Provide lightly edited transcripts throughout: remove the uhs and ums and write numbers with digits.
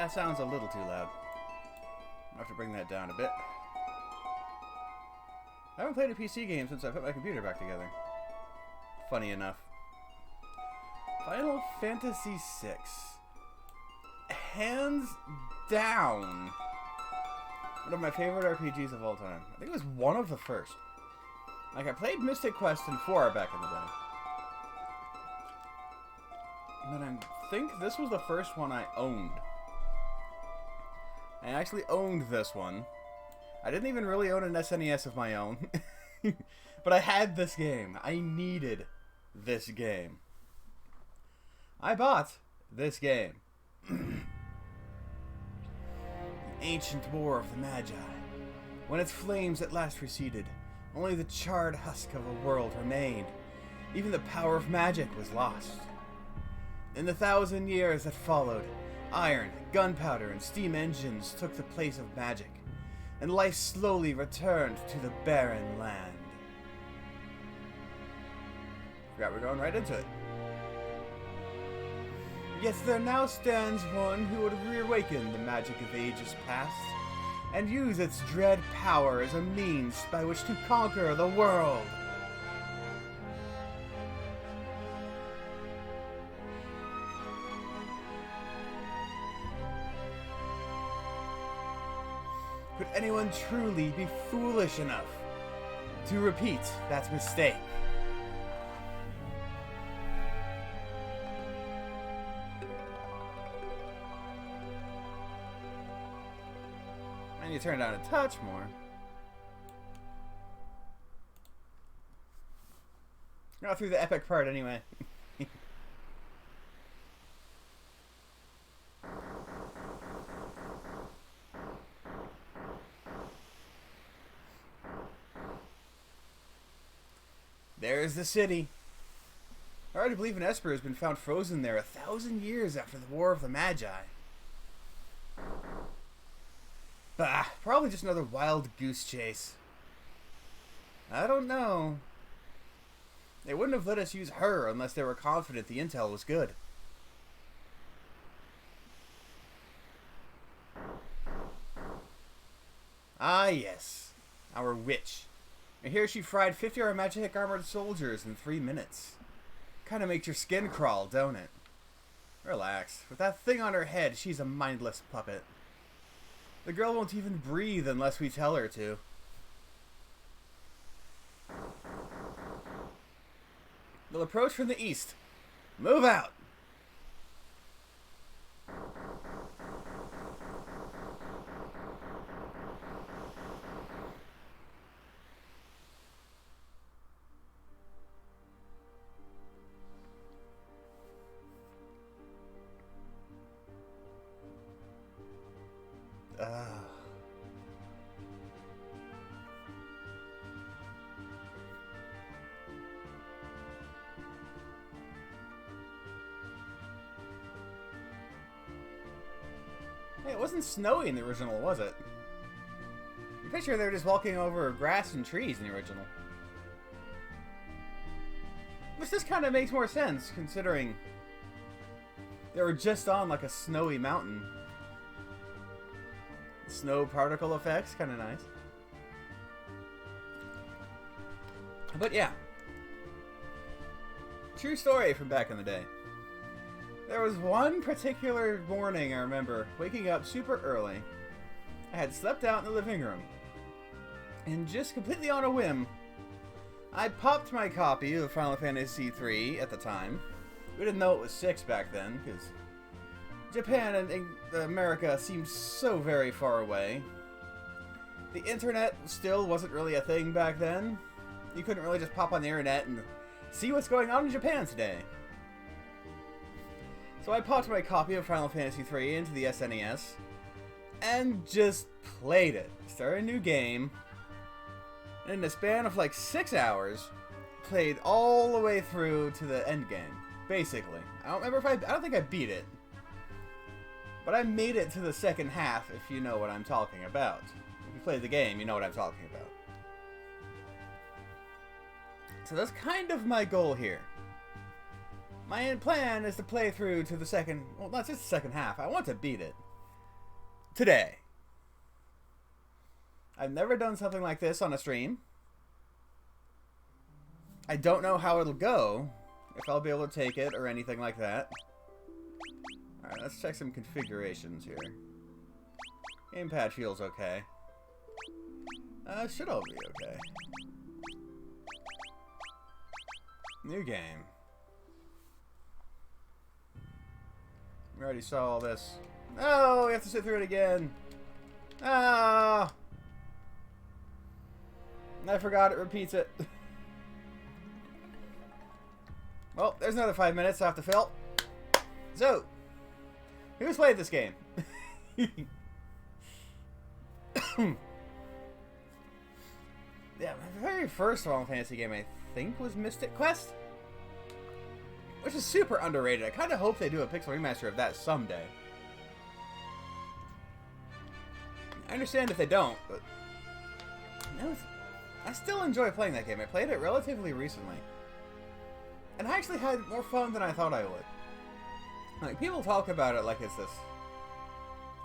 That sounds a little too loud. I'll have to bring that down a bit. I haven't played a PC game since I put my computer back together. Funny enough. Final Fantasy VI. Hands down, one of my favorite RPGs of all time. I think it was one of the first. Like, I played Mystic Quest and 4 back in the day. And then I think this was the first one I owned. I actually owned this one. I didn't even really own an SNES of my own. But I had this game. I needed this game. I bought this game. The ancient war of the Magi. When its flames at last receded, only the charred husk of a world remained. Even the power of magic was lost. In the 1,000 years that followed, iron, gunpowder, and steam engines took the place of magic, and life slowly returned to the barren land. Forgot we're going right into it. Yet there now stands one who would reawaken the magic of ages past, and use its dread power as a means by which to conquer the world. Could anyone truly be foolish enough to repeat that mistake? And you turn it down a touch more. Got through the epic part anyway. There's the city. I already believe an Esper has been found frozen there 1,000 years after the War of the Magi. Bah, probably just another wild goose chase. I don't know. They wouldn't have let us use her unless they were confident the intel was good. Ah yes, our witch. I hear she fried 50 of our magic armored soldiers in 3 minutes. Kinda makes your skin crawl, don't it? Relax. With that thing on her head, she's a mindless puppet. The girl won't even breathe unless we tell her to. We'll approach from the east. Move out! Hey, it wasn't snowy in the original, was it? I'm pretty sure they were just walking over grass and trees in the original. Which just kind of makes more sense, considering they were just on like a snowy mountain. Snow particle effects, kind of nice. But yeah. True story from back in the day. There was one particular morning I remember waking up super early. I had slept out in the living room. And just completely on a whim, I popped my copy of Final Fantasy III at the time. We didn't know it was 6 back then, because Japan and America seemed so very far away. The internet still wasn't really a thing back then. You couldn't really just pop on the internet and see what's going on in Japan today. So I popped my copy of Final Fantasy III into the SNES and just played it. Started a new game, and in a span of like 6 hours, played all the way through to the end game. Basically, I don't remember if I don't think I beat it, but I made it to the second half. If you know what I'm talking about, if you played the game, you know what I'm talking about. So that's kind of my goal here. My plan is to play through to the second, well, not just the second half. I want to beat it. today. I've never done something like this on a stream. I don't know how it'll go, if I'll be able to take it or anything like that. Alright, let's check some configurations here. Gamepad feels okay. Should all be okay. New game. We already saw all this. No, we have to sit through it again. Ah! I forgot it repeats it. Well, there's another 5 minutes I have to fill. So, who's played this game? Yeah, my very first Final Fantasy game, I think, was Mystic Quest. Which is super underrated. I kind of hope they do a pixel remaster of that someday. I understand if they don't, but I still enjoy playing that game. I played it relatively recently. And I actually had more fun than I thought I would. Like, people talk about it like it's this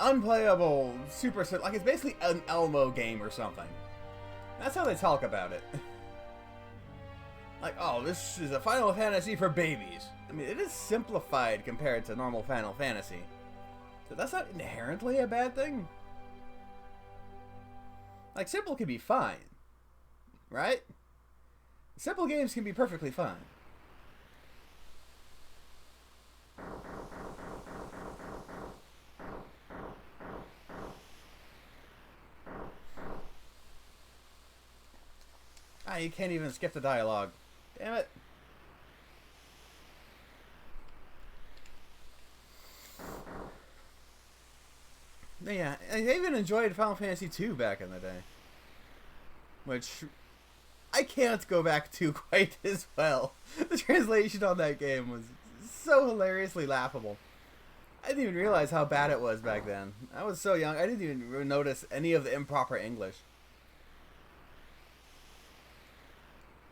unplayable, super... Like, it's basically an Elmo game or something. That's how they talk about it. Like, oh, this is a Final Fantasy for babies. I mean, it is simplified compared to normal Final Fantasy. So that's not inherently a bad thing. Like, simple can be fine. Right? Simple games can be perfectly fine. Ah, you can't even skip the dialogue. Damn it. Yeah, I even enjoyed Final Fantasy II back in the day. Which I can't go back to quite as well. The translation on that game was so hilariously laughable. I didn't even realize how bad it was back then. I was so young, I didn't even notice any of the improper English.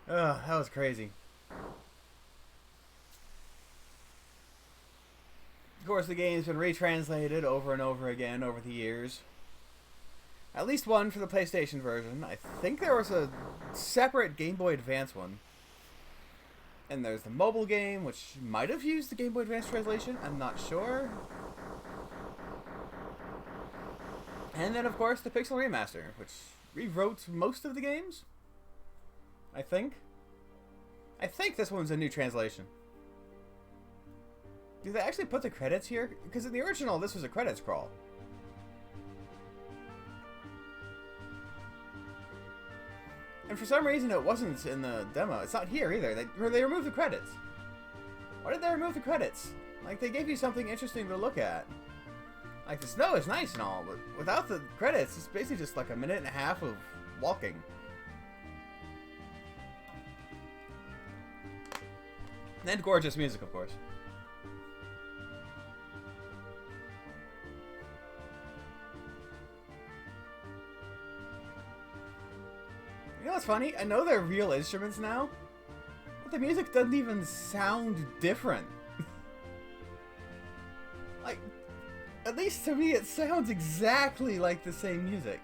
Ugh, that was crazy. Of course, the game's been retranslated over and over again over the years. At least one for the PlayStation version. I think there was a separate Game Boy Advance one. And there's the mobile game, which might have used the Game Boy Advance translation. I'm not sure. And then, of course, the Pixel Remaster, which rewrote most of the games. I think this one's a new translation. Do they actually put the credits here? Because in the original, this was a credits crawl. And for some reason, it wasn't in the demo. It's not here either. They removed the credits. Why did they remove the credits? Like, they gave you something interesting to look at. Like, the snow is nice and all, but without the credits, it's basically just like a minute and a half of walking. And gorgeous music, of course. You know what's funny? I know they're real instruments now, but the music doesn't even sound different. Like, at least to me, it sounds exactly like the same music.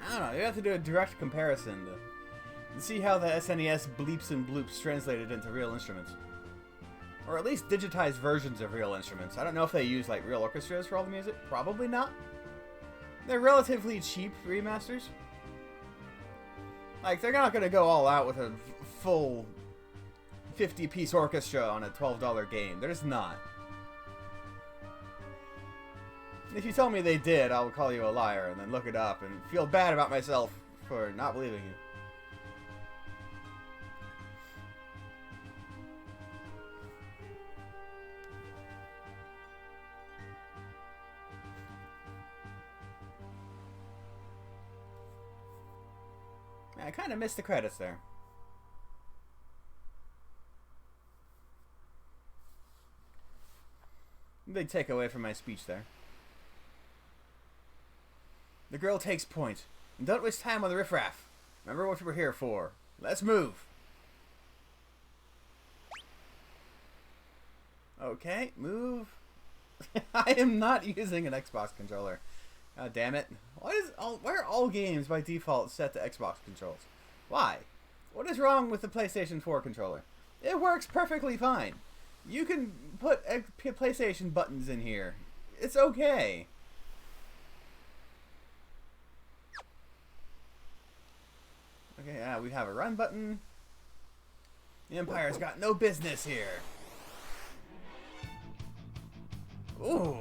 I don't know, you have to do a direct comparison to see how the SNES bleeps and bloops translated into real instruments. Or at least digitized versions of real instruments. I don't know if they use, like, real orchestras for all the music. Probably not. They're relatively cheap remasters. Like, they're not going to go all out with a full 50-piece orchestra on a $12 game. They're just not. If you tell me they did, I'll call you a liar and then look it up and feel bad about myself for not believing you. I kind of missed the credits there. Big takeaway from my speech there. The girl takes point. And don't waste time on the riffraff. Remember what you were here for. Let's move. Okay, move. I am not using an Xbox controller. God damn it. Why are all games by default set to Xbox controls? Why? What is wrong with the PlayStation 4 controller? It works perfectly fine. You can put PlayStation buttons in here. It's okay. Okay, yeah, we have a run button. The Empire's got no business here. Ooh,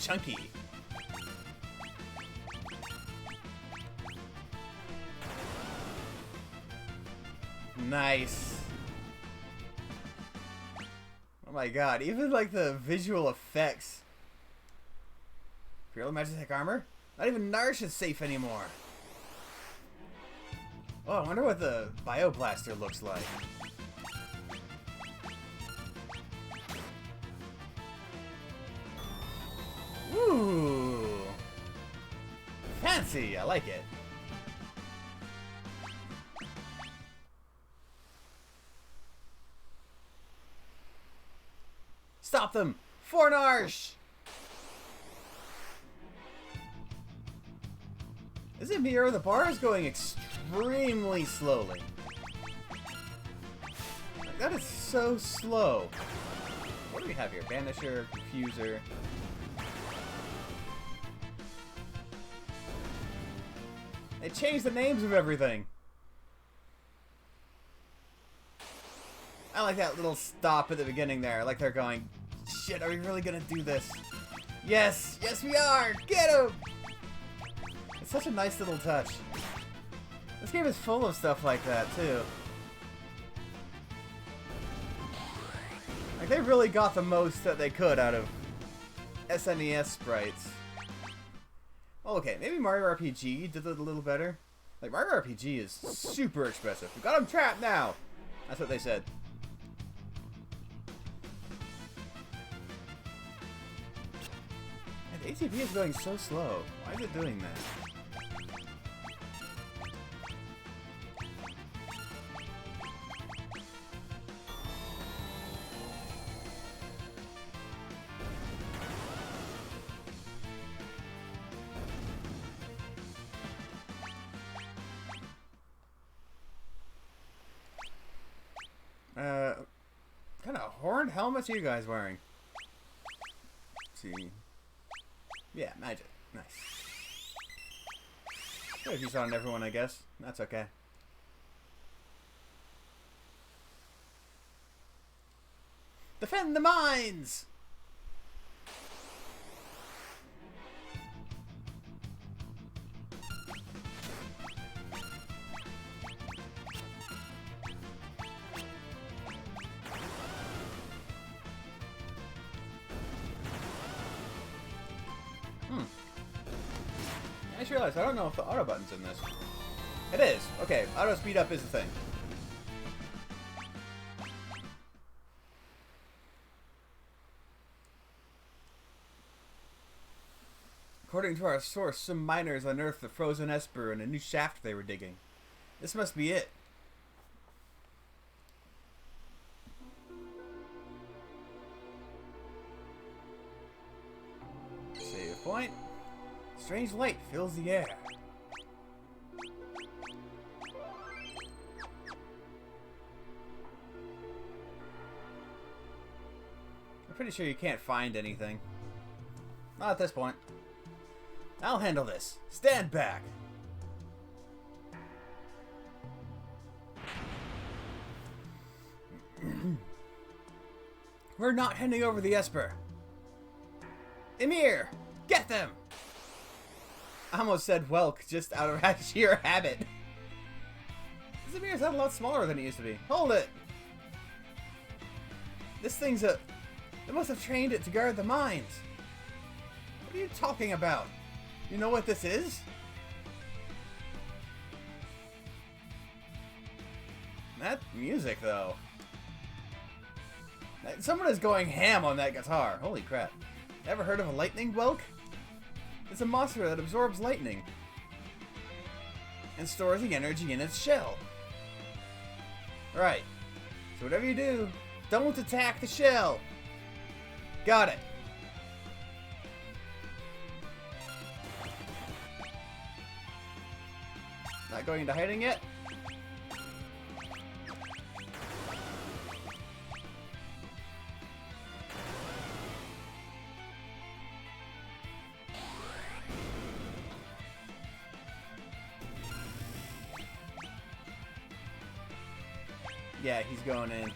chunky. Nice. Oh my god, even like the visual effects. Imperial Magitek armor? Not even Narsh is safe anymore. Oh, I wonder what the Bioblaster looks like. Ooh. Fancy, I like it. Stop them! For Narsh! Is it me or the bar is going extremely slowly? Like, that is so slow. What do we have here? Banisher, Diffuser. They changed the names of everything. I like that little stop at the beginning there. Like they're going, shit, are we really gonna do this? Yes! Yes we are! Get him! It's such a nice little touch. This game is full of stuff like that, too. Like, they really got the most that they could out of SNES sprites. Well, okay, maybe Mario RPG did it a little better. Like, Mario RPG is super expensive. We got him trapped now! That's what they said. And the ATB is going so slow. Why is it doing that? What kind of horned helmets are you guys wearing? Let's see. Yeah, magic. Nice. Good use on everyone, I guess. That's okay. Defend the mines! I just realized I don't know if the auto button's in this. It is. Okay, auto speed up is the thing. According to our source, some miners unearthed the frozen Esper in a new shaft they were digging. This must be it. Save point. Strange light fills the air. I'm pretty sure you can't find anything. Not at this point. I'll handle this. Stand back. We're not handing over the Esper. Emir, get them! I almost said Welk just out of sheer habit. This Emir's a lot smaller than it used to be. Hold it! This thing's a... They must have trained it to guard the mines. What are you talking about? You know what this is? That music, though. Someone is going ham on that guitar. Holy crap. Ever heard of a lightning Welk? It's a monster that absorbs lightning and stores the energy in its shell. Right. So whatever you do, don't attack the shell. Got it. Not going into hiding yet. Yeah, he's going in.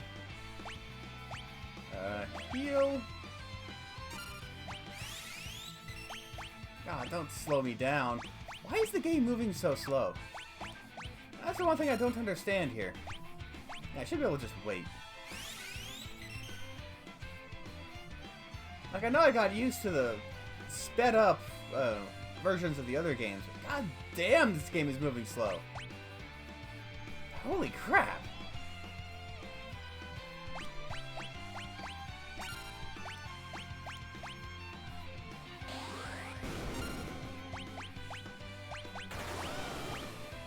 Heal. God, don't slow me down. Why is the game moving so slow? That's the one thing I don't understand here. Yeah, I should be able to just wait. Like, I know I got used to the sped up versions of the other games, but god damn, this game is moving slow. Holy crap.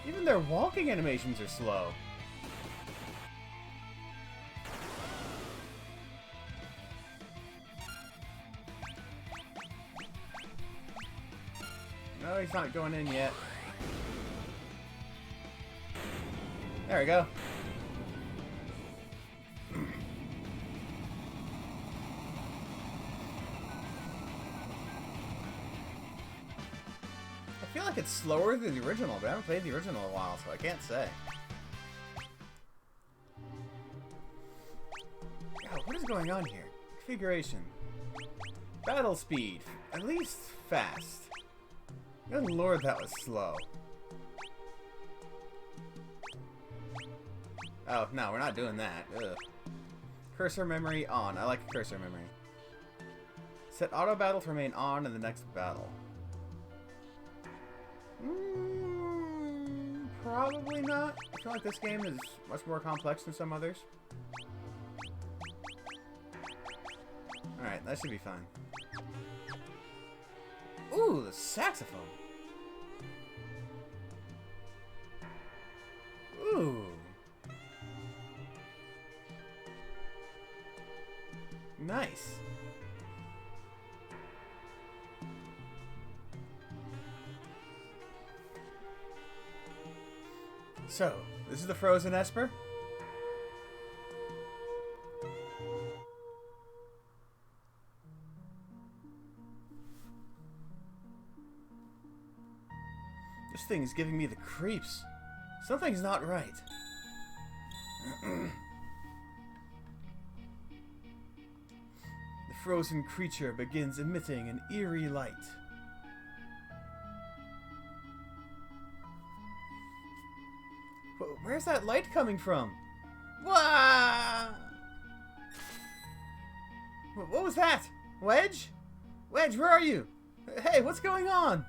Even their walking animations are slow. No, he's not going in yet. There we go. I feel like it's slower than the original, but I haven't played the original in a while, so I can't say. God, what is going on here? Configuration. Battle speed. At least fast. Good lord, that was slow. Oh, no, we're not doing that. Ugh. Cursor memory on. I like cursor memory. Set auto battle to remain on in the next battle. Probably not. I feel like this game is much more complex than some others. Alright, that should be fine. Ooh, the saxophone. Ooh. Nice. So, this is the Frozen Esper? This thing is giving me the creeps. Something's not right. The frozen creature begins emitting an eerie light. Where's that light coming from? Wah! What was that? Wedge? Wedge, where are you? Hey, what's going on?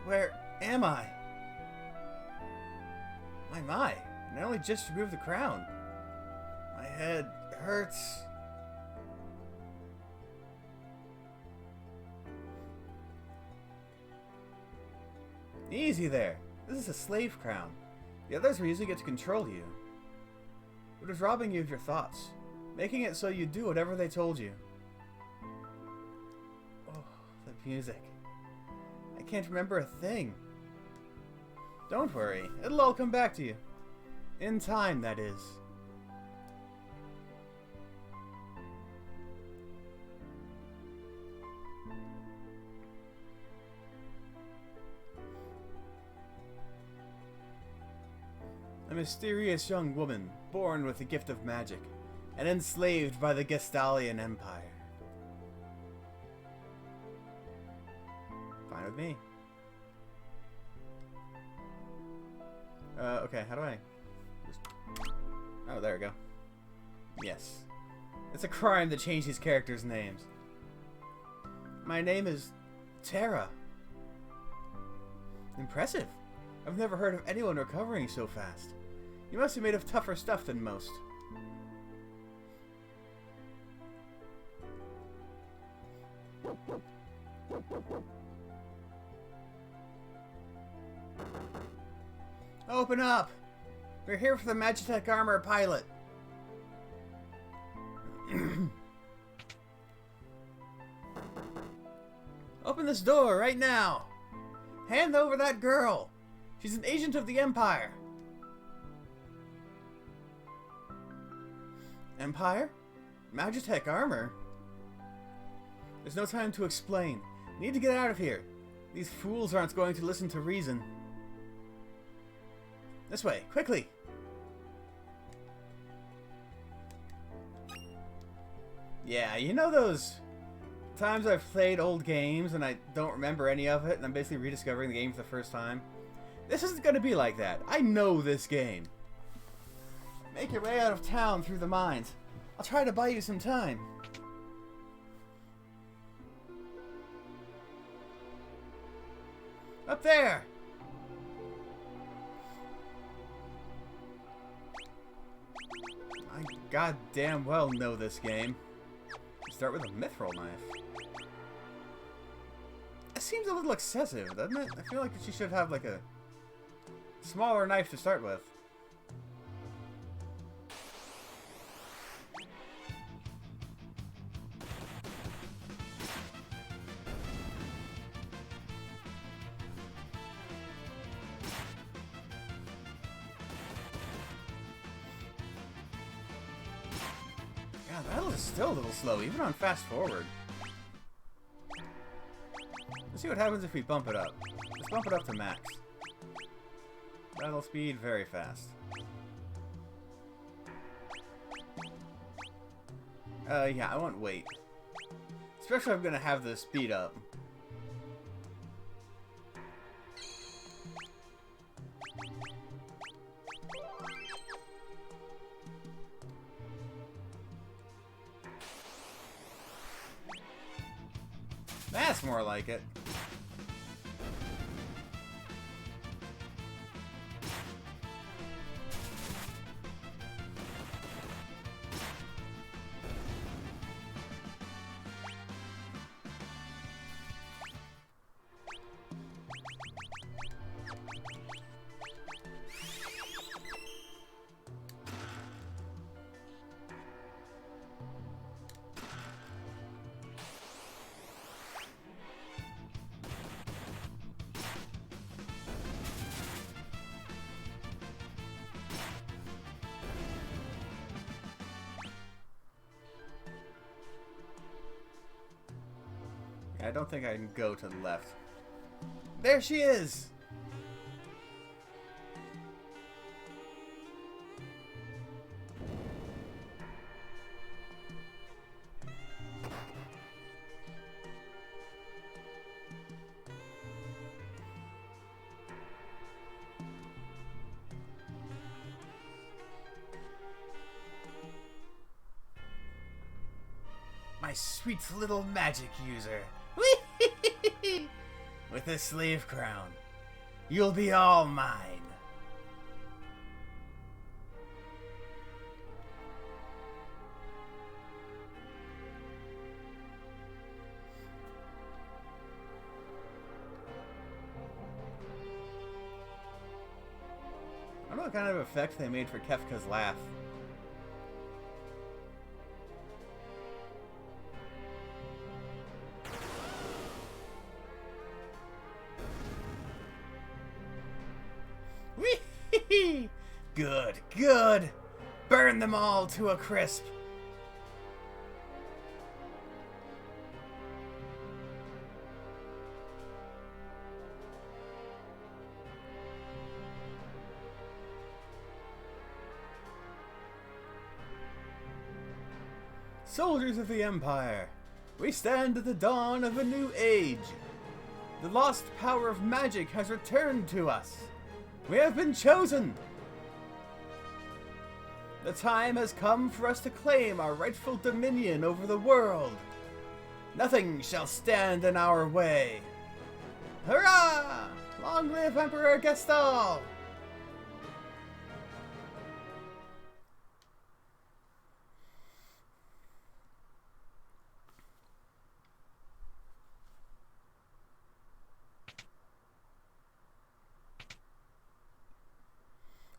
Where am I? My. And I only just removed the crown. My head hurts. Easy there. This is a slave crown. The others were using it to control you. It was robbing you of your thoughts, making it so you do whatever they told you. Oh, the music. I can't remember a thing. Don't worry, it'll all come back to you. In time, that is. A mysterious young woman, born with the gift of magic, and enslaved by the Gestalian Empire. Fine with me. Okay, how do I... Oh, there we go. Yes. It's a crime to change these characters' names. My name is Terra. Impressive. I've never heard of anyone recovering so fast. You must be made of tougher stuff than most. Open up! We're here for the Magitech Armor pilot. Open this door right now! Hand over that girl! She's an agent of the Empire! Empire? Magitech Armor? There's no time to explain. We need to get out of here. These fools aren't going to listen to reason. This way, quickly! Yeah, you know those times I've played old games and I don't remember any of it and I'm basically rediscovering the game for the first time? This isn't going to be like that. I know this game. Make your way out of town through the mines. I'll try to buy you some time. Up there! I goddamn well know this game. Start with a mithril knife. That seems a little excessive, doesn't it? I feel like she should have like a smaller knife to start with. Battle is still a little slow, even on fast forward. Let's see what happens if we bump it up. Let's bump it up to max. Battle speed, very fast. Yeah, I want weight. Especially if I'm gonna have the speed up. That's more like it. I don't think I can go to the left. There she is! My sweet little magic user. With a slave crown, you'll be all mine. I don't know what kind of effect they made for Kefka's laugh. Good, good. Burn them all to a crisp. Soldiers of the Empire, we stand at the dawn of a new age. The lost power of magic has returned to us. We have been chosen. The time has come for us to claim our rightful dominion over the world. Nothing shall stand in our way. Hurrah! Long live Emperor Gaston!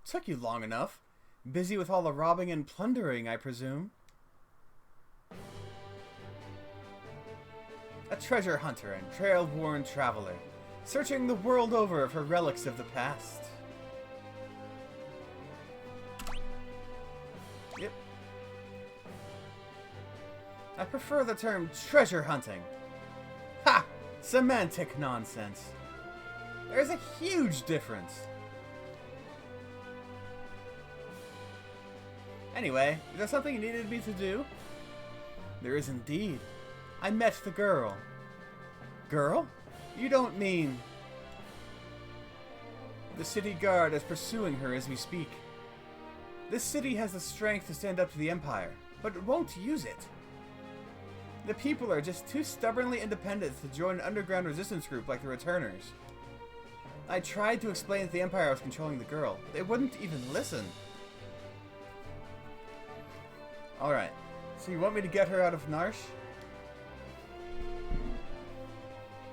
Took you long enough. Busy with all the robbing and plundering, I presume. A treasure hunter and trail-worn traveler, searching the world over for relics of the past. Yep. I prefer the term treasure hunting. Ha! Semantic nonsense. There's a huge difference. Anyway, is there something you needed me to do? There is indeed. I met the girl. Girl? You don't mean... The city guard is pursuing her as we speak. This city has the strength to stand up to the Empire, but it won't use it. The people are just too stubbornly independent to join an underground resistance group like the Returners. I tried to explain that the Empire was controlling the girl. They wouldn't even listen. Alright, so you want me to get her out of Narsh?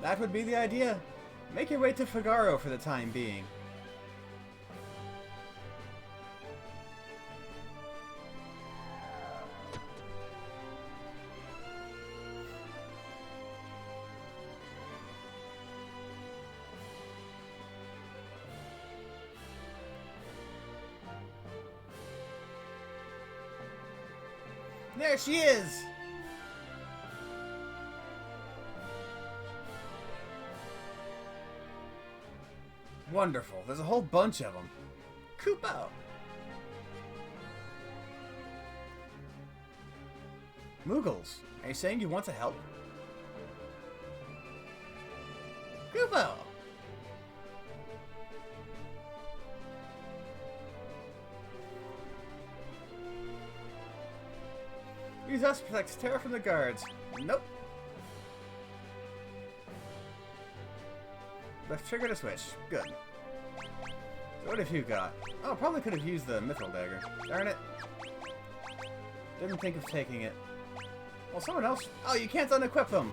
That would be the idea. Make your way to Figaro for the time being. There she is! Wonderful. There's a whole bunch of them. Kupo! Moogles, are you saying you want to help? Kupo! Use us protects terror from the guards. Nope. Left trigger to switch. Good. So what have you got? Oh, probably could have used the mithril dagger. Darn it. Didn't think of taking it. Well, someone else... Oh, you can't unequip them!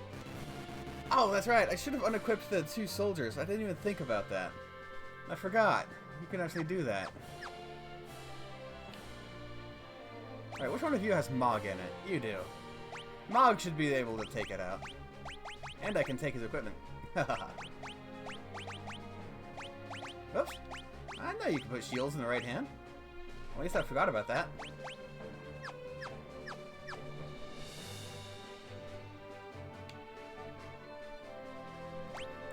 Oh, that's right. I should have unequipped the two soldiers. I didn't even think about that. I forgot. You can actually do that. Alright, which one of you has Mog in it? You do. Mog should be able to take it out. And I can take his equipment. Oops. I know you can put shields in the right hand. Well, at least I forgot about that.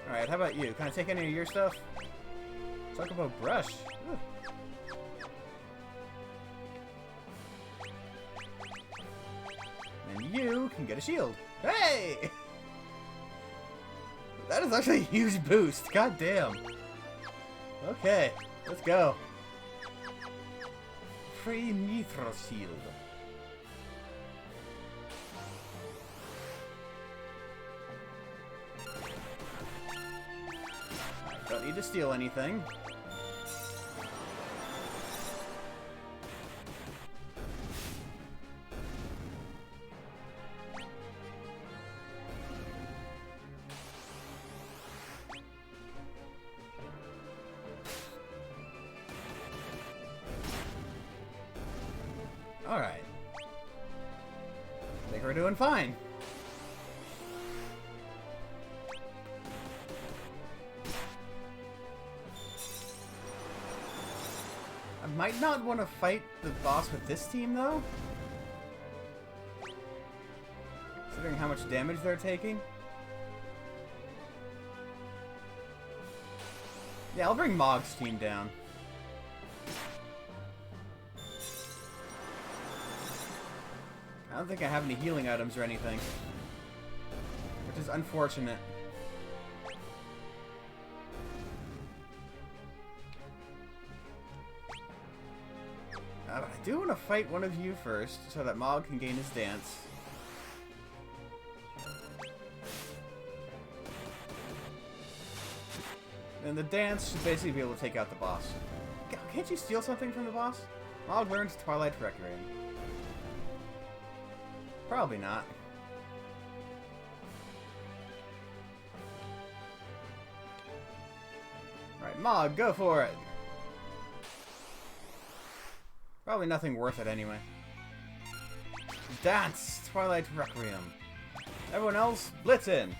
Alright, how about you? Can I take any of your stuff? Talk about brush. Ooh. And you can get a shield. Hey! That is actually a huge boost. God damn. Okay, let's go. Free mithril shield. Don't need to steal anything. Alright. I think we're doing fine. I might not want to fight the boss with this team, though. Considering how much damage they're taking. Yeah, I'll bring Mog's team down. I don't think I have any healing items or anything. Which is unfortunate. But I do want to fight one of you first, so that Mog can gain his dance. And the dance should basically be able to take out the boss. Can't you steal something from the boss? Mog learns Twilight Requiem. Probably not. Alright, Mog, go for it! Probably nothing worth it anyway. Dance! Twilight Requiem. Everyone else, blitz in!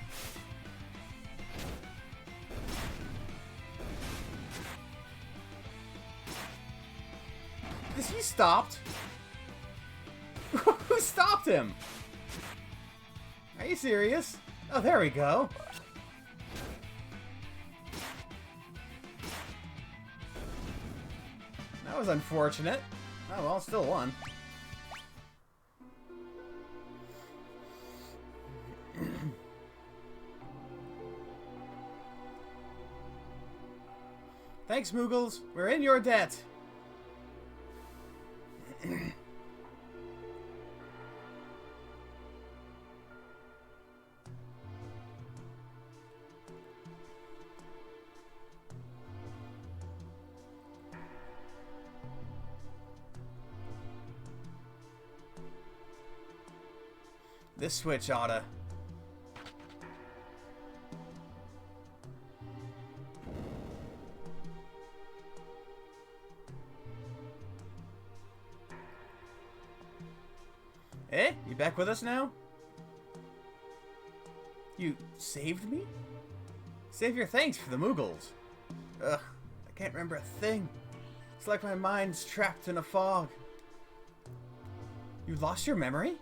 Is he stopped? Who stopped him? Are you serious? Oh, there we go. That was unfortunate. Oh well, still won. Thanks, Moogles. We're in your debt. This switch oughta. Eh? You back with us now? You saved me? Save your thanks for the Moogles. Ugh, I can't remember a thing. It's like my mind's trapped in a fog. You lost your memory?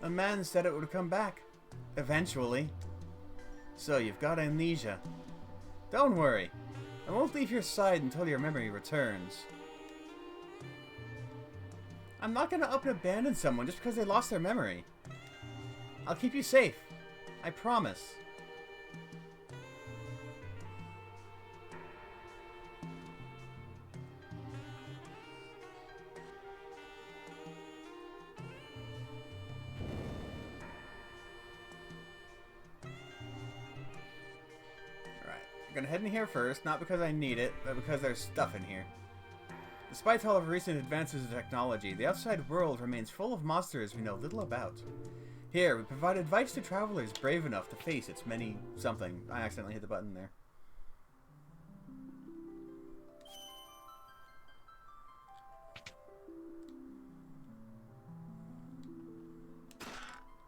A man said it would come back. Eventually. So you've got amnesia. Don't worry. I won't leave your side until your memory returns. I'm not gonna up and abandon someone just because they lost their memory. I'll keep you safe. I promise. I'm gonna head in here first, not because I need it, but because there's stuff in here. Despite all of recent advances in technology, the outside world remains full of monsters we know little about. Here, we provide advice to travelers brave enough to face its many something. I accidentally hit the button there.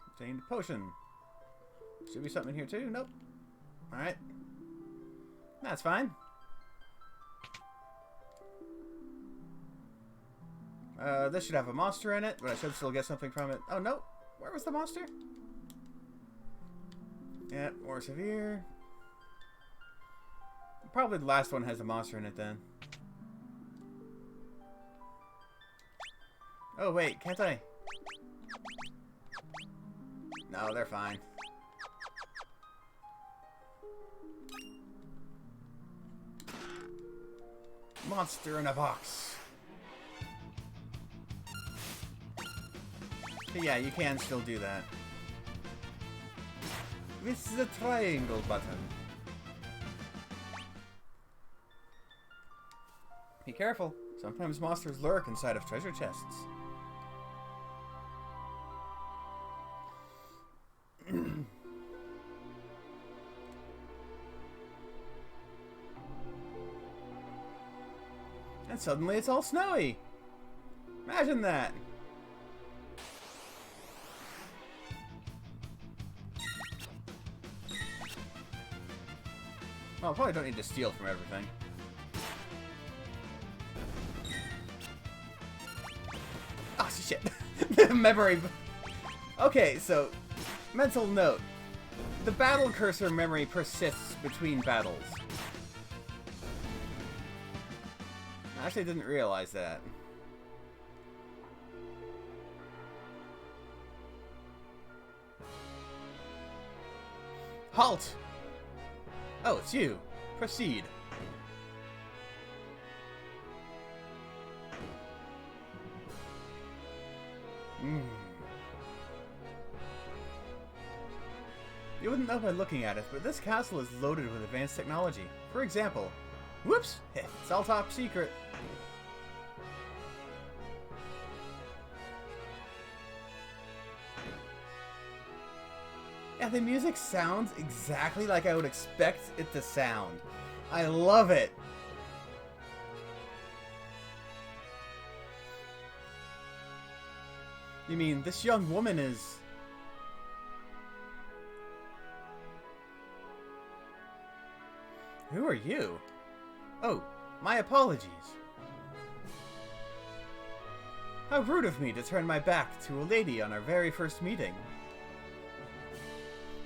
Obtained potion. Should be something in here too? Nope. Alright. That's fine. This should have a monster in it, but I should still get something from it. Oh, no. Where was the monster? Yeah, more severe. Probably the last one has a monster in it then. Oh, wait. Can't I? No, they're fine. Monster in a box. But yeah, you can still do that. This is the triangle button. Be careful. Sometimes monsters lurk inside of treasure chests. And suddenly it's all snowy. Imagine that. Well, I probably don't need to steal from everything. Oh, shit. Memory. Okay, so, mental note. The battle cursor memory persists between battles. I actually didn't realize that. Halt! Oh, it's you. Proceed. You wouldn't know by looking at it, but this castle is loaded with advanced technology. For example... Whoops! It's all top secret. Yeah, the music sounds exactly like I would expect it to sound. I love it! You mean, this young woman is... Who are you? Oh, my apologies. How rude of me to turn my back to a lady on our very first meeting.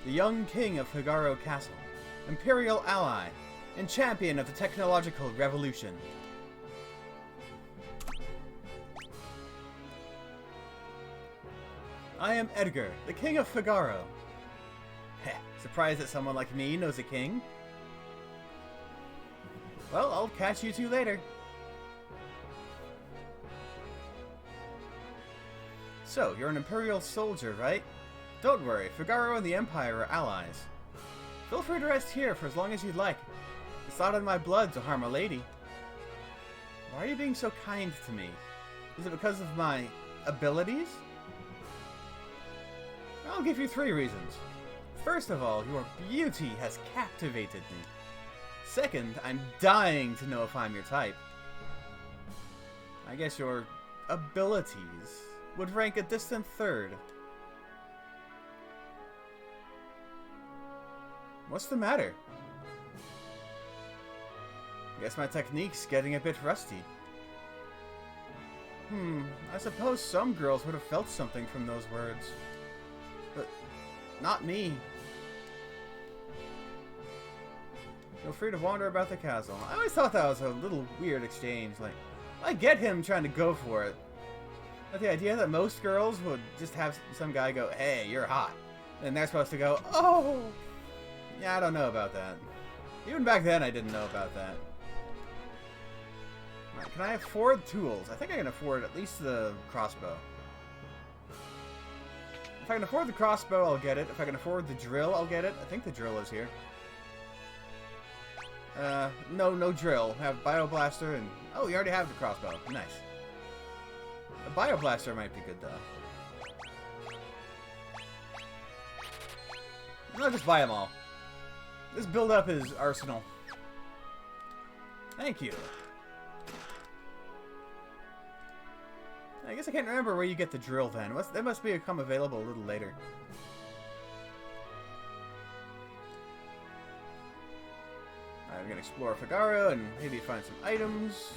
The young king of Figaro Castle, imperial ally, and champion of the technological revolution. I am Edgar, the king of Figaro. Heh, surprised that someone like me knows a king? Well, I'll catch you two later. So, you're an Imperial soldier, right? Don't worry, Figaro and the Empire are allies. Feel free to rest here for as long as you'd like. It's not in my blood to harm a lady. Why are you being so kind to me? Is it because of my abilities? I'll give you 3 reasons. First of all, your beauty has captivated me. Second, I'm dying to know if I'm your type. I guess your abilities would rank a distant third. What's the matter? Guess my technique's getting a bit rusty. I suppose some girls would have felt something from those words. But not me. Feel free to wander about the castle. I always thought that was a little weird exchange. Like, I get him trying to go for it. But the idea that most girls would just have some guy go, hey, you're hot. And they're supposed to go, oh! Yeah, I don't know about that. Even back then, I didn't know about that. Right, can I afford tools? I think I can afford at least the crossbow. If I can afford the crossbow, I'll get it. If I can afford the drill, I'll get it. I think the drill is here. No drill. Have Bioblaster and... Oh, you already have the crossbow. Nice. A Bioblaster might be good, though. No, just buy them all. Just build up his arsenal. Thank you. I guess I can't remember where you get the drill then. That must become available a little later. I'm gonna explore Figaro and maybe find some items.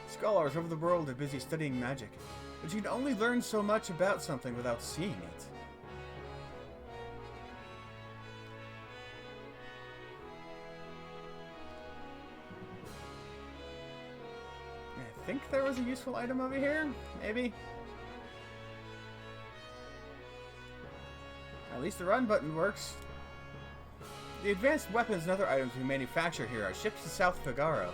Scholars over the world are busy studying magic, but you can only learn so much about something without seeing it. I think there was a useful item over here, maybe? At least the run button works. The advanced weapons and other items we manufacture here are shipped to South Figaro.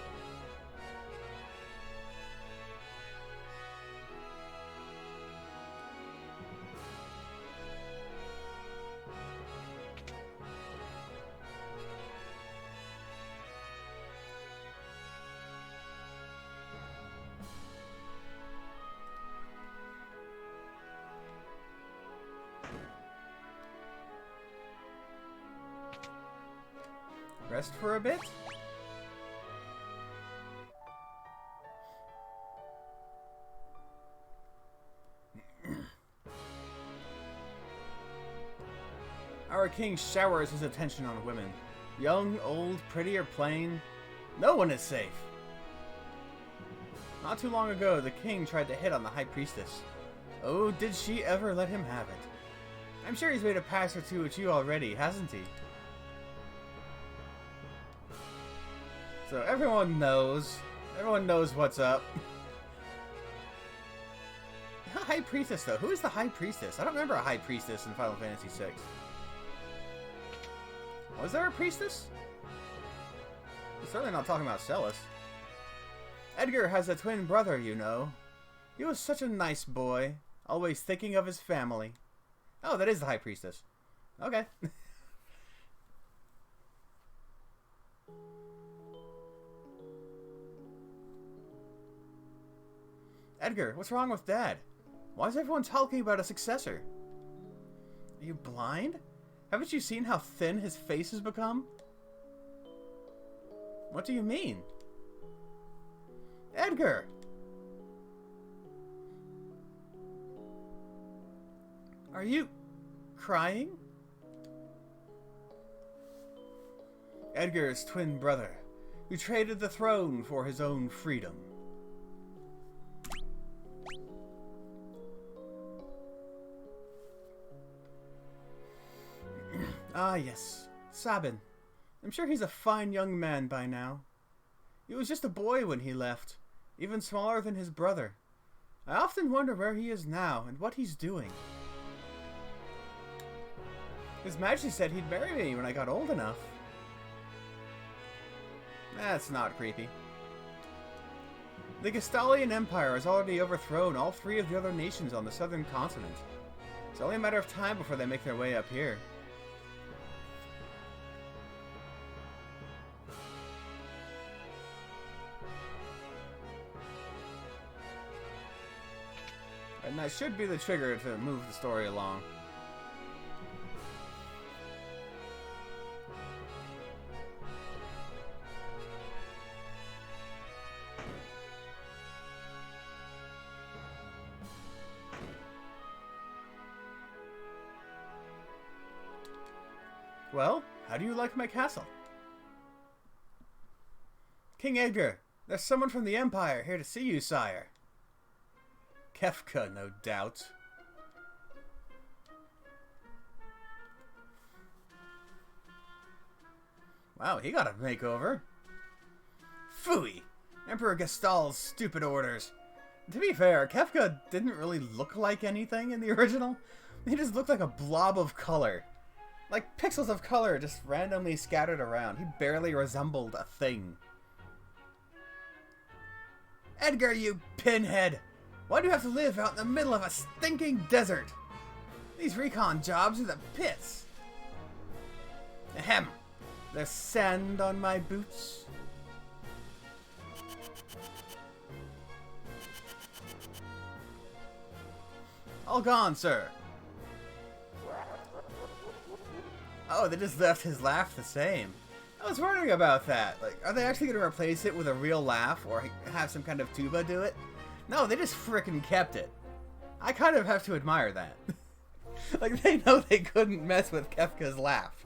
Rest for a bit? Our king showers his attention on women. Young, old, pretty, or plain, no one is safe. Not too long ago, the king tried to hit on the high priestess. Oh, did she ever let him have it? I'm sure he's made a pass or two at you already, hasn't he? So everyone knows. Everyone knows what's up. The High Priestess, though. Who is the High Priestess? I don't remember a High Priestess in Final Fantasy VI. Was there a priestess? We're certainly not talking about Celis. Edgar has a twin brother, you know. He was such a nice boy, always thinking of his family. Oh, that is the High Priestess. Okay. Edgar, what's wrong with Dad? Why is everyone talking about a successor? Are you blind? Haven't you seen how thin his face has become? What do you mean? Edgar! Are you crying? Edgar's twin brother, who traded the throne for his own freedom. Ah, yes. Sabin. I'm sure he's a fine young man by now. He was just a boy when he left, even smaller than his brother. I often wonder where he is now and what he's doing. His Majesty said he'd marry me when I got old enough. That's not creepy. The Gestalian Empire has already overthrown all 3 of the other nations on the southern continent. It's only a matter of time before they make their way up here. And that should be the trigger to move the story along. Well, how do you like my castle? King Edgar, there's someone from the Empire here to see you, sire. Kefka, no doubt. Wow, he got a makeover. Phooey! Emperor Gestal's stupid orders. To be fair, Kefka didn't really look like anything in the original. He just looked like a blob of color. Like pixels of color just randomly scattered around. He barely resembled a thing. Edgar, you pinhead! Why do you have to live out in the middle of a stinking desert? These recon jobs are the pits. Ahem. There's sand on my boots. All gone, sir. Oh, they just left his laugh the same. I was wondering about that. Like, are they actually going to replace it with a real laugh or have some kind of tuba do it? No, they just frickin' kept it. I kind of have to admire that. Like, they know they couldn't mess with Kefka's laugh.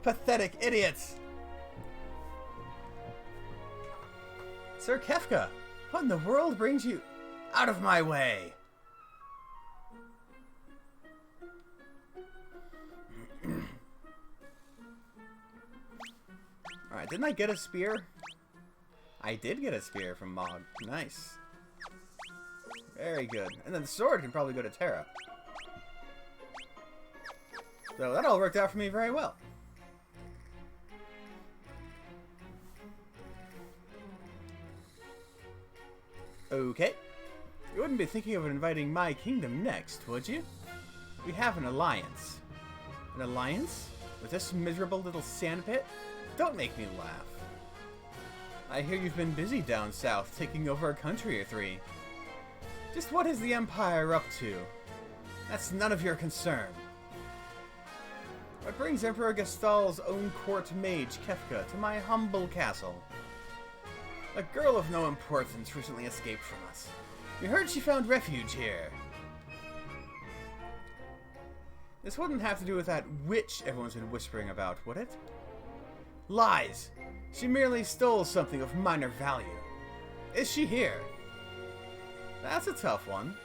Pathetic idiots. Sir Kefka, what in the world brings you out of my way? Alright, didn't I get a spear? I did get a spear from Mog. Nice. Very good. And then the sword can probably go to Terra. So that all worked out for me very well. Okay. You wouldn't be thinking of inviting my kingdom next, would you? We have an alliance. An alliance? With this miserable little sandpit? Don't make me laugh. I hear you've been busy down south, taking over a country or 3. Just what is the Empire up to? That's none of your concern. What brings Emperor Gestal's own court mage, Kefka, to my humble castle? A girl of no importance recently escaped from us. We heard she found refuge here. This wouldn't have to do with that witch everyone's been whispering about, would it? Lies! She merely stole something of minor value. Is she here? That's a tough one.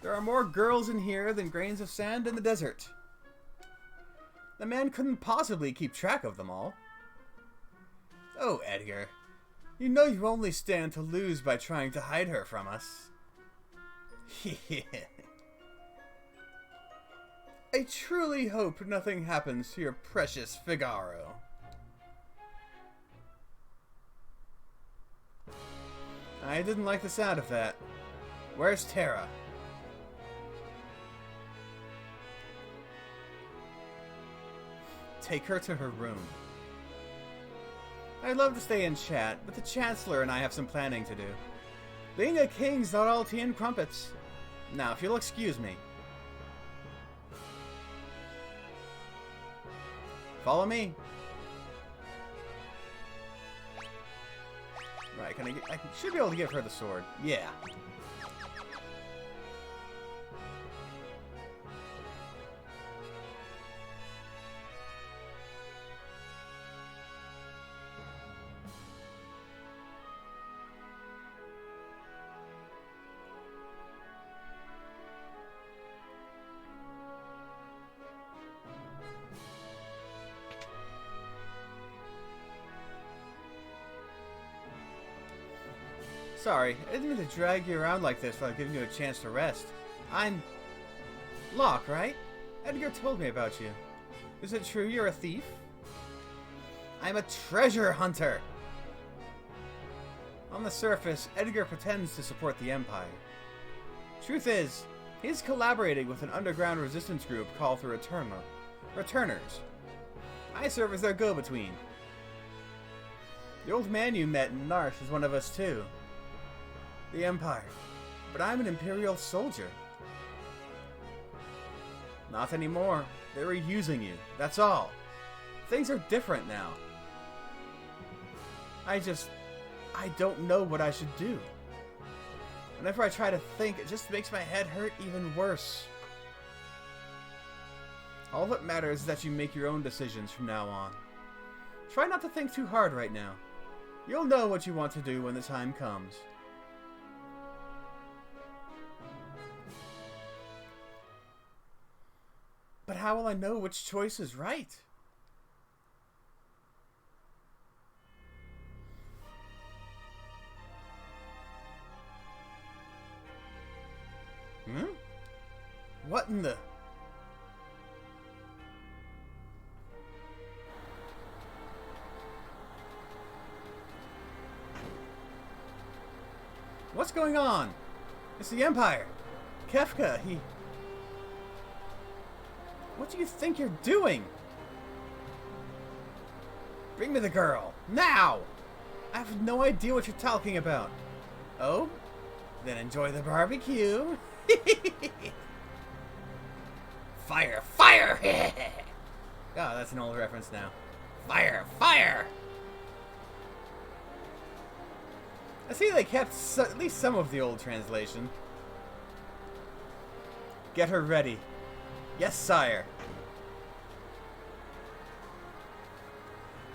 There are more girls in here than grains of sand in the desert. The man couldn't possibly keep track of them all. Oh, Edgar. You know you only stand to lose by trying to hide her from us. I truly hope nothing happens to your precious Figaro. I didn't like the sound of that. Where's Terra? Take her to her room. I'd love to stay and chat, but the Chancellor and I have some planning to do. Being a king's not all tea and crumpets. Now, if you'll excuse me. Follow me. Right, I should be able to give her the sword. Yeah. Sorry, I didn't mean to drag you around like this without giving you a chance to rest. I'm... Locke, right? Edgar told me about you. Is it true you're a thief? I'm a treasure hunter! On the surface, Edgar pretends to support the Empire. Truth is, he's collaborating with an underground resistance group called the Returners. I serve as their go-between. The old man you met in Narsh is one of us too. The Empire. But I'm an Imperial soldier. Not anymore. They were using you. That's all. Things are different now. I don't know what I should do. Whenever I try to think, it just makes my head hurt even worse. All that matters is that you make your own decisions from now on. Try not to think too hard right now. You'll know what you want to do when the time comes. But how will I know which choice is right? Hmm? What in the... What's going on? It's the Empire. Kefka, he... What do you think you're doing? Bring me the girl. Now! I have no idea what you're talking about. Oh? Then enjoy the barbecue. Fire! Fire! Oh, that's an old reference now. Fire! Fire! I see they kept at least some of the old translation. Get her ready. Yes, sire.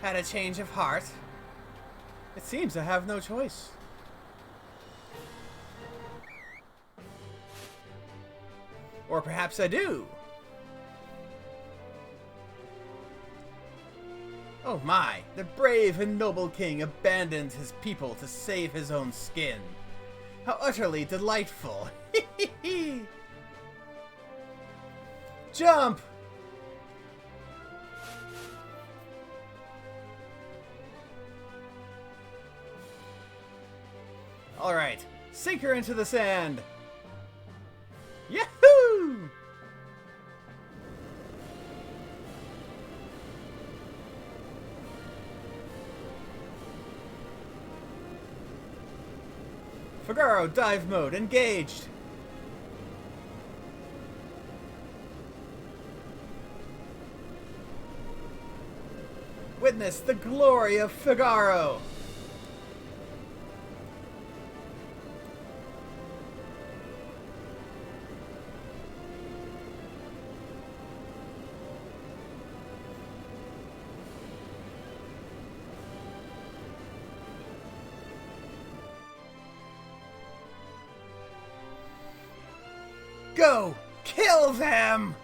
Had a change of heart? It seems I have no choice. Or perhaps I do. Oh my, the brave and noble king abandoned his people to save his own skin. How utterly delightful. Jump! Alright, sink her into the sand. Yahoo! Figaro dive mode engaged. Witness the glory of Figaro. Go! Kill them!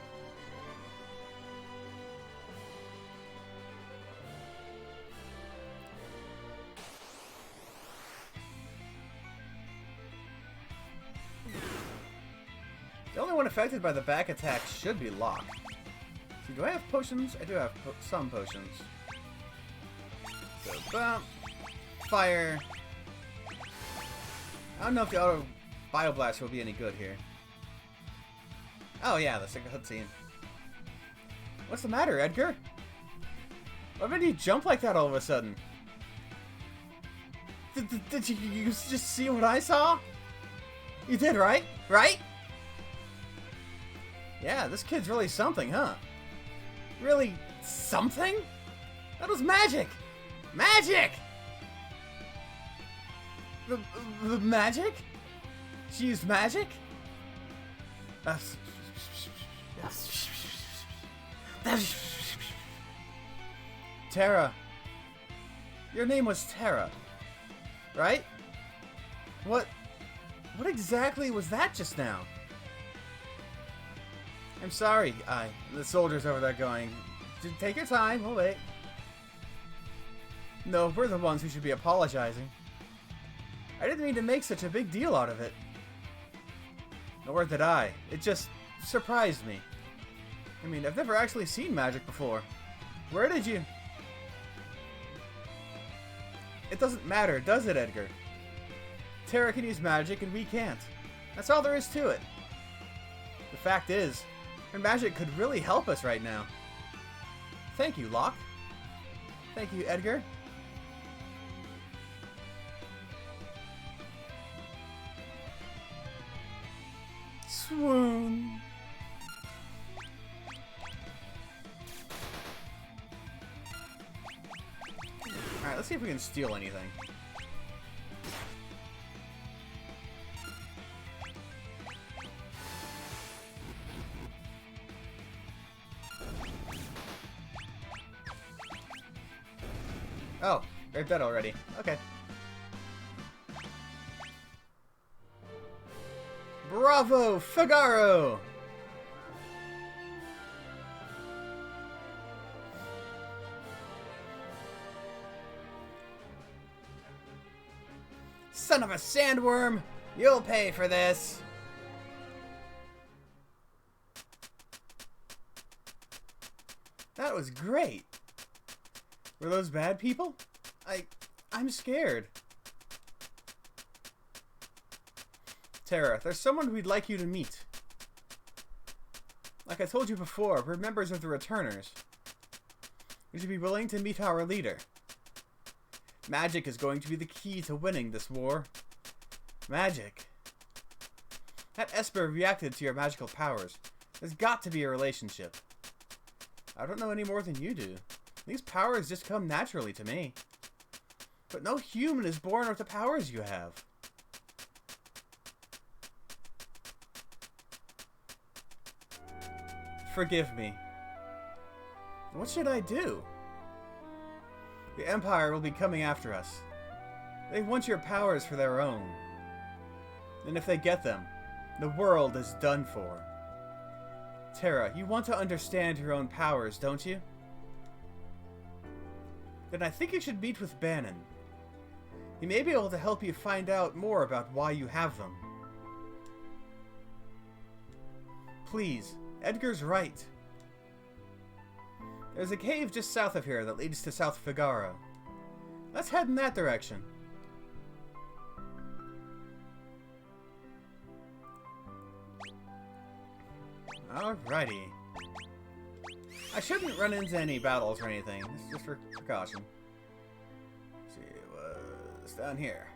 The only one affected by the back attack should be Locke. So do I have potions? I do have some potions. So, bump. Fire. I don't know if the auto bio blast will be any good here. Oh yeah, that's like a cutscene. What's the matter, Edgar? Why did you jump like that all of a sudden? Did you just see what I saw? You did, right? Right? Yeah, this kid's really something, huh? Really something? That was magic! Magic! The magic? She used magic? Terra. Your name was Terra, right? What exactly was that just now? I'm sorry, the soldiers over there going, take your time, we'll wait. No, we're the ones who should be apologizing. I didn't mean to make such a big deal out of it. Nor did I. It just surprised me. I mean, I've never actually seen magic before. Where did you... It doesn't matter, does it, Edgar? Terra can use magic and we can't. That's all there is to it. The fact is, her magic could really help us right now. Thank you, Locke. Thank you, Edgar. Swoon. Alright, let's see if we can steal anything. Oh, they're dead already. Okay. Bravo, Figaro! Son of a sandworm! You'll pay for this! That was great! Were those bad people? I'm scared. Terra, there's someone we'd like you to meet. Like I told you before, we're members of the Returners. Would you be willing to meet our leader? Magic is going to be the key to winning this war. Magic. That Esper reacted to your magical powers. There's got to be a relationship. I don't know any more than you do. These powers just come naturally to me. But no human is born with the powers you have. Forgive me. What should I do? The Empire will be coming after us. They want your powers for their own. And if they get them, the world is done for. Terra, you want to understand your own powers, don't you? Then I think you should meet with Bannon. He may be able to help you find out more about why you have them. Please, Edgar's right. There's a cave just south of here that leads to South Figaro. Let's head in that direction. Alrighty. I shouldn't run into any battles or anything. This is just for precaution. Let's see what's down here.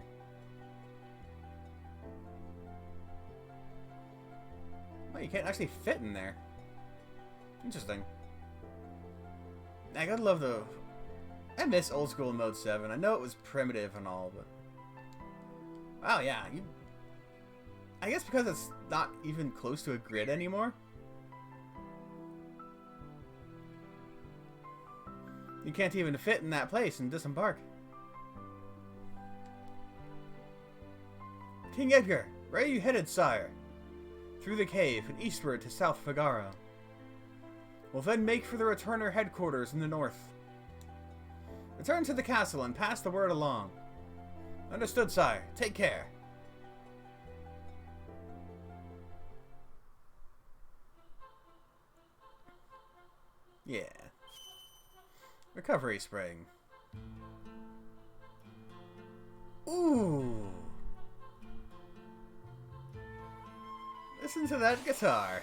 Oh, you can't actually fit in there. Interesting. I gotta love the... I miss old school Mode 7. I know it was primitive and all, but... Wow, yeah. I guess because it's not even close to a grid anymore. You can't even fit in that place and disembark. King Edgar, where are you headed, sire? Through the cave and eastward to South Figaro. We'll then make for the Returner headquarters in the north. Return to the castle and pass the word along. Understood, sire. Take care. Yeah. Recovery spring. Ooh. Listen to that guitar.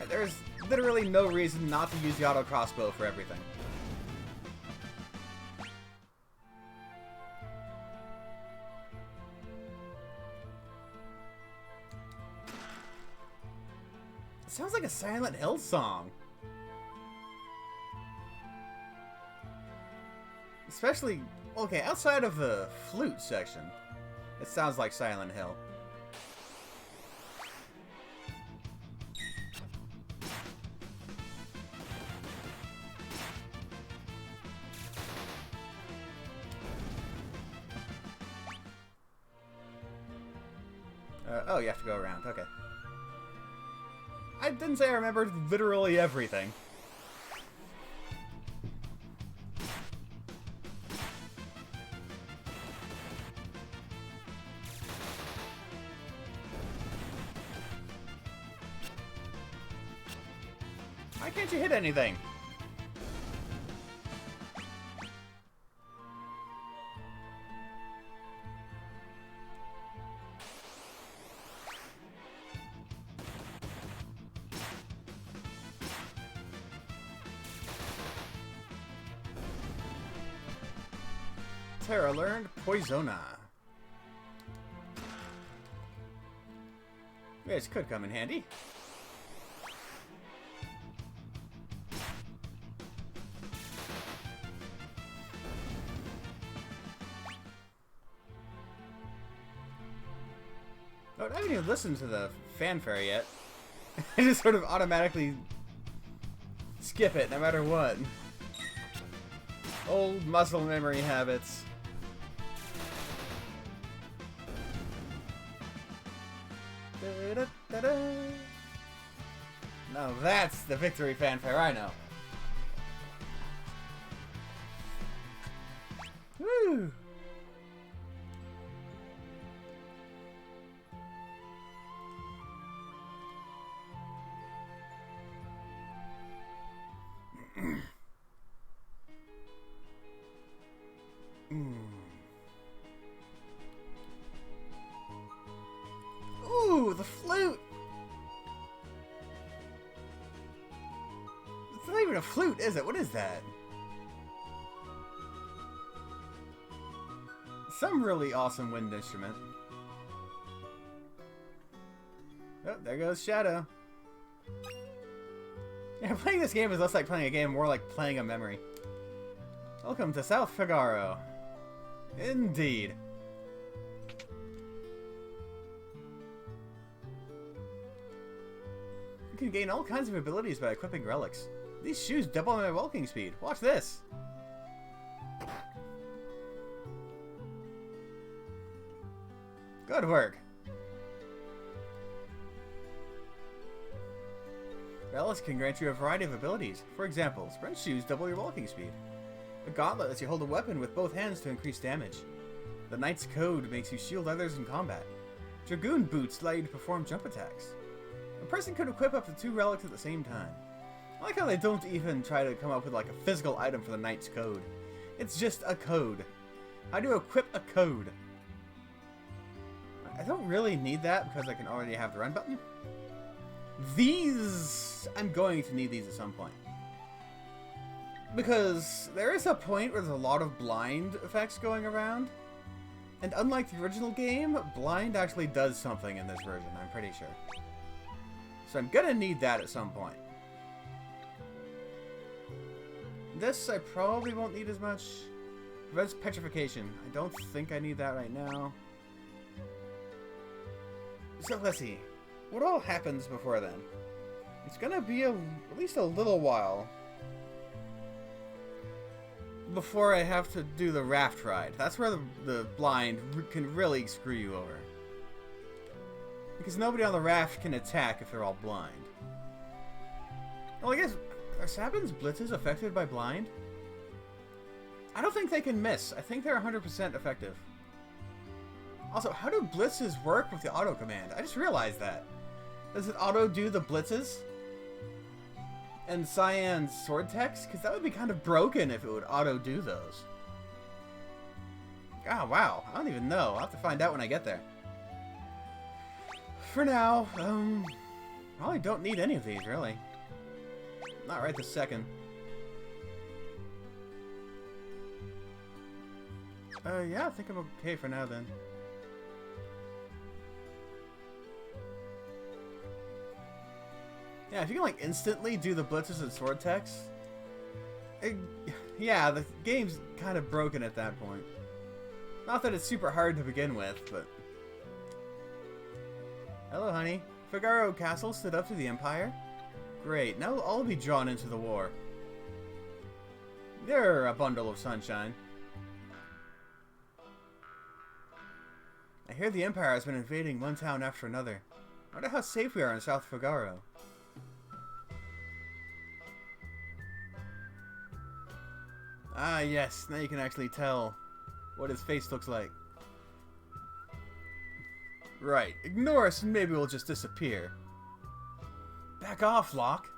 There's literally no reason not to use the auto crossbow for everything. It sounds like a Silent Hill song. Especially, okay, outside of the flute section, it sounds like Silent Hill. Oh, you have to go around. Okay. I didn't say I remembered literally everything. Why can't you hit anything? Terra learned Poisona. This could come in handy. Oh, I haven't even listened to the fanfare yet. I just sort of automatically skip it no matter what. Old muscle memory habits. Now that's the victory fanfare I know. Woo! Ooh, the flute! It's not even a flute, is it? What is that? Some really awesome wind instrument. Oh, there goes Shadow. Yeah, playing this game is less like playing a game, more like playing a memory. Welcome to South Figaro. Indeed. You can gain all kinds of abilities by equipping relics. These shoes double my walking speed. Watch this. Good work. Relics can grant you a variety of abilities. For example, sprint shoes double your walking speed. The gauntlet lets you hold a weapon with both hands to increase damage. The Knight's Code makes you shield others in combat. Dragoon boots allow you to perform jump attacks. A person could equip up to 2 relics at the same time. I like how they don't even try to come up with like a physical item for the Knight's Code. It's just a code. How do you equip a code? I don't really need that because I can already have the run button. These... I'm going to need these at some point. Because there is a point where there's a lot of blind effects going around. And unlike the original game, blind actually does something in this version, I'm pretty sure. So I'm gonna need that at some point. This I probably won't need as much. Prevents petrification. I don't think I need that right now. So let's see. What all happens before then? It's gonna be at least a little while before I have to do the raft ride. That's where the blind can really screw you over. Because nobody on the raft can attack if they're all blind. Well, I guess, are Sabin's blitzes affected by blind? I don't think they can miss. I think they're 100% effective. Also, how do blitzes work with the auto command? I just realized that. Does it auto do the blitzes? And Cyan's sword text? Because that would be kind of broken if it would auto do those. Oh, wow. I don't even know. I'll have to find out when I get there. For now, probably don't need any of these, really. Not right this second. Yeah, I think I'm okay for now, then. Yeah, if you can, like, instantly do the blitzes and sword techs... yeah, the game's kind of broken at that point. Not that it's super hard to begin with, but... Hello, honey. Figaro Castle stood up to the Empire? Great, now I'll be drawn into the war. You're a bundle of sunshine. I hear the Empire has been invading one town after another. I wonder how safe we are in South Figaro. Ah, yes. Now you can actually tell what his face looks like. Right. Ignore us and maybe we'll just disappear. Back off, Locke.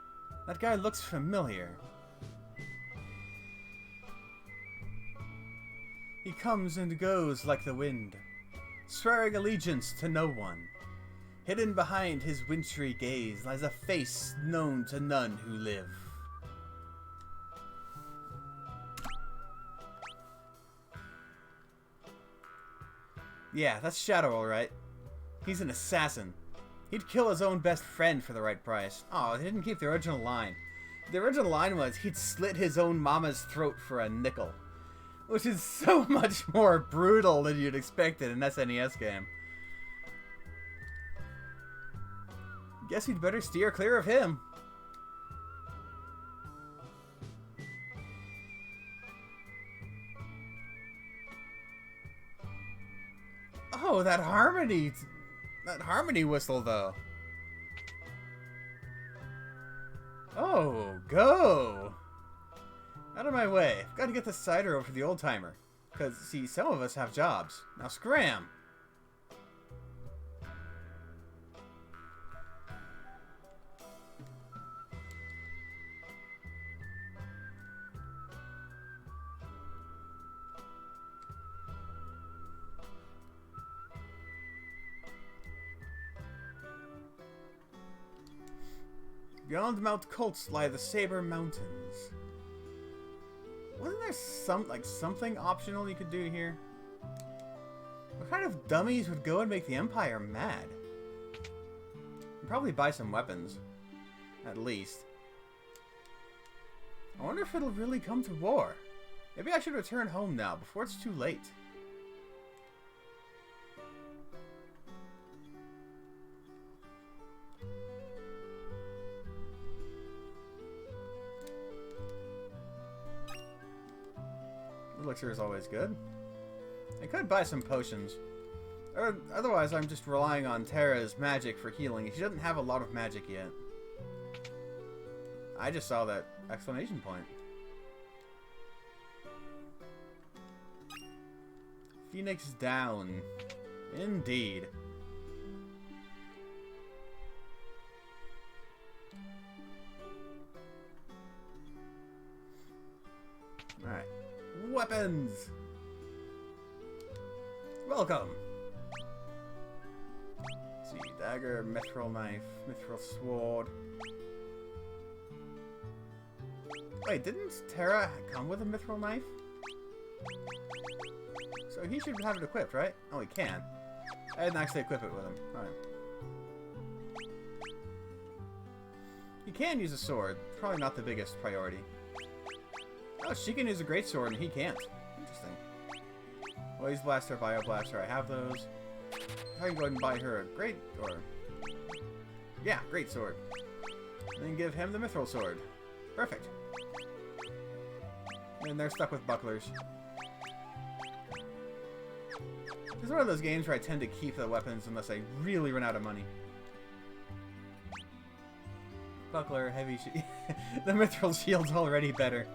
That guy looks familiar. He comes and goes like the wind, swearing allegiance to no one. Hidden behind his wintry gaze lies a face known to none who live. Yeah, that's Shadow, alright. He's an assassin. He'd kill his own best friend for the right price. Oh, they didn't keep the original line. The original line was, he'd slit his own mama's throat for a nickel. Which is so much more brutal than you'd expect in an SNES game. Guess you'd better steer clear of him. Oh, that harmony whistle, though. Oh, go! Out of my way. I've got to get the cider over to the old-timer. Because, see, some of us have jobs. Now scram! Beyond Mount Colts lie the Saber Mountains. Wasn't there something optional you could do here? What kind of dummies would go and make the Empire mad? You'd probably buy some weapons. At least. I wonder if it'll really come to war. Maybe I should return home now, before it's too late. Elixir is always good. I could buy some potions. Or otherwise, I'm just relying on Terra's magic for healing. She doesn't have a lot of magic yet. I just saw that exclamation point. Phoenix down. Indeed. Alright. Weapons! Welcome! Let's see, dagger, mithril knife, mithril sword. Wait, didn't Terra come with a mithril knife? So he should have it equipped, right? Oh, he can. I didn't actually equip it with him. Alright. He can use a sword. Probably not the biggest priority. Oh, she can use a great sword and he can't. Interesting. Blaze Blaster, Bio Blaster, I have those. I can go ahead and buy her a great, or... yeah, great sword. And then give him the mithril sword. Perfect. And they're stuck with bucklers. This is one of those games where I tend to keep the weapons unless I really run out of money. Buckler, heavy shield. The mithril shield's already better.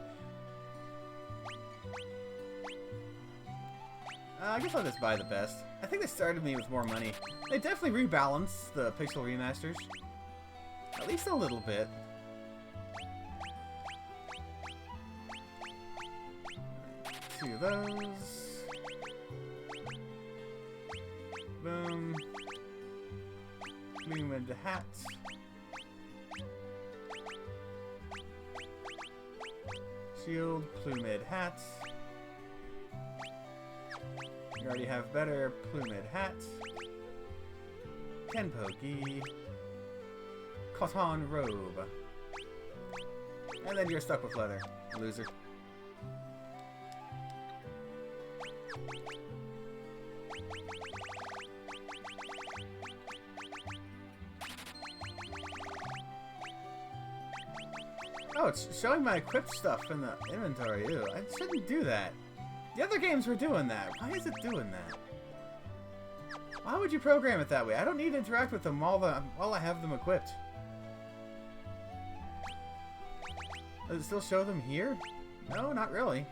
I guess I'll just buy the best. I think they started me with more money. They definitely rebalanced the Pixel remasters. At least a little bit. Two of those. boom. Plumed hat. Shield, plumed hat. You already have better plumed hat. Kenpoki. Cotton robe. And then you're stuck with leather, loser. Oh, it's showing my equipped stuff in the inventory. Ew, I shouldn't do that. The other games were doing that. Why is it doing that? Why would you program it that way? I don't need to interact with them while I have them equipped. Does it still show them here? No, not really.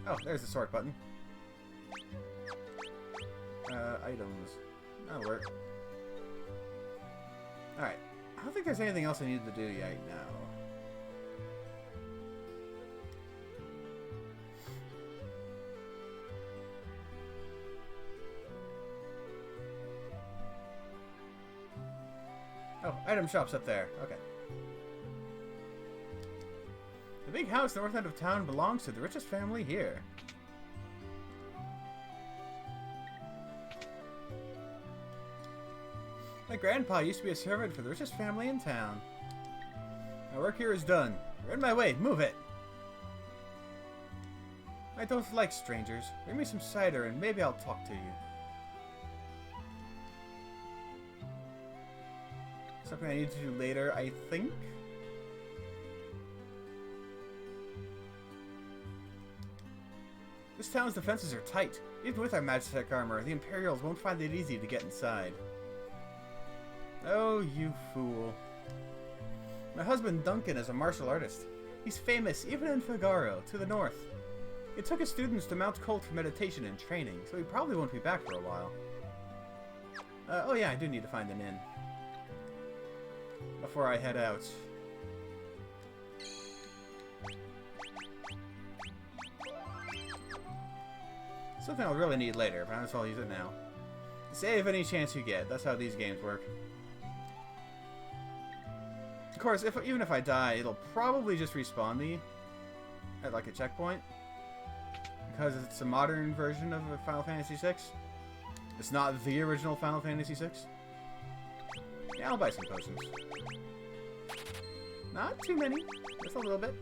Oh, there's the sort button. Items. That'll work. Alright. I don't think there's anything else I need to do right now. Oh, item shop's up there. Okay. The big house north end of town belongs to the richest family here. My grandpa used to be a servant for the richest family in town. My work here is done. You're in my way. Move it. I don't like strangers. Bring me some cider and maybe I'll talk to you. Something I need to do later, I think. This town's defenses are tight. Even with our magic armor, the Imperials won't find it easy to get inside. Oh, you fool. My husband Duncan is a martial artist. He's famous even in Figaro, to the north. He took his students to Mount Colt for meditation and training, so he probably won't be back for a while. Oh yeah, I do need to find an inn. Before I head out. Something I'll really need later, but I might as well use it now. Save any chance you get. That's how these games work. Of course, even if I die, it'll probably just respawn me at like a checkpoint. Because it's a modern version of Final Fantasy VI. It's not the original Final Fantasy VI. Yeah, I'll buy some potions. Not too many, just a little bit.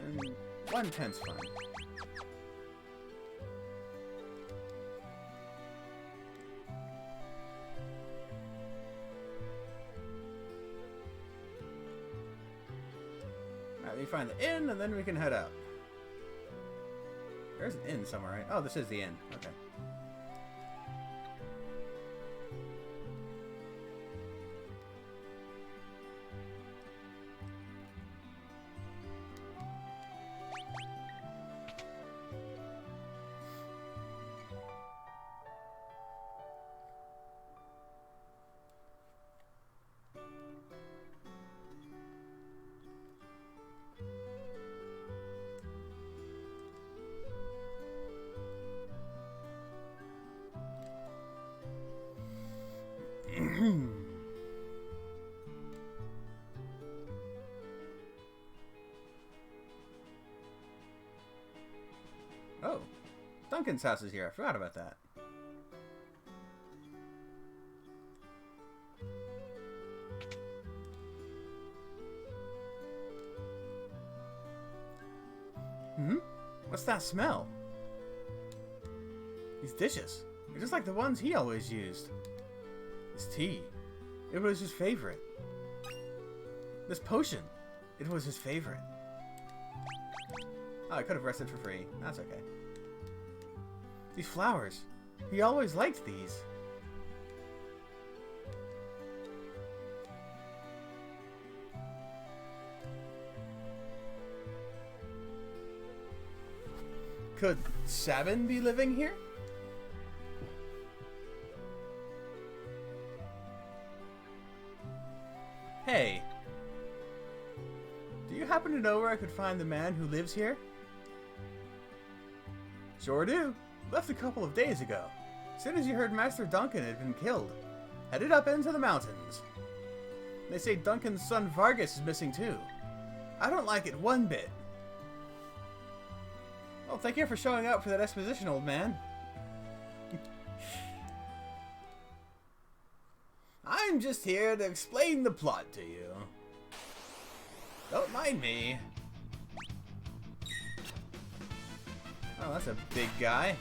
And 1/10's fine. Alright, let me find the inn and then we can head out. There's an inn somewhere, right? Oh, this is the inn. Okay. Oh, Duncan's house is here. I forgot about that. What's that smell? These dishes. They're just like the ones he always used. This tea. It was his favorite. This potion. It was his favorite. Oh, I could have rested for free. That's okay. These flowers. He always liked these. Could Sabin be living here? Hey. Do you happen to know where I could find the man who lives here? Sure do. Left a couple of days ago. As soon as you heard Master Duncan had been killed. Headed up into the mountains. They say Duncan's son Vargas is missing too. I don't like it one bit. Well, thank you for showing up for that exposition, old man. I'm just here to explain the plot to you. Don't mind me. Oh, that's a big guy.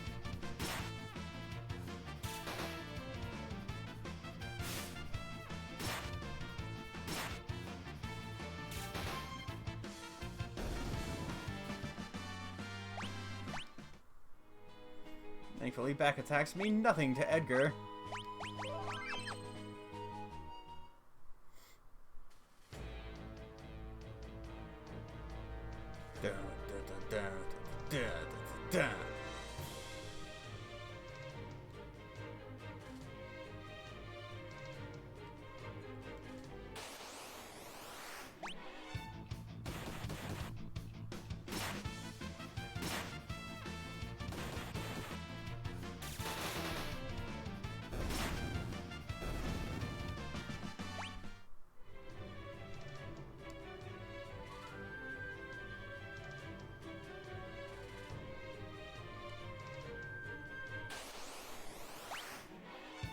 Thankfully, back attacks mean nothing to Edgar.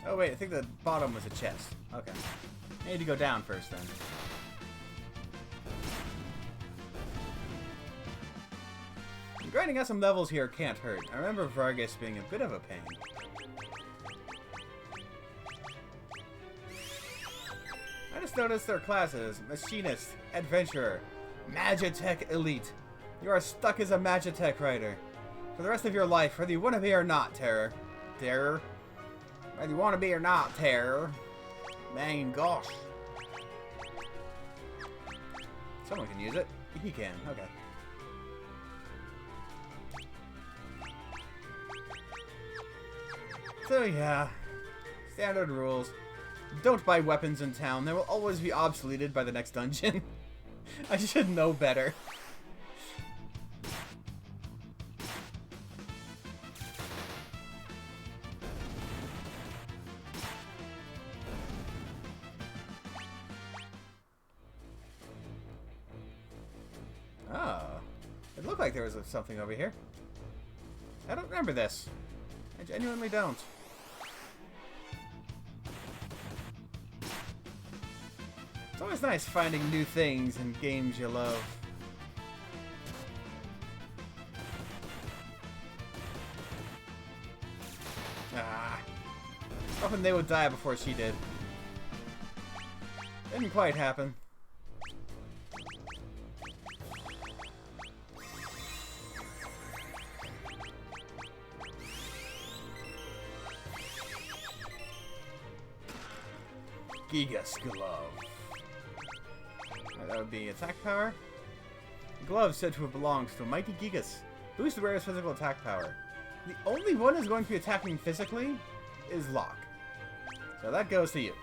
Oh wait, I think the bottom was a chest. Okay. I need to go down first then. Grinding out some levels here can't hurt. I remember Vargas being a bit of a pain. I just noticed their classes: Machinist, Adventurer, Magitech Elite. You are stuck as a Magitech Rider. For the rest of your life, whether you want to be or not, Terror. Terror? Whether you want to be or not, Terror. Man, gosh. Someone can use it. He can. Okay. So yeah, standard rules. Don't buy weapons in town. They will always be obsoleted by the next dungeon. I should know better. Oh, it looked like there was something over here. I don't remember this. I genuinely don't. It's always nice finding new things in games you love. Ah. Often they would die before she did. Didn't quite happen. Gigas Glove. That would be attack power. The glove is said to have belonged to a mighty Gigas. Boost the wearer's physical attack power. The only one who's going to be attacking physically is Locke. So that goes to you.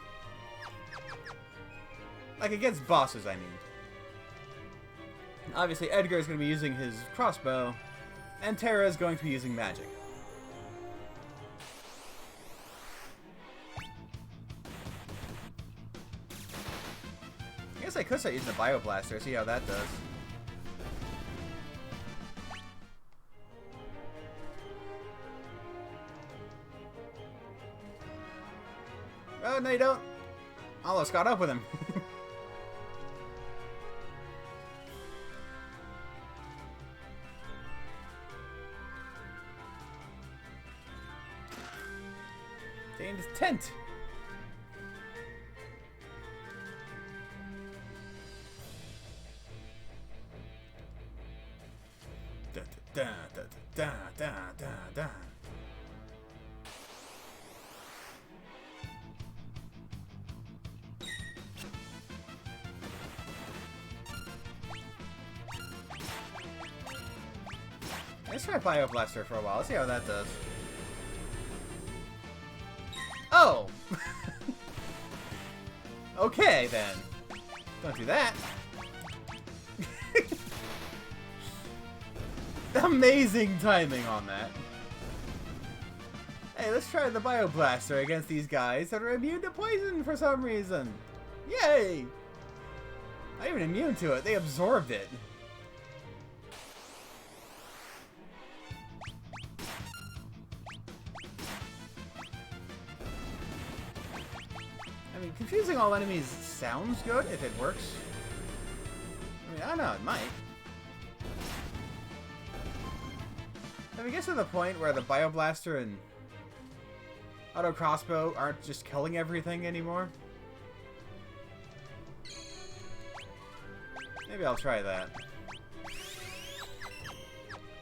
Like against bosses, I mean. Obviously, Edgar is going to be using his crossbow, and Terra is going to be using magic. I guess I could start using the Bioblaster, see how that does. Oh, no you don't. Almost caught up with him. Tamed tent. Da da da da da da. Let's try Bioblaster for a while. Let's see how that does. Oh! Okay, then. Don't do that. Amazing timing on that. Hey, let's try the Bio Blaster against these guys that are immune to poison for some reason. Yay! Not even immune to it, they absorbed it. I mean, confusing all enemies sounds good if it works. I mean, I don't know, it might. Have we get to the point where the Bio Blaster and Auto Crossbow aren't just killing everything anymore? Maybe I'll try that.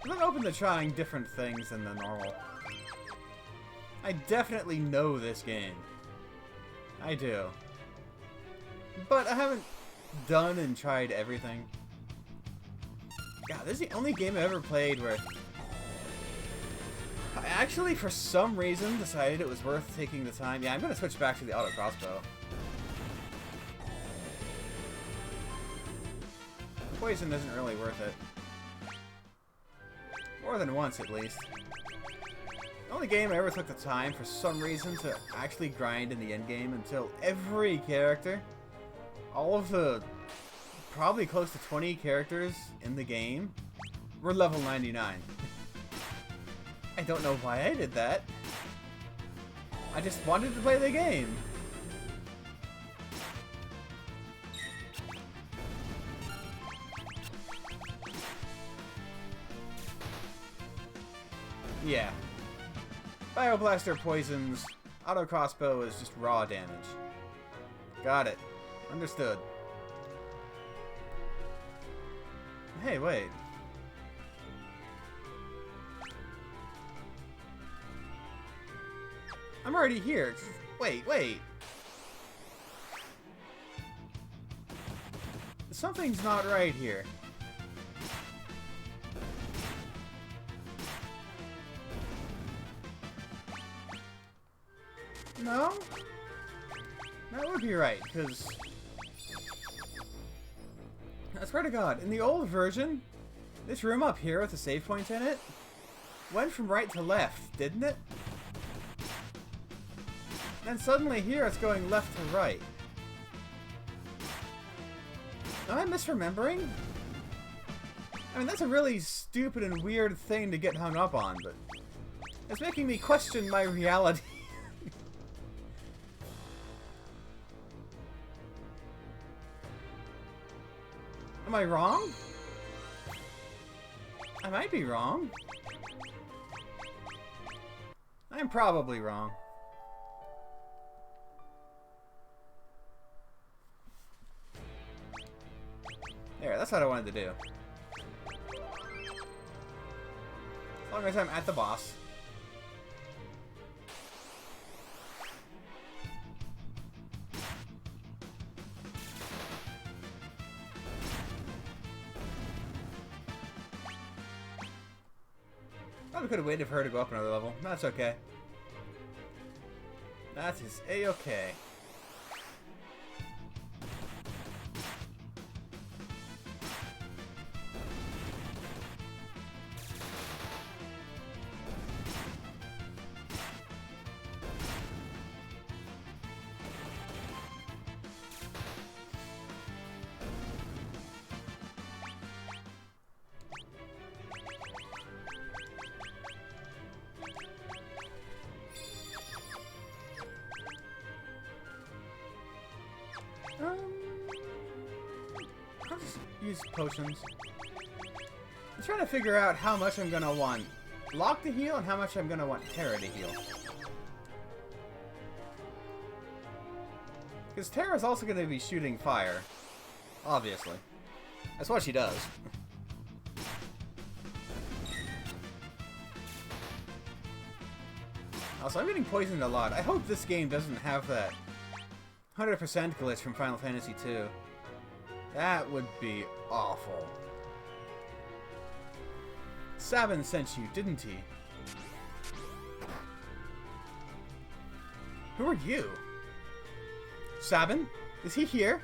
I'm open to trying different things than the normal. I definitely know this game. I do. But I haven't done and tried everything. God, this is the only game I've ever played where I actually, for some reason, decided it was worth taking the time. Yeah, I'm going to switch back to the Auto Crossbow. Poison isn't really worth it. More than once, at least. The only game I ever took the time, for some reason, to actually grind in the endgame until every character, all of the probably close to 20 characters in the game, were level 99. I don't know why I did that. I just wanted to play the game. Yeah. Bio Blaster poisons. Auto Crossbow is just raw damage. Got it. Understood. Hey, wait. I'm already here. Wait. Something's not right here. No? That would be right, because I swear to God, in the old version, this room up here with the save point in it went from right to left, didn't it? Then suddenly here it's going left to right. Am I misremembering? I mean, that's a really stupid and weird thing to get hung up on, but it's making me question my reality. Am I wrong? I might be wrong. I'm probably wrong. There, that's what I wanted to do. As long as I'm at the boss. Probably could have waited for her to go up another level. That's okay. That is a-okay. I'll just use potions. I'm trying to figure out how much I'm gonna want Locke to heal and how much I'm gonna want Terra to heal. Because Terra's also gonna be shooting fire. Obviously. That's what she does. Also, I'm getting poisoned a lot. I hope this game doesn't have that 100% glitch from Final Fantasy II. That would be awful. Sabin sent you, didn't he? Who are you? Sabin? Is he here?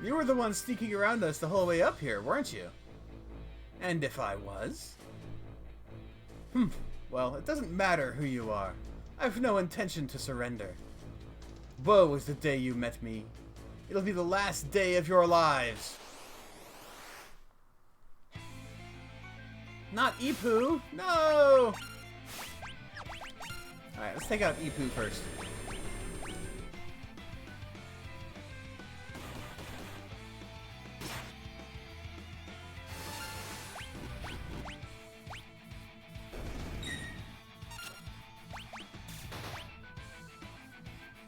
You were the one sneaking around us the whole way up here, weren't you? And if I was? Well, it doesn't matter who you are. I've no intention to surrender. Woe is the day you met me. It'll be the last day of your lives. Not Ipu! No! Alright, let's take out Ipu first.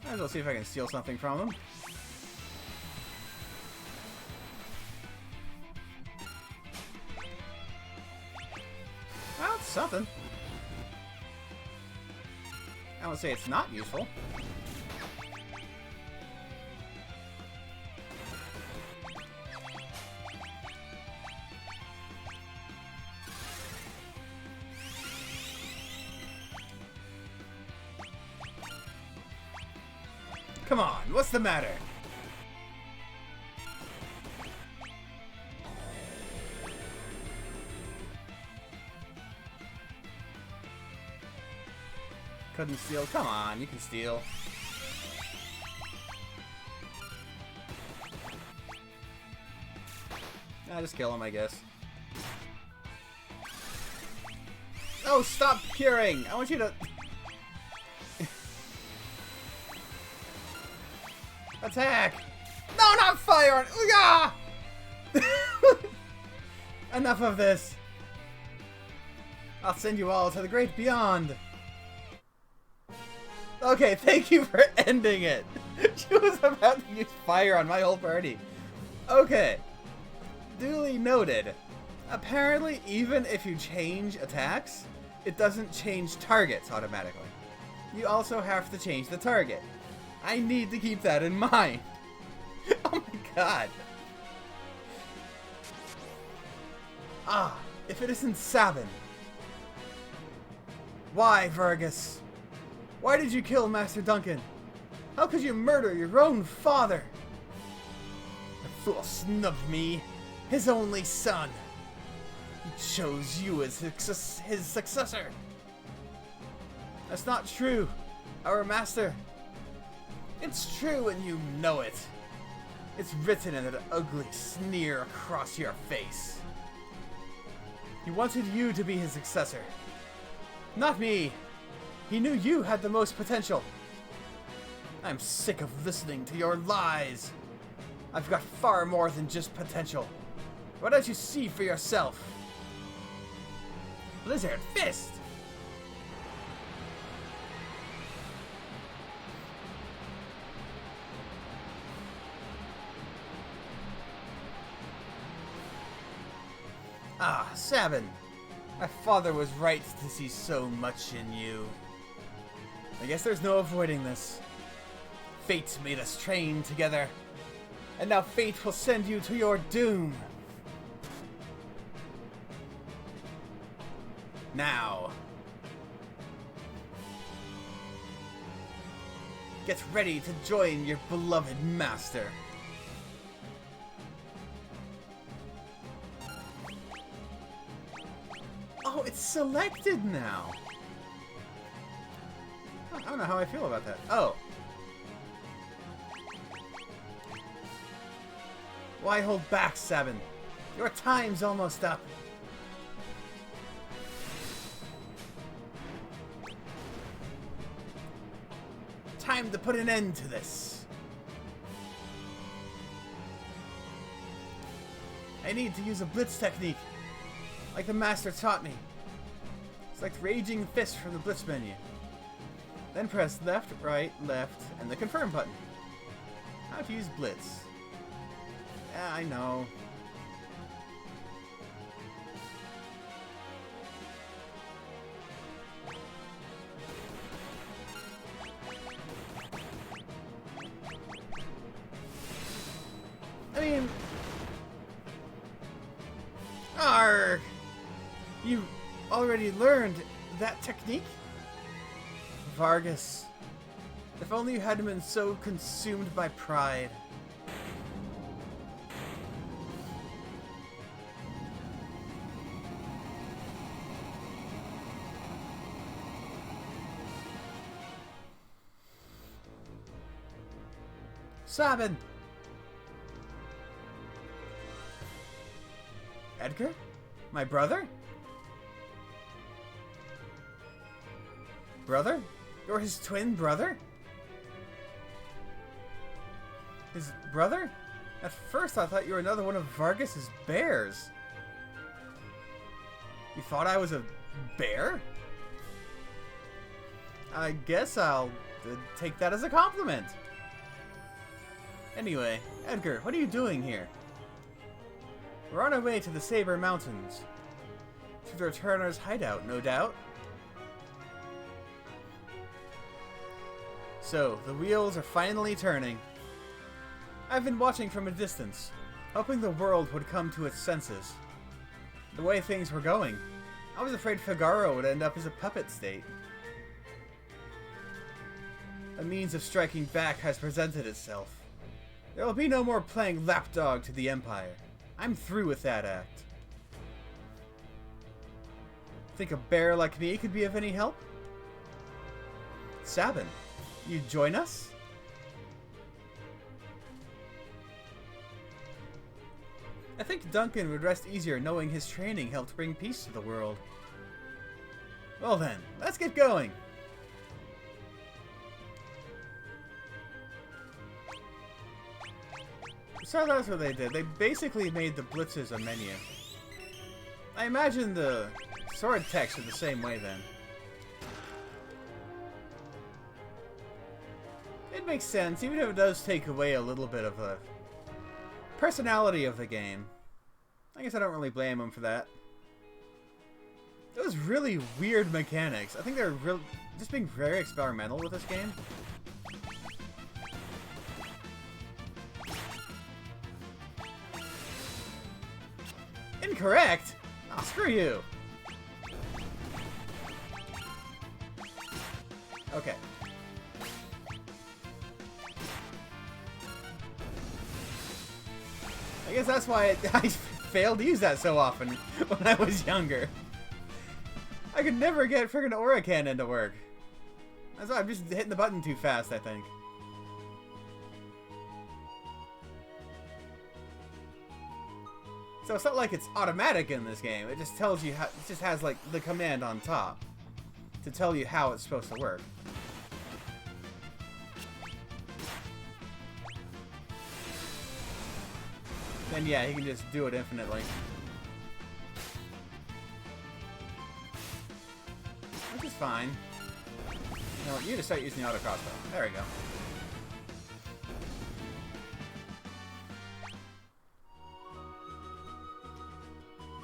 Might as well see if I can steal something from him. Well, it's something. I won't say it's not useful. Come on, what's the matter? Couldn't steal. Come on, you can steal. Nah, just kill him, I guess. Oh, stop curing! I want you to... Attack! No, not fire! Ah! Enough of this. I'll send you all to the great beyond. Okay, thank you for ending it. She was about to use fire on my whole party. Okay. Duly noted. Apparently, even if you change attacks, it doesn't change targets automatically. You also have to change the target. I need to keep that in mind. Oh my god. Ah, if it isn't Sabin. Why, Vargas? Why did you kill Master Duncan? How could you murder your own father? The fool snubbed me, his only son. He chose you as his successor. That's not true, our master. It's true and you know it. It's written in an ugly sneer across your face. He wanted you to be his successor. Not me. He knew you had the most potential. I'm sick of listening to your lies. I've got far more than just potential. Why don't you see for yourself? Blizzard Fist! Ah, Sabin. My father was right to see so much in you. I guess there's no avoiding this. Fate made us train together. And now fate will send you to your doom. Now. Get ready to join your beloved master. Oh, it's selected now. I don't know how I feel about that. Oh. Why hold back, Sabin? Your time's almost up. Time to put an end to this. I need to use a blitz technique, like the master taught me. Select Raging Fist from the blitz menu. Then press left, right, left, and the confirm button. How to use blitz. Yeah, I know. I mean... Arrgh! You already learned that technique? Vargas. If only you hadn't been so consumed by pride. Sabin! Edgar? My brother? Brother? You're his twin brother? His brother? At first I thought you were another one of Vargas's bears. You thought I was a bear? I guess I'll take that as a compliment. Anyway, Edgar, what are you doing here? We're on our way to the Saber Mountains. To the Returner's hideout, no doubt. So, the wheels are finally turning. I've been watching from a distance, hoping the world would come to its senses. The way things were going, I was afraid Figaro would end up as a puppet state. A means of striking back has presented itself. There will be no more playing lapdog to the Empire. I'm through with that act. Think a bear like me could be of any help? Sabin, you join us? I think Duncan would rest easier knowing his training helped bring peace to the world. Well then, let's get going! So that's what they did. They basically made the blitzes a menu. I imagine the sword techs are the same way then. It makes sense, even if it does take away a little bit of the personality of the game. I guess I don't really blame them for that. It was really weird mechanics. I think they're just being very experimental with this game. Incorrect? Oh, screw you. Okay. I guess that's why I failed to use that so often when I was younger. I could never get friggin' Aura Cannon to work. That's why I'm just hitting the button too fast, I think. So it's not like it's automatic in this game. It just tells you how. It just has like the command on top to tell you how it's supposed to work. Then yeah, he can just do it infinitely. Which is fine. You know what, you need to start using the auto crossbow. There we go.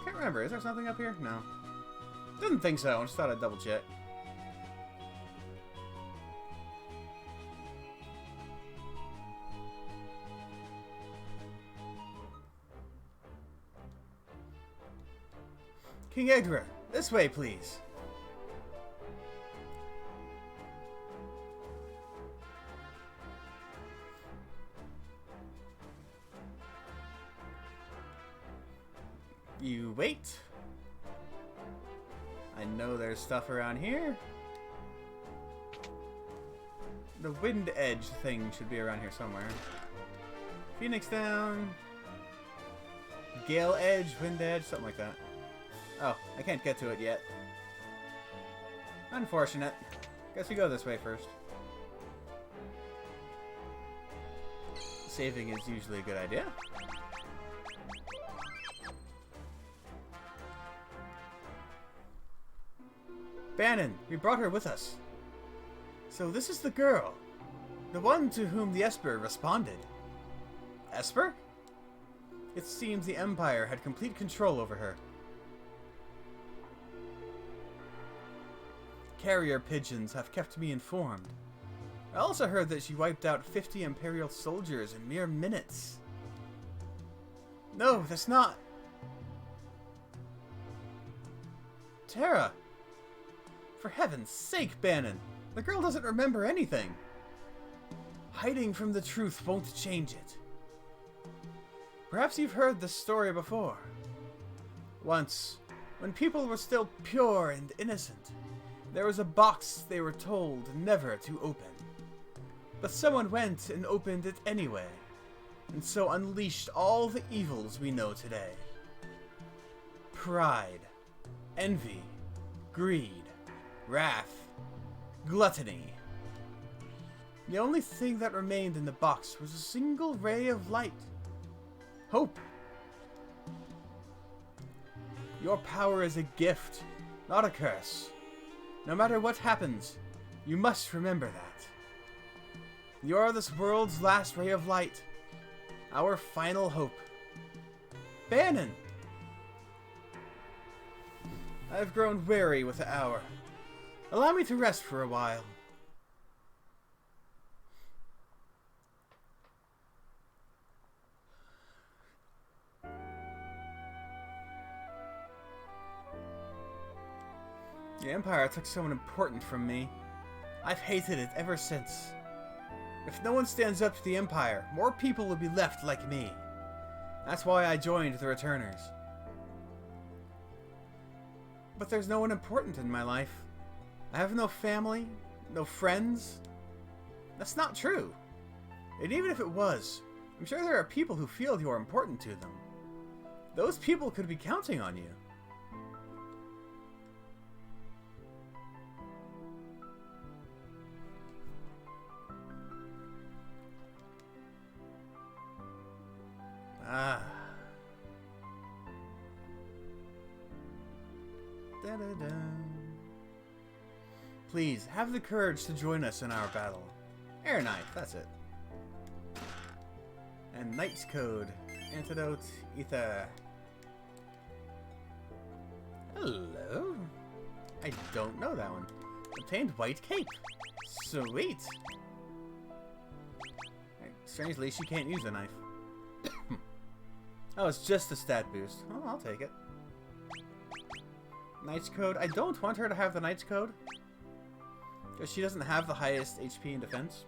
Can't remember, is there something up here? No. Didn't think so, I just thought I'd double check. King Edgar, this way, please. You wait. I know there's stuff around here. The wind edge thing should be around here somewhere. Phoenix down. Gale edge, wind edge, something like that. Oh, I can't get to it yet. Unfortunate. Guess we go this way first. Saving is usually a good idea. Bannon, we brought her with us. So this is the girl. The one to whom the Esper responded. Esper? It seems the Empire had complete control over her. Carrier pigeons have kept me informed. I also heard that she wiped out 50 Imperial soldiers in mere minutes. No, that's not... Terra! For heaven's sake, Bannon! The girl doesn't remember anything! Hiding from the truth won't change it. Perhaps you've heard this story before. Once, when people were still pure and innocent, there was a box they were told never to open. But someone went and opened it anyway, and so unleashed all the evils we know today. Pride, envy, greed, wrath, gluttony. The only thing that remained in the box was a single ray of light. Hope. Your power is a gift, not a curse. No matter what happens, you must remember that. You are this world's last ray of light, our final hope. Bannon! I have grown weary with the hour. Allow me to rest for a while. The Empire took someone important from me. I've hated it ever since. If no one stands up to the Empire, more people will be left like me. That's why I joined the Returners. But there's no one important in my life. I have no family, no friends. That's not true. And even if it was, I'm sure there are people who feel you're important to them. Those people could be counting on you. Ah. Da-da-da. Please, have the courage to join us in our battle. Air Knight, that's it. And Knight's Code. Antidote, Ether. Hello? I don't know that one. Obtained White Cape. Sweet. Strangely, she can't use a knife. Oh, it's just a stat boost. Oh, I'll take it. Knight's Code. I don't want her to have the Knight's Code, because she doesn't have the highest HP and defense.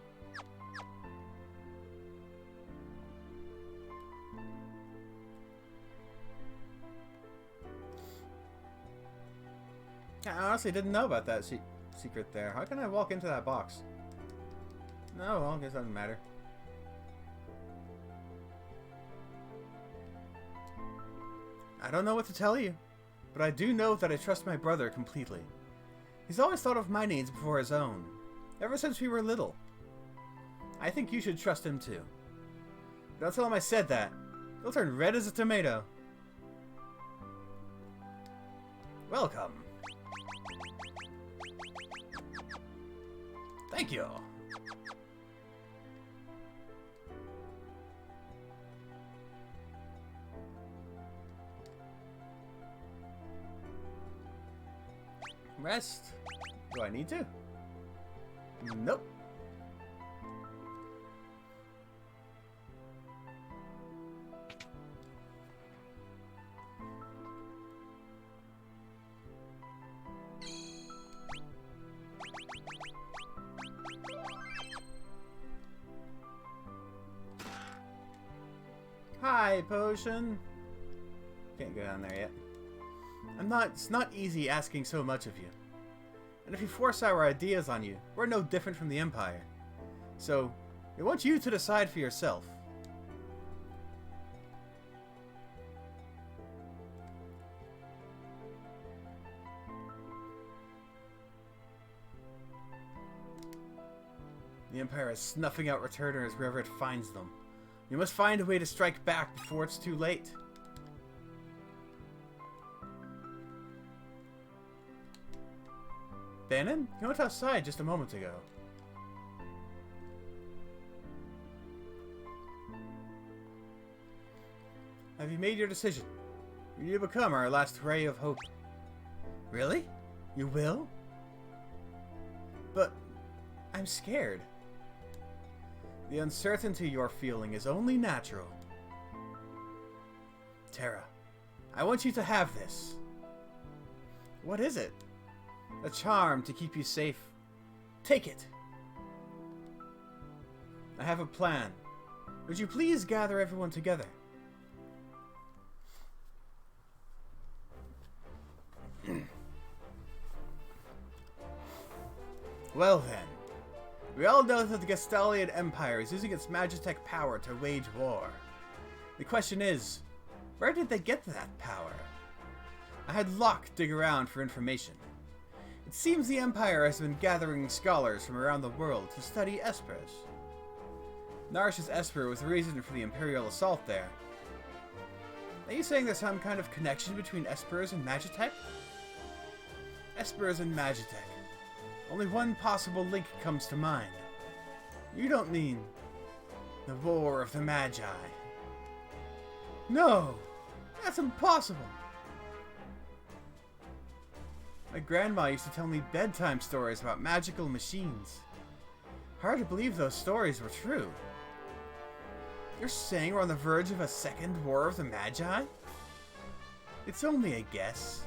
I honestly didn't know about that secret there. How can I walk into that box? No, well, I guess it doesn't matter. I don't know what to tell you, but I do know that I trust my brother completely. He's always thought of my needs before his own, ever since we were little. I think you should trust him too. Don't tell him I said that. He'll turn red as a tomato. Welcome. Thank you. Rest. Do I need to? Nope. Hi, potion. Can't go down there yet. It's not easy asking so much of you. And if we force our ideas on you, we're no different from the Empire. So, we want you to decide for yourself. The Empire is snuffing out returners wherever it finds them. We must find a way to strike back before it's too late. Bannon, you went outside just a moment ago. Have you made your decision? You need to become our last ray of hope. Really? You will? But I'm scared. The uncertainty you're feeling is only natural. Terra, I want you to have this. What is it? A charm to keep you safe. Take it. I have a plan. Would you please gather everyone together? Well then, We all know that the Gestalian Empire is using its Magitech power to wage war. The question is, where did they get that power? I had Locke dig around for information. It seems the Empire has been gathering scholars from around the world to study espers. Narsh's esper was the reason for the Imperial assault there. Are you saying there's some kind of connection between espers and Magitech? Espers and Magitech. Only one possible link comes to mind. You don't mean the War of the Magi. No! That's impossible! My grandma used to tell me bedtime stories about magical machines. Hard to believe those stories were true. You're saying we're on the verge of a second War of the Magi? It's only a guess.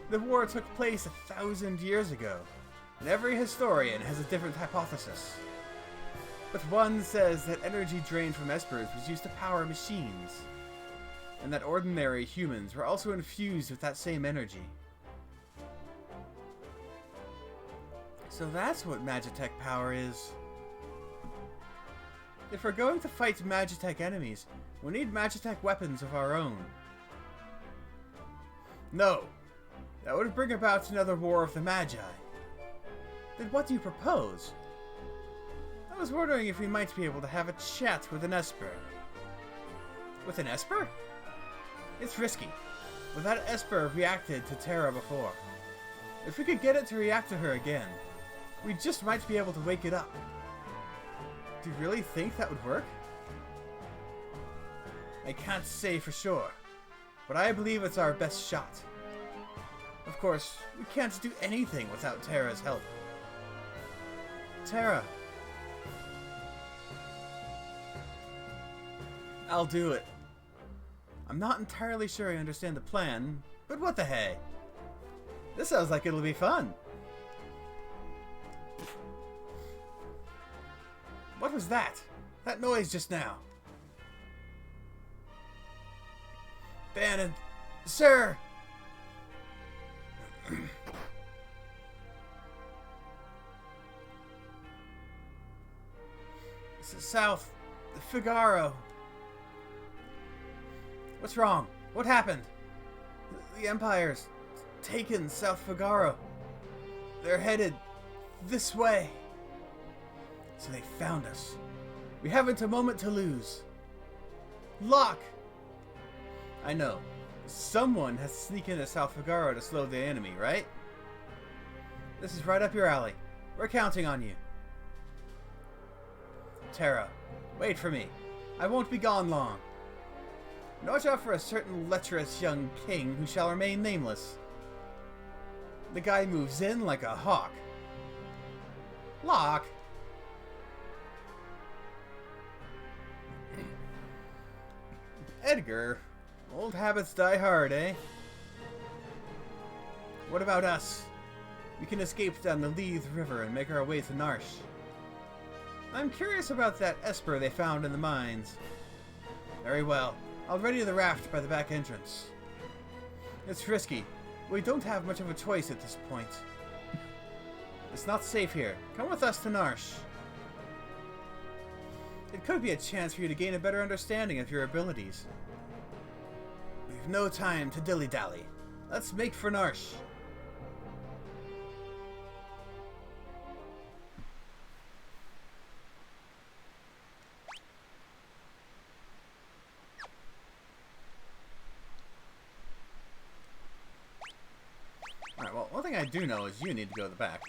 The war took place 1,000 years ago, and every historian has a different hypothesis. But one says that energy drained from espers was used to power machines, and that ordinary humans were also infused with that same energy. So that's what Magitech power is. If we're going to fight Magitech enemies, we need Magitech weapons of our own. No, that would bring about another War of the Magi. Then what do you propose? I was wondering if we might be able to have a chat with an Esper. With an Esper? It's risky. But that Esper reacted to Terra before. If we could get it to react to her again, we just might be able to wake it up. Do you really think that would work? I can't say for sure, but I believe it's our best shot. Of course, we can't do anything without Terra's help. Terra. I'll do it. I'm not entirely sure I understand the plan, but what the hey? This sounds like it'll be fun. What was that? That noise just now. Bannon, sir! This is South Figaro. What's wrong? What happened? The Empire's taken South Figaro. They're headed this way. So they found us. We haven't a moment to lose. Locke! I know. Someone has to sneak into South Figaro to slow the enemy, right? This is right up your alley. We're counting on you. Terra, wait for me. I won't be gone long. Watch out for a certain lecherous young king who shall remain nameless. The guy moves in like a hawk. Locke! Edgar, old habits die hard, eh? What about us? We can escape down the Leith River and make our way to Narsh. I'm curious about that Esper they found in the mines. Very well. I'll ready the raft by the back entrance. It's risky. We don't have much of a choice at this point. It's not safe here. Come with us to Narsh. It could be a chance for you to gain a better understanding of your abilities. We've no time to dilly-dally. Let's make for Narsh. Alright, well, one thing I do know is you need to go to the back.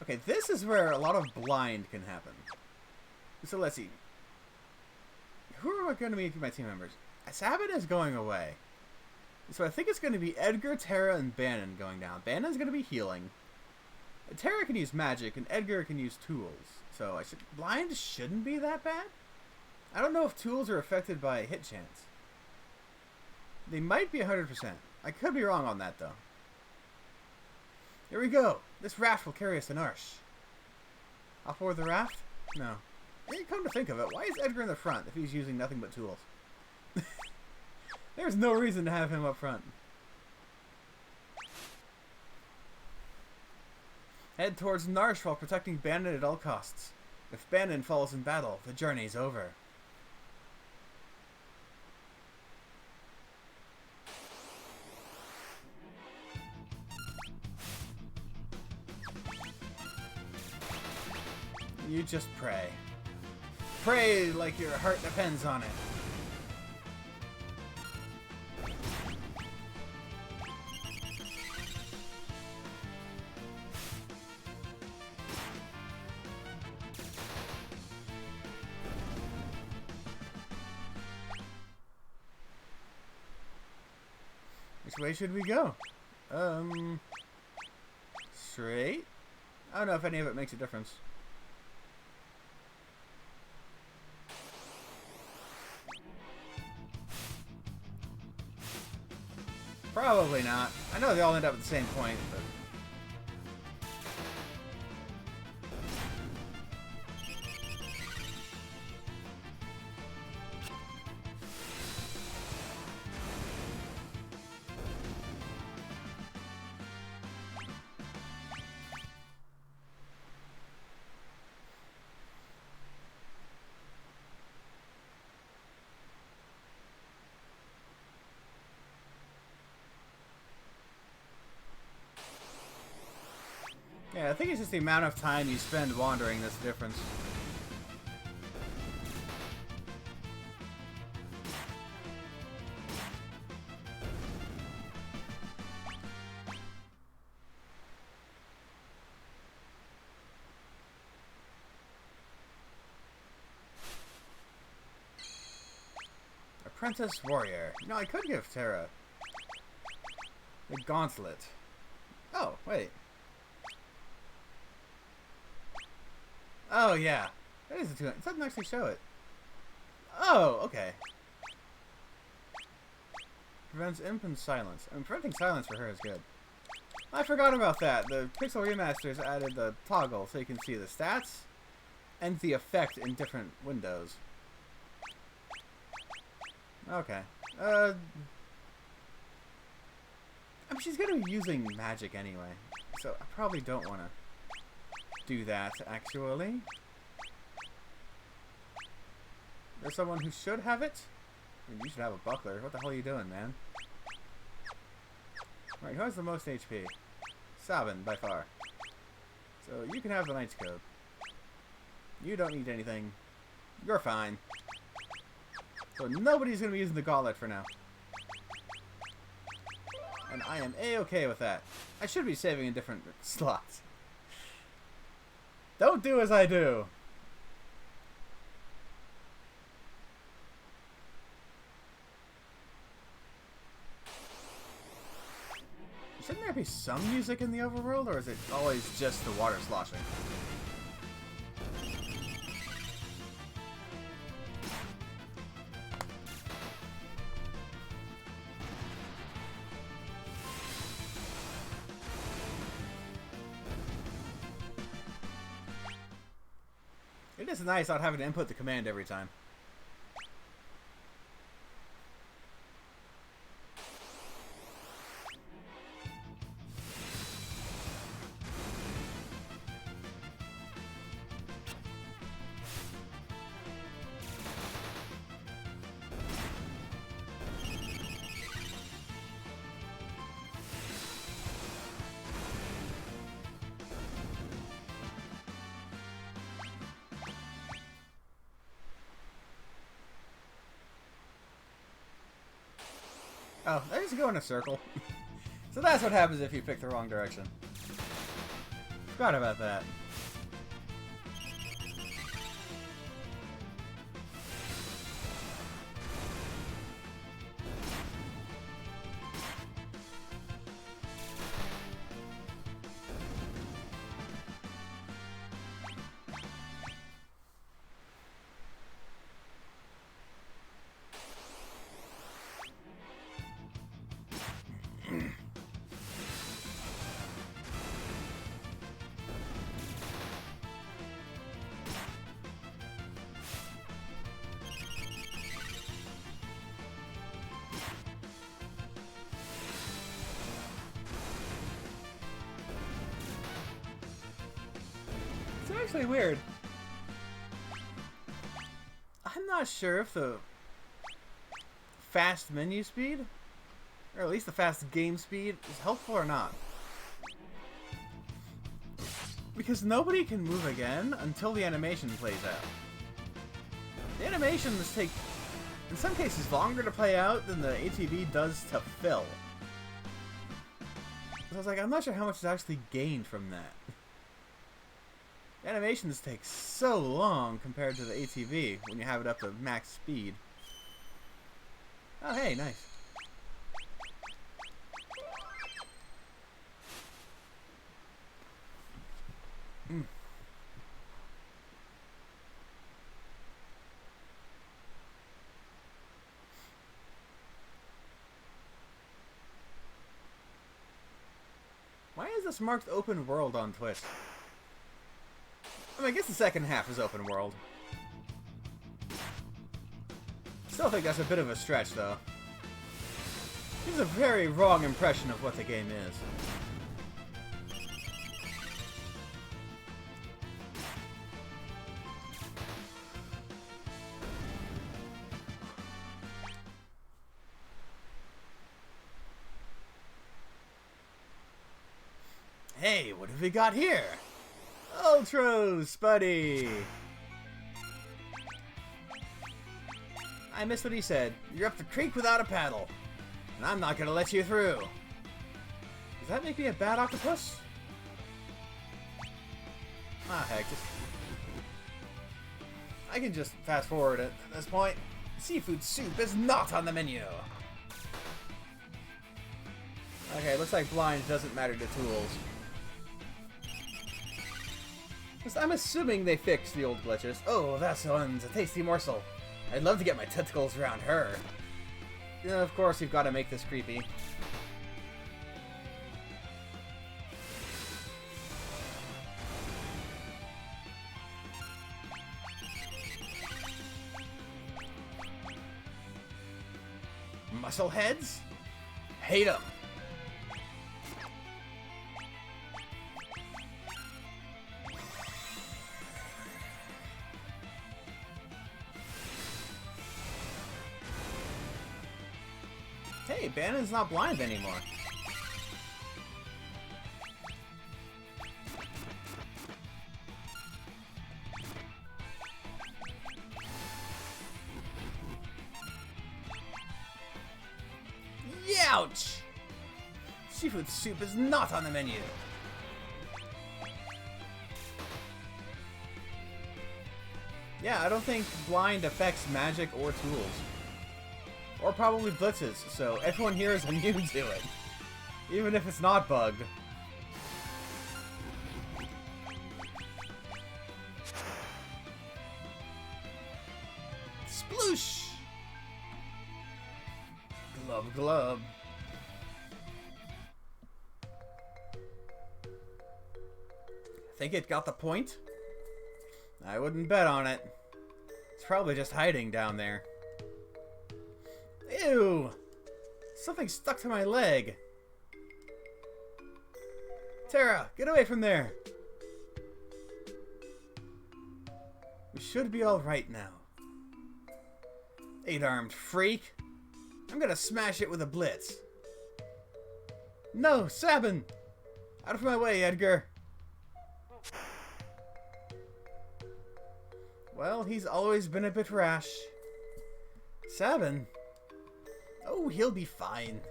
Okay, this is where a lot of blind can happen. So let's see. Who are going to be my team members? Sabin is going away. So I think it's going to be Edgar, Terra, and Bannon going down. Bannon's going to be healing. Terra can use magic, and Edgar can use tools. So blind shouldn't be that bad. I don't know if tools are affected by hit chance. They might be 100%. I could be wrong on that, though. Here we go. This raft will carry us to Narsh. I'll forward the raft? No. Hey, come to think of it, why is Edgar in the front if he's using nothing but tools? There's no reason to have him up front. Head towards Narsh while protecting Bandit at all costs. If Bandit falls in battle, the journey's over. You just pray. Pray like your heart depends on it. Which way should we go? Straight? I don't know if any of it makes a difference. Probably not. I know they all end up at the same point, but... Yeah, I think it's just the amount of time you spend wandering that's the difference. Apprentice Warrior. You know, I could give Terra the Gauntlet. Oh, wait. Oh, yeah. That is a 200. It doesn't actually show it. Oh, okay. Prevents imp and silence. I mean, preventing silence for her is good. I forgot about that. The Pixel Remasters added the toggle so you can see the stats and the effect in different windows. Okay. I mean, she's going to be using magic anyway, so I probably don't want to do that, actually. There's someone who should have it? I mean, you should have a buckler. What the hell are you doing, man? Right, who has the most HP? Sabin, by far. So, you can have the Knight's Code. You don't need anything. You're fine. So, nobody's going to be using the Gauntlet for now. And I am A-okay with that. I should be saving in different slots. Don't do as I do. Shouldn't there be some music in the overworld, or is it always just the water sloshing? It is nice not having to input the command every time. Oh, I just go in a circle. So that's what happens if you pick the wrong direction. Forgot about that. actually weird. I'm not sure if the fast menu speed, or at least the fast game speed, is helpful or not. Because nobody can move again until the animation plays out. The animations take, in some cases, longer to play out than the ATV does to fill. So I was like, I'm not sure how much is actually gained from that. The animations take so long compared to the ATV when you have it up to max speed. Oh, hey, nice. Mm. Why is this marked open world on Twitch? I mean, I guess the second half is open world. Still think that's a bit of a stretch, though. Gives a very wrong impression of what the game is. Hey, what have we got here? Ultros, buddy! I missed what he said. You're up the creek without a paddle. And I'm not gonna let you through. Does that make me a bad octopus? Ah, heck. I can just fast forward at this point. Seafood soup is not on the menu. Okay, looks like blind doesn't matter to tools. I'm assuming they fixed the old glitches. Oh, that one's a tasty morsel. I'd love to get my tentacles around her. Yeah, of course, you've got to make this creepy. Muscle heads? Hate them. Hey, Bannon's not blind anymore. Youch! Seafood soup is not on the menu. Yeah, I don't think blind affects magic or tools. Or probably blitzes, so everyone here is immune to it. Even if it's not bugged. Sploosh! Glub glub. Think it got the point? I wouldn't bet on it. It's probably just hiding down there. Ew! Something stuck to my leg. Terra, get away from there! We should be alright now. 8-armed freak! I'm gonna smash it with a blitz. No, Sabin! Out of my way, Edgar! Well, he's always been a bit rash. Sabin? Oh, he'll be fine.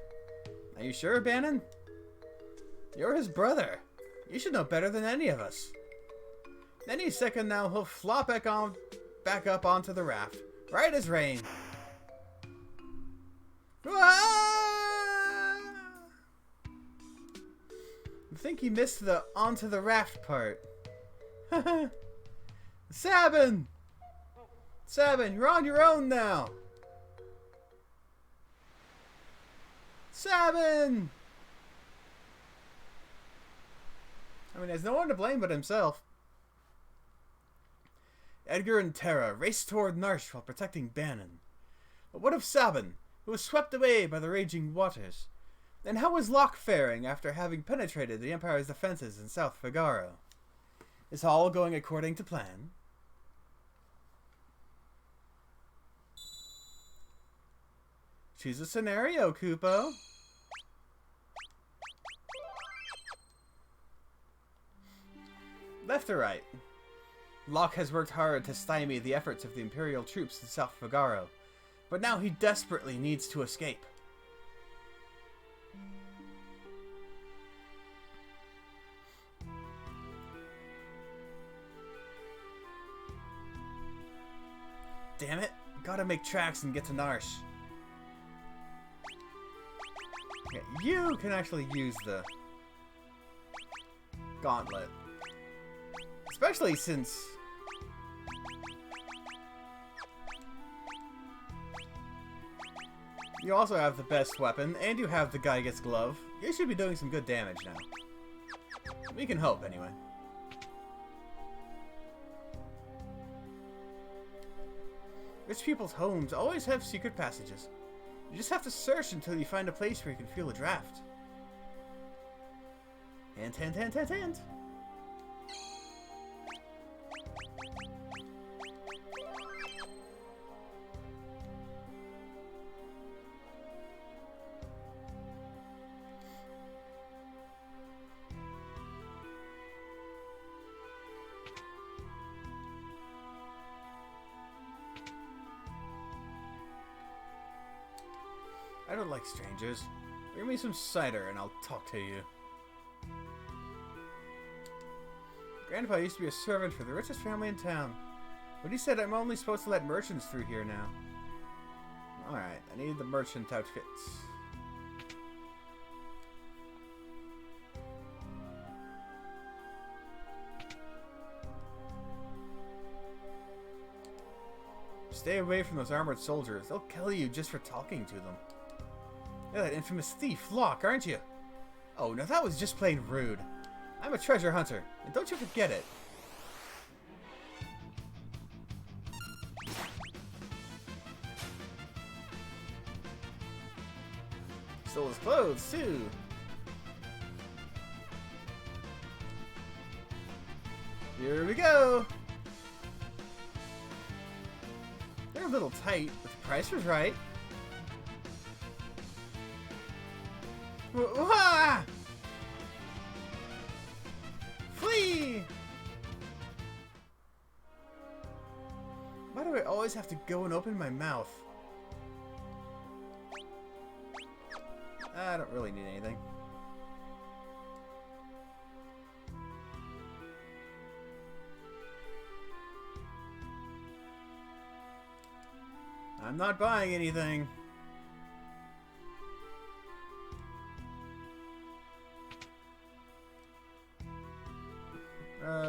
Are you sure, Bannon? You're his brother. You should know better than any of us. Any second now, he'll flop back up onto the raft. Right as rain. I think he missed the onto the raft part. Sabin! Sabin, you're on your own now! Sabin! I mean, there's no one to blame but himself. Edgar and Terra raced toward Narsh while protecting Bannon. But what of Sabin, who was swept away by the raging waters? And how was Locke faring after having penetrated the Empire's defenses in South Figaro? Is all going according to plan? Choose a scenario, Kupo. Left or right? Locke has worked hard to stymie the efforts of the Imperial troops in South Figaro, but now he desperately needs to escape. Damn it, gotta make tracks and get to Narsh. Okay, you can actually use the gauntlet. Especially since you also have the best weapon, and you have the Gygax glove. You should be doing some good damage now. We can hope, anyway. Rich people's homes always have secret passages. You just have to search until you find a place where you can feel a draft. Hint, hint, hint, hint, hint. I don't like strangers. Bring me some cider and I'll talk to you. Grandpa used to be a servant for the richest family in town, but he said I'm only supposed to let merchants through here now. Alright, I need the merchant outfits. Stay away from those armored soldiers. They'll kill you just for talking to them. You're that infamous thief, Locke, aren't you? Oh, no, that was just plain rude. I'm a treasure hunter, and don't you forget it. Stole his clothes, too. Here we go. They're a little tight, but the price was right. Wah! Flee! Why do I always have to go and open my mouth? I don't really need anything. I'm not buying anything.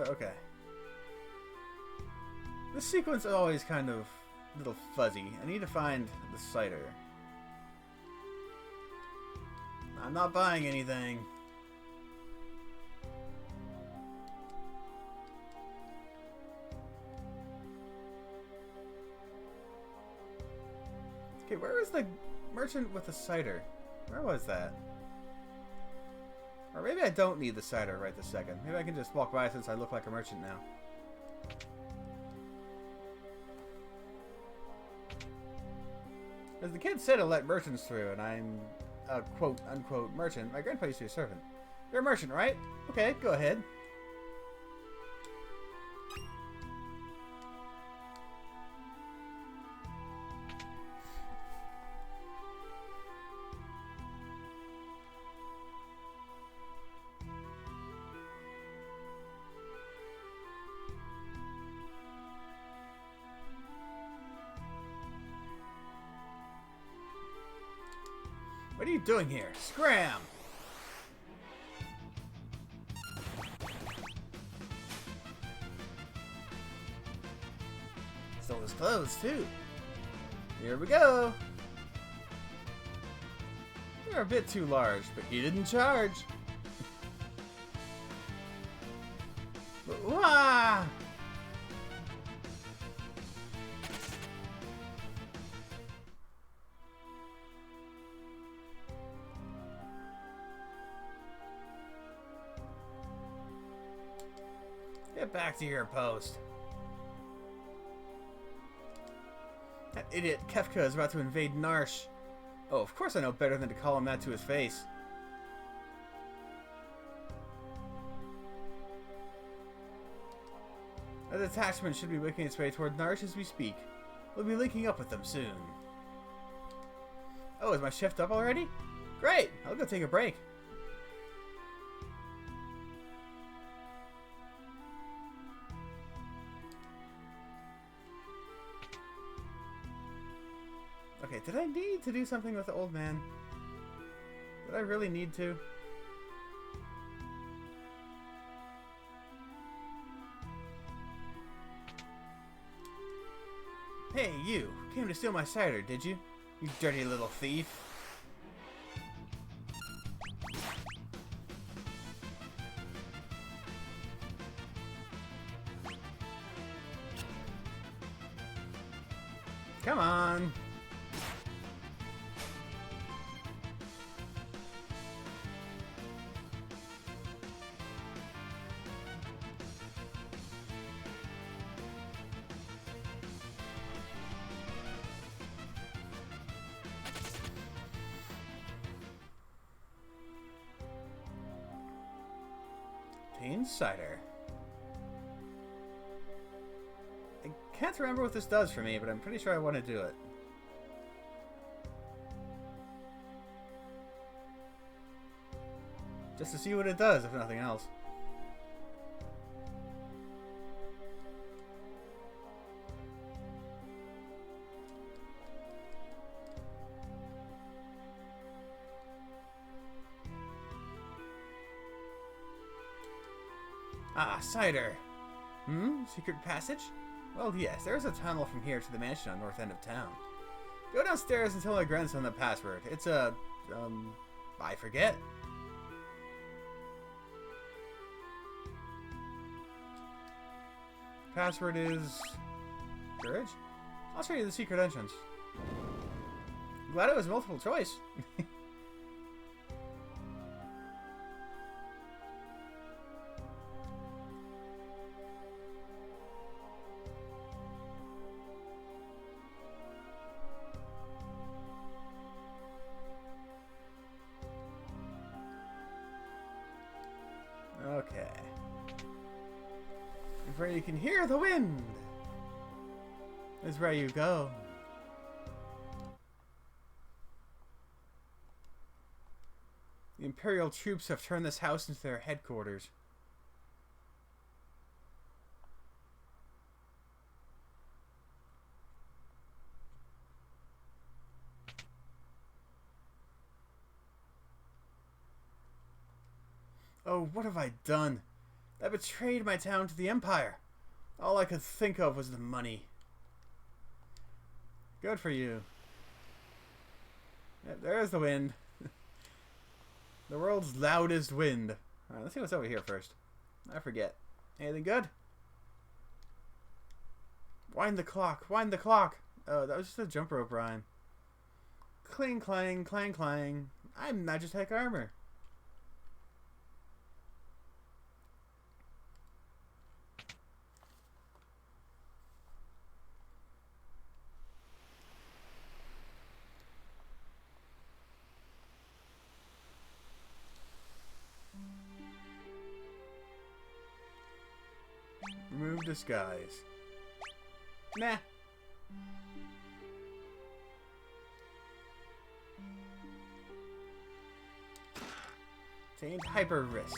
Okay. This sequence is always kind of a little fuzzy. I need to find the cider. I'm not buying anything. Okay, where is the merchant with the cider? Where was that? Or maybe I don't need the cider right this second. Maybe I can just walk by since I look like a merchant now. As the kid said to let merchants through, and I'm a quote-unquote merchant. My grandpa used to be a servant. You're a merchant, right? Okay, go ahead. What are you doing here? Scram! Stole his clothes, too. Here we go. You're a bit too large, but he didn't charge. Wah! Get back to your post. That idiot Kefka is about to invade Narsh. Oh, of course I know better than to call him that to his face. A detachment should be making its way toward Narsh as we speak. We'll be linking up with them soon. Oh, is my shift up already? Great! I'll go take a break. Okay, did I need to do something with the old man? Did I really need to? Hey, you! Came to steal my cider, did you? You dirty little thief! Come on! Cider. I can't remember what this does for me, but I'm pretty sure I want to do it. Just to see what it does, if nothing else. Ah, cider. Secret passage? Well, yes, there's a tunnel from here to the mansion on north end of town. Go downstairs and tell my grandson the password. It's I forget. Password is... Courage? I'll show you the secret entrance. Glad it was multiple choice. Okay. And where you can hear the wind is where you go. The Imperial troops have turned this house into their headquarters. Oh, what have I done? I betrayed my town to the Empire. All I could think of was the money. Good for you. Yep, there's the wind. The world's loudest wind. Alright, let's see what's over here first. I forget. Anything good? Wind the clock. Wind the clock. Oh, that was just a jump rope rhyme. Cling, clang, clang, clang. I'm Magitech armor. Remove disguise. Nah. Tamed hyper wrist.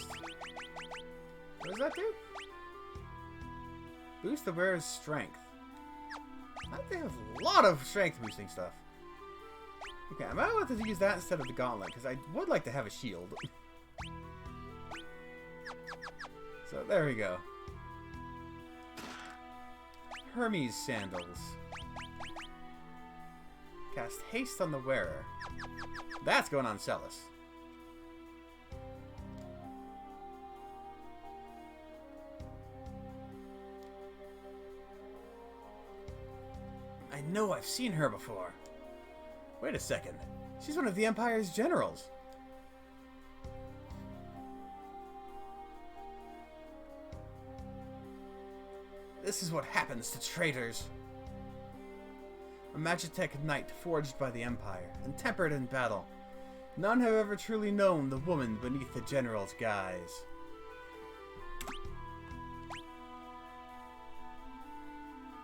What does that do? Boost the wearer's strength. I think there's a lot of strength boosting stuff. Okay, I might want to use that instead of the gauntlet, because I would like to have a shield. So there we go. Hermes sandals. Cast haste on the wearer. That's going on Celis. I know I've seen her before. Wait a second. She's one of the Empire's generals. This is what happens to traitors. A Magitech knight forged by the Empire, and tempered in battle. None have ever truly known the woman beneath the general's guise.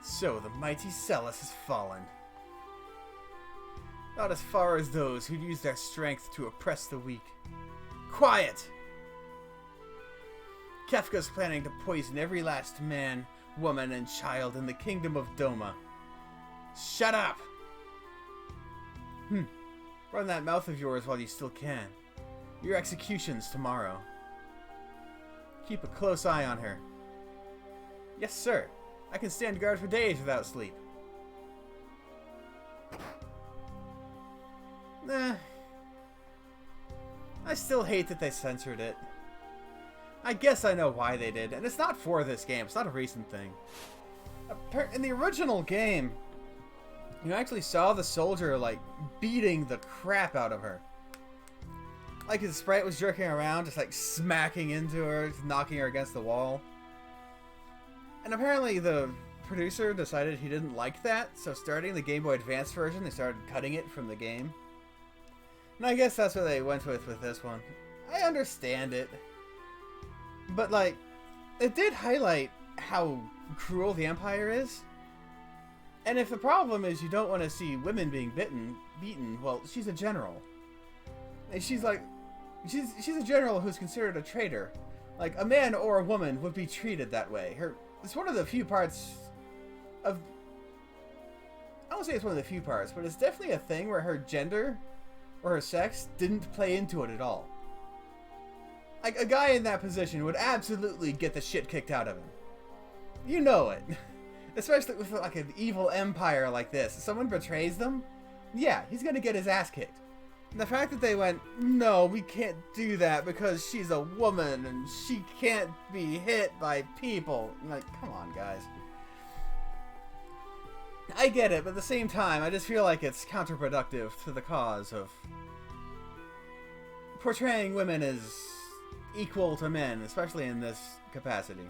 So the mighty Celis has fallen. Not as far as those who use their strength to oppress the weak. Quiet! Kefka's planning to poison every last man, woman, and child in the kingdom of Doma. Shut up! Run that mouth of yours while you still can. Your execution's tomorrow. Keep a close eye on her. Yes, sir. I can stand guard for days without sleep. Nah. I still hate that they censored it. I guess I know why they did, and it's not for this game. It's not a recent thing. In the original game, you actually saw the soldier, like, beating the crap out of her. Like, his sprite was jerking around, just, like, smacking into her, just knocking her against the wall. And apparently the producer decided he didn't like that, so starting the Game Boy Advance version, they started cutting it from the game. And I guess that's what they went with this one. I understand it. But, like, it did highlight how cruel the Empire is. And if the problem is you don't want to see women being beaten, well, she's a general. And she's like, she's a general who's considered a traitor. Like, a man or a woman would be treated that way. It's one of the few parts of... I won't say it's one of the few parts, but it's definitely a thing where her gender or her sex didn't play into it at all. Like, a guy in that position would absolutely get the shit kicked out of him. You know it. Especially with, like, an evil empire like this. If someone betrays them, yeah, he's gonna get his ass kicked. And the fact that they went, no, we can't do that because she's a woman and she can't be hit by people. I'm like, come on, guys. I get it, but at the same time, I just feel like it's counterproductive to the cause of portraying women as equal to men, especially in this capacity.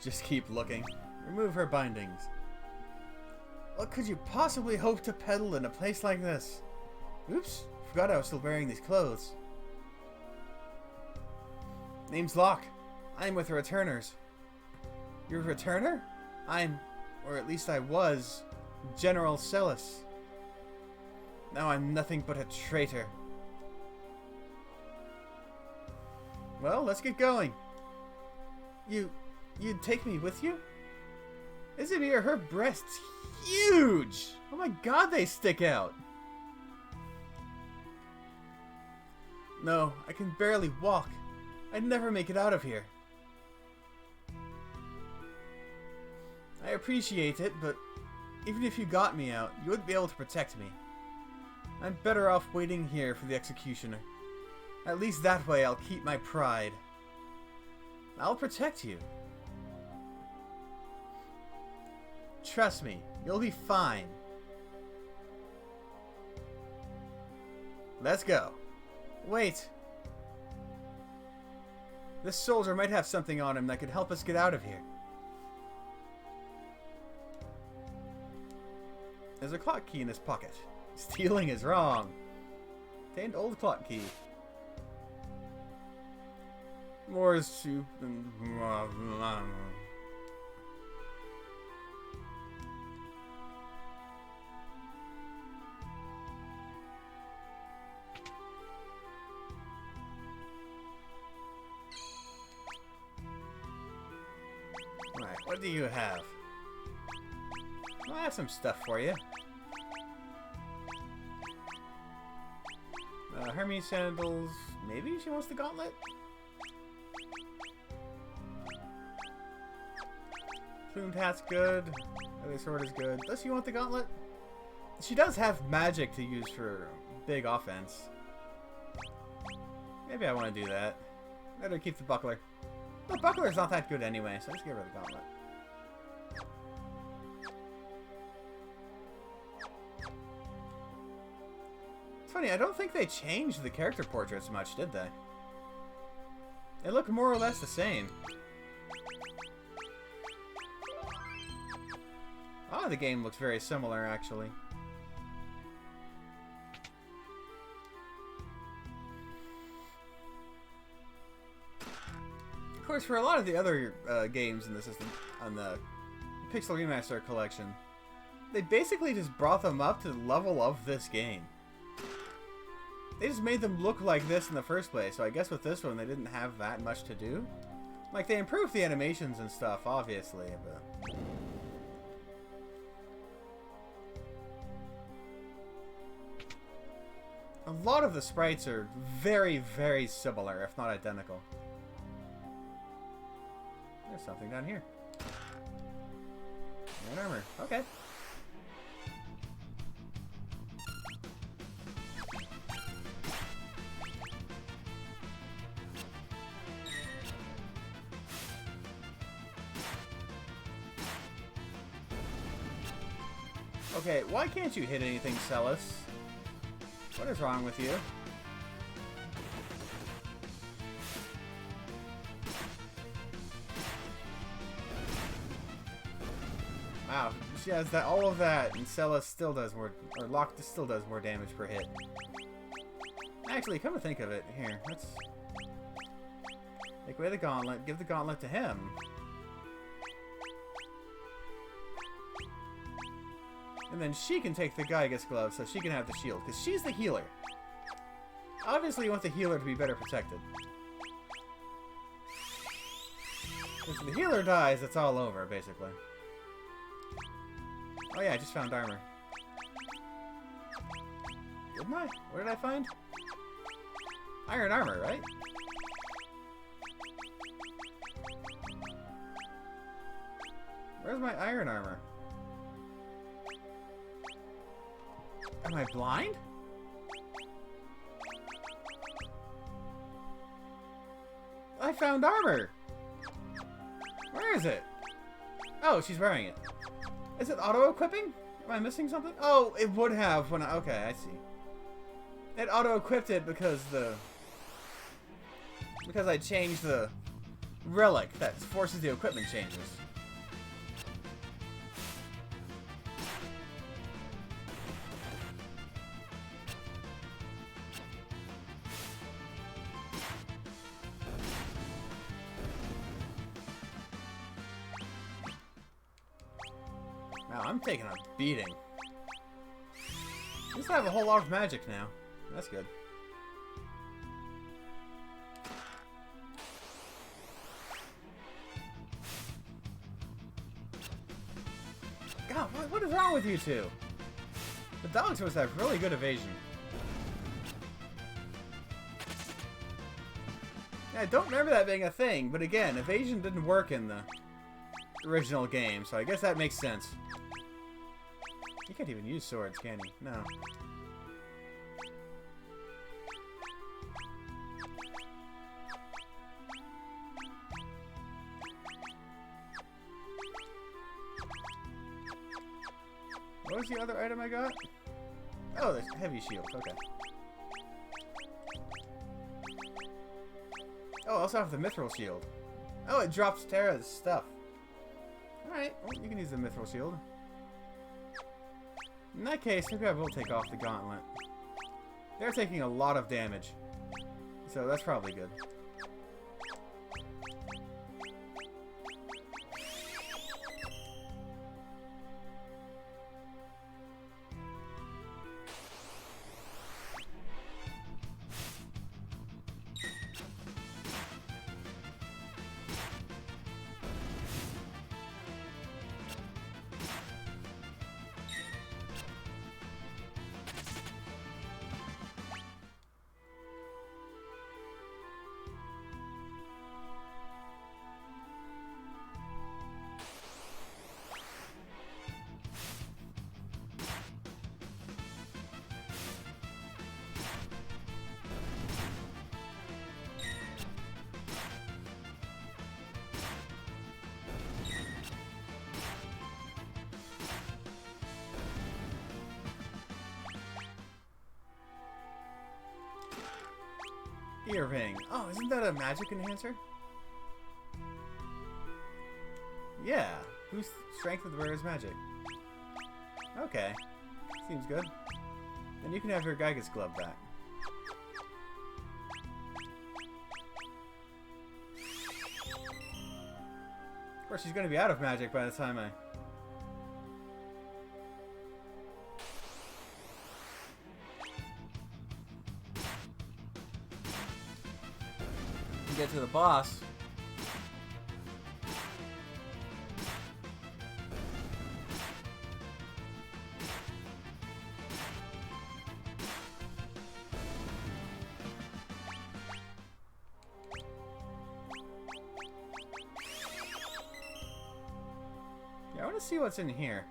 Just keep looking. Remove her bindings. What could you possibly hope to peddle in a place like this? Oops, forgot I was still wearing these clothes. Name's Locke. I'm with the Returners. You're a Returner? I'm, or at least I was, General Celis. Now I'm nothing but a traitor. Well, let's get going. You'd take me with you? Isn't here her breasts huge? Oh my god, they stick out. No, I can barely walk. I'd never make it out of here. I appreciate it, but even if you got me out, you wouldn't be able to protect me. I'm better off waiting here for the executioner. At least that way I'll keep my pride. I'll protect you. Trust me, you'll be fine. Let's go. Wait. This soldier might have something on him that could help us get out of here. There's a clock key in his pocket. Stealing is wrong. Obtained old clock key. More soup and... Alright, what do you have? I have some stuff for you. Hermes sandals. Maybe she wants the gauntlet? Plumed hat's good. Other sword is good. Does she want the gauntlet? She does have magic to use for big offense. Maybe I want to do that. Better keep the buckler. The buckler's not that good anyway, so let's get rid of the gauntlet. funny, I don't think they changed the character portraits much, did they? They look more or less the same. Oh, the game looks very similar, actually. Of course, for a lot of the other games in the system, on the Pixel Remaster collection, they basically just brought them up to the level of this game. They just made them look like this in the first place, so I guess with this one they didn't have that much to do. Like, they improved the animations and stuff, obviously, but... a lot of the sprites are very, very similar, if not identical. There's something down here. Iron armor. Okay. Okay, why can't you hit anything, Celis? What is wrong with you? Wow, she has that, all of that, and Celis still does more, or Locke still does more damage per hit. Actually, come to think of it, here, let's take away the gauntlet, give the gauntlet to him. And then she can take the Gygas glove so she can have the shield, because she's the healer. Obviously, you want the healer to be better protected. If the healer dies, it's all over, basically. Oh yeah, I just found armor. Didn't I? What did I find? Iron armor, right? Where's my iron armor? Am I blind? I found armor! Where is it? Oh, she's wearing it. Is it auto-equipping? Am I missing something? Oh, it would have when I... okay, I see. It auto-equipped it because I changed the relic that forces the equipment changes. Wow, I'm taking a beating. I just have a whole lot of magic now. That's good. God, what is wrong with you two? The dogs must have really good evasion. Yeah, I don't remember that being a thing, but again, evasion didn't work in the original game, so I guess that makes sense. You can't even use swords, can you? No. What was the other item I got? Oh, there's heavy shield. Okay. Oh, I also have the mithril shield. Oh, it drops Terra's stuff. Alright, well, you can use the mithril shield. In that case, maybe I will take off the gauntlet. They're taking a lot of damage, so that's probably good. Ear ring. Oh, isn't that a magic enhancer? Yeah. Boost strength of the wearer's magic. Okay. Seems good. Then you can have your Gygus glove back. Of course, she's going to be out of magic by the time I... get to the boss. Yeah, I want to see what's in here.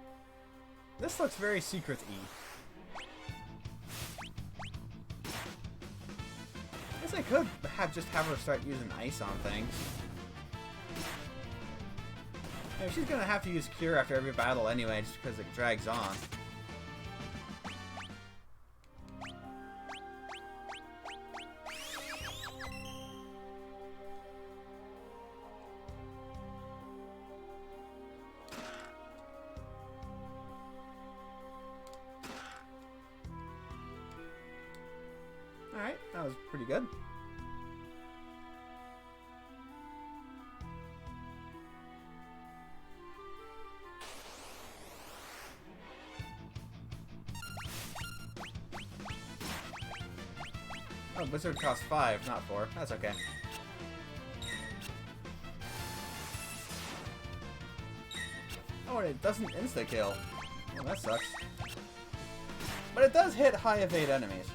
This looks very secret-y. I could just have her start using ice on things. Yeah, she's gonna have to use Cure after every battle anyway, just because it drags on. Alright, that was pretty good. Oh, Blizzard costs 5, not 4. That's okay. Oh, and it doesn't insta-kill. Oh, that sucks. But it does hit high evade enemies.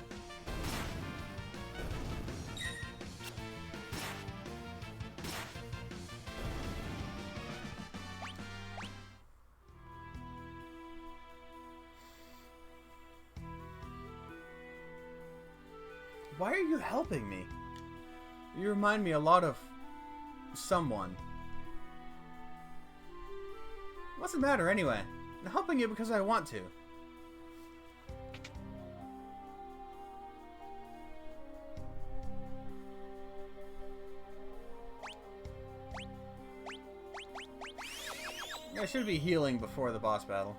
Why are you helping me? You remind me a lot of someone. What's the matter anyway? I'm helping you because I want to. I should be healing before the boss battle.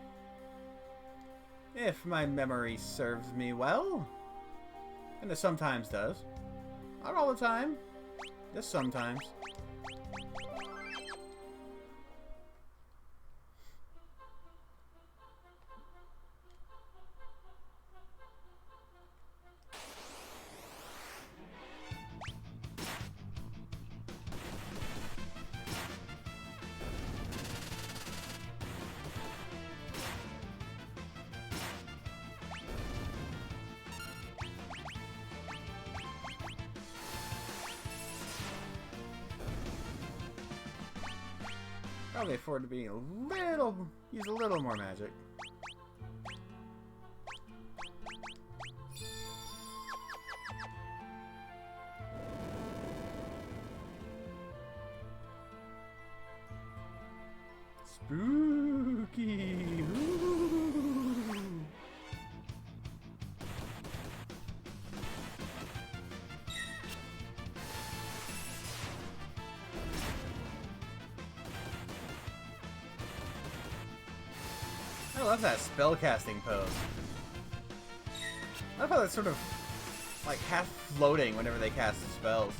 If my memory serves me well. And it sometimes does. Not all the time. Just sometimes. Probably afford to be use a little more magic. Spooky. Ooh. I love that spellcasting pose. I love how it's sort of like half floating whenever they cast spells.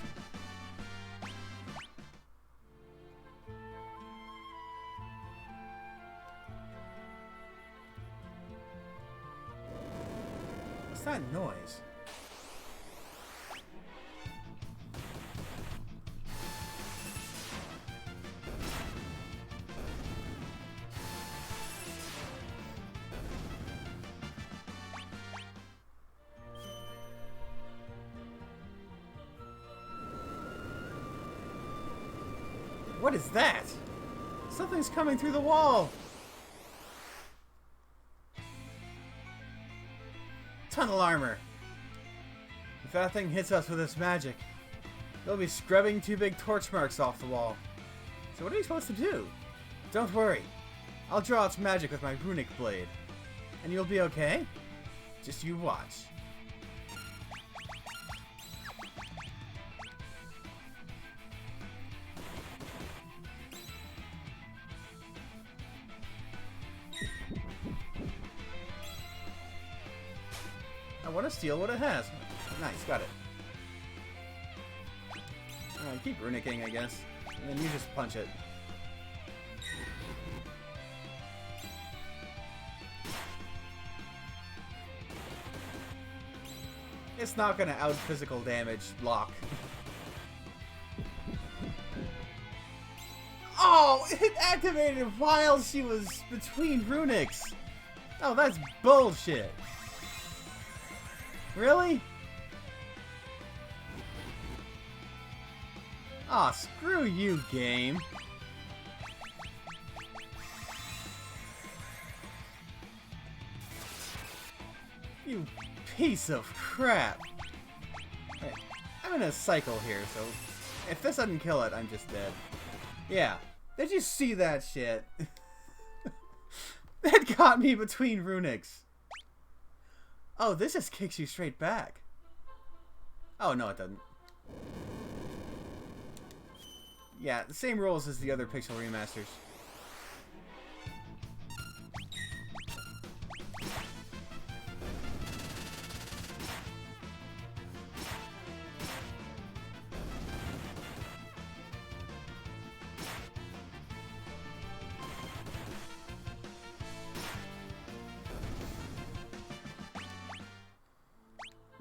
What's that noise? What is that? Something's coming through the wall! Tunnel armor! If that thing hits us with its magic, it'll be scrubbing 2 big torch marks off the wall. So what are you supposed to do? Don't worry. I'll draw its magic with my runic blade. And you'll be okay? Just you watch. want to steal what it has. Nice, got it. Alright, keep runicking, I guess. And then you just punch it. It's not gonna out physical damage Locke. Oh, it activated while she was between runics. Oh, that's bullshit. Really? Aw, oh, screw you, game. You piece of crap. Right. I'm in a cycle here, so if this doesn't kill it, I'm just dead. Yeah. Did you see that shit? That got me between runics. Oh, this just kicks you straight back. Oh, no, it doesn't. Yeah, the same rules as the other Pixel remasters.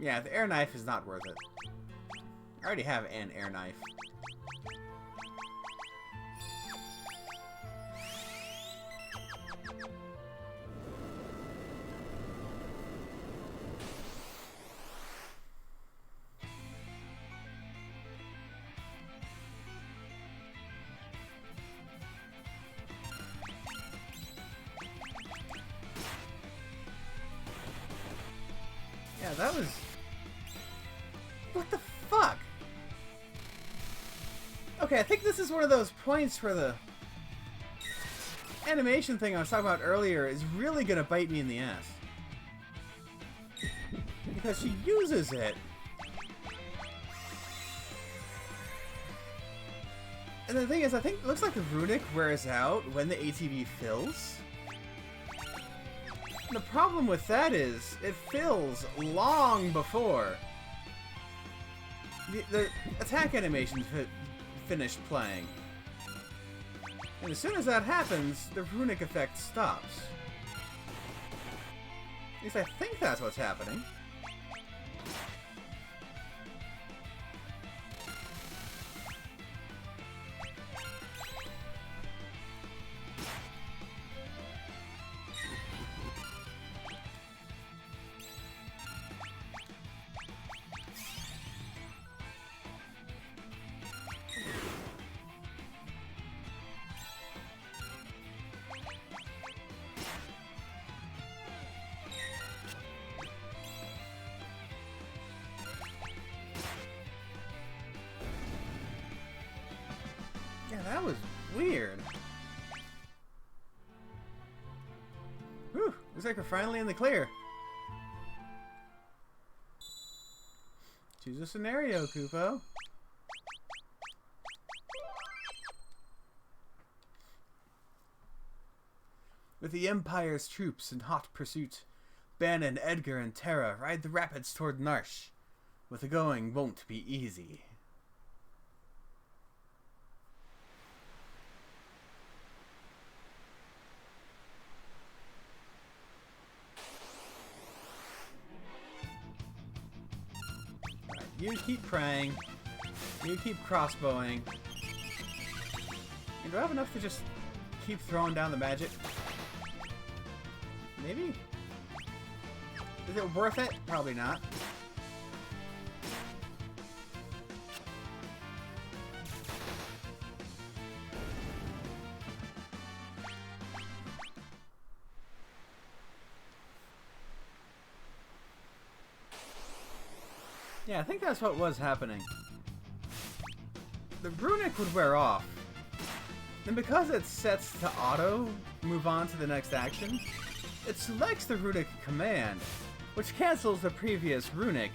Yeah, the air knife is not worth it. I already have an air knife. Yeah, that was... What the fuck? Okay, I think this is one of those points where the animation thing I was talking about earlier is really gonna bite me in the ass. Because she uses it. And the thing is, I think it looks like the runic wears out when the ATB fills. And the problem with that is, it fills long before the attack animation finished playing. And as soon as that happens, the runic effect stops. At least I think that's what's happening. Yeah, that was weird. Whew, looks like we're finally in the clear. Choose a scenario, Kupo. With the Empire's troops in hot pursuit, Bannon, Edgar, and Terra ride the rapids toward Narsh. But the going won't be easy. You keep praying. You keep crossbowing. Do I have enough to just keep throwing down the magic? Maybe? Is it worth it? Probably not. Yeah, I think that's what was happening. The runic would wear off. And because it sets to auto, move on to the next action, it selects the runic command, which cancels the previous runic.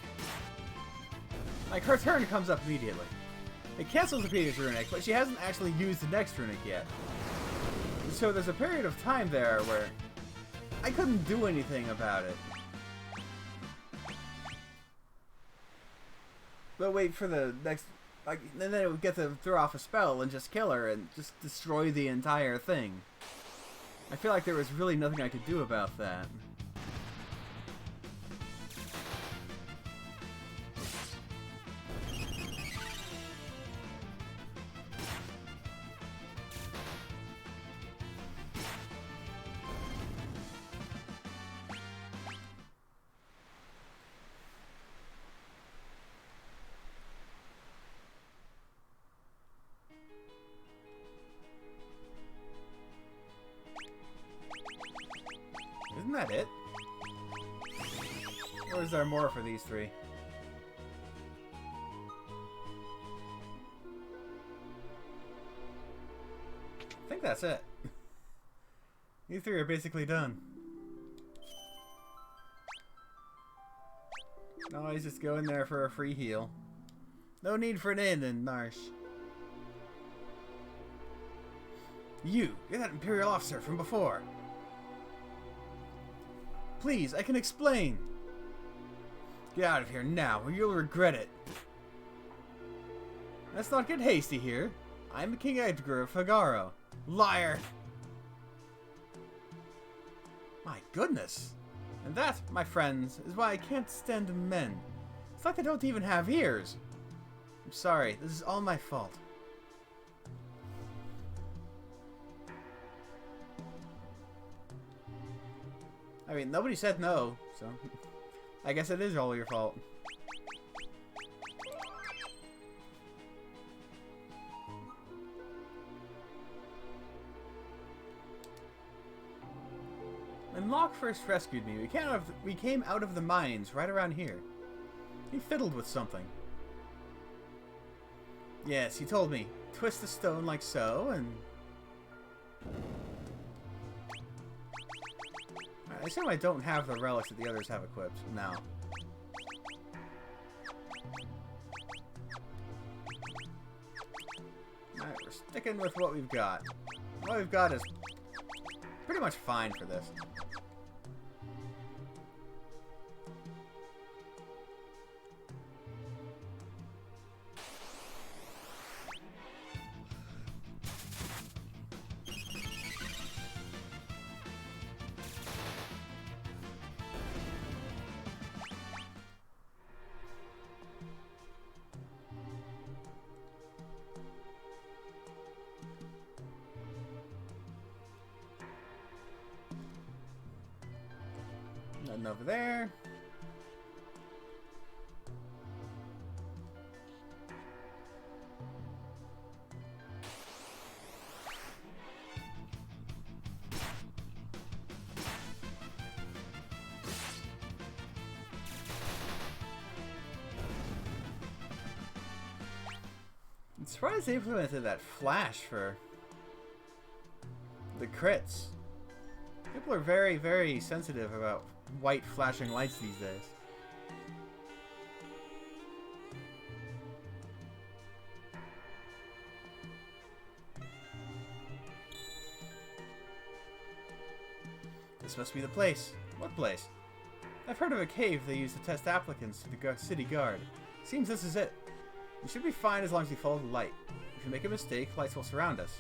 Like, her turn comes up immediately. It cancels the previous runic, but she hasn't actually used the next runic yet. So there's a period of time there where I couldn't do anything about it. But wait for the next... Like, and then it would get to throw off a spell and just kill her and just destroy the entire thing. I feel like there was really nothing I could do about that. Isn't that it? Or is there more for these three? I think that's it. These three are basically done. Always just go in there for a free heal. No need for an inn in Marsh. You're that Imperial officer from before. Please, I can explain. Get out of here now, or you'll regret it. Let's not get hasty here. I'm King Edgar of Figaro. Liar! My goodness. And that, my friends, is why I can't stand men. It's like they don't even have ears. I'm sorry, this is all my fault. I mean, nobody said no, so I guess it is all your fault. When Locke first rescued me, we came out of the mines right around here. He fiddled with something. Yes, he told me, twist the stone like so, and... I assume I don't have the relics that the others have equipped now. Alright, we're sticking with what we've got. What we've got is pretty much fine for this. Nothing over there. I'm surprised they implemented that flash for the crits. People are very, very sensitive about white flashing lights these days. This must be the place. What place? I've heard of a cave they use to test applicants to the city guard. Seems this is it. You should be fine as long as you follow the light. If you make a mistake, lights will surround us.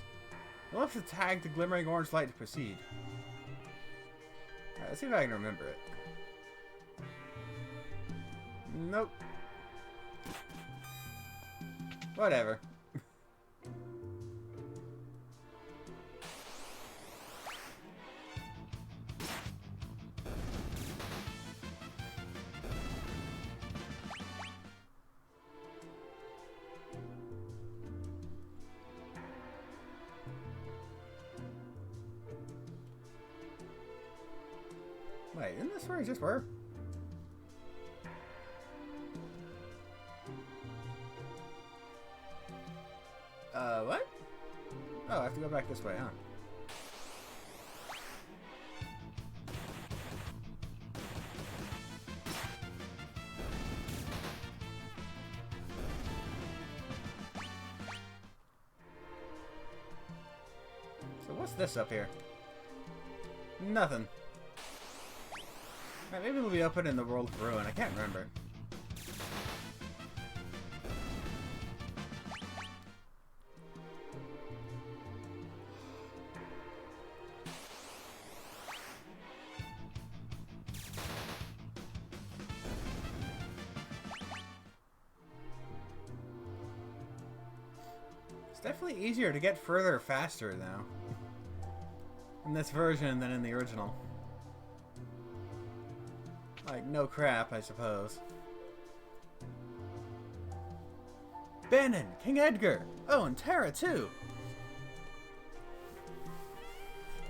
You'll have to tag the glimmering orange light to proceed. Alright, let's see if I can remember it. Nope. Whatever. Wait, isn't this where we just were? What? Oh, I have to go back this way, huh? So what's this up here? Nothing. Maybe it'll be open in the World of Ruin. I can't remember. definitely easier to get further faster now. In this version than in the original. Like, no crap, I suppose. Bannon! King Edgar! Oh, and Terra, too!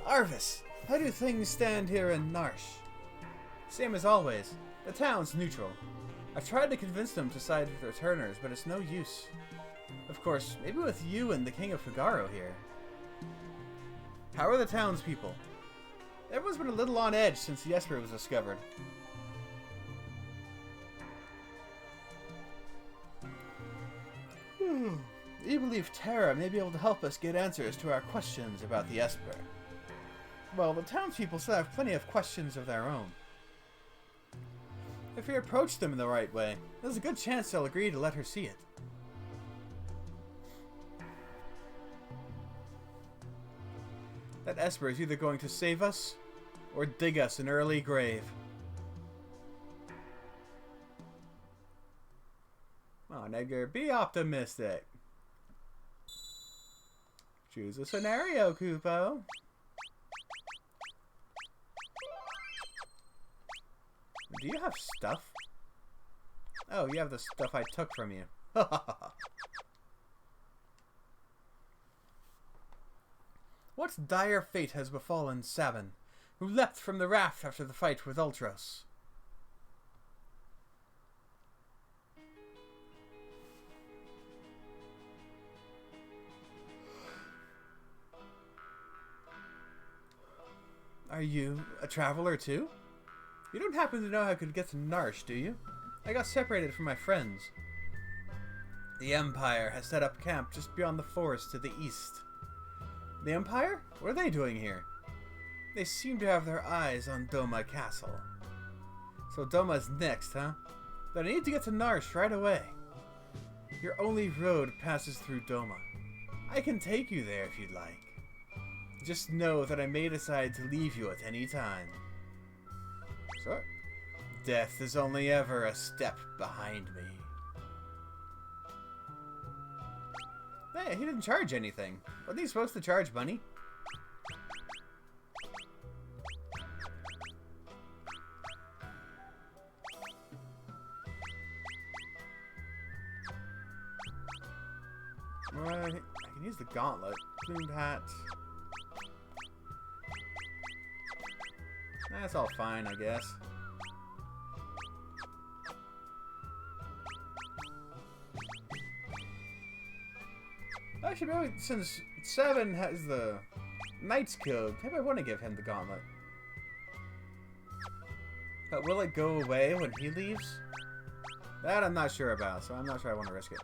Arvis! How do things stand here in Narsh? Same as always. The town's neutral. I've tried to convince them to side with the returners, but it's no use. Of course, maybe with you and the King of Fugaro here. How are the townspeople? Everyone's been a little on edge since the Esper was discovered. We believe Terra may be able to help us get answers to our questions about the Esper. Well, the townspeople still have plenty of questions of their own. If we approach them in the right way, there's a good chance they'll agree to let her see it. That Esper is either going to save us, or dig us an early grave. Come on, Edgar, be optimistic. Choose a scenario, Kupo. Do you have stuff? Oh, you have the stuff I took from you. What dire fate has befallen Sabin, who leapt from the raft after the fight with Ultros? Are you a traveler too? You don't happen to know how I could get to Narsh, do you? I got separated from my friends. The Empire has set up camp just beyond the forest to the east. The Empire? What are they doing here? They seem to have their eyes on Doma Castle. So Doma's next, huh? Then I need to get to Narsh right away. Your only road passes through Doma. I can take you there if you'd like. Just know that I may decide to leave you at any time. Sure. Death is only ever a step behind me. Hey, he didn't charge anything. Wasn't he supposed to charge money? I can use the gauntlet. Plumed hat. That's all fine, I guess. Actually, maybe since 7 has the Knight's Code, maybe I want to give him the gauntlet. But will it go away when he leaves? That I'm not sure about, so I'm not sure I want to risk it.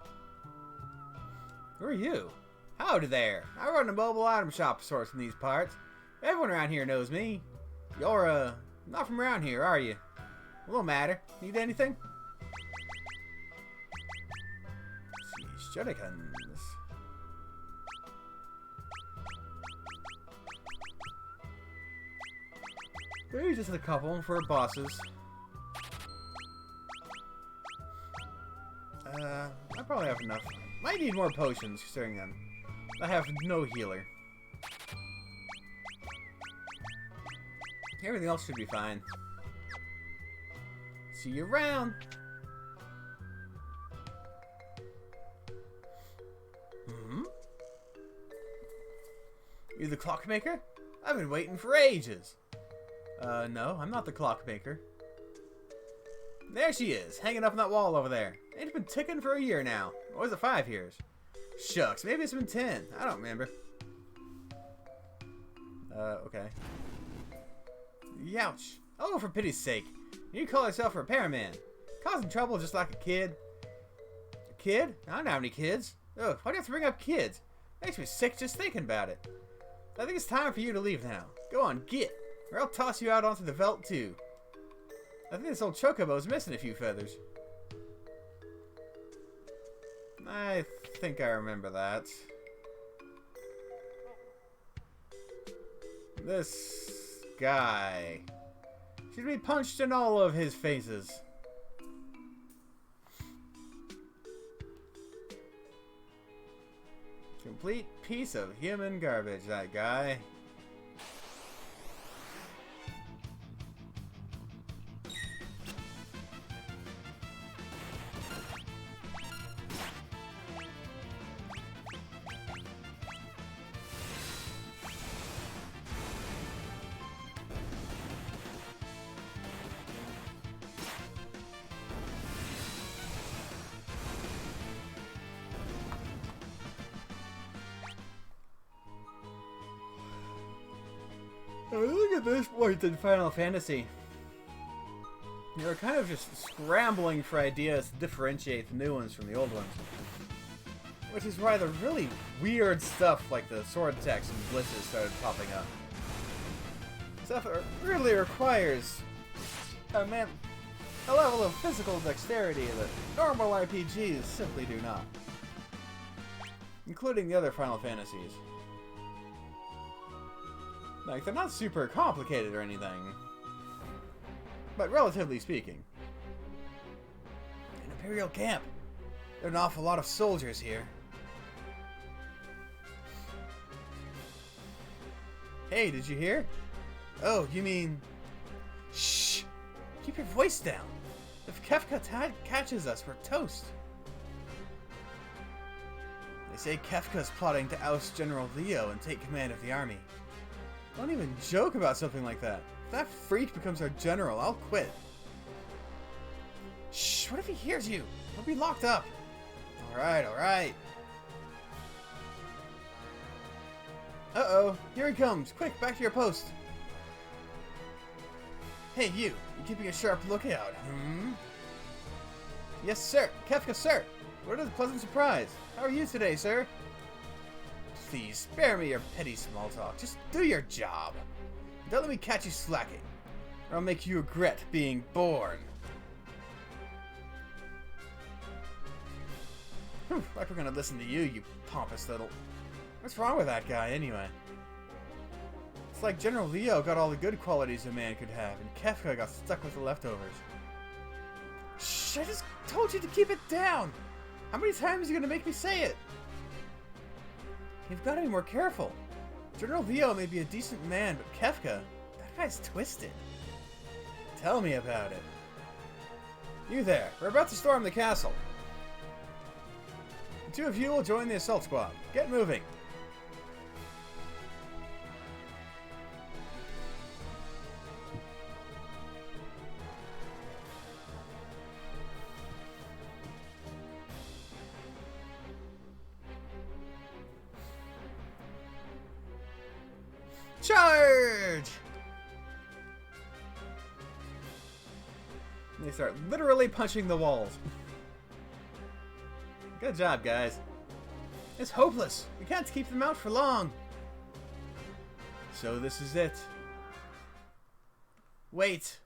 Who are you? Howdy there. I run a mobile item shop of sorts in these parts. Everyone around here knows me. You're, not from around here, are you? It won't matter. Need anything? Jeez, shurikens. Maybe just a couple for bosses. I probably have enough. Might need more potions considering them. I have no healer. Everything else should be fine. See you around. You the clockmaker? I've been waiting for ages. No, I'm not the clockmaker. There she is, hanging up on that wall over there. It's been ticking for a year now. Or was it 5 years? Shucks, maybe it's been 10. I don't remember. Okay. Youch. Oh, for pity's sake. You call yourself a repairman. Causing trouble just like a kid. A kid? I don't have any kids. Ugh, why do you have to bring up kids? Makes me sick just thinking about it. I think it's time for you to leave now. Go on, get. Or I'll toss you out onto the veldt too. I think this old chocobo's missing a few feathers. I think I remember that. This guy. Should be punched in all of his faces. Complete piece of human garbage, that guy. Look at this point in Final Fantasy. You're kind of just scrambling for ideas to differentiate the new ones from the old ones. Which is why the really weird stuff like the sword attacks and blitzes started popping up. Stuff that really requires a level of physical dexterity that normal RPGs simply do not. Including the other Final Fantasies. Like, they're not super complicated or anything. But relatively speaking. An Imperial camp. There are an awful lot of soldiers here. Hey, did you hear? Oh, you mean... Shh! Keep your voice down. If Kefka catches us, we're toast. They say Kefka's plotting to oust General Leo and take command of the army. Don't even joke about something like that. If that freak becomes our general, I'll quit. Shh, what if he hears you? He'll be locked up. Alright, alright. Uh-oh, here he comes. Quick, back to your post. Hey, you keeping a sharp lookout, hmm? Yes, sir. Kefka, sir. What a pleasant surprise. How are you today, sir? Please, spare me your petty small talk. Just do your job. Don't let me catch you slacking, or I'll make you regret being born. Like we're gonna listen to you, you pompous little... What's wrong with that guy, anyway? It's like General Leo got all the good qualities a man could have, and Kefka got stuck with the leftovers. Shh, I just told you to keep it down! How many times are you gonna make me say it? You've got to be more careful. General Leo may be a decent man, but Kefka, that guy's twisted. Tell me about it. You there, we're about to storm the castle. The two of you will join the assault squad. Get moving. Charge! And they start literally punching the walls. Good job, guys. It's hopeless. We can't keep them out for long. So this is it. Wait.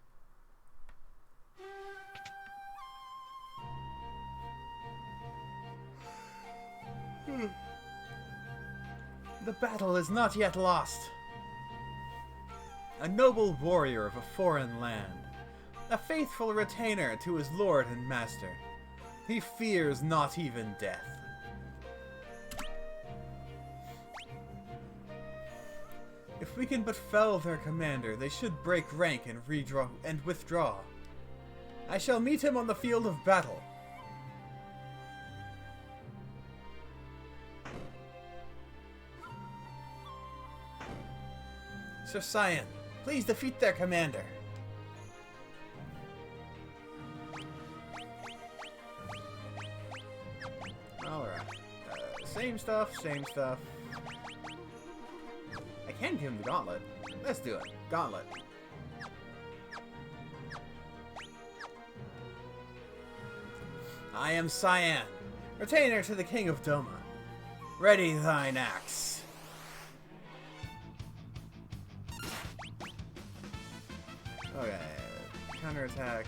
The battle is not yet lost. A noble warrior of a foreign land, a faithful retainer to his lord and master. He fears not even death. If we can but fell their commander, they should break rank and withdraw. I shall meet him on the field of battle. Sir Cyan, please defeat their commander. Alright. Same stuff, same stuff. I can give him the gauntlet. Let's do it. Gauntlet. I am Cyan, retainer to the King of Doma. Ready thine axe. Okay, counterattack.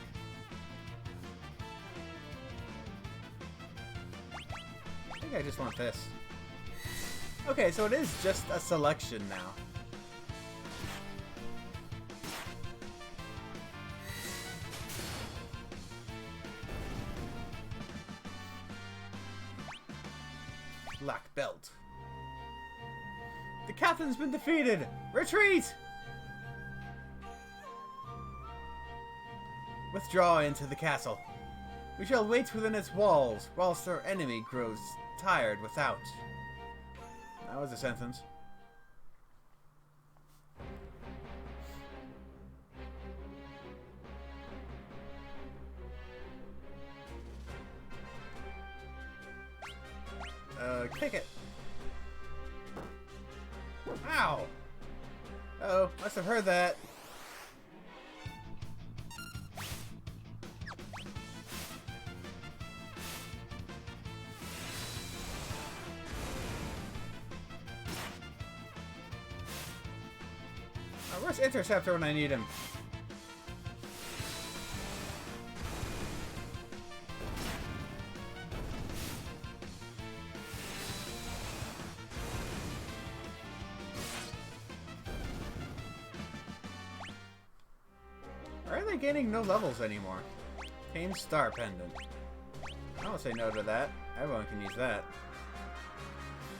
I think I just want this. Okay, so it is just a selection now. Black belt. The captain's been defeated! Retreat! Withdraw into the castle. We shall wait within its walls, whilst our enemy grows tired without. That was a sentence. Kick it. Ow! Uh-oh, must have heard that. Where's Interceptor when I need him? Why are they gaining no levels anymore? Tame Star Pendant. I don't say no to that. Everyone can use that.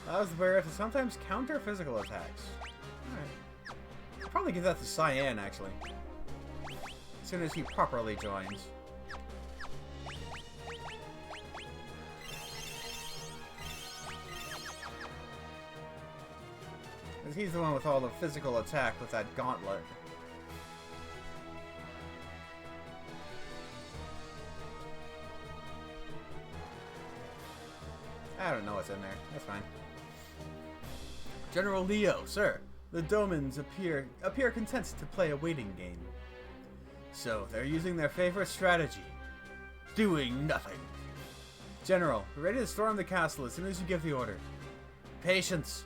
Allows the bearer to sometimes counter physical attacks. Alright. I'll probably give that to Cyan, actually. As soon as he properly joins. Because he's the one with all the physical attack with that gauntlet. I don't know what's in there. That's fine. General Leo, sir. The Domans appear content to play a waiting game. So, they're using their favorite strategy. Doing nothing. General, we're ready to storm the castle as soon as you give the order. Patience.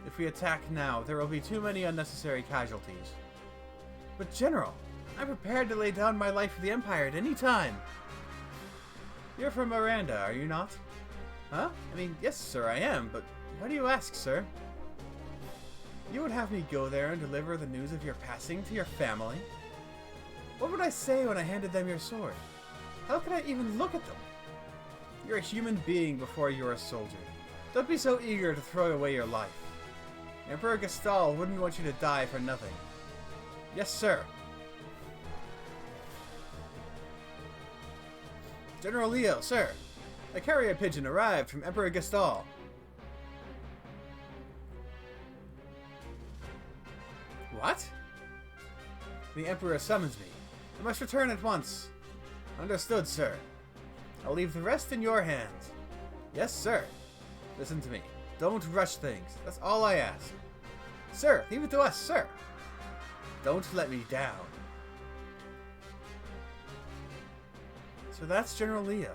If we attack now, there will be too many unnecessary casualties. But General, I'm prepared to lay down my life for the Empire at any time. You're from Miranda, are you not? Huh? I mean, yes, sir, I am, but why do you ask, sir? You would have me go there and deliver the news of your passing to your family? What would I say when I handed them your sword? How could I even look at them? You're a human being before you're a soldier. Don't be so eager to throw away your life. Emperor Gestal wouldn't want you to die for nothing. Yes, sir. General Leo, sir. A carrier pigeon arrived from Emperor Gestal. What? The Emperor summons me. I must return at once. Understood, sir. I'll leave the rest in your hands. Yes, sir. Listen to me. Don't rush things. That's all I ask. Sir, leave it to us, sir. Don't let me down. So that's General Leo.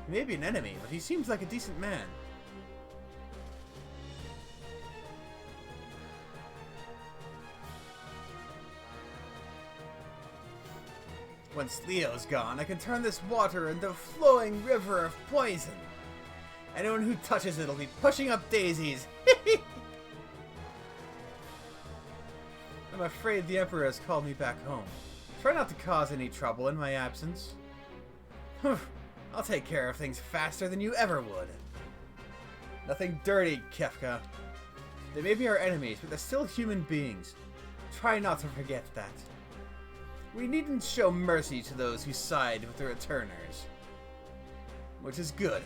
He may be an enemy, but he seems like a decent man. Once Leo's gone, I can turn this water into a flowing river of poison. Anyone who touches it will be pushing up daisies. I'm afraid the Emperor has called me back home. Try not to cause any trouble in my absence. I'll take care of things faster than you ever would. Nothing dirty, Kefka. They may be our enemies, but they're still human beings. Try not to forget that. We needn't show mercy to those who side with the returners. Which is good,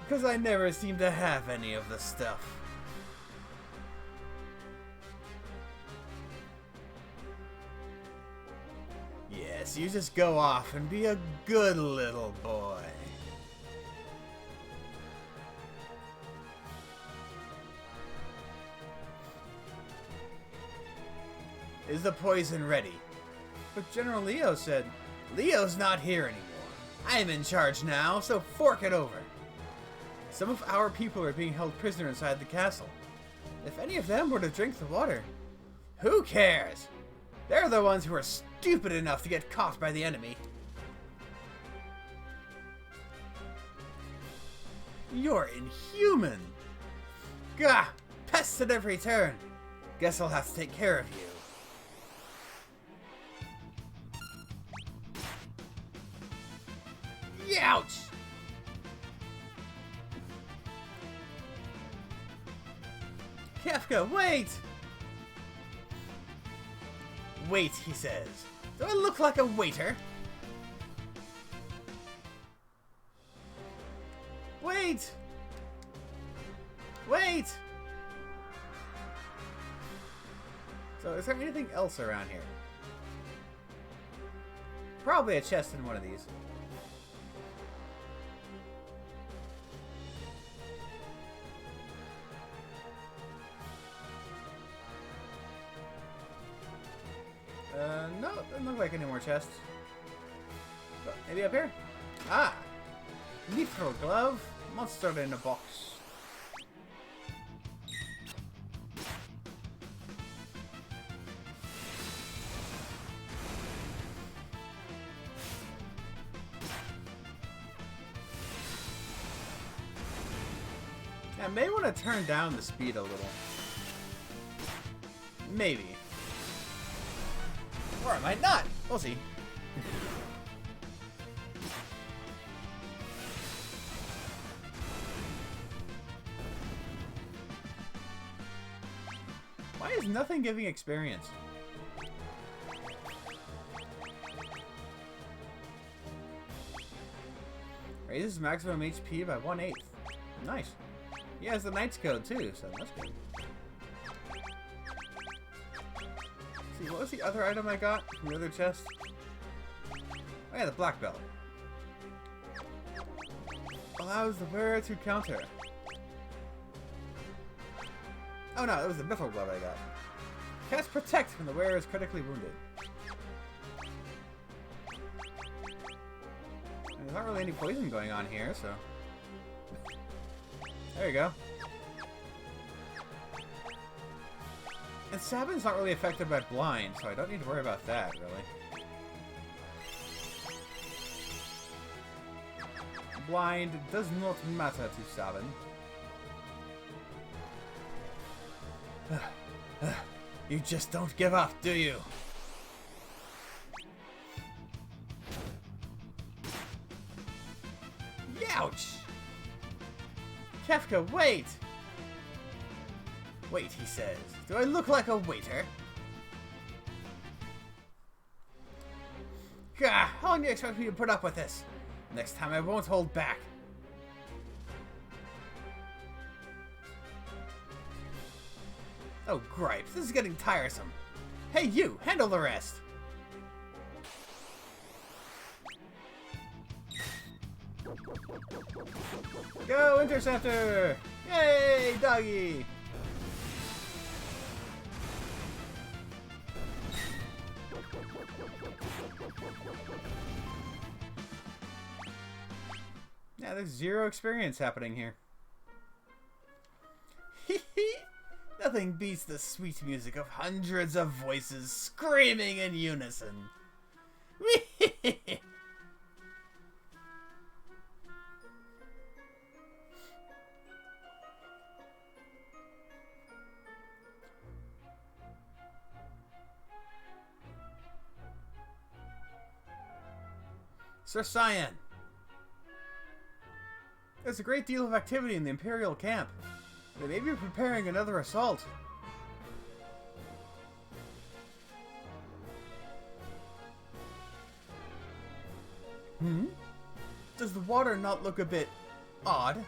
because I never seem to have any of the stuff. Yes, you just go off and be a good little boy. Is the poison ready? But General Leo said, Leo's not here anymore. I'm in charge now, so fork it over. Some of our people are being held prisoner inside the castle. If any of them were to drink the water, who cares? They're the ones who are stupid enough to get caught by the enemy. You're inhuman. Gah! Pests at every turn. Guess I'll have to take care of you. Ouch! Kefka, wait! Wait, he says. Do I look like a waiter? Wait! Wait! So, is there anything else around here? Probably a chest in one of these. No, doesn't look like any more chests. But maybe up here? Ah! Mithril glove. Monster in a box. I may want to turn down the speed a little. Maybe. Or I might not. We'll see. Why is nothing giving experience? Raises maximum HP by 1/8. Nice. He has the Knight's Code too, so that's good. See, what was the other item I got from the other chest? Oh yeah, the black belt. Allows the wearer to counter. Oh no, it was the mithril glove I got. Cast Protect when the wearer is critically wounded. There's not really any poison going on here, so... There you go. And Sabin's not really affected by blind, so I don't need to worry about that, really. Blind does not matter to Sabin. You just don't give up, do you? Ouch! Kefka, wait! Wait, he says. Do I look like a waiter? Gah! How long do you expect me to put up with this? Next time I won't hold back. Oh, gripes. This is getting tiresome. Hey, you! Handle the rest! Go, Interceptor! Yay, doggy! Yeah, there's zero experience happening here. Nothing beats the sweet music of hundreds of voices screaming in unison. Sir Cyan! There's a great deal of activity in the Imperial camp. They may be preparing another assault. Hmm? Does the water not look a bit odd?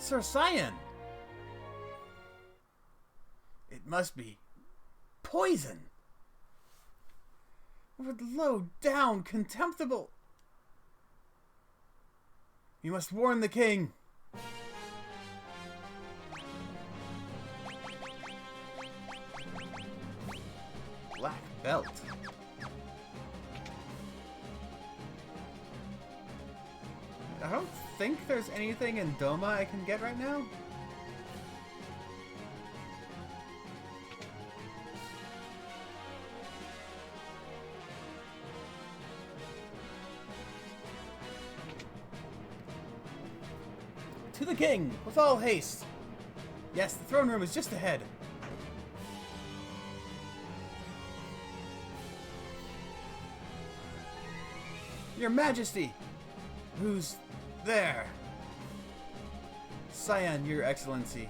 Sir Cyan! It must be poison. What low down, contemptible. You must warn the king. Black belt. I don't think there's anything in Doma I can get right now. To the king, with all haste. Yes, the throne room is just ahead. Your Majesty! Who's there? Scion, Your Excellency.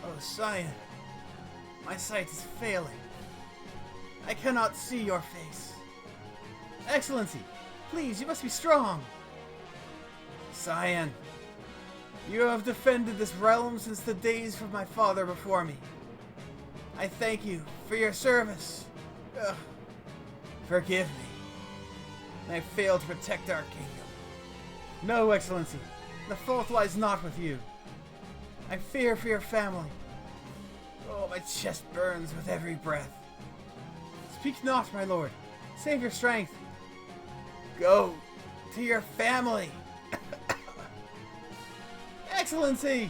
Oh, Scion. My sight is failing. I cannot see your face. Excellency, please, you must be strong. Scion, you have defended this realm since the days of my father before me. I thank you for your service. Ugh. Forgive me. I failed to protect our kingdom. No, Excellency, the fault lies not with you. I fear for your family. Oh, my chest burns with every breath. Speak not, my lord. Save your strength. Go to your family. Excellency!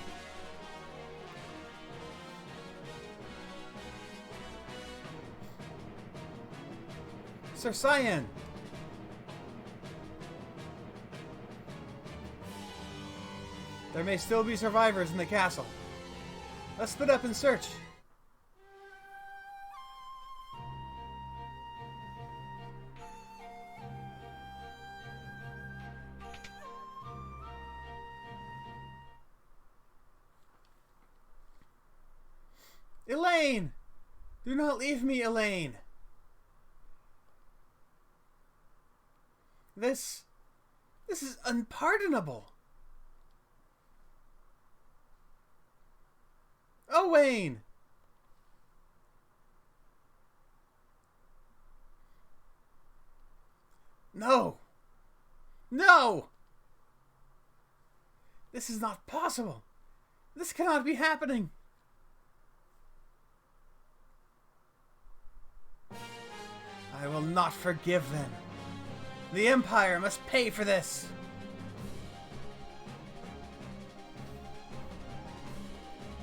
Sir Scion! There may still be survivors in the castle. Let's split up and search. Elaine! Do not leave me, Elaine! This is unpardonable! Owain! No! No! This is not possible! This cannot be happening! I will not forgive them. The Empire must pay for this.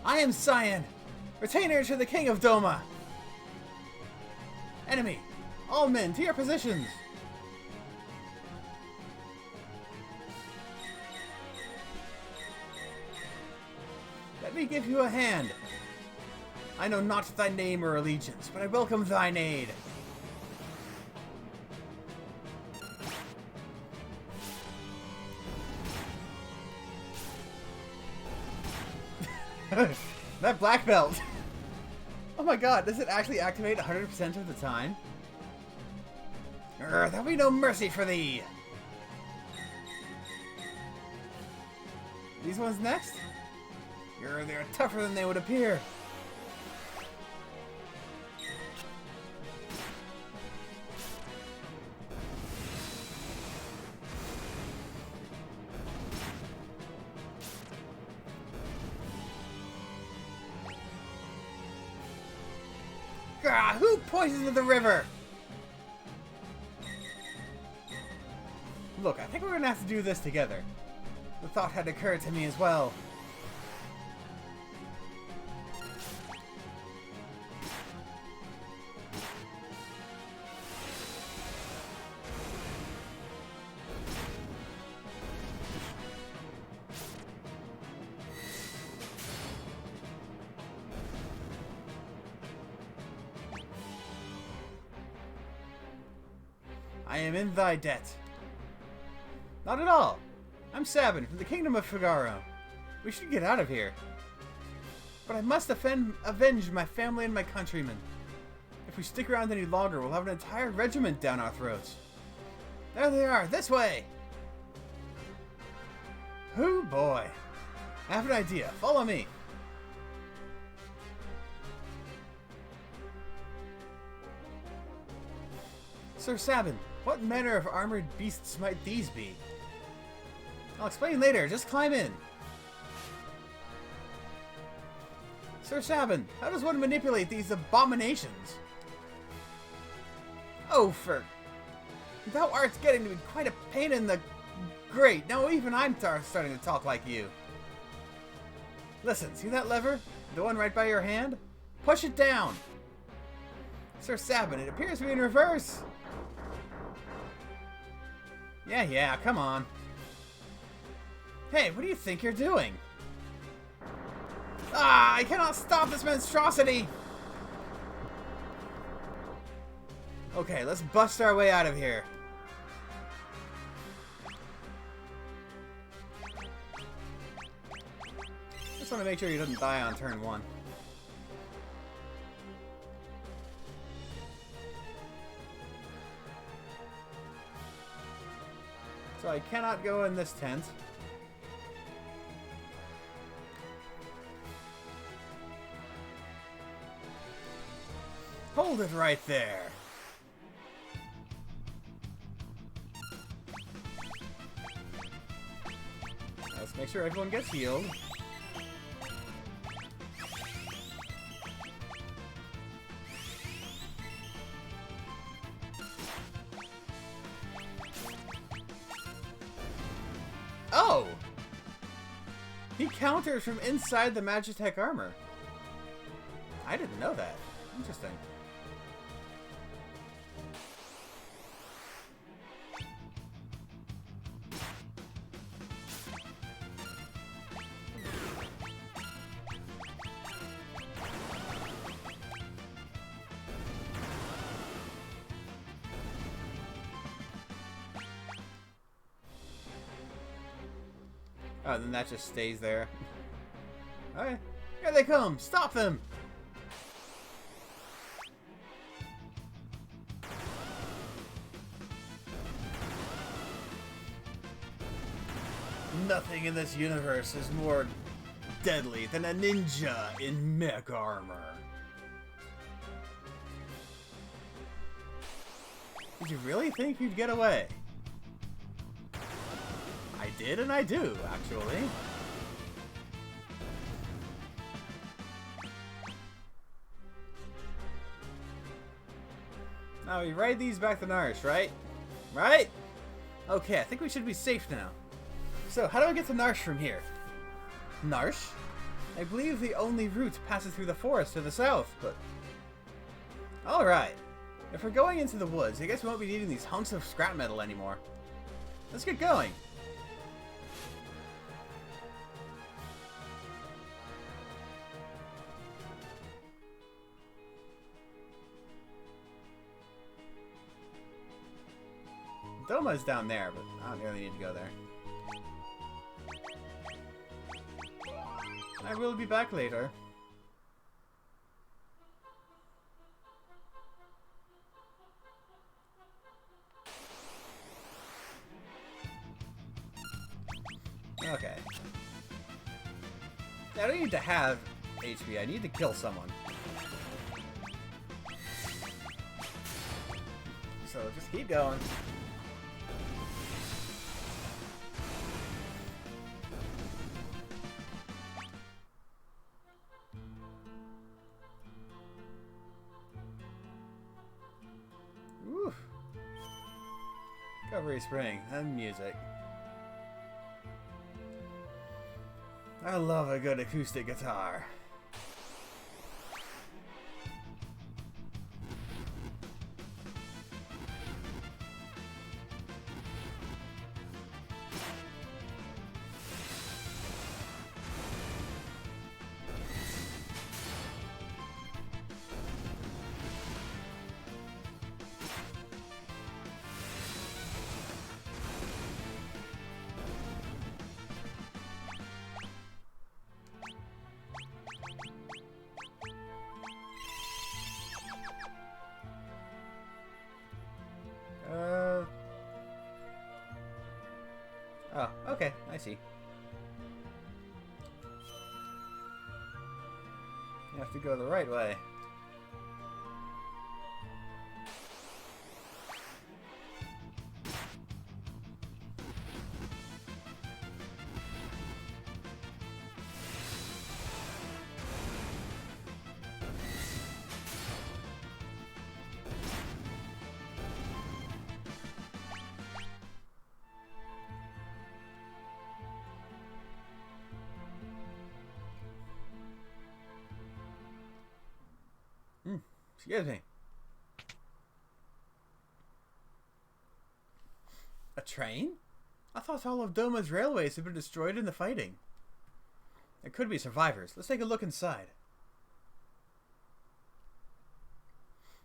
I am Scion, retainer to the King of Doma. Enemy, all men to your positions. Let me give you a hand. I know not thy name or allegiance, but I welcome thine aid. That black belt! Oh my god, does it actually activate 100% of the time? There'll be no mercy for thee! These ones next? They're tougher than they would appear. Who poisoned the river? Look, I think we're gonna have to do this together. The thought had occurred to me as well. I am in thy debt. Not at all. I'm Sabin from the Kingdom of Figaro. We should get out of here. But I must avenge my family and my countrymen. If we stick around any longer, we'll have an entire regiment down our throats. There they are, this way! Hoo boy. I have an idea. Follow me. Sir Sabin, what manner of armored beasts might these be? I'll explain later. Just climb in. Sir Sabin, how does one manipulate these abominations? Oh, thou art getting to be quite a pain in the... Great, now even I'm starting to talk like you. Listen, see that lever? The one right by your hand? Push it down. Sir Sabin, it appears to be in reverse. Yeah, come on. Hey, what do you think you're doing? Ah, I cannot stop this monstrosity! Okay, let's bust our way out of here. Just want to make sure he doesn't die on turn 1. So I cannot go in this tent. Hold it right there. Let's make sure everyone gets healed. Oh! He counters from inside the Magitech armor. I didn't know that. Interesting. Oh, then that just stays there. Alright. Here they come! Stop them! Nothing in this universe is more deadly than a ninja in mech armor. Did you really think you'd get away? I did and I do, actually. Now we ride these back to Narsh, right? Right? Okay, I think we should be safe now. So, how do I get to Narsh from here? Narsh? I believe the only route passes through the forest to the south, but... Alright. If we're going into the woods, I guess we won't be needing these hunks of scrap metal anymore. Let's get going. Doma's down there, but I don't really need to go there. I will be back later. Okay. I don't need to have HP, I need to kill someone. So just keep going. Woo. Recovery Spring and music. I love a good acoustic guitar. Oh, okay, I see. You have to go the right way. Excuse me. A train? I thought all of Doma's railways had been destroyed in the fighting. There could be survivors. Let's take a look inside.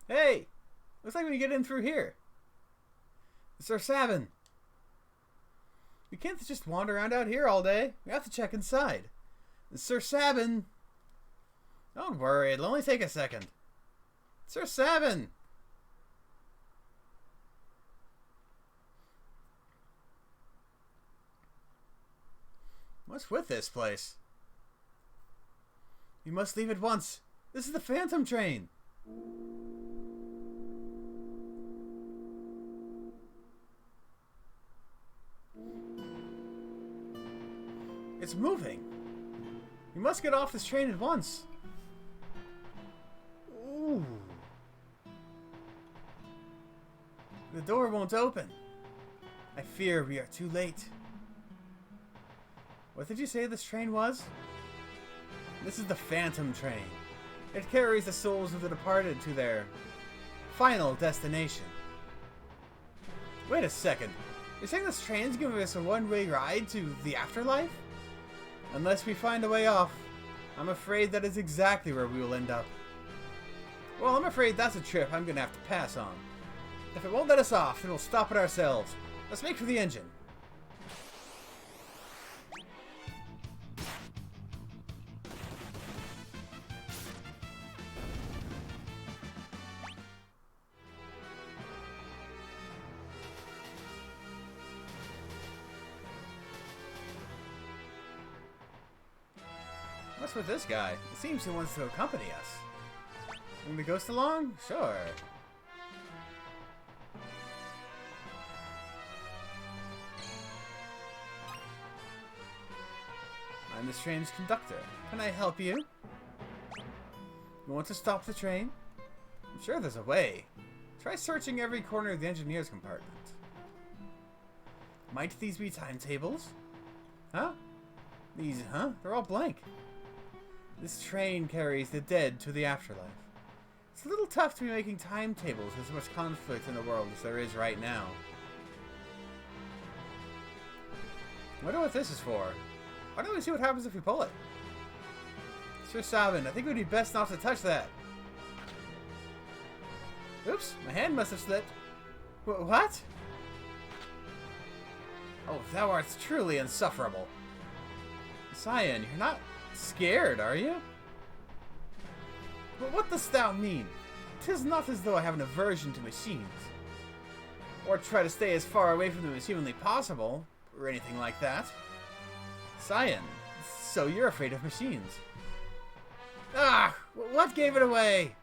Hey! Looks like we can get in through here. Sir Sabin! We can't just wander around out here all day. We have to check inside. Sir Sabin! Don't worry, it'll only take a second. Sir Sabin! What's with this place? You must leave at once. This is the Phantom train. It's moving. You must get off this train at once. Ooh. The door won't open. I fear we are too late. What did you say this train was? This is the Phantom train. It carries the souls of the departed to their final destination. Wait a second. You're saying this train's giving us a one-way ride to the afterlife? Unless we find a way off, I'm afraid that is exactly where we will end up. Well, I'm afraid that's a trip I'm gonna have to pass on. If it won't let us off, then we'll stop it ourselves. Let's make for the engine. What's with this guy? It seems he wants to accompany us. Bring the ghost along? Sure. I'm this train's conductor. Can I help you? You want to stop the train? I'm sure there's a way. Try searching every corner of the engineer's compartment. Might these be timetables? Huh? They're all blank. This train carries the dead to the afterlife. It's a little tough to be making timetables with so much conflict in the world as there is right now. I wonder what this is for. Why don't we see what happens if we pull it? Sir Sabin, I think it would be best not to touch that. Oops, my hand must have slipped. What? Oh, thou art truly insufferable. Cyan, you're not scared, are you? But what dost thou mean? 'Tis not as though I have an aversion to machines. Or try to stay as far away from them as humanly possible, or anything like that. Cyan, so you're afraid of machines. Ah! What gave it away?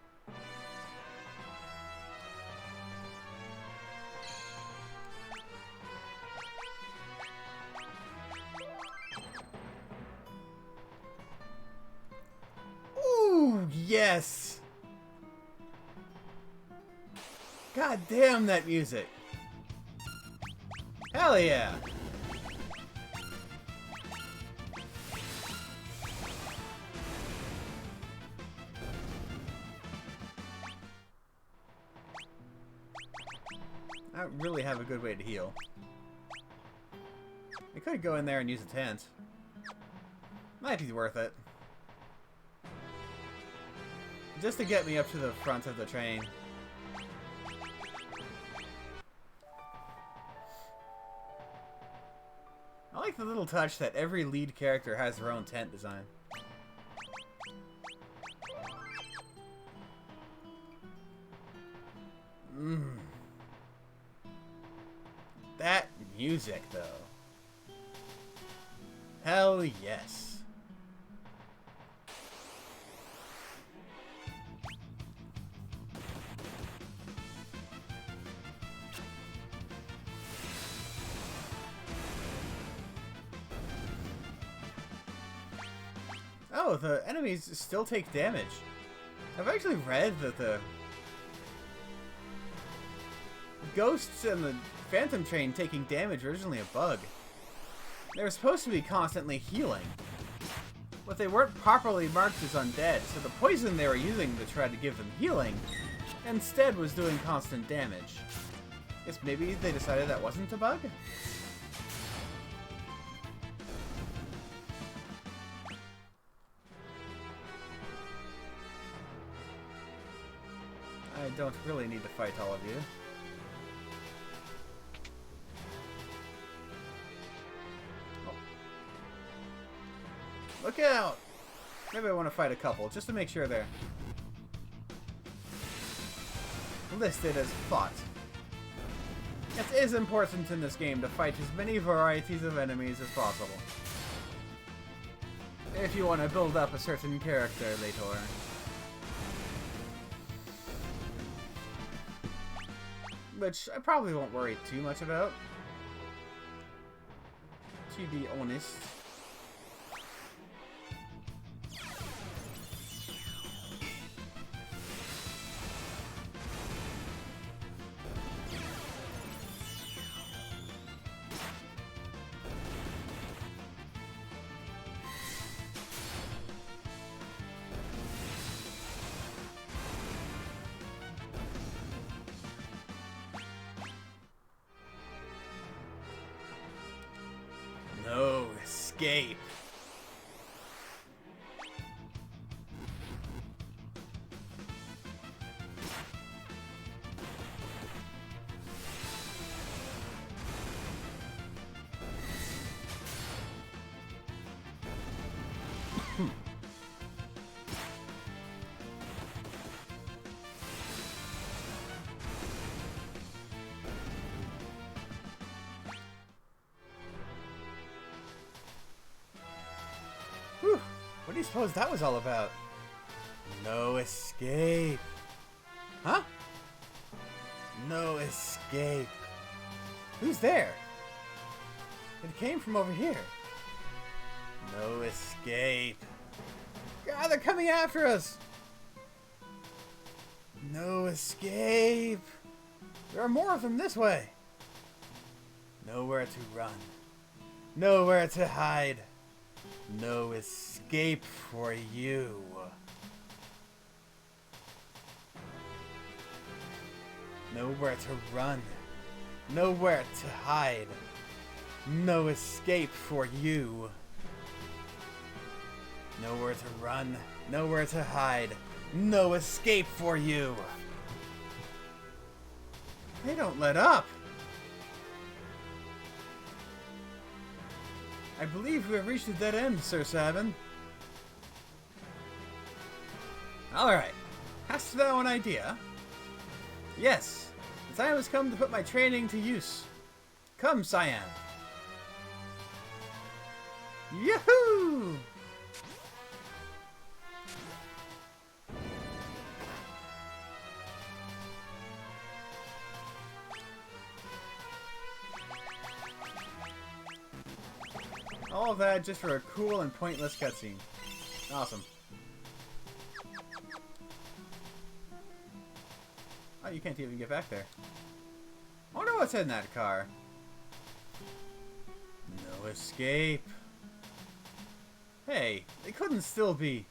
Ooh, yes! God damn that music! Hell yeah! I don't really have a good way to heal. I could go in there and use a tent. Might be worth it. Just to get me up to the front of the train. I like the little touch that every lead character has their own tent design. That music, though. Hell yes. Oh, the enemies still take damage. I've actually read that the ghosts and the Phantom train taking damage were originally a bug. They were supposed to be constantly healing, but they weren't properly marked as undead, so the poison they were using to try to give them healing instead was doing constant damage. Guess maybe they decided that wasn't a bug? I don't really need to fight all of you. Oh. Look out! Maybe I want to fight a couple, just to make sure they're listed as fought. It is important in this game to fight as many varieties of enemies as possible, if you want to build up a certain character later. Which I probably won't worry too much about, to be honest. No escape. Whew. What do you suppose that was all about? No escape. Huh? No escape. Who's there? It came from over here. No escape. God, they're coming after us. No escape. There are more of them this way. Nowhere to run. Nowhere to hide. No escape for you. Nowhere to run. Nowhere to hide. No escape for you. Nowhere to run. Nowhere to hide. No escape for you. They don't let up. I believe we have reached a dead end, Sir Sabin. Alright. Hast thou an idea? Yes. The time has come to put my training to use. Come, Cyan. Yahoo! All of that just for a cool and pointless cutscene. Awesome. Oh, you can't even get back there. I wonder what's in that car. No escape. Hey, they couldn't still be.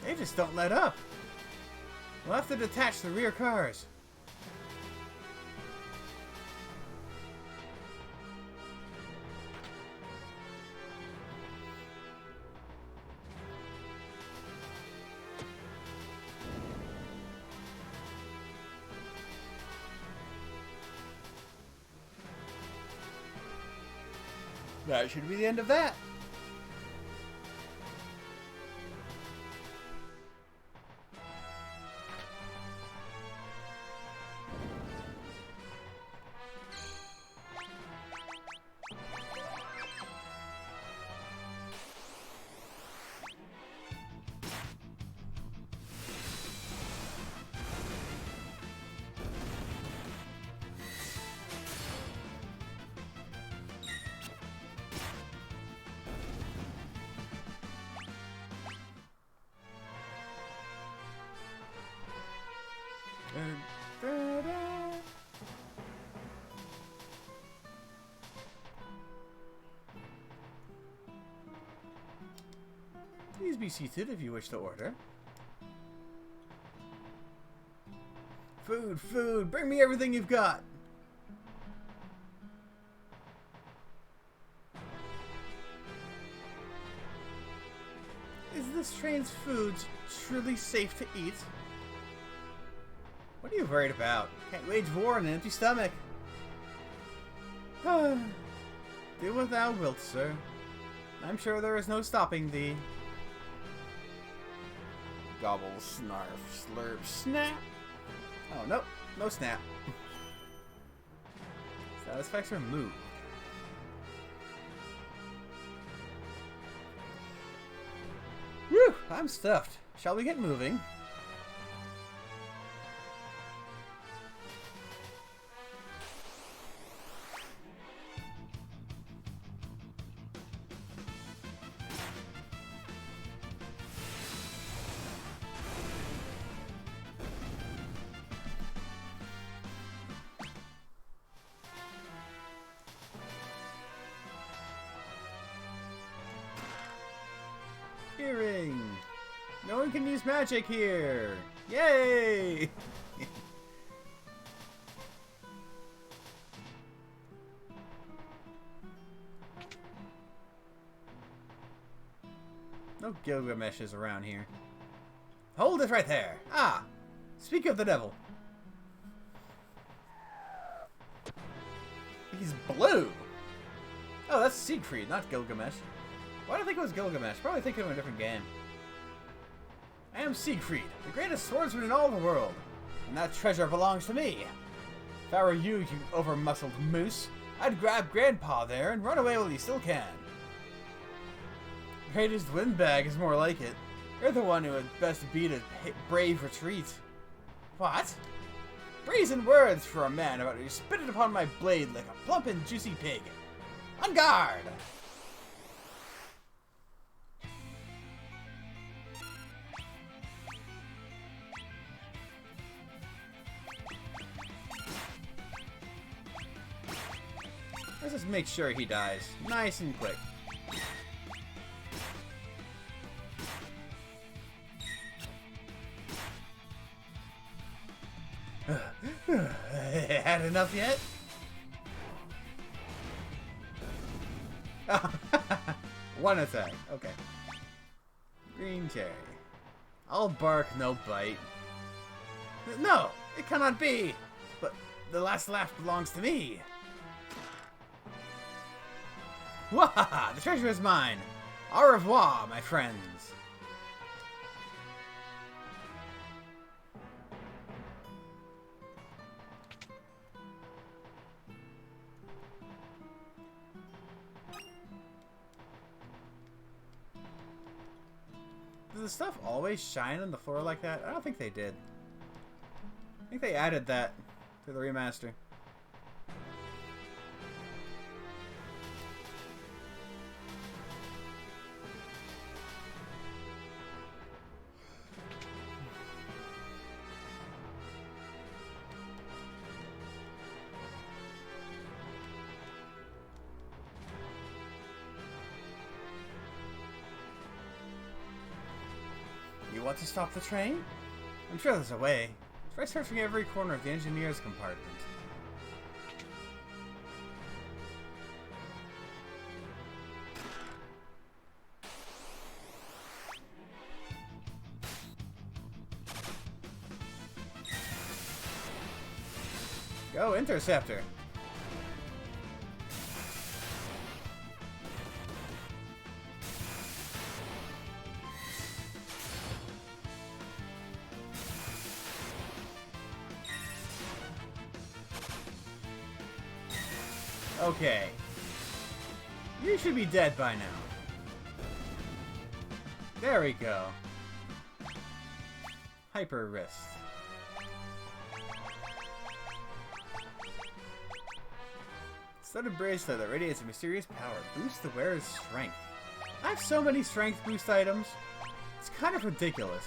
They just don't let up. We'll have to detach the rear cars. That should be the end of that. Please be seated if you wish to order. Food, food, bring me everything you've got. Is this train's food truly safe to eat? What are you worried about? Can't wage war on an empty stomach. Do what thou wilt, sir. I'm sure there is no stopping thee. Gobble, snarf, slurp, snap. Oh, nope. No snap. Satisfaction move. Whew, I'm stuffed. Shall we get moving? Hearing! No one can use magic here! Yay! No Gilgamesh is around here. Hold it right there! Ah! Speak of the devil. He's blue! Oh, that's Siegfried, not Gilgamesh. Why do I think it was Gilgamesh? Probably thinking of a different game. I am Siegfried, the greatest swordsman in all the world. And that treasure belongs to me. If I were you, you over-muscled moose, I'd grab Grandpa there and run away while you still can. Greatest windbag is more like it. You're the one who would best beat a brave retreat. What? Brazen words for a man about to spit it upon my blade like a plump and juicy pig. On guard! Let's just make sure he dies. Nice and quick. Had enough yet? One attack. Okay. Green cherry. I'll bark, no bite. No! It cannot be! But the last laugh belongs to me. Wahaha! The treasure is mine! Au revoir, my friends! Does the stuff always shine on the floor like that? I don't think they did. I think they added that to the remaster. You want to stop the train? I'm sure there's a way. Try searching every corner of the engineer's compartment. Go, Interceptor! Okay. You should be dead by now. There we go. Hyper wrist. Studded bracelet that radiates a mysterious power. Boosts the wearer's strength. I have so many strength boost items. It's kind of ridiculous.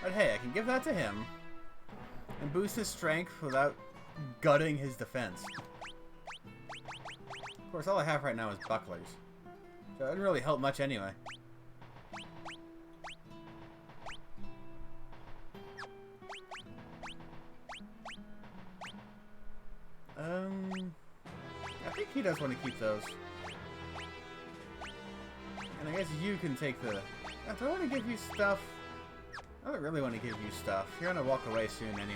But hey, I can give that to him. And boost his strength without gutting his defense. Of course, all I have right now is bucklers. So it doesn't really help much anyway. I think he does want to keep those. And I guess you can take the... Do I want to give you stuff? I don't really want to give you stuff. You're gonna walk away soon anyway.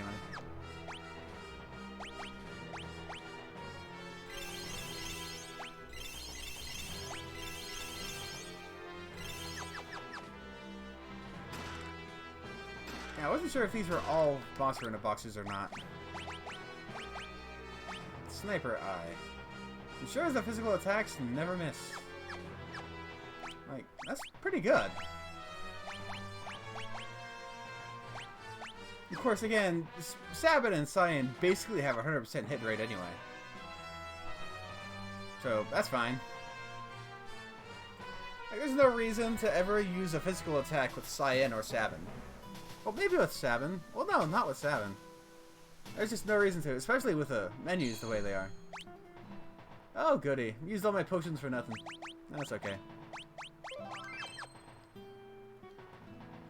Yeah, I wasn't sure if these were all monster in the boxes or not. Sniper Eye. Ensures that physical attacks never miss. Like, that's pretty good. Of course, again, Sabin and Cyan basically have a 100% hit rate anyway. So, that's fine. Like, there's no reason to ever use a physical attack with Cyan or Sabin. Well, maybe with Sabin. Well, no, not with Sabin. There's just no reason to, especially with the menus the way they are. Oh, goody. Used all my potions for nothing. That's okay.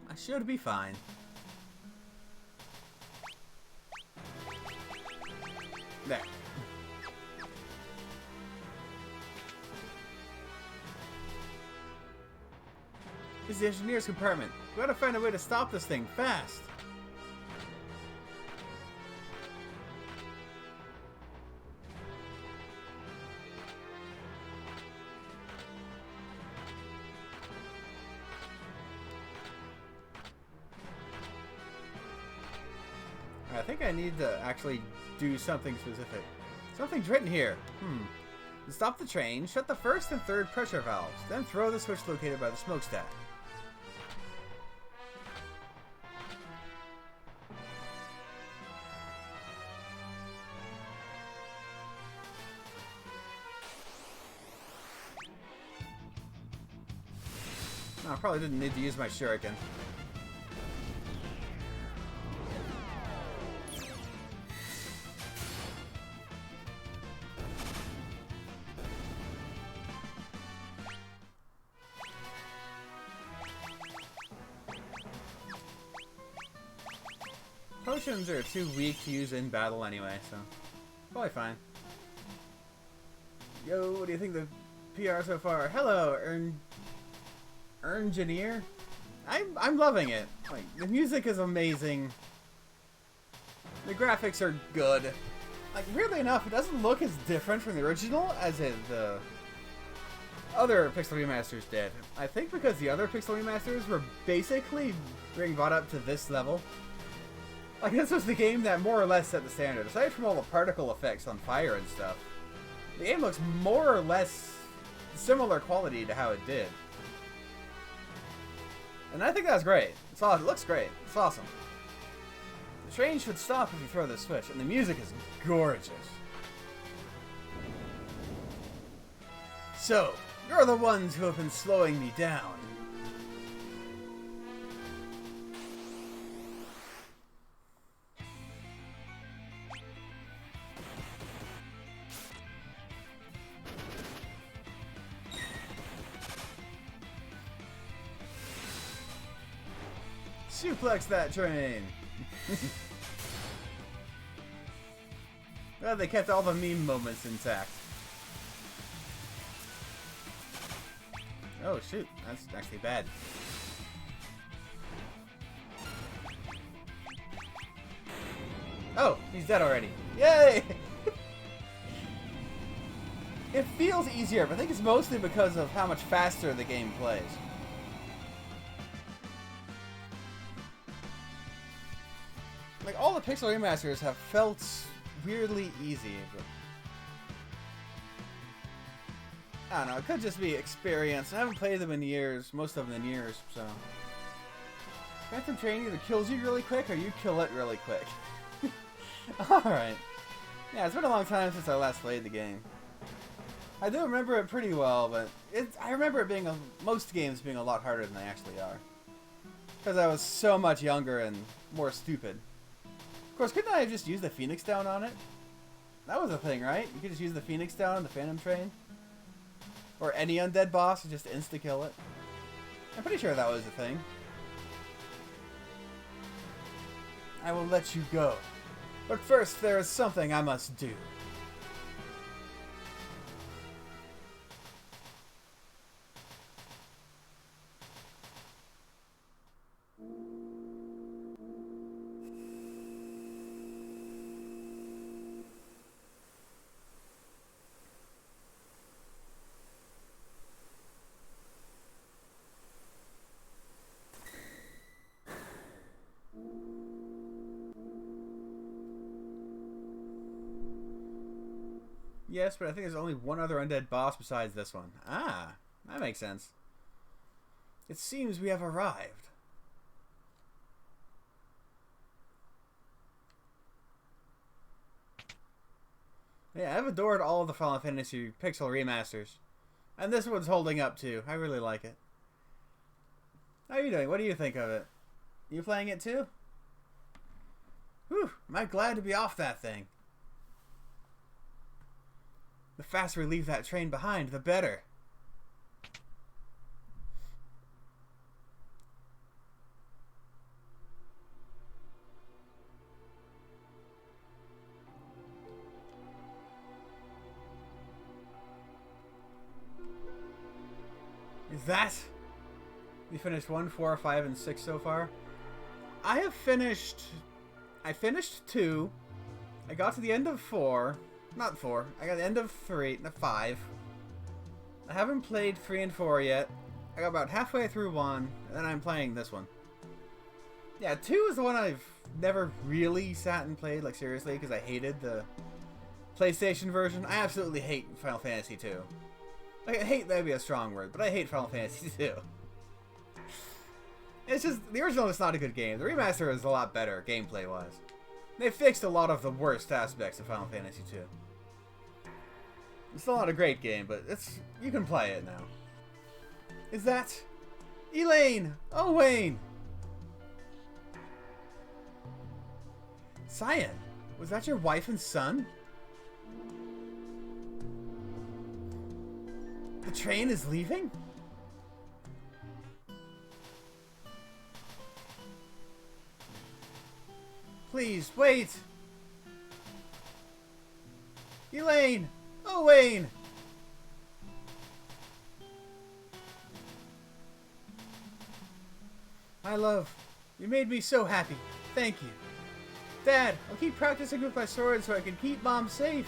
I should be fine. There. This is the engineer's compartment. We gotta find a way to stop this thing fast. I think I need to actually do something specific. Something's written here. To stop the train, shut the first and third pressure valves, then throw the switch located by the smokestack. No, I probably didn't need to use my shuriken. Potions are too weak to use in battle anyway, so probably fine. Yo, what do you think of the PR so far? Hello, Engineer. I'm loving it. Like, the music is amazing. The graphics are good. Like, weirdly enough, it doesn't look as different from the original as the other Pixel Remasters did. I think because the other Pixel Remasters were basically being brought up to this level. Like, this was the game that more or less set the standard. Aside from all the particle effects on fire and stuff, the game looks more or less similar quality to how it did. And I think that's great. It looks great. It's awesome. The train should stop if you throw the switch, and the music is gorgeous. So, you're the ones who have been slowing me down. Suplex that train! Well, they kept all the meme moments intact. Oh shoot, that's actually bad. Oh, he's dead already. Yay! It feels easier, but I think it's mostly because of how much faster the game plays. Like, all the Pixel Remasters have felt weirdly easy, but I don't know, it could just be experience. I haven't played them in years, most of them in years, so. Phantom Train either kills you really quick or you kill it really quick. Alright. Yeah, it's been a long time since I last played the game. I do remember it pretty well, but I remember it being, most games being a lot harder than they actually are. Because I was so much younger and more stupid. Of course, couldn't I have just used the Phoenix Down on it? That was a thing, right? You could just use the Phoenix Down on the Phantom Train? Or any undead boss and just insta-kill it? I'm pretty sure that was a thing. I will let you go. But first, there is something I must do. Yes, but I think there's only one other undead boss besides this one. Ah, that makes sense. It seems we have arrived. Yeah, I've adored all of the Final Fantasy Pixel remasters. And this one's holding up too. I really like it. How are you doing? What do you think of it? You playing it too? Whew, am I glad to be off that thing. The faster we leave that train behind, the better. Is that? You finished 1, 4, 5, and 6 so far? I finished 2. I got to the end of 4. Not 4. I got to the end of 3. No, 5. I haven't played 3 and 4 yet. I got about halfway through 1, and then I'm playing this one. Yeah, 2 is the one I've never really sat and played, like, seriously, because I hated the PlayStation version. I absolutely hate Final Fantasy 2. Like, hate may be a strong word, but I hate Final Fantasy 2. It's just, the original is not a good game. The remaster is a lot better, gameplay-wise. They fixed a lot of the worst aspects of Final Fantasy 2. It's still not a great game, but you can play it now. Is that Elaine? Oh, Wayne! Cyan, was that your wife and son? The train is leaving? Please, wait! Elaine! Oh, Wayne! My love, you made me so happy. Thank you. Dad, I'll keep practicing with my sword so I can keep Mom safe.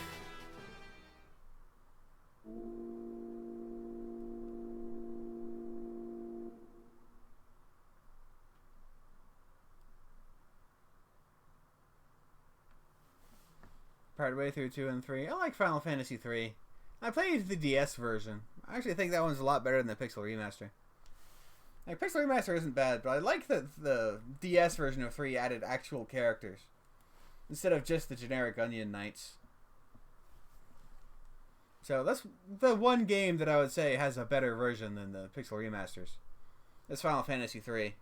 Partway through 2 and 3. I like Final Fantasy 3. I played the DS version. I actually think that one's a lot better than the Pixel Remaster. Like, Pixel Remaster isn't bad, but I like that the DS version of 3 added actual characters instead of just the generic Onion Knights. So that's the one game that I would say has a better version than the Pixel Remasters. That's Final Fantasy 3.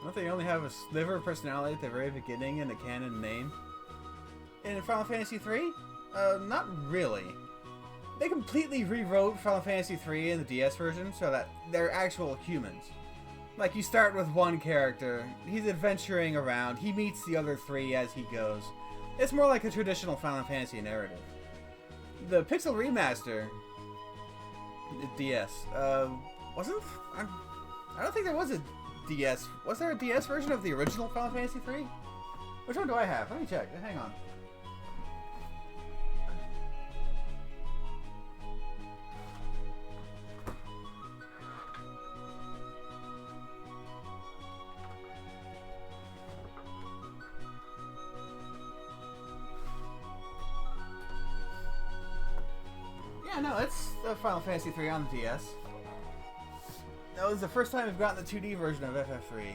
Don't they only have a sliver of personality at the very beginning in the canon name? In Final Fantasy 3? Not really. They completely rewrote Final Fantasy 3 in the DS version so that they're actual humans. Like, you start with one character, he's adventuring around, he meets the other 3 as he goes. It's more like a traditional Final Fantasy narrative. The Pixel Remaster, DS, wasn't... I don't think there was a DS. Was there a DS version of the original Final Fantasy 3? Which one do I have? Let me check. Hang on. Yeah, no, it's Final Fantasy 3 on the DS. That was the first time we've gotten the 2D version of FF3.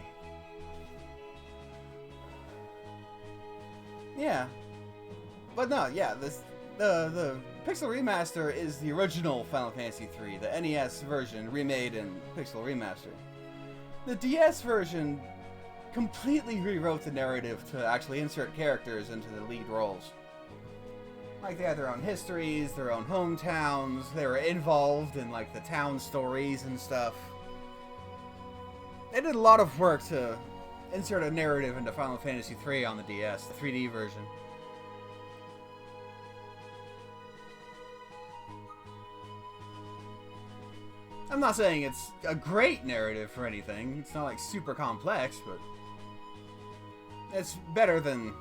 Yeah. But no, yeah, the Pixel Remaster is the original Final Fantasy 3, the NES version remade in Pixel Remaster. The DS version completely rewrote the narrative to actually insert characters into the lead roles. Like, they had their own histories, their own hometowns, they were involved in, like, the town stories and stuff. They did a lot of work to insert a narrative into Final Fantasy III on the DS, the 3D version. I'm not saying it's a great narrative for anything. It's not like super complex, but it's better than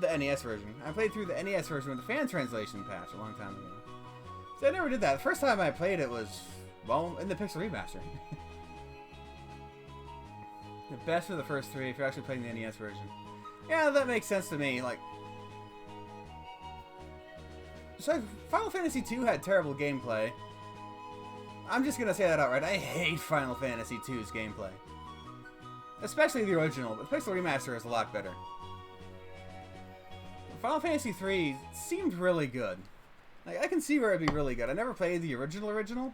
the NES version. I played through the NES version with the fan translation patch a long time ago. So I never did that. The first time I played it was, well, in the Pixelremaster. The best of the first three if you're actually playing the NES version. Yeah, that makes sense to me. Like, so Final Fantasy II had terrible gameplay. I'm just gonna say that outright. I hate Final Fantasy II's gameplay. Especially the original, but Pixelremaster is a lot better. Final Fantasy III seemed really good. Like, I can see where it'd be really good. I never played the original,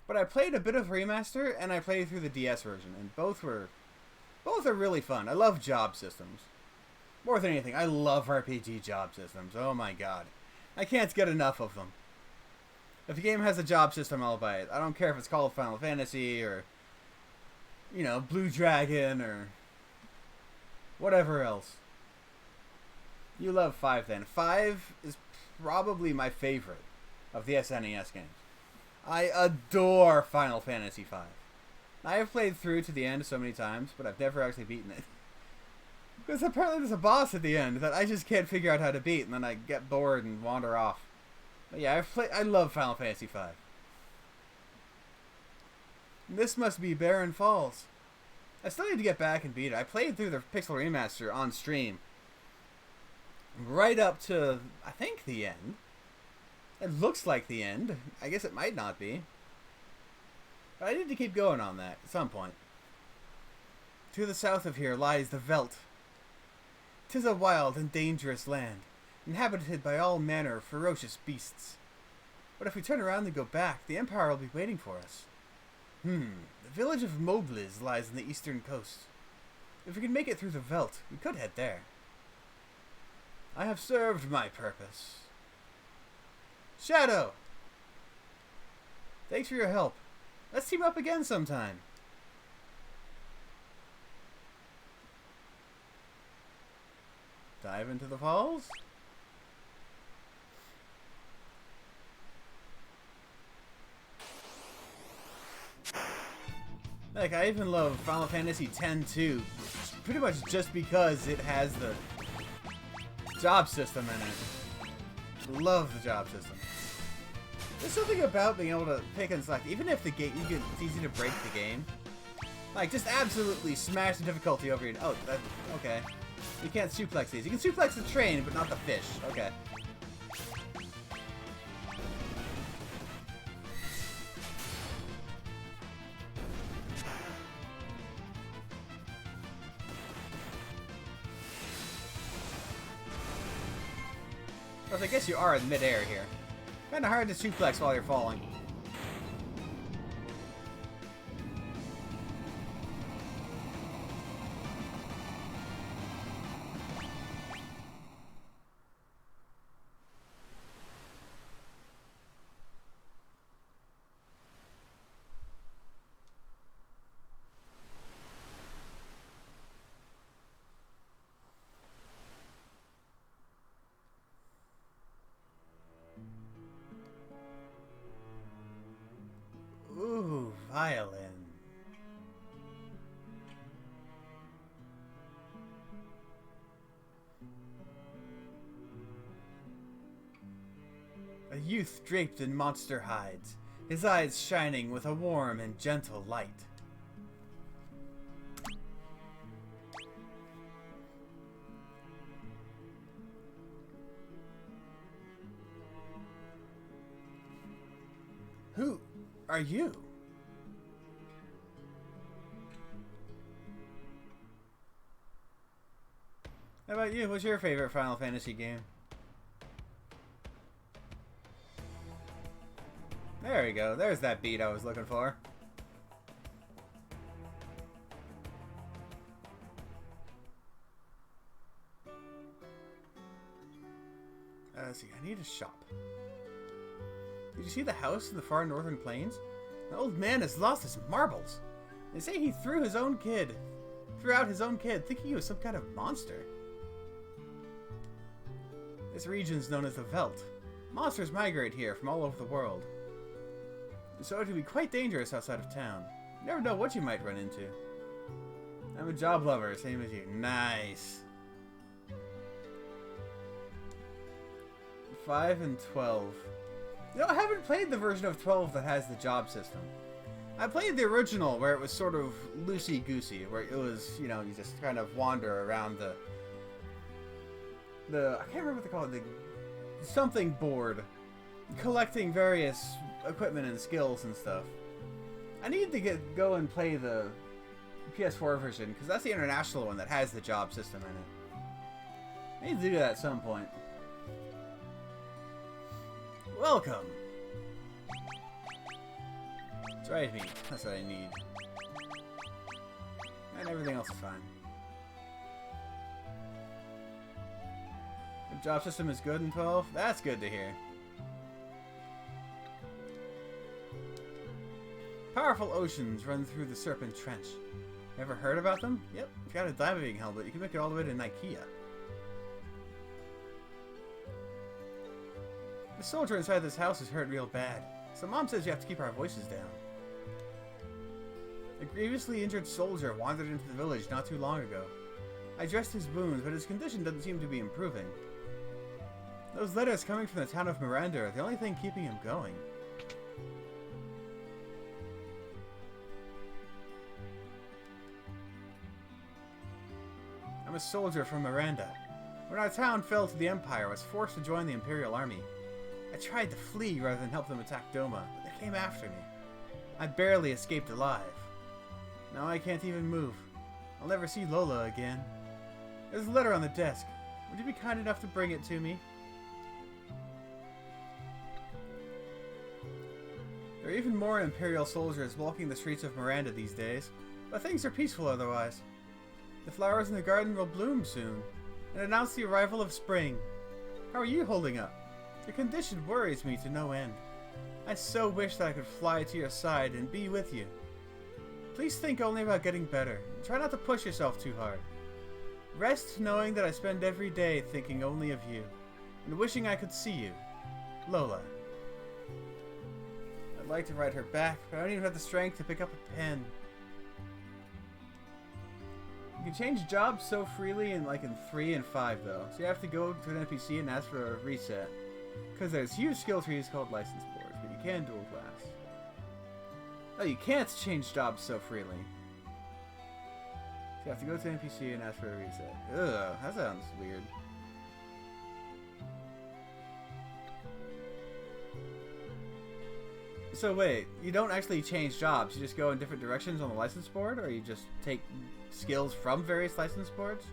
but I played a bit of Remaster, and I played through the DS version, and both are really fun. I love job systems. More than anything, I love RPG job systems. Oh my god. I can't get enough of them. If a game has a job system, I'll buy it. I don't care if it's called Final Fantasy, or, you know, Blue Dragon, or whatever else. You love 5 then. 5 is probably my favorite of the SNES games. I adore Final Fantasy V. I have played through to the end so many times, but I've never actually beaten it. Because apparently there's a boss at the end that I just can't figure out how to beat, and then I get bored and wander off. But yeah, I love Final Fantasy V. This must be Barren Falls. I still need to get back and beat it. I played through the Pixelremaster on stream. Right up to, I think, the end. It looks like the end. I guess it might not be. But I need to keep going on that at some point. To the south of here lies the Veldt. 'Tis a wild and dangerous land, inhabited by all manner of ferocious beasts. But if we turn around and go back, the Empire will be waiting for us. The village of Mobliz lies on the eastern coast. If we can make it through the Veldt, we could head there. I have served my purpose. Shadow! Thanks for your help. Let's team up again sometime. Dive into the falls? Like, I even love Final Fantasy X too, pretty much just because it has the job system in it. Love the job system. There's something about being able to pick and select, even if the game, it's easy to break the game. Like, just absolutely smash the difficulty over your... Oh, okay. You can't suplex these. You can suplex the train, but not the fish. Okay. Well, I guess you are in midair here. Kinda hard to suplex while you're falling. Ooh, violin. A youth draped in monster hides, his eyes shining with a warm and gentle light. Who are you? How about you? What's your favorite Final Fantasy game? There we go. There's that beat I was looking for. Let's see. I need a shop. Did you see the house in the far northern plains? The old man has lost his marbles. They say he threw his own kid. threw out his own kid, thinking he was some kind of monster. This region is known as the Veldt. Monsters migrate here from all over the world, so it can be quite dangerous outside of town. You never know what you might run into. I'm a job lover, same as you. Nice. 5 and 12. You know, I haven't played the version of 12 that has the job system. I played the original where it was sort of loosey-goosey, where it was, you know, you just kind of wander around the I can't remember what they call it, the something board, collecting various equipment and skills and stuff. I need to go and play the PS4 version, because that's the international one that has the job system in it. I need to do that at some point. Welcome! Drive me. That's what I need. And everything else is fine. The job system is good in 12? That's good to hear. Powerful oceans run through the Serpent Trench. Ever heard about them? Yep. If you got a diving helmet, you can make it all the way to Nikea. The soldier inside this house is hurt real bad, so Mom says you have to keep our voices down. A grievously injured soldier wandered into the village not too long ago. I dressed his wounds, but his condition doesn't seem to be improving. Those letters coming from the town of Miranda are the only thing keeping him going. I'm a soldier from Miranda. When our town fell to the Empire, I was forced to join the Imperial Army. I tried to flee rather than help them attack Doma, but they came after me. I barely escaped alive. Now I can't even move. I'll never see Lola again. There's a letter on the desk. Would you be kind enough to bring it to me? There are even more Imperial soldiers walking the streets of Miranda these days, but things are peaceful otherwise. The flowers in the garden will bloom soon, and announce the arrival of spring. How are you holding up? Your condition worries me to no end. I so wish that I could fly to your side and be with you. Please think only about getting better. Try not to push yourself too hard. Rest knowing that I spend every day thinking only of you, and wishing I could see you. Lola. I'd like to write her back, but I don't even have the strength to pick up a pen. You can change jobs so freely in 3 and 5 though, so you have to go to an NPC and ask for a reset. Because there's huge skill trees called license boards, but you can dual class. Oh, you can't change jobs so freely. So you have to go to an NPC and ask for a reset. Ugh, that sounds weird. So wait, you don't actually change jobs, you just go in different directions on the license board, or you just take skills from various license boards?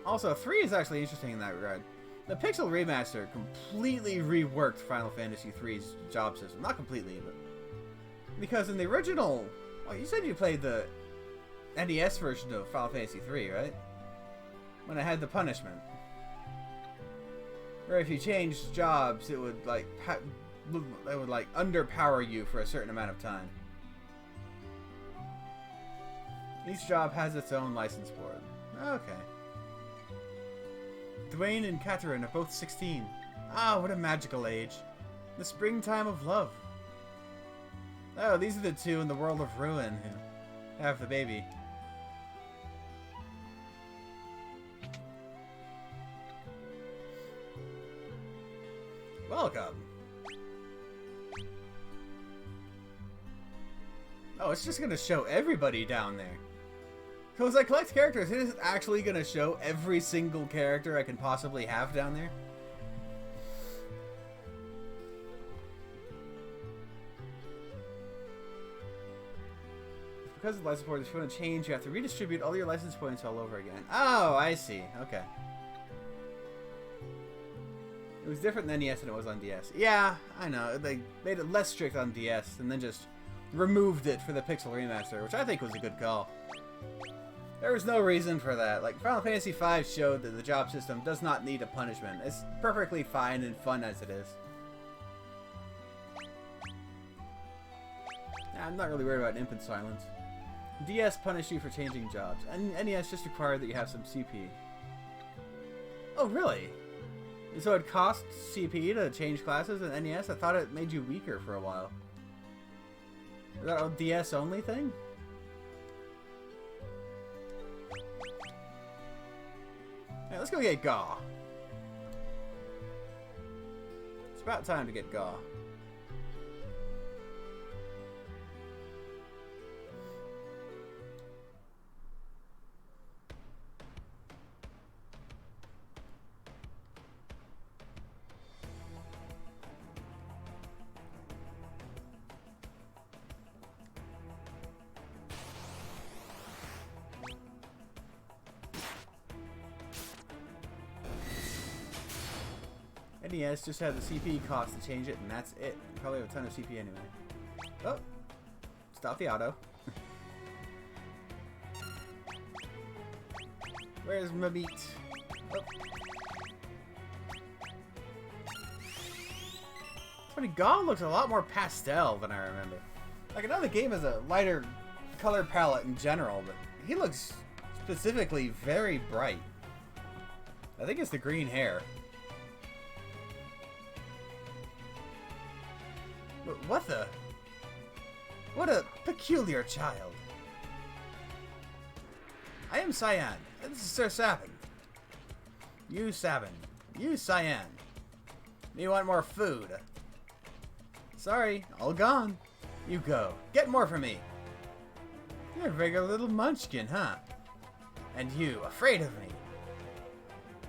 Also, 3 is actually interesting in that regard. The Pixelremaster completely reworked Final Fantasy III's job system. Not completely, but... Because in the original... Oh, you said you played the NES version of Final Fantasy III, right? When it had the punishment. Where if you changed jobs, it would, underpower you for a certain amount of time. Each job has its own license board. Okay. Dwayne and Catherine are both 16. Ah, what a magical age. The springtime of love. Oh, these are the two in the world of ruin who have the baby. Welcome. Oh, it's just gonna show everybody down there. So as I collect characters, it is actually going to show every single character I can possibly have down there. Because of the license board, if you want to change, you have to redistribute all your license points all over again. Oh, I see. Okay. It was different than NES than it was on DS. Yeah, I know. They made it less strict on DS and then just removed it for the Pixelremaster, which I think was a good call. There was no reason for that. Like, Final Fantasy V showed that the job system does not need a punishment. It's perfectly fine and fun as it is. Nah, I'm not really worried about Imp and Silence. DS punish you for changing jobs, and NES just required that you have some CP. Oh, really? So it costs CP to change classes in NES? I thought it made you weaker for a while. Is that a DS only thing? Hey, let's go get Gaw. It's about time to get Gaw. NES just had the CP cost to change it, and that's it. Probably have a ton of CP anyway. Oh! Stop the auto. Where's my beat? Oh. Funny, Gaw looks a lot more pastel than I remember. Like, I know the game has a lighter color palette in general, but he looks specifically very bright. I think it's the green hair. What the? What a peculiar child. I am Cyan. This is Sir Sabin. You Sabin. You Cyan. Me want more food. Sorry, all gone. You go. Get more for me. You're a regular little munchkin, huh? And you, afraid of me.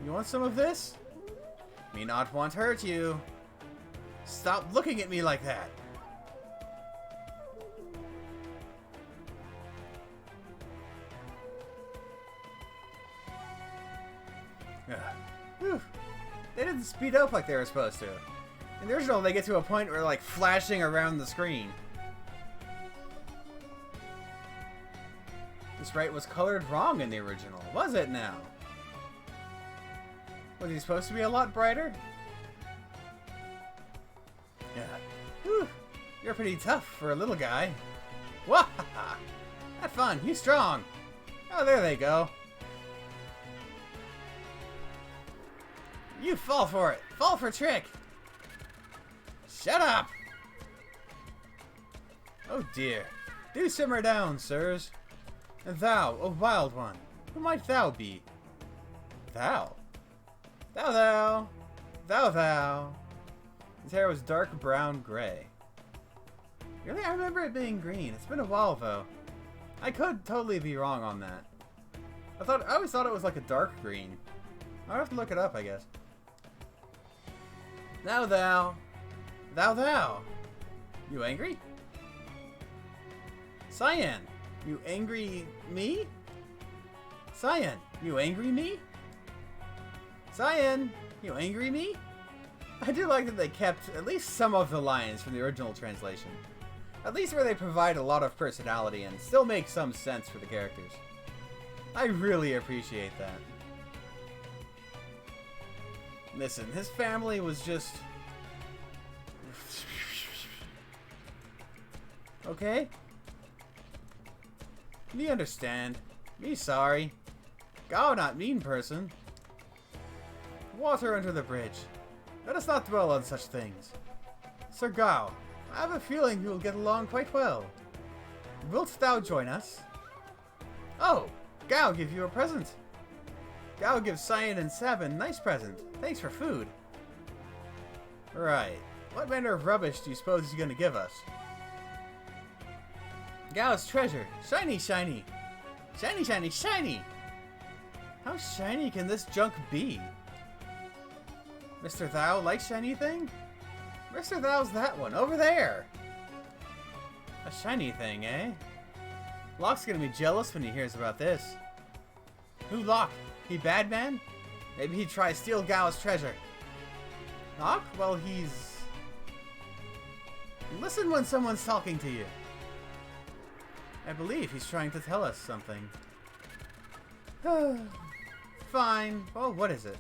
You want some of this? Me not want hurt you. Stop looking at me like that. Whew. They didn't speed up like they were supposed to. In the original, they get to a point where they're like flashing around the screen. This sprite was colored wrong in the original, was it now? Was he supposed to be a lot brighter? Yeah. Whew. You're pretty tough for a little guy. Wahaha! Have fun. He's strong. Oh, there they go. You fall for it. Fall for trick. Shut up. Oh dear. Do simmer down, sirs. And thou, a wild one, who might thou be? Thou. Thou. His hair was dark brown gray. Really? I remember it being green. It's been a while, though. I could totally be wrong on that. I always thought it was like a dark green. I'll have to look it up, I guess. Thou. You angry? Cyan, you angry me? Cyan, you angry me? Cyan, you angry me? I do like that they kept at least some of the lines from the original translation. At least where they provide a lot of personality and still make some sense for the characters. I really appreciate that. Listen, his family was just... Okay? Me understand. Me sorry. Gao not mean person. Water under the bridge. Let us not dwell on such things. Sir Gao, I have a feeling we will get along quite well. Wilt thou join us? Oh, Gao give you a present. Gao gives Cyan and Sabin nice present. Thanks for food. Right. What manner of rubbish do you suppose he's gonna give us? Gao's treasure. Shiny, shiny. Shiny, shiny, shiny. How shiny can this junk be? Mr. Thou likes shiny thing? Mr. Thou's that one, over there. A shiny thing, eh? Locke's gonna be jealous when he hears about this. Who Locke? He bad man? Maybe he'd try steal Gao's treasure. Locke? Well, he's... Listen when someone's talking to you. I believe he's trying to tell us something. Fine. Well, what is it?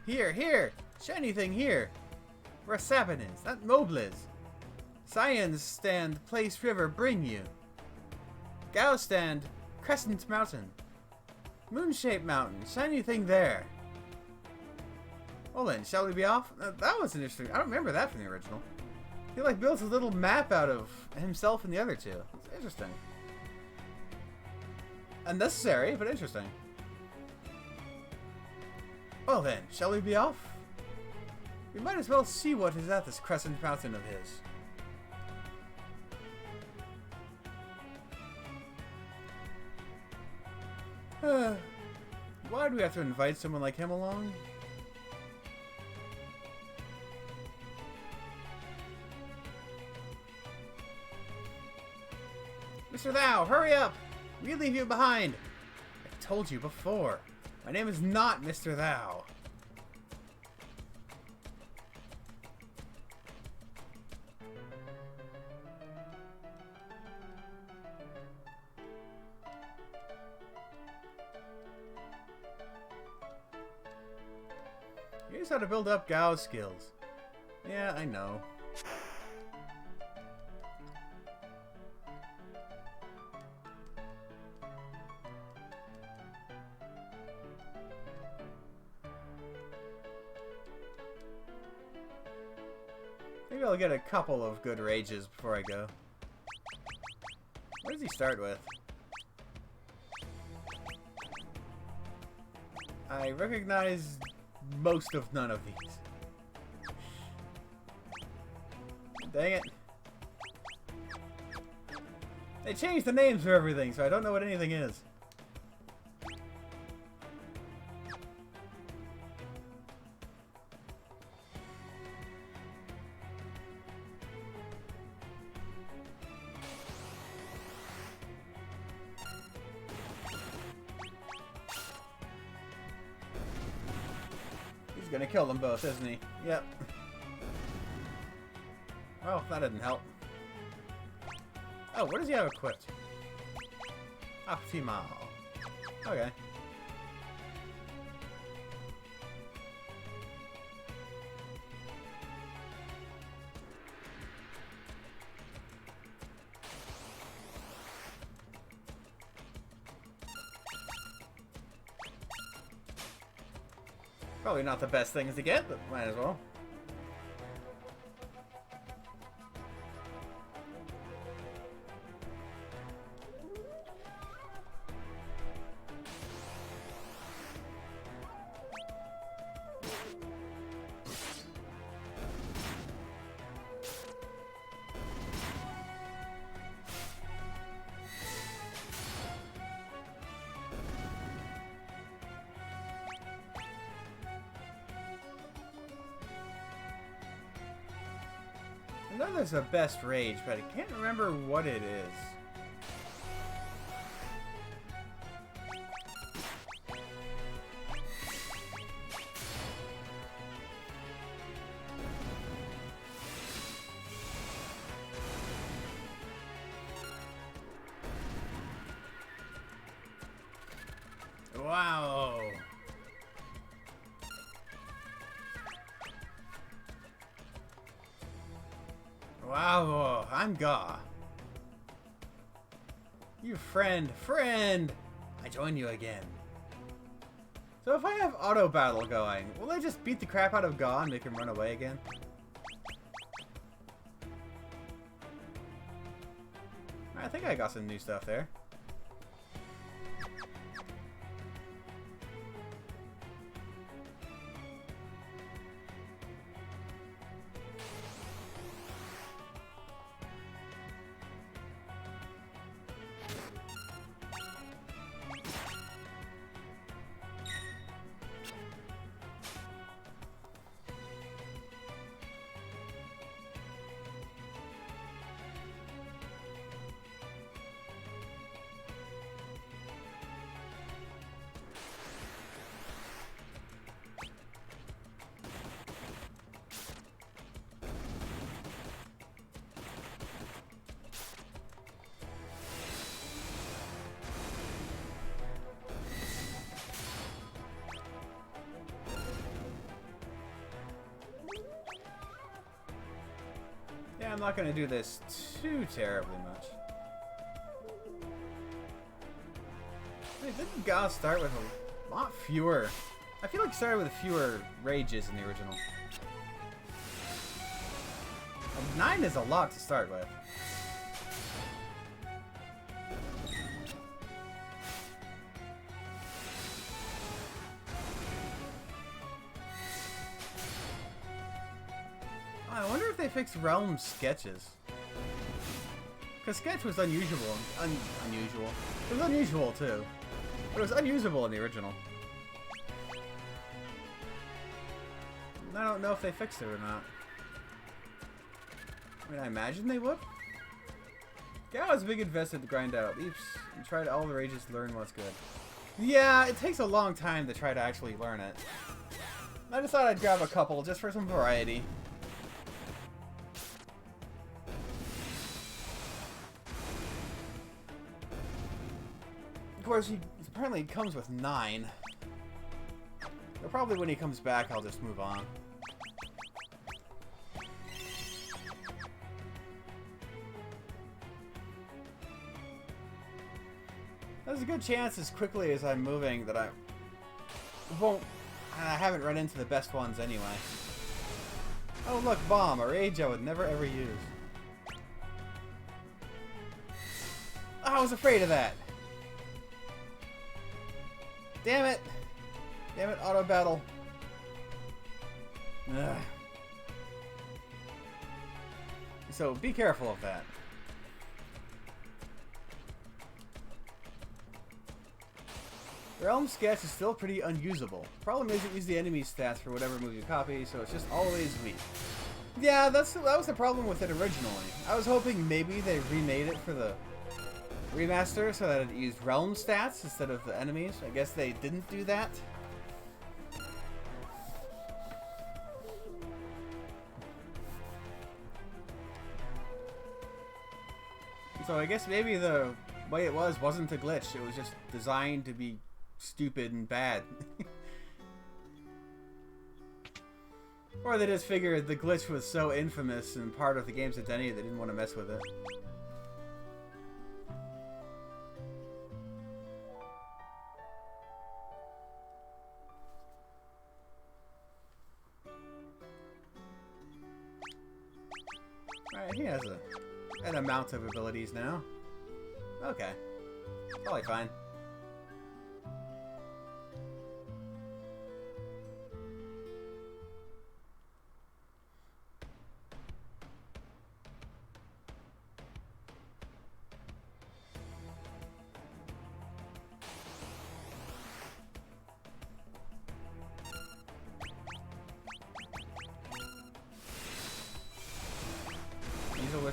Here! Shiny thing here! Where Sabin is, that Mobile is. Cyan's stand Place River bring you. Gao stand Crescent Mountain. Moon-shaped mountain. Shiny thing there. Well then, shall we be off? That was interesting. I don't remember that from the original. He like built a little map out of himself and the other two. It's interesting. Unnecessary, but interesting. Well then, shall we be off? We might as well see what is at this Crescent Mountain of his. Why do we have to invite someone like him along? Mr. Thou, hurry up! We leave you behind! I told you before. My name is not Mr. Thou. Here's how to build up Gao's skills. Yeah, I know. Maybe I'll get a couple of good rages before I go. What does he start with? I recognize most of none of these. Dang it. They changed the names for everything, so I don't know what anything is. He's gonna kill them both, isn't he? Yep. Well, that didn't help. Oh, what does he have equipped? Optimal. Okay. Probably not the best things to get, but might as well. I know there's a best rage, but I can't remember what it is. Wow. Wow, I'm Ga. You friend, I join you again. So if I have auto battle going, will I just beat the crap out of Ga and make him run away again? I think I got some new stuff there. I'm not going to do this too terribly much. Wait, didn't Gao start with a lot fewer? I feel like it started with fewer rages in the original. 9 is a lot to start with. I wonder if they fixed Realm sketches. Because sketch was unusual. Unusual. It was unusual too. But it was unusable in the original. I don't know if they fixed it or not. I mean, I imagine they would. Gao has a big investment to grind out. Leaps and try all the rages to learn what's good. Yeah, it takes a long time to try to actually learn it. I just thought I'd grab a couple just for some variety. Of course, he apparently comes with 9. But probably when he comes back, I'll just move on. There's a good chance as quickly as I'm moving that I haven't run into the best ones anyway. Oh look, bomb, a rage I would never ever use. Oh, I was afraid of that. Damn it! Damn it, auto battle. Ugh. So be careful of that. Realm sketch is still pretty unusable. Problem is it uses the enemy stats for whatever move you copy, so it's just always weak. Yeah, that was the problem with it originally. I was hoping maybe they remade it for the remaster so that it used realm stats instead of the enemies. I guess they didn't do that. So I guess maybe the way it wasn't a glitch. It was just designed to be stupid and bad. Or they just figured the glitch was so infamous and part of the game's identity they didn't want to mess with it. Alright, he has an amount of abilities now. Okay. Probably fine.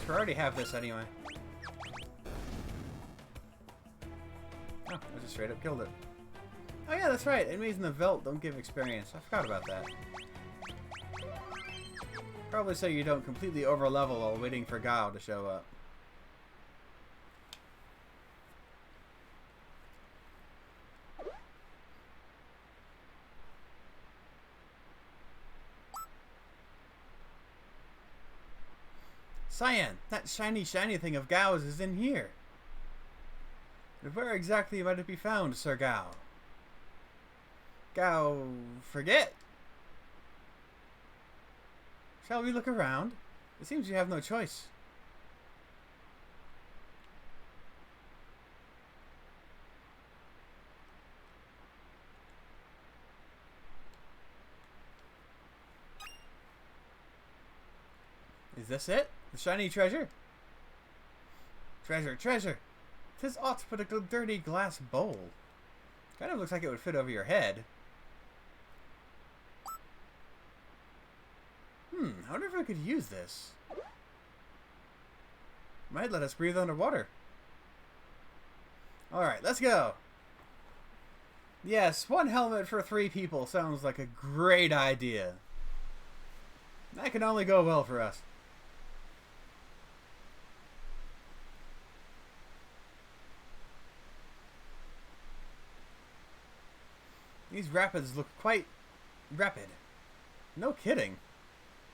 We already have this anyway. Oh, I just straight up killed it. Oh yeah, that's right. Enemies in the Veldt don't give experience. I forgot about that. Probably so you don't completely overlevel while waiting for Gao to show up. Cyan, that shiny thing of Gao's is in here. But where exactly might it be found, Sir Gao? Gao, forget? Shall we look around? It seems you have no choice. Is this it? The shiny treasure? Treasure, treasure! 'Tis aught but a dirty glass bowl. Kind of looks like it would fit over your head. I wonder if I could use this. Might let us breathe underwater. Alright, let's go! Yes, 1 helmet for 3 people sounds like a great idea. That can only go well for us. These rapids look quite rapid. No kidding.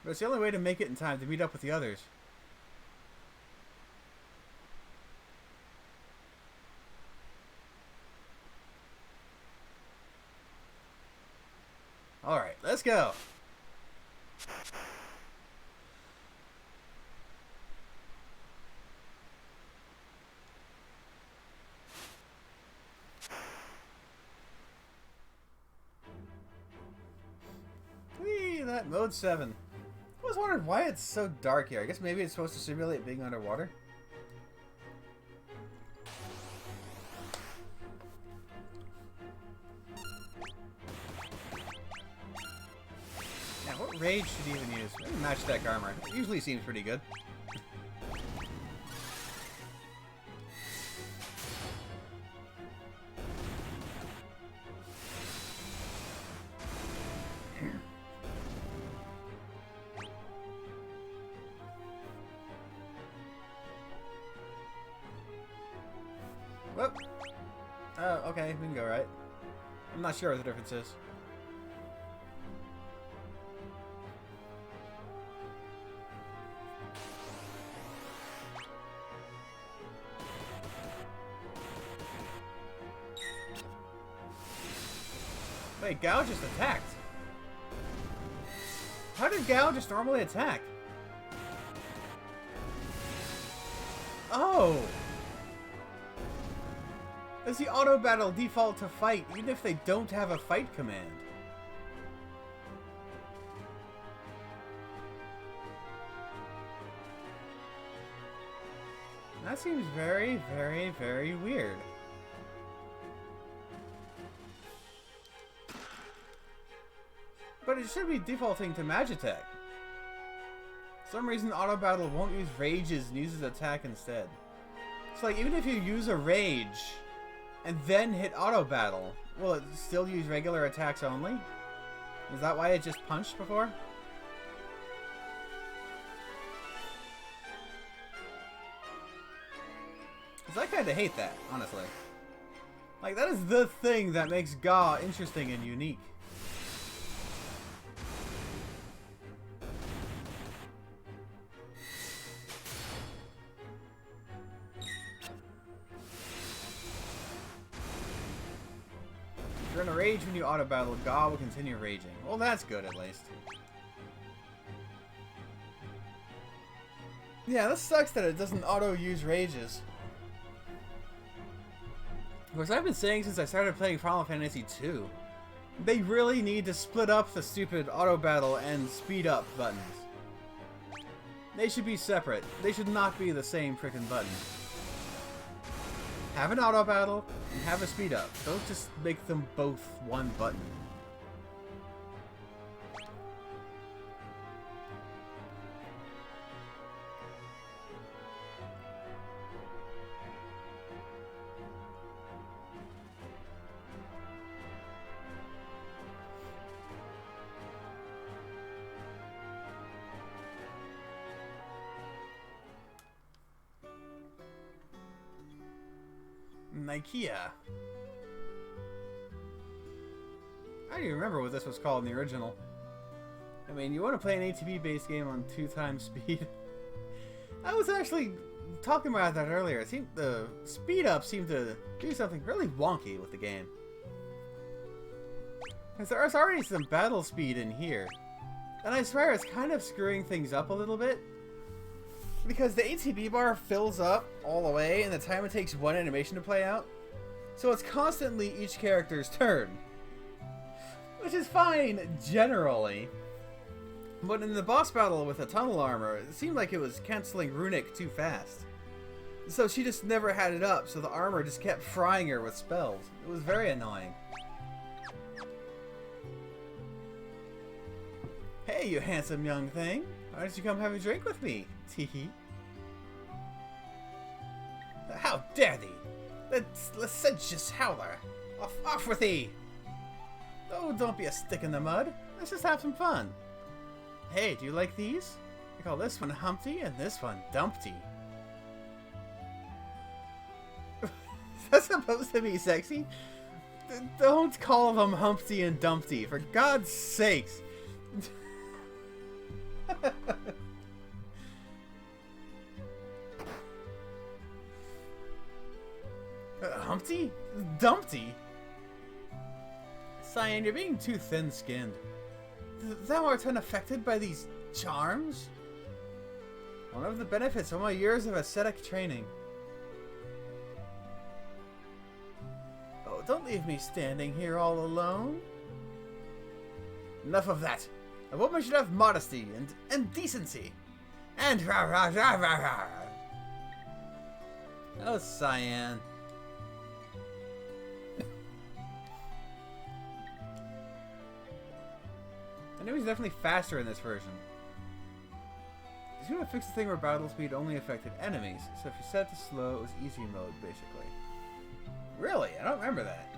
But it's the only way to make it in time to meet up with the others. Alright, let's go. Whee, that mode 7. I was wondering why it's so dark here. I guess maybe it's supposed to simulate being underwater. Yeah, what rage should you even use? Maybe match deck armor. It usually seems pretty good. Whoop. Oh, okay, we can go right. I'm not sure what the difference is. Wait, Gao just attacked. How did Gao just normally attack? Oh! Does the auto battle default to fight even if they don't have a fight command? That seems very, very, very weird. But it should be defaulting to Magitech. For some reason auto battle won't use rages and uses attack instead. It's like even if you use a rage and then hit auto battle, will it still use regular attacks only? Is that why it just punched before? Because I kind of hate that, honestly. Like, that is the thing that makes Ga interesting and unique. If you're in a rage when you auto battle, Ga will continue raging. Well, that's good at least. Yeah, this sucks that it doesn't auto-use rages. Of course, I've been saying since I started playing Final Fantasy II, they really need to split up the stupid auto battle and speed up buttons. They should be separate. They should not be the same freaking button. Have an auto battle and have a speed up. Don't just make them both one button. Ikea. I don't even remember what this was called in the original. I mean, you want to play an ATB-based game on 2x speed? I was actually talking about that earlier. It seemed the speed up seemed to do something really wonky with the game. Because there's already some battle speed in here. And I swear it's kind of screwing things up a little bit. Because the ATB bar fills up all the way and the time it takes one animation to play out. So it's constantly each character's turn. Which is fine, generally. But in the boss battle with the tunnel armor, it seemed like it was canceling Runic too fast. So she just never had it up, so the armor just kept frying her with spells. It was very annoying. Hey, you handsome young thing. Why don't you come have a drink with me? Teehee. How dare thee! Licentious howler! Off with thee! Oh, don't be a stick in the mud. Let's just have some fun. Hey, do you like these? I call this one Humpty and this one Dumpty. Is that supposed to be sexy? Don't call them Humpty and Dumpty, for God's sakes! Humpty? Dumpty? Cyan, you're being too thin-skinned. Thou art unaffected by these charms? One of the benefits of my years of ascetic training. Oh, don't leave me standing here all alone. Enough of that. A woman should have modesty and decency. And rah rah rah rah rah. Oh, Cyan. Enemies are definitely faster in this version. You should have fixed the thing where battle speed only affected enemies, so if you set it to slow, it was easy mode, basically. Really? I don't remember that.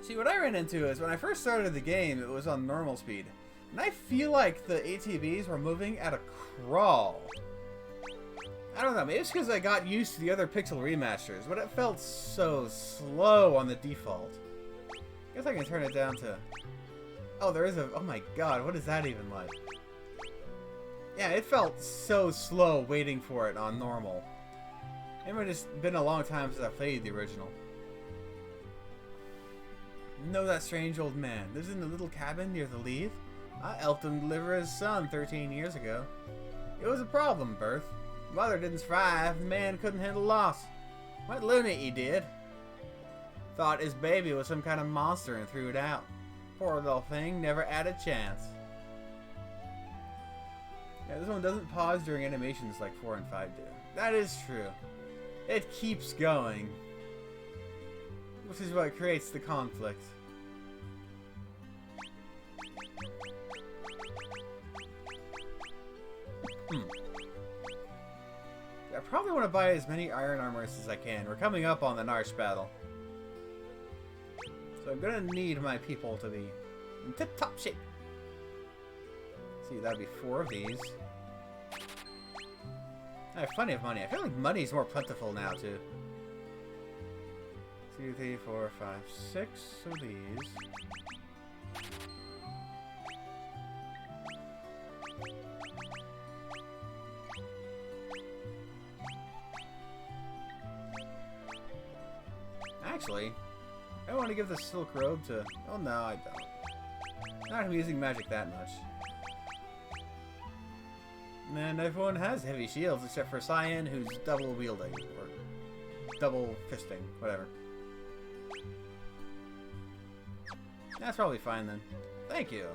See, what I ran into is when I first started the game, it was on normal speed. And I feel like the ATBs were moving at a crawl. I don't know, maybe it's because I got used to the other Pixel remasters, but it felt so slow on the default. I guess I can turn it down to... Oh, there is a... Oh my god, what is that even like? Yeah, it felt so slow waiting for it on normal. It might have just been a long time since I played the original. Know that strange old man lives in the little cabin near the Leave? I helped him deliver his son 13 years ago. It was a problem, birth. Mother didn't survive, the man couldn't handle loss. Went loony, he did. Thought his baby was some kind of monster and threw it out. Poor little thing, never had a chance. Yeah, this one doesn't pause during animations like 4 and 5 do. That is true. It keeps going. Which is what creates the conflict. I probably want to buy as many iron armors as I can. We're coming up on the Narsh battle. So I'm gonna need my people to be in tip-top shape. Let's see, that'd be 4 of these. I have plenty of money. I feel like money's more plentiful now, too. 2, 3, 4, 5, 6 of these. Actually, I want to give the silk robe to... Oh, no, I don't. I'm not using magic that much. And everyone has heavy shields except for Cyan, who's double wielding. Or double fisting. Whatever. That's probably fine then. Thank you.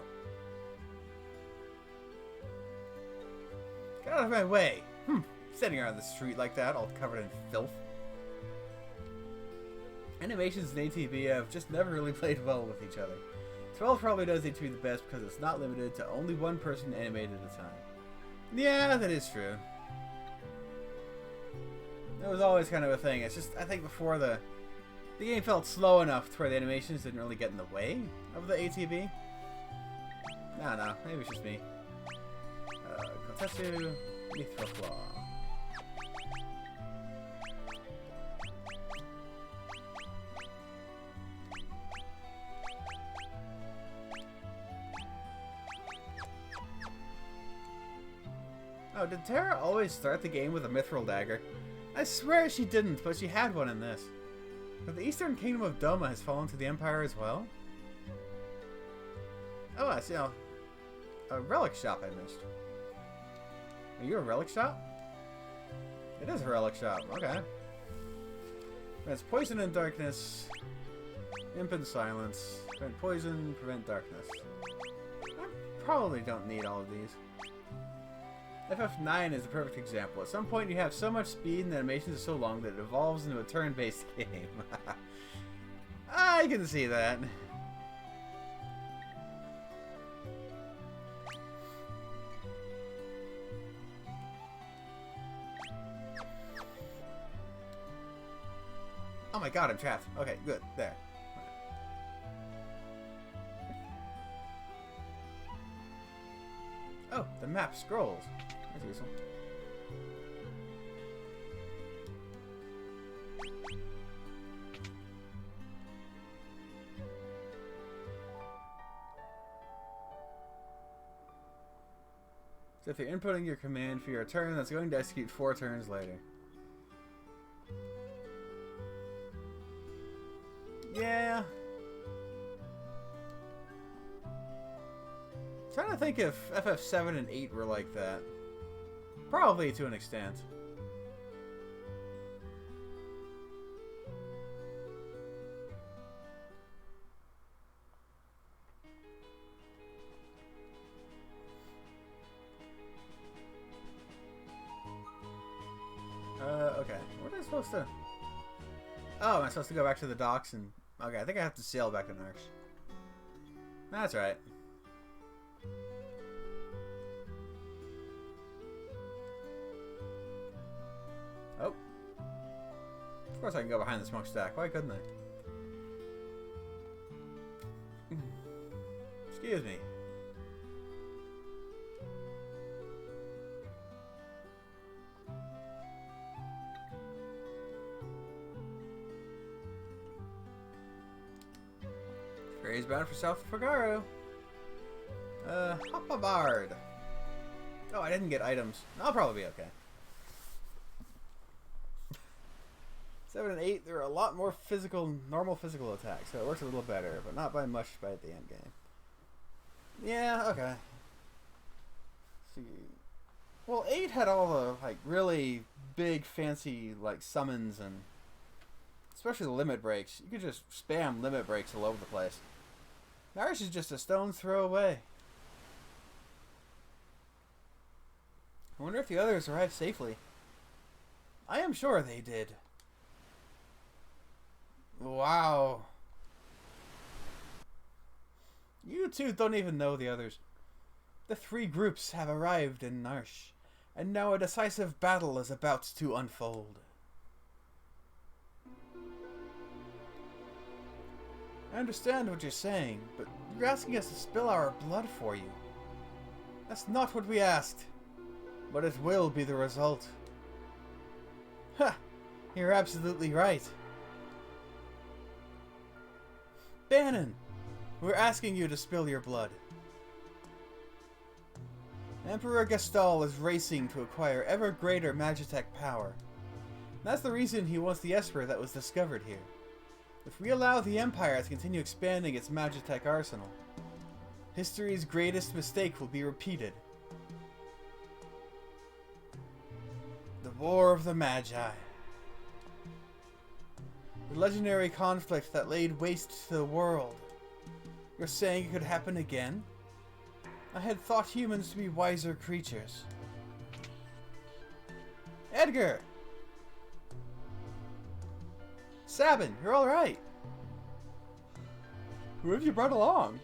Get out of my way. Standing around the street like that, all covered in filth. Animations in ATV have just never really played well with each other. 12 probably does need to be the best because it's not limited to only one person animated at a time. Yeah, that is true. That was always kind of a thing. It's just, I think before the game felt slow enough to where the animations didn't really get in the way of the ATV. I don't know. Maybe it's just me. Kotetsu, Mithril Claw. Oh, did Terra always start the game with a Mithril Dagger? I swear she didn't, but she had one in this. But the Eastern Kingdom of Doma has fallen to the Empire as well? Oh, I see. A relic shop I missed. Are you a relic shop? It is a relic shop. Okay. Prevents poison and darkness. Imp and silence. Prevent poison, prevent darkness. I probably don't need all of these. FF9 is the perfect example. At some point you have so much speed and the animations are so long that it evolves into a turn-based game. I can see that. Oh my god, I'm trapped. Okay, good. There. Oh, the map scrolls. That's useful. So if you're inputting your command for your turn, that's going to execute 4 turns later. Yeah. Trying to think if FF7 and 8 were like that. Probably to an extent. Okay. What am I supposed to... Oh, am I supposed to go back to the docks and... Okay, I think I have to sail back to Narsh. That's right. Oh. Of course I can go behind the smokestack. Why couldn't I? Excuse me. Ferry's bound for South Fagaru. Hoppabard. Oh, I didn't get items. I'll probably be okay. 7 and 8, there are a lot more normal physical attacks, so it works a little better, but not by much by the end game. Yeah, okay. See. Well, 8 had all the, like, really big, fancy, like, summons and... Especially the limit breaks. You could just spam limit breaks all over the place. Narsh is just a stone's throw away. I wonder if the others arrived safely. I am sure they did. Wow. You two don't even know the others. The 3 groups have arrived in Narsh, and now a decisive battle is about to unfold. I understand what you're saying, but you're asking us to spill our blood for you. That's not what we asked, but it will be the result. Ha! You're absolutely right. Bannon, we're asking you to spill your blood. Emperor Gastal is racing to acquire ever greater Magitech power. That's the reason he wants the Esper that was discovered here. If we allow the Empire to continue expanding its Magitech arsenal, history's greatest mistake will be repeated. The War of the Magi. The legendary conflict that laid waste to the world. You're saying it could happen again? I had thought humans to be wiser creatures. Edgar! Sabin, you're alright. Who have you brought along?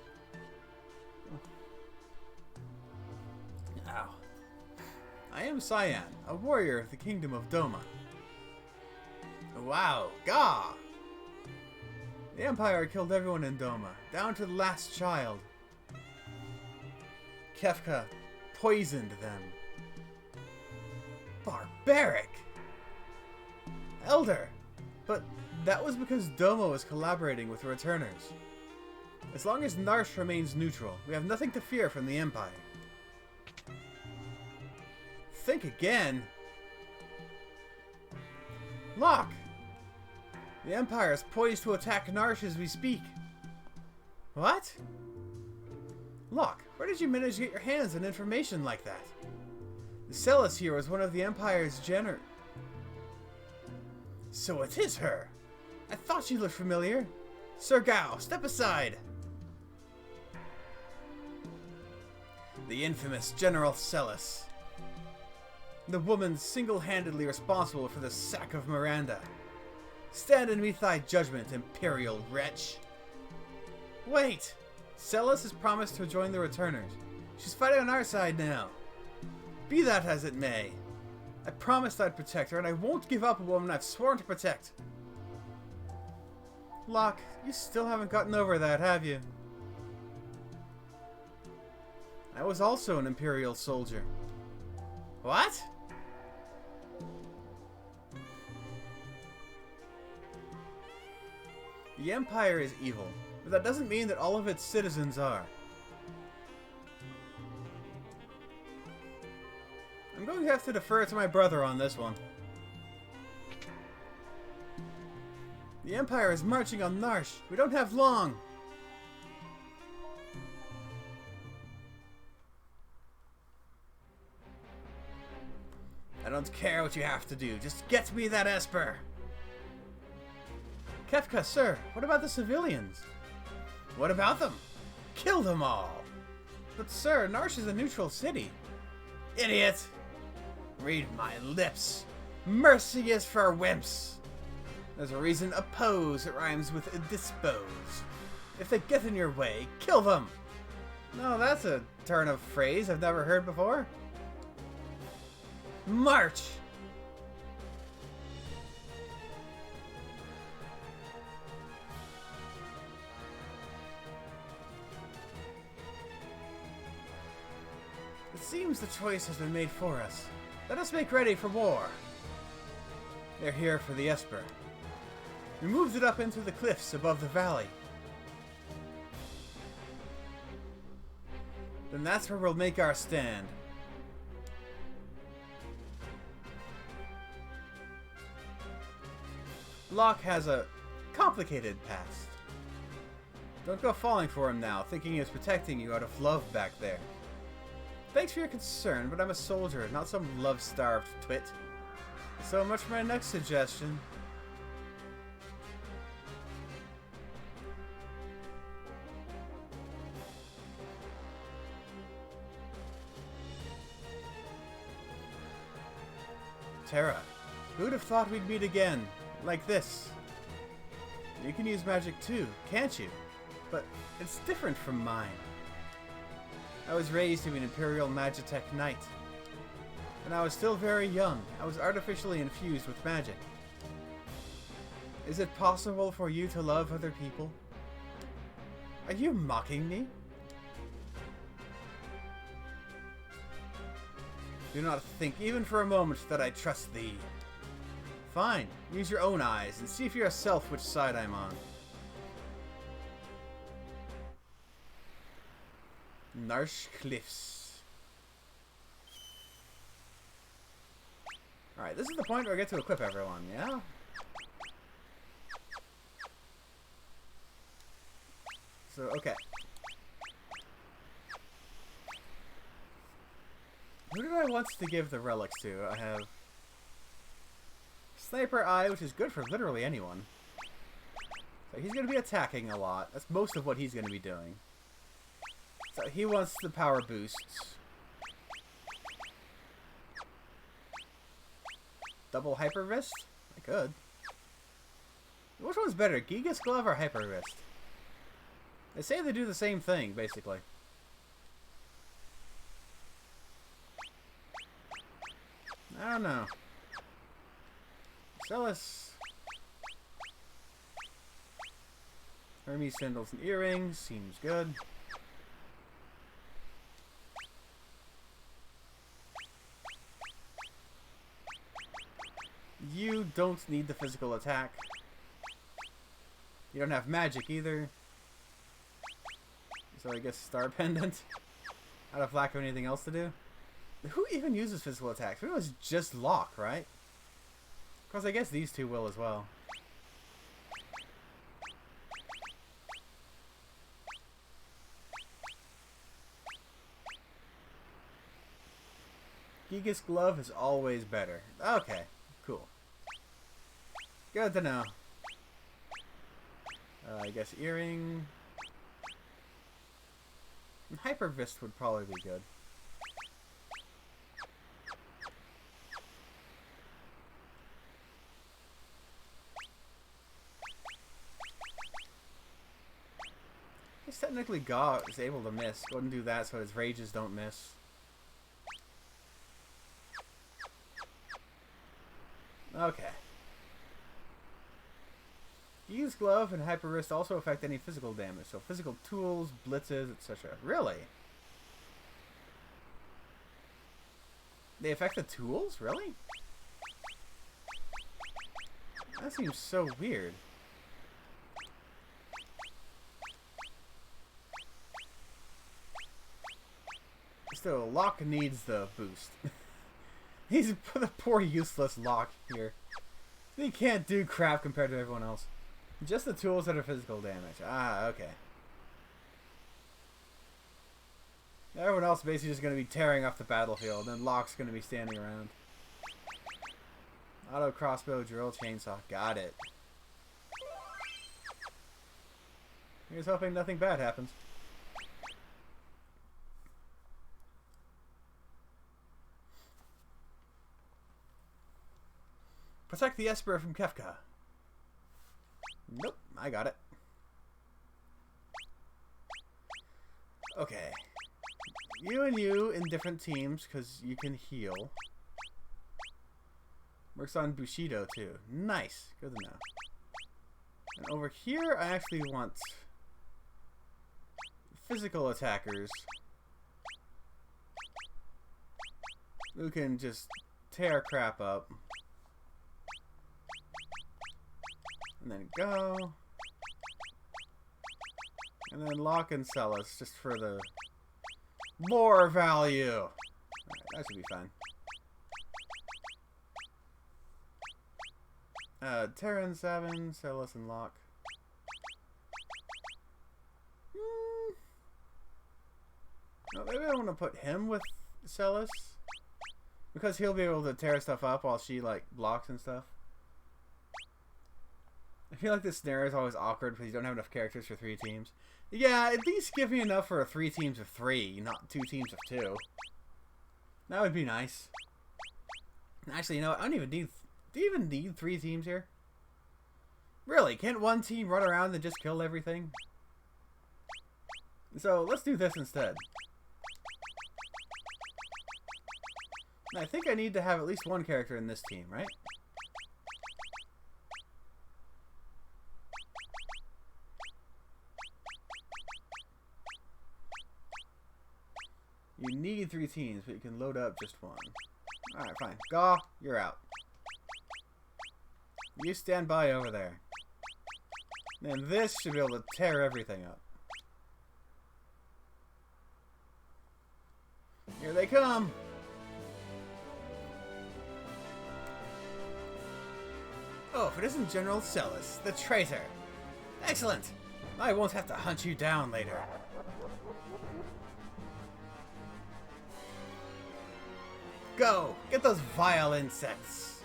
Ow. I am Cyan, a warrior of the kingdom of Doma. Wow, Gah! The Empire killed everyone in Doma, down to the last child. Kefka poisoned them. Barbaric! Elder! But that was because Doma was collaborating with the Returners. As long as Narsh remains neutral, we have nothing to fear from the Empire. Think again! Locke! The Empire is poised to attack Narsh as we speak. What? Locke, where did you manage to get your hands on information like that? The Celis here was one of the Empire's So it is her! I thought she looked familiar. Sir Gao, step aside! The infamous General Celis. The woman single-handedly responsible for the sack of Miranda. Stand and meet thy judgment, Imperial wretch! Wait! Celis has promised to join the Returners. She's fighting on our side now. Be that as it may. I promised I'd protect her, and I won't give up a woman I've sworn to protect. Locke, you still haven't gotten over that, have you? I was also an Imperial soldier. What? The Empire is evil, but that doesn't mean that all of its citizens are. I'm going to have to defer to my brother on this one. The Empire is marching on Narsh. We don't have long. I don't care what you have to do. Just get me that Esper. Kefka, sir, what about the civilians? What about them? Kill them all. But sir, Narsh is a neutral city. Idiot. Read my lips. Mercy is for wimps. There's a reason oppose rhymes with dispose. If they get in your way, kill them. No, that's a turn of phrase I've never heard before. March! It seems the choice has been made for us. Let us make ready for war. They're here for the Esper. We moved it up into the cliffs above the valley. Then that's where we'll make our stand. Locke has a complicated past. Don't go falling for him now, thinking he was protecting you out of love back there. Thanks for your concern, but I'm a soldier, not some love-starved twit. So much for my next suggestion. Terra, who'd have thought we'd meet again? Like this. You can use magic too, can't you? But it's different from mine. I was raised to be an Imperial Magitech Knight. When I was still very young, I was artificially infused with magic. Is it possible for you to love other people? Are you mocking me? Do not think even for a moment that I trust thee. Fine, use your own eyes and see for yourself which side I'm on. Narsh Cliffs. Alright, this is the point where I get to equip everyone, yeah? So, okay. Who did I want to give the relics to? I have Sniper Eye, which is good for literally anyone. So he's going to be attacking a lot. That's most of what he's going to be doing. So he wants the power boosts. Double Hyper Wrist? I could. Which one's better, Gigas Glove or Hyper Wrist? They say they do the same thing, basically. I don't know. Celis. Hermes sandals and earrings. Seems good. You don't need the physical attack. You don't have magic either. So I guess Star Pendant. Out of lack of anything else to do. Who even uses physical attacks? It was just Locke, right? Because I guess these two will as well. Gigas Glove is always better. Okay, cool. Good to know. I guess Earring. Hyper Fist would probably be good. I guess technically Gaw is able to miss. Go ahead and do that so his rages don't miss. Okay. Use Glove and Hyper Wrist also affect any physical damage, so physical tools, blitzes, etc. Really? They affect the tools? Really? That seems so weird. Still, Locke needs the boost. He's the poor useless Locke here. He can't do crap compared to everyone else. Just the tools that are physical damage. Ah, okay. Everyone else basically just going to be tearing off the battlefield, and Locke's going to be standing around. Auto crossbow, drill, chainsaw. Got it. Here's hoping nothing bad happens. Protect the Esper from Kefka. Nope, I got it. Okay. You and you in different teams because you can heal. Works on Bushido too. Nice. Good to know. And over here, I actually want physical attackers who can just tear crap up. And then go. And then lock and sell us just for the more value. Alright, that should be fine. Terran 7, Celis and Lock. No, maybe I want to put him with Celis. Because he'll be able to tear stuff up while she, like, blocks and stuff. I feel like this scenario is always awkward because you don't have enough characters for 3 teams. Yeah, at least give me enough for 3 teams of 3, not 2 teams of 2. That would be nice. Actually, you know what? I don't even need... Do you even need 3 teams here? Really? Can't one team run around and just kill everything? So, let's do this instead. I think I need to have at least 1 character in this team, right? You need 3 teams, but you can load up just 1. Alright, fine. Gaw, you're out. You stand by over there. And this should be able to tear everything up. Here they come! Oh, if it isn't General Celis, the traitor! Excellent! I won't have to hunt you down later. Go! Get those vile insects!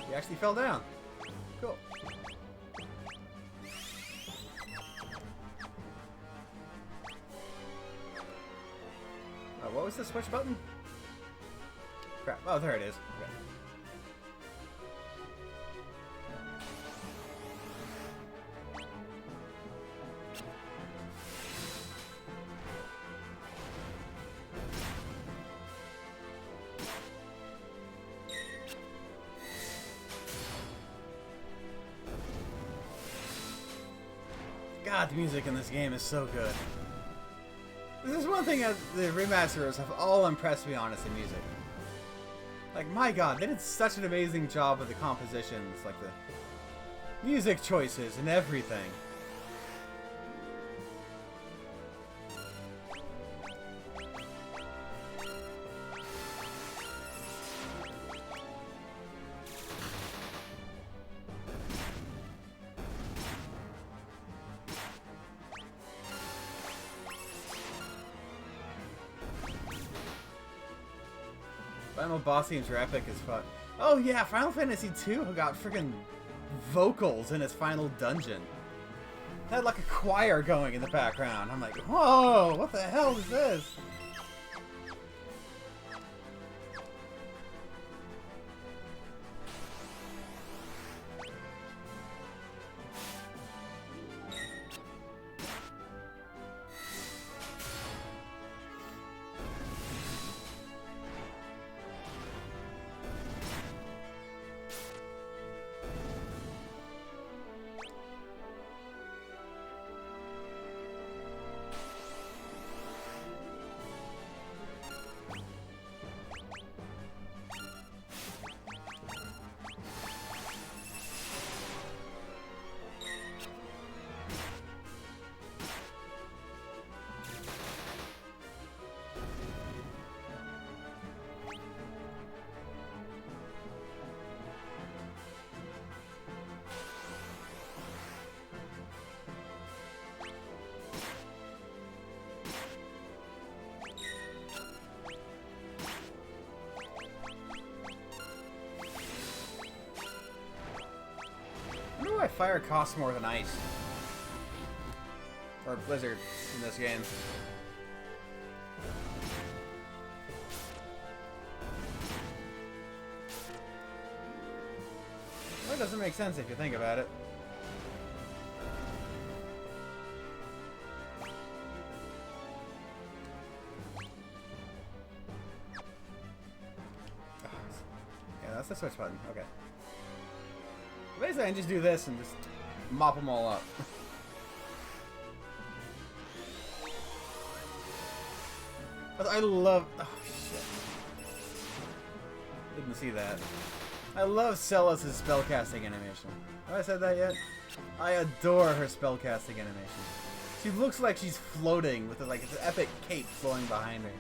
He actually fell down. Cool. What was the switch button? Crap. Oh, there it is. Okay. God, the music in this game is so good. This is one thing that the remasters have all impressed me on, is the music. Like, my God, they did such an amazing job with the compositions, like the music choices and everything. Final boss themes are epic as fuck. Oh yeah, Final Fantasy II got freaking vocals in its final dungeon. It had like a choir going in the background. I'm like, whoa, what the hell is this? fire costs more than ice. Or blizzard in this game. Well, it doesn't make sense if you think about it. Yeah, that's the switch button. Okay. Basically, I can just do this and just mop them all up. I love... Oh, shit. Didn't see that. I love Celis's spellcasting animation. Have I said that yet? I adore her spellcasting animation. She looks like she's floating with like an epic cape flowing behind her.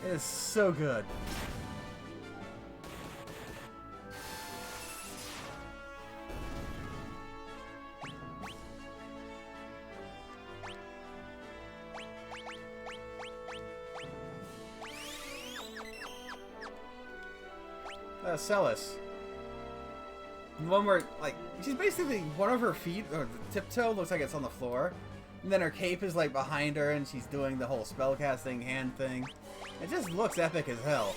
It is so good. Celis. The one where, like, she's basically, one of her feet, or the tiptoe, looks like it's on the floor. And then her cape is, like, behind her, and she's doing the whole spellcasting hand thing. It just looks epic as hell.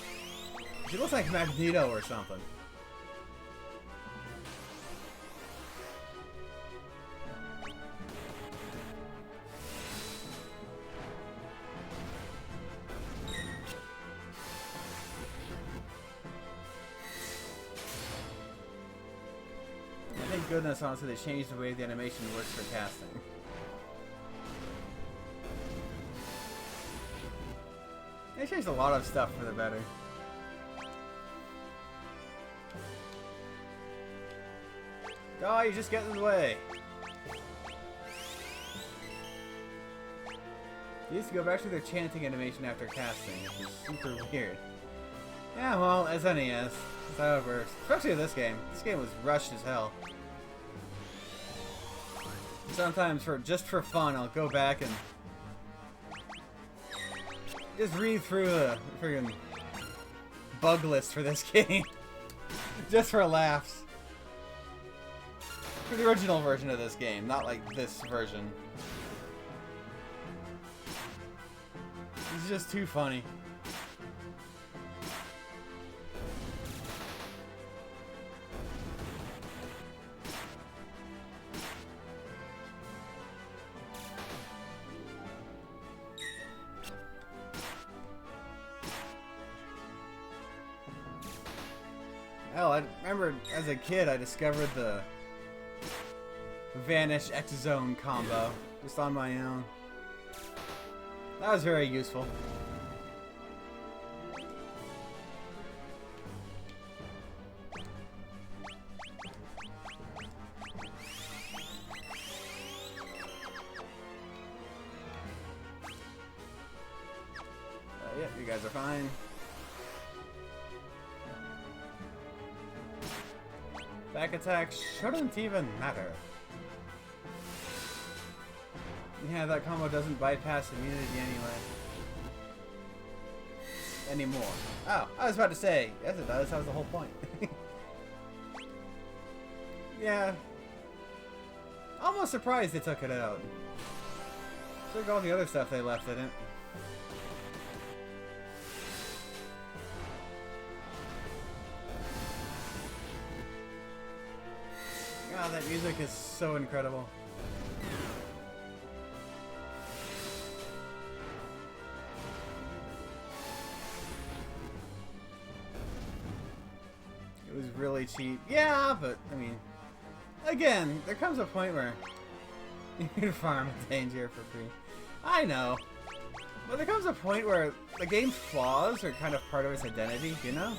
She looks like Magneto or something. Thank goodness, honestly, they changed the way the animation works for casting. They changed a lot of stuff for the better. Oh, you just get in the way. They used to go back to their chanting animation after casting, which is super weird. Yeah, well, as NES, that's how it works. Especially with this game. This game was rushed as hell. Sometimes, just for fun, I'll go back and just read through the friggin' bug list for this game. Just for laughs. For the original version of this game, not like this version. It's just too funny. Hell, I remember as a kid I discovered the Vanish X-Zone combo just on my own. That was very useful. Yep, you guys are fine. Back attack shouldn't even matter. Yeah, that combo doesn't bypass immunity anymore. Oh, I was about to say, yes it does, that was the whole point. Yeah. Almost surprised they took it out. Look at all the other stuff they left in it. God, that music is so incredible. It was really cheap. Yeah, but, I mean, again, there comes a point where you can farm a danger for free. I know. But there comes a point where the game's flaws are kind of part of its identity, you know?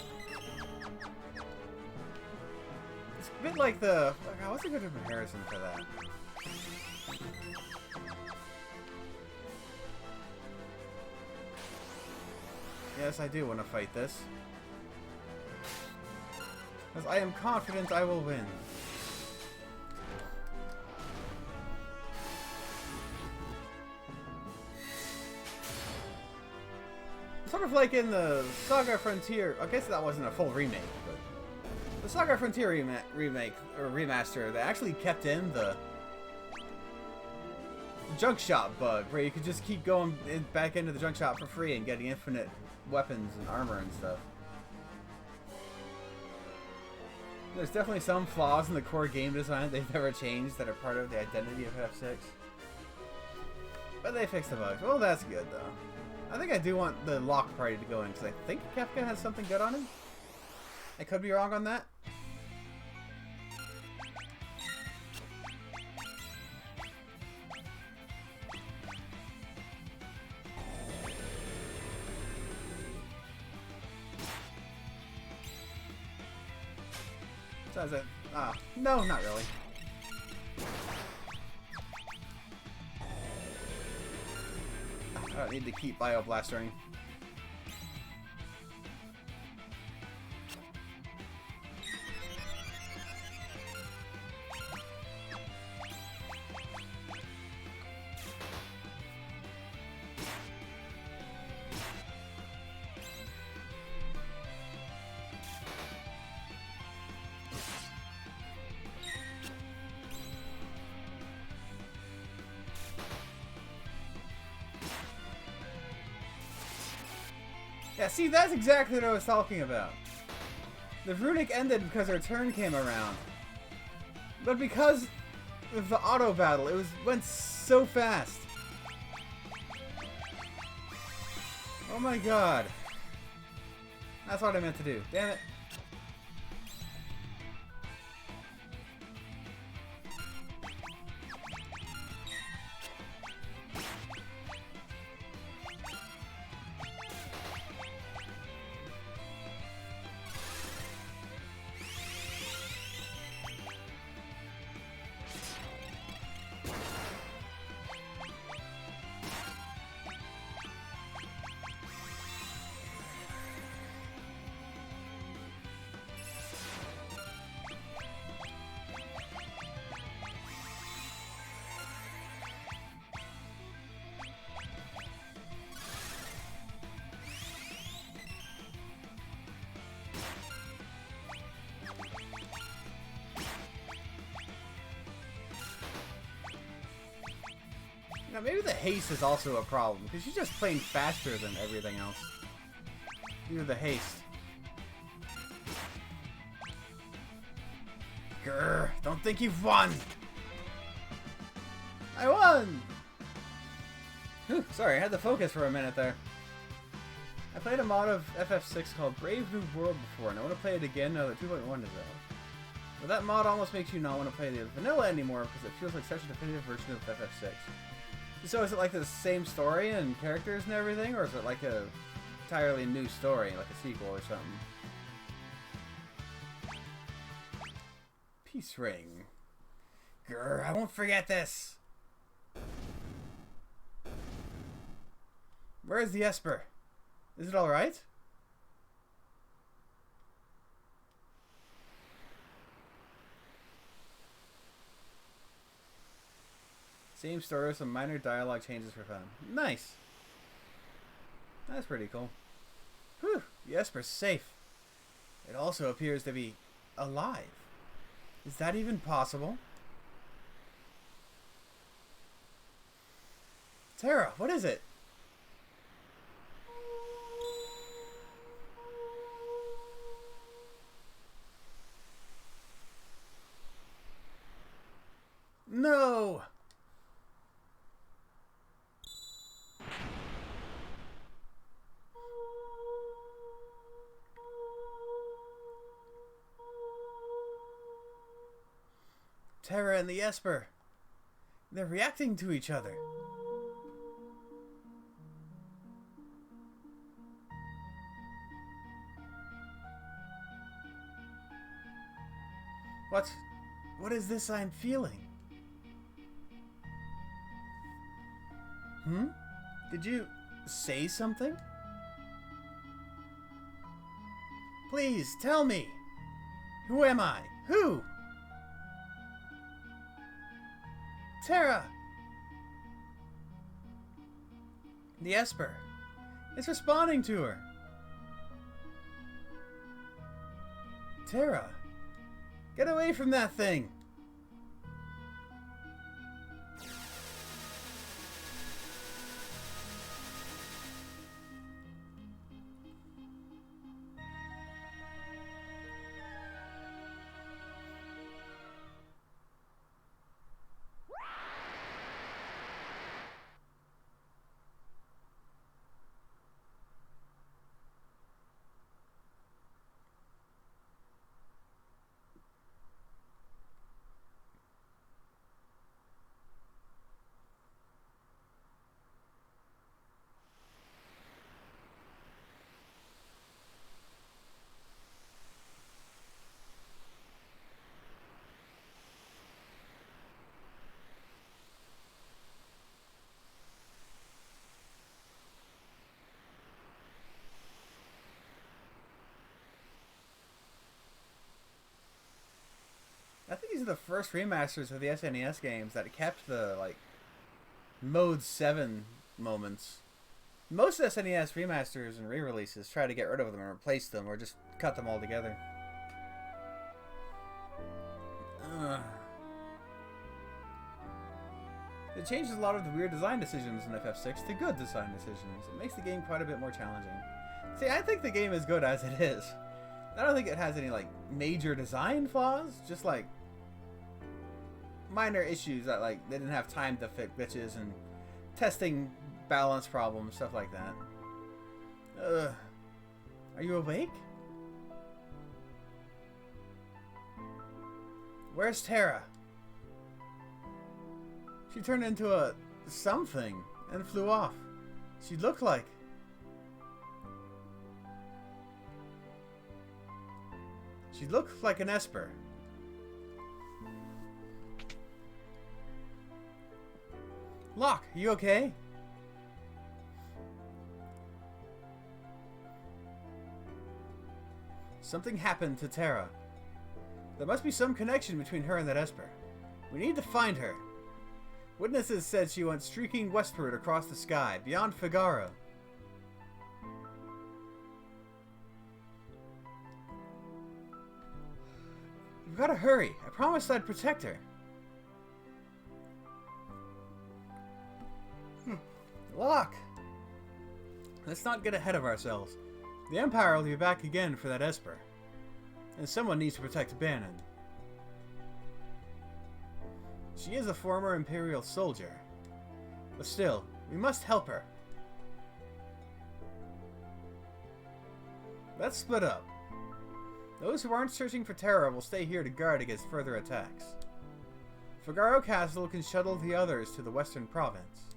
It's a bit like the... What's a good comparison for that? Yes, I do want to fight this. Because I am confident I will win. Sort of like in the Saga Frontier. I guess that wasn't a full remake, but The Saga Frontier remake or remaster, they actually kept in the junk shop bug where you could just keep going back into the junk shop for free and getting infinite weapons and armor and stuff. There's definitely some flaws in the core game design they've never changed that are part of the identity of F6. But they fixed the bugs. Well, that's good though. I think I do want the lock party to go in because I think Kefka has something good on him. I could be wrong on that. Sounds like, no, not really. I don't need to keep Bioblastering. Yeah, see, that's exactly what I was talking about. The runic ended because her turn came around. But because of the auto battle, went so fast. Oh my god. That's what I meant to do. Damn it. Now maybe the haste is also a problem, because she's just playing faster than everything else. Due to the haste. Grr, don't think you've won! I won! Whew, sorry, I had to focus for a minute there. I played a mod of FF6 called Brave New World before, and I want to play it again now that 2.1 is out. But that mod almost makes you not want to play the vanilla anymore, because it feels like such a definitive version of FF6. So is it like the same story and characters and everything, or is it like a entirely new story, like a sequel or something? Peace ring. Grr, I won't forget this. Where is the Esper? Is it alright? Same story with some minor dialogue changes for fun. Nice. That's pretty cool. Whew, the Esper's safe. It also appears to be alive. Is that even possible? Terra, what is it? No! Terra and the Esper. They're reacting to each other. What is this I'm feeling? Did you say something? Please tell me. Who am I? Who? Terra! The Esper. It's responding to her. Terra, Get away from that thing! I think these are the first remasters of the SNES games that kept the, like, Mode 7 moments. Most SNES remasters and re-releases try to get rid of them and replace them, or just cut them all together. It changes a lot of the weird design decisions in FF6 to good design decisions. It makes the game quite a bit more challenging. See, I think the game is good as it is. I don't think it has any, like, major design flaws, just, like, minor issues that, like, they didn't have time to fix glitches and testing balance problems, stuff like that. Are you awake? Where's Terra? She turned into a something and flew off. She looked like... She looked like an Esper. Locke, you okay? Something happened to Terra. There must be some connection between her and that Esper. We need to find her. Witnesses said she went streaking westward across the sky, beyond Figaro. You've got to hurry. I promised I'd protect her. Locke! Let's not get ahead of ourselves. The Empire will be back again for that Esper. And someone needs to protect Bannon. She is a former Imperial soldier. But still, we must help her. Let's split up. Those who aren't searching for Terra will stay here to guard against further attacks. Figaro Castle can shuttle the others to the Western Province.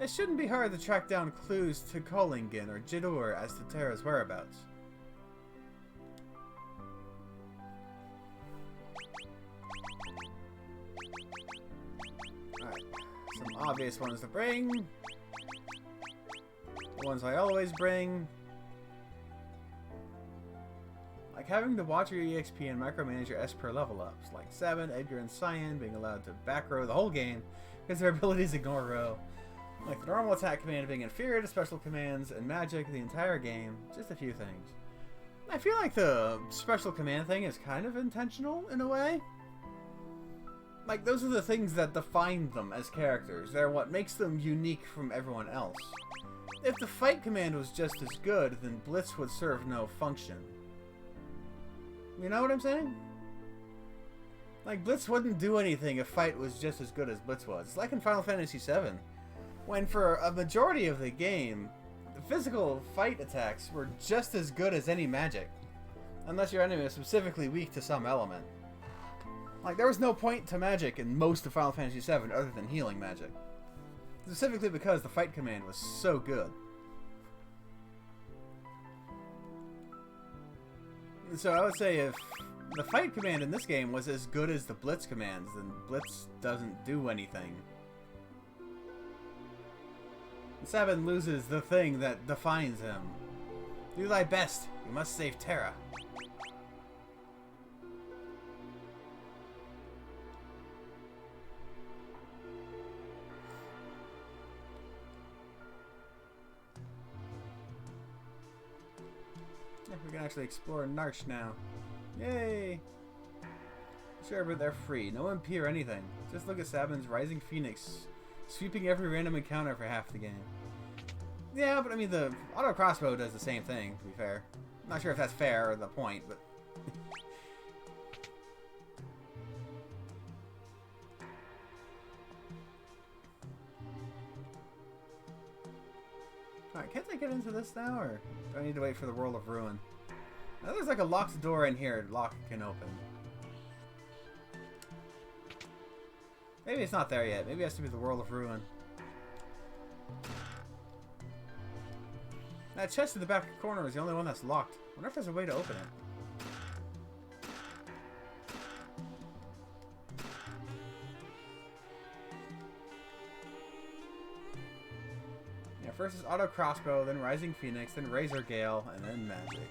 It shouldn't be hard to track down clues to Kohlingen or Jidur as to Terra's whereabouts. Alright, some obvious ones to bring. The ones I always bring. Like having to watch your EXP and micromanage your Esper level ups, like 7, Edgar, and Cyan being allowed to back row the whole game because their abilities ignore row. Like the normal attack command being inferior to special commands and magic the entire game. Just a few things. I feel like the special command thing is kind of intentional in a way. Like those are the things that define them as characters. They're what makes them unique from everyone else. If the fight command was just as good, then Blitz would serve no function. You know what I'm saying? Like Blitz wouldn't do anything if fight was just as good as Blitz was. It's like in Final Fantasy VII. When for a majority of the game, the physical fight attacks were just as good as any magic. Unless your enemy was specifically weak to some element. Like, there was no point to magic in most of Final Fantasy VII other than healing magic. Specifically because the fight command was so good. So I would say if the fight command in this game was as good as the Blitz commands, then Blitz doesn't do anything. 7 loses the thing that defines him. Do thy best. You must save Terra. Yeah, we can actually explore Narch now. Yay! Sure, but they're free. No MP or anything. Just look at Sabin's Rising Phoenix, sweeping every random encounter for half the game. Yeah, but I mean, the auto crossbow does the same thing, to be fair. I'm not sure if that's fair or the point, but... Alright, can't I get into this now, or do I need to wait for the World of Ruin? Now there's like a locked door in here lock can open. Maybe it's not there yet. Maybe it has to be the World of Ruin. That chest in the back corner is the only one that's locked. I wonder if there's a way to open it. Yeah, first is Auto Crossbow, then Rising Phoenix, then Razor Gale, and then Magic.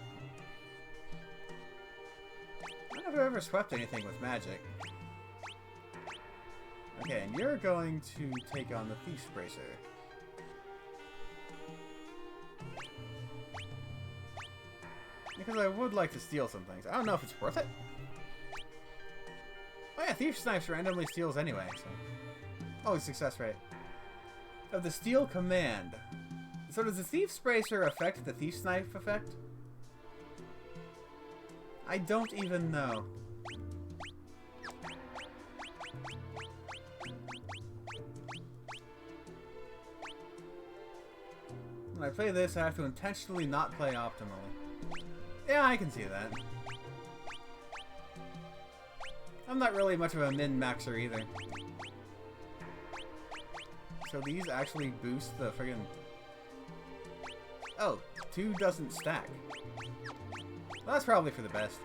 I don't know if I've ever swept anything with Magic. Okay, and you're going to take on the Thief's Bracer. Because I would like to steal some things. I don't know if it's worth it. Oh yeah, Thief Snipes randomly steals anyway, so... Oh, success rate. Of the Steal command. So does the Thief's Bracer affect the Thief Snipe effect? I don't even know. When I play this, I have to intentionally not play optimally. Yeah, I can see that. I'm not really much of a min-maxer either. So these actually boost the friggin... Oh, 2 doesn't stack. Well, that's probably for the best.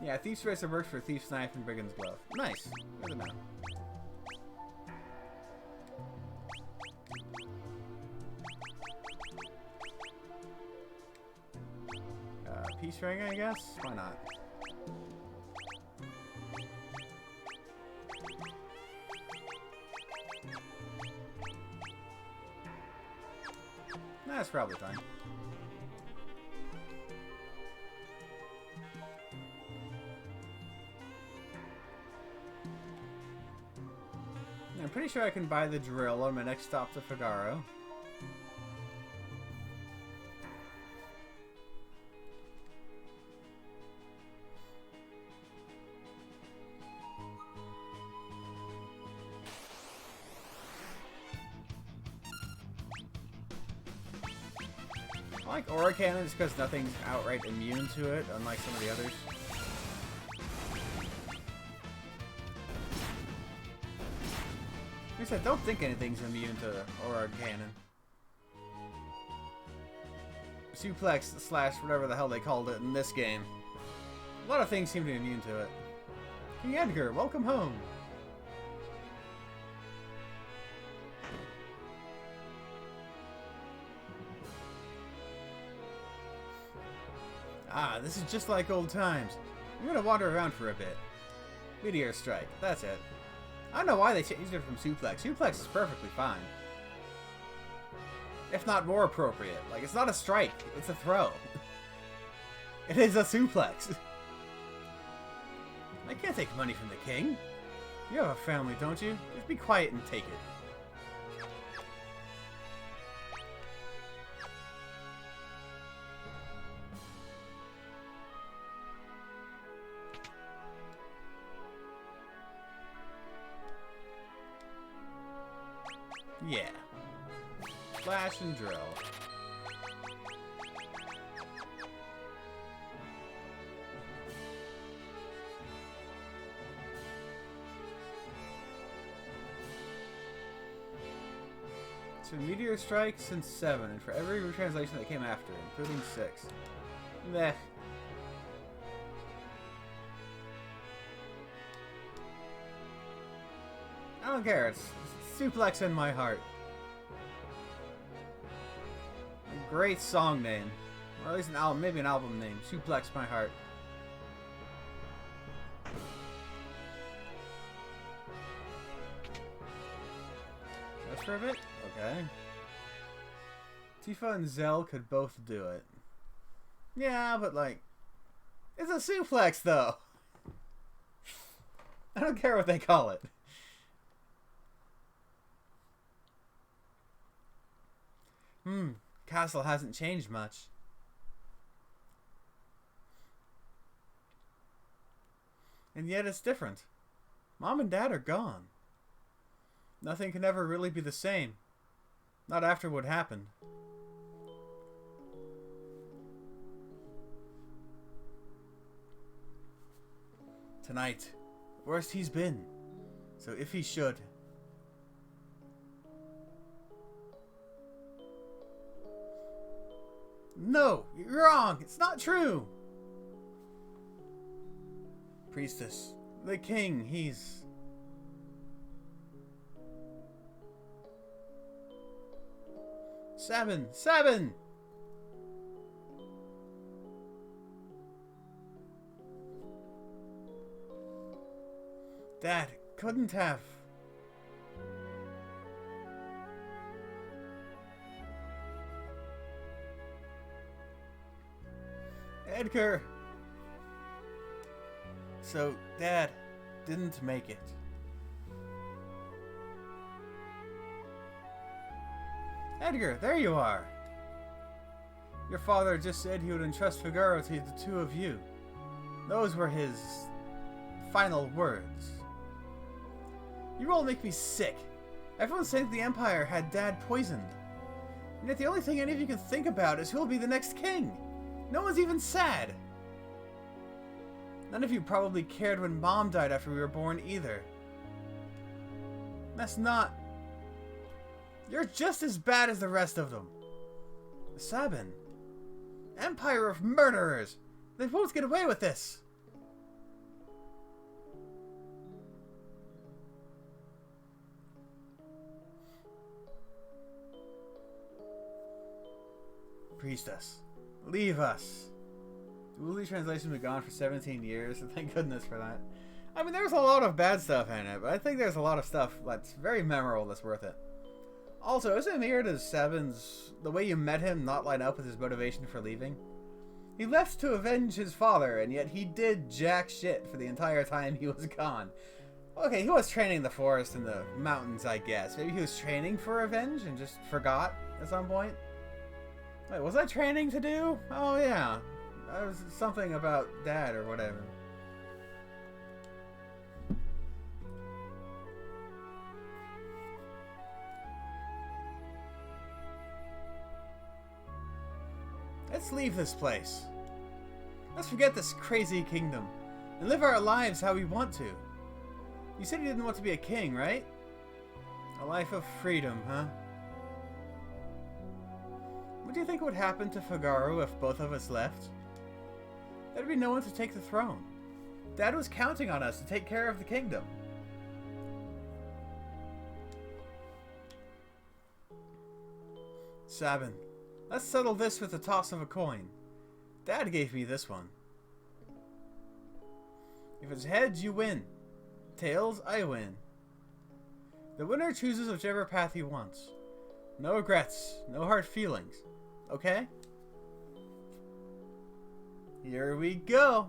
Yeah, Thief's Racer works for Thief's Knife and Brigand's Glove. Nice. Good to know. Peace Ring, I guess? Why not? That's probably fine. I'm pretty sure I can buy the drill on my next stop to Figaro. I like Aura Cannon just because nothing's outright immune to it, unlike some of the others. Like I said, don't think anything's immune to Aura Cannon. Suplex slash whatever the hell they called it in this game. A lot of things seem to be immune to it. King Edgar, welcome home! Ah, this is just like old times. I'm gonna wander around for a bit. Meteor Strike, that's it. I don't know why they changed it from Suplex. Suplex is perfectly fine. If not more appropriate. Like, it's not a strike, it's a throw. It is a suplex. I can't take money from the king. You have a family, don't you? Just be quiet and take it. Yeah. Flash and drill. So Meteor Strike since 7, and for every retranslation that came after, including 6. Meh. I don't care, it's Suplex in my heart. A great song name. Or at least an album, maybe an album name. Suplex my heart. That's for a bit? Okay. Tifa and Zell could both do it. Yeah, but like... It's a suplex, though. I don't care what they call it. Castle hasn't changed much. And yet it's different. Mom and Dad are gone. Nothing can ever really be the same. Not after what happened. Tonight. Worst he's been. So if he should. No! You're wrong! It's not true! Priestess. The king, he's... Seven! Dad couldn't have. Edgar! So, Dad didn't make it. Edgar, there you are! Your father just said he would entrust Figaro to the two of you. Those were his final words. You all make me sick. Everyone's saying the Empire had Dad poisoned. And yet the only thing any of you can think about is who'll be the next king. No one's even sad. None of you probably cared when Mom died after we were born either. That's not... You're just as bad as the rest of them. Sabin. Empire of murderers. They won't get away with this. Priestess. Leave us. The Wooly translation was gone for 17 years, and thank goodness for that. I mean, there's a lot of bad stuff in it, but I think there's a lot of stuff that's very memorable that's worth it. Also, isn't it weird as Sabin's, the way you met him not line up with his motivation for leaving? He left to avenge his father, and yet he did jack shit for the entire time he was gone. Okay, he was training in the forest and the mountains, I guess. Maybe he was training for revenge and just forgot at some point? Wait, was I training to do? Oh, yeah. That was something about Dad or whatever. Let's leave this place. Let's forget this crazy kingdom and live our lives how we want to. You said you didn't want to be a king, right? A life of freedom, huh? What do you think would happen to Figaro if both of us left? There'd be no one to take the throne. Dad was counting on us to take care of the kingdom. Sabin, let's settle this with the toss of a coin. Dad gave me this one. If it's heads, you win. Tails, I win. The winner chooses whichever path he wants. No regrets, no hard feelings. Okay? Here we go.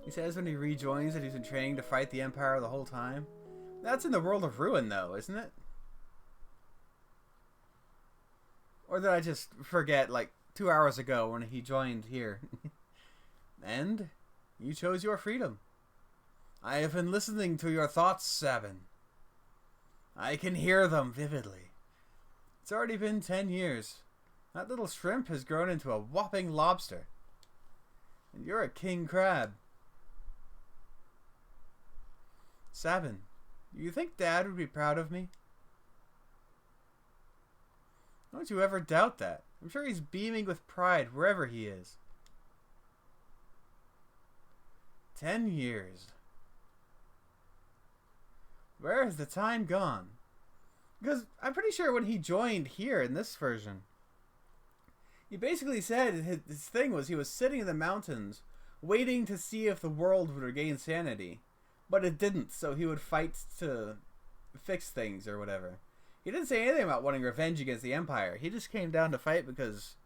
He says when he rejoins that he's been training to fight the Empire the whole time. That's in the world of Ruin, though, isn't it? Or did I just forget, like, 2 hours ago when he joined here? And you chose your freedom. I have been listening to your thoughts, Sabin. I can hear them vividly. It's already been 10 years. That little shrimp has grown into a whopping lobster. And you're a king crab. Sabin, do you think Dad would be proud of me? Don't you ever doubt that. I'm sure he's beaming with pride wherever he is. 10 years. Where has the time gone? Because I'm pretty sure when he joined here in this version, he basically said his thing was he was sitting in the mountains waiting to see if the world would regain sanity. But it didn't, so he would fight to fix things or whatever. He didn't say anything about wanting revenge against the Empire. He just came down to fight because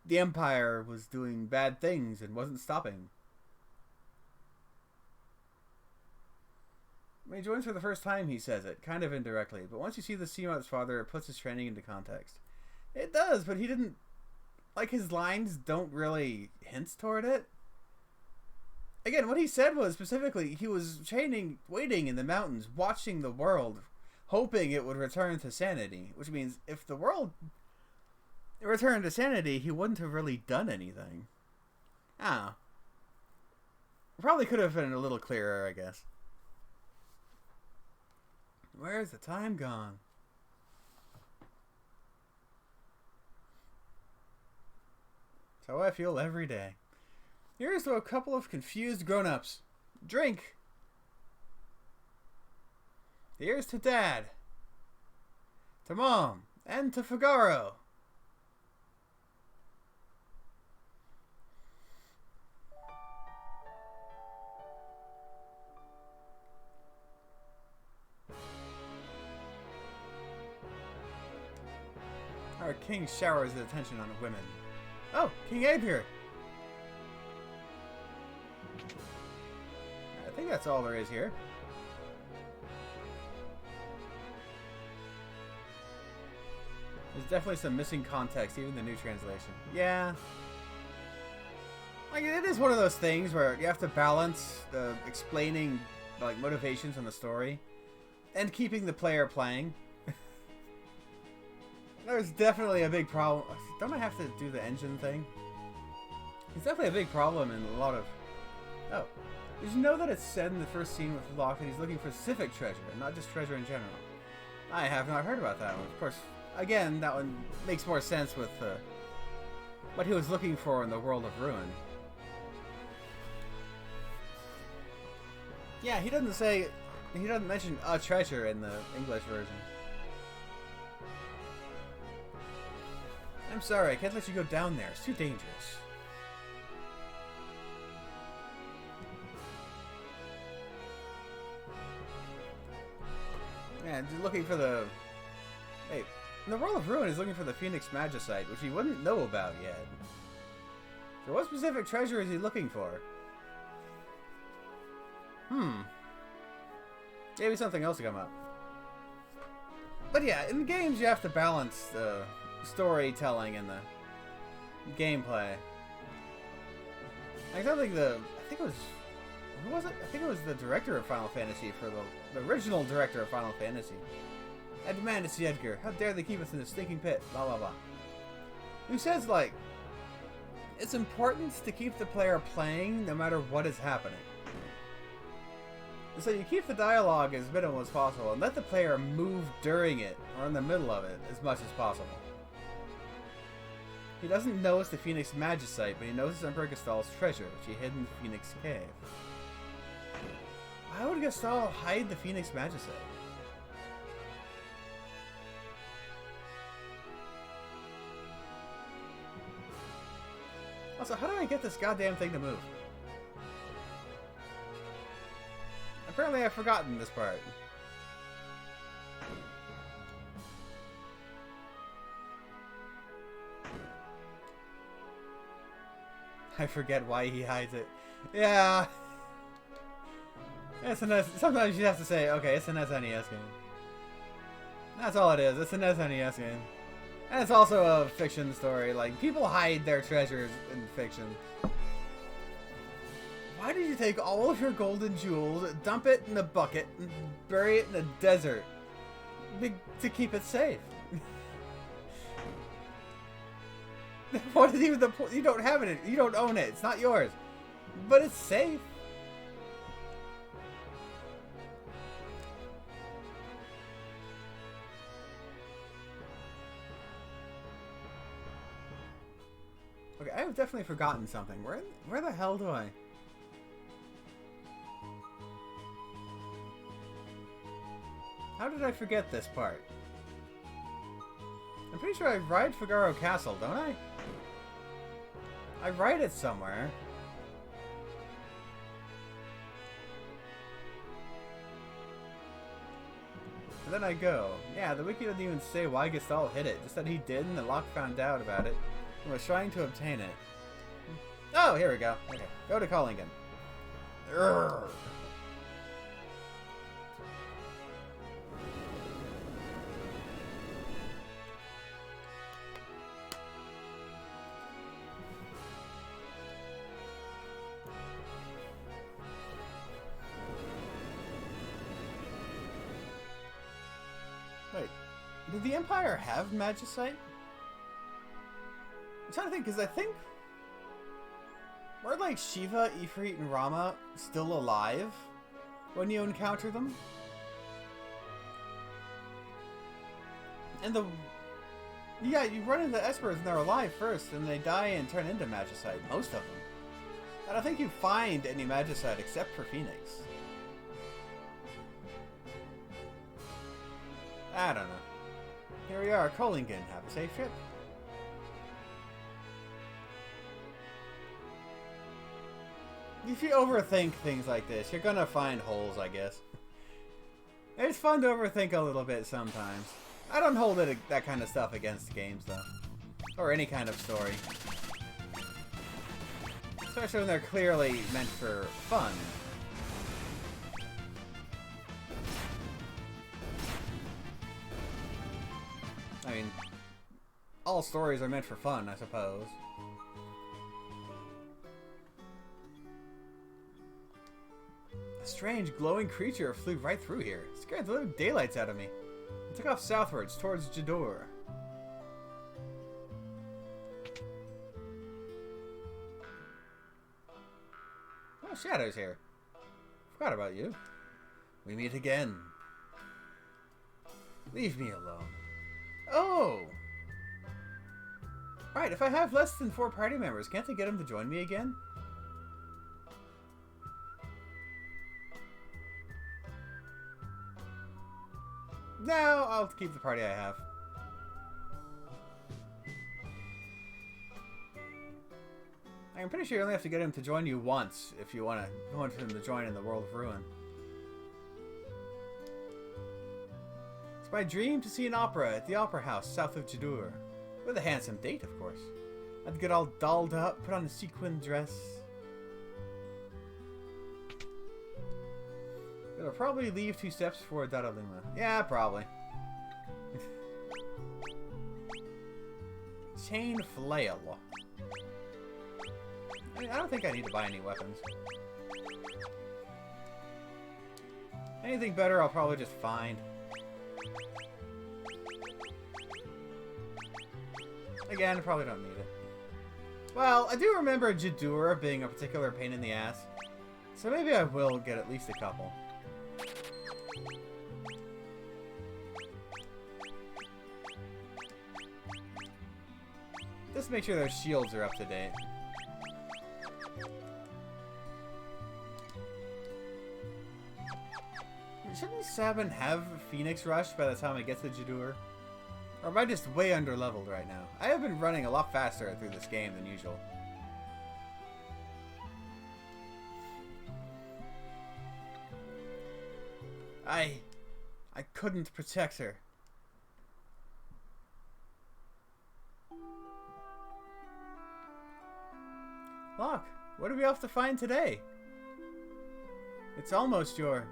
the Empire was doing bad things and wasn't stopping. When he joins for the first time, he says it, kind of indirectly. But once you see the scene about his father, it puts his training into context. It does, but he didn't... Like, his lines don't really hint toward it. Again, what he said was, specifically, he was training, waiting in the mountains, watching the world, hoping it would return to sanity. Which means, if the world returned to sanity, he wouldn't have really done anything. I don't know. Probably could have been a little clearer, I guess. Where's the time gone? That's how I feel every day. Here's to a couple of confused grown-ups. Drink! Here's to Dad. To Mom. And to Figaro. Our king showers his attention on women. Oh, King Abe here. I think that's all there is here. There's definitely some missing context, even the new translation. Yeah. Like, it is one of those things where you have to balance explaining, like, motivations in the story and keeping the player playing. There's definitely a big problem. Don't I have to do the engine thing? It's definitely a big problem in a lot of... Oh. Did you know that it's said in the first scene with Locke that he's looking for specific treasure, and not just treasure in general? I have not heard about that one. Of course, again, that one makes more sense with what he was looking for in the world of Ruin. Yeah, he doesn't say... He doesn't mention a treasure in the English version. I'm sorry, I can't let you go down there. It's too dangerous. Yeah, just looking for the... Hey, in the world of Ruin, he's looking for the Phoenix Magicite, which he wouldn't know about yet. So what specific treasure is he looking for? Maybe something else will come up. But yeah, in games you have to balance the storytelling and the gameplay. I think it was... Who was it? I think it was the director of Final Fantasy for the original director of Final Fantasy. I demand to see Edgar. How dare they keep us in this stinking pit? Blah, blah, blah. Who says, like, it's important to keep the player playing no matter what is happening. So you keep the dialogue as minimal as possible and let the player move during it or in the middle of it as much as possible. He doesn't know it's the Phoenix Magicite, but he knows it's Emperor Gastal's treasure, which he hid in the Phoenix Cave. Why would Gastal hide the Phoenix Magicite? Also, how do I get this goddamn thing to move? Apparently I've forgotten this part. I forget why he hides it. Yeah. Sometimes you have to say, okay, it's an SNES game. That's all it is. It's an SNES game. And it's also a fiction story. Like, people hide their treasures in fiction. Why did you take all of your golden jewels, dump it in a bucket, and bury it in a desert to keep it safe? What is even the point? You don't have it. You don't own it. It's not yours. But it's safe. Okay, I have definitely forgotten something. Where the hell do I... How did I forget this part? I'm pretty sure I ride Figaro Castle, don't I? I ride it somewhere. and then I go. Yeah, the wiki doesn't even say why Gestalt hit it, just that he did and the Locke found out about it and was trying to obtain it. Oh, here we go. Okay, go to Collingen. Urgh. Wait, did the Empire have Magicite? I'm trying to think, because I think... Were like Shiva, Ifrit, and Rama still alive when you encounter them? And the... Yeah, you run into Espers and they're alive first, and they die and turn into Magicite, most of them. I don't think you find any Magicite except for Phoenix. I don't know. Here we are, Collingen. Have a safe trip. If you overthink things like this, you're gonna find holes, I guess. It's fun to overthink a little bit sometimes. I don't hold that kind of stuff against games, though. Or any kind of story. Especially when they're clearly meant for fun. I mean, all stories are meant for fun, I suppose. A strange glowing creature flew right through here. It scared the living daylights out of me. It took off southwards towards Jador. Oh, Shadow's here. Forgot about you. We meet again. Leave me alone. Oh! Right, if I have less than 4 party members, can't I get them to join me again? No, I'll keep the party I have. I'm pretty sure you only have to get him to join you once if you want him to join in the World of Ruin. It's my dream to see an opera at the Opera House south of Jadur. With a handsome date, of course. I'd get all dolled up, put on a sequin dress. It'll probably leave 2 steps before Dadaluma. Yeah, probably. Chain flail. I mean, I don't think I need to buy any weapons. Anything better, I'll probably just find. Again, I probably don't need it. Well, I do remember Jadur being a particular pain in the ass. So maybe I will get at least a couple. Just make sure their shields are up to date. Shouldn't Sabin have Phoenix Rush by the time I get to Jadur? Or am I just way under-leveled right now? I have been running a lot faster through this game than usual. I couldn't protect her. Locke, what are we off to find today? It's almost your...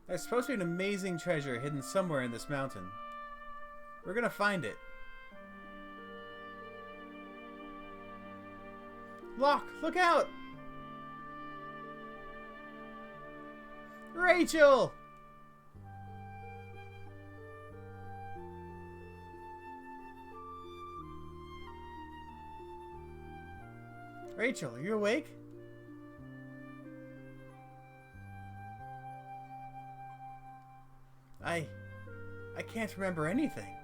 There's supposed to be an amazing treasure hidden somewhere in this mountain. We're gonna find it. Locke, look out! Rachel! Rachel, are you awake? I can't remember anything.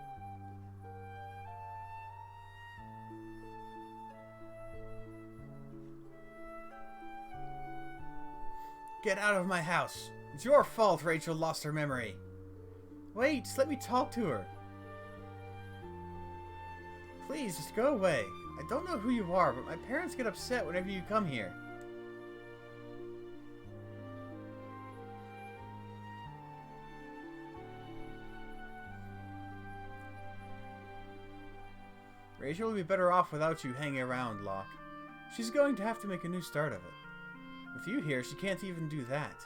Get out of my house. It's your fault Rachel lost her memory. Wait, just let me talk to her. Please, just go away. I don't know who you are, but my parents get upset whenever you come here. Rachel will be better off without you hanging around, Locke. She's going to have to make a new start of it. With you here, she can't even do that.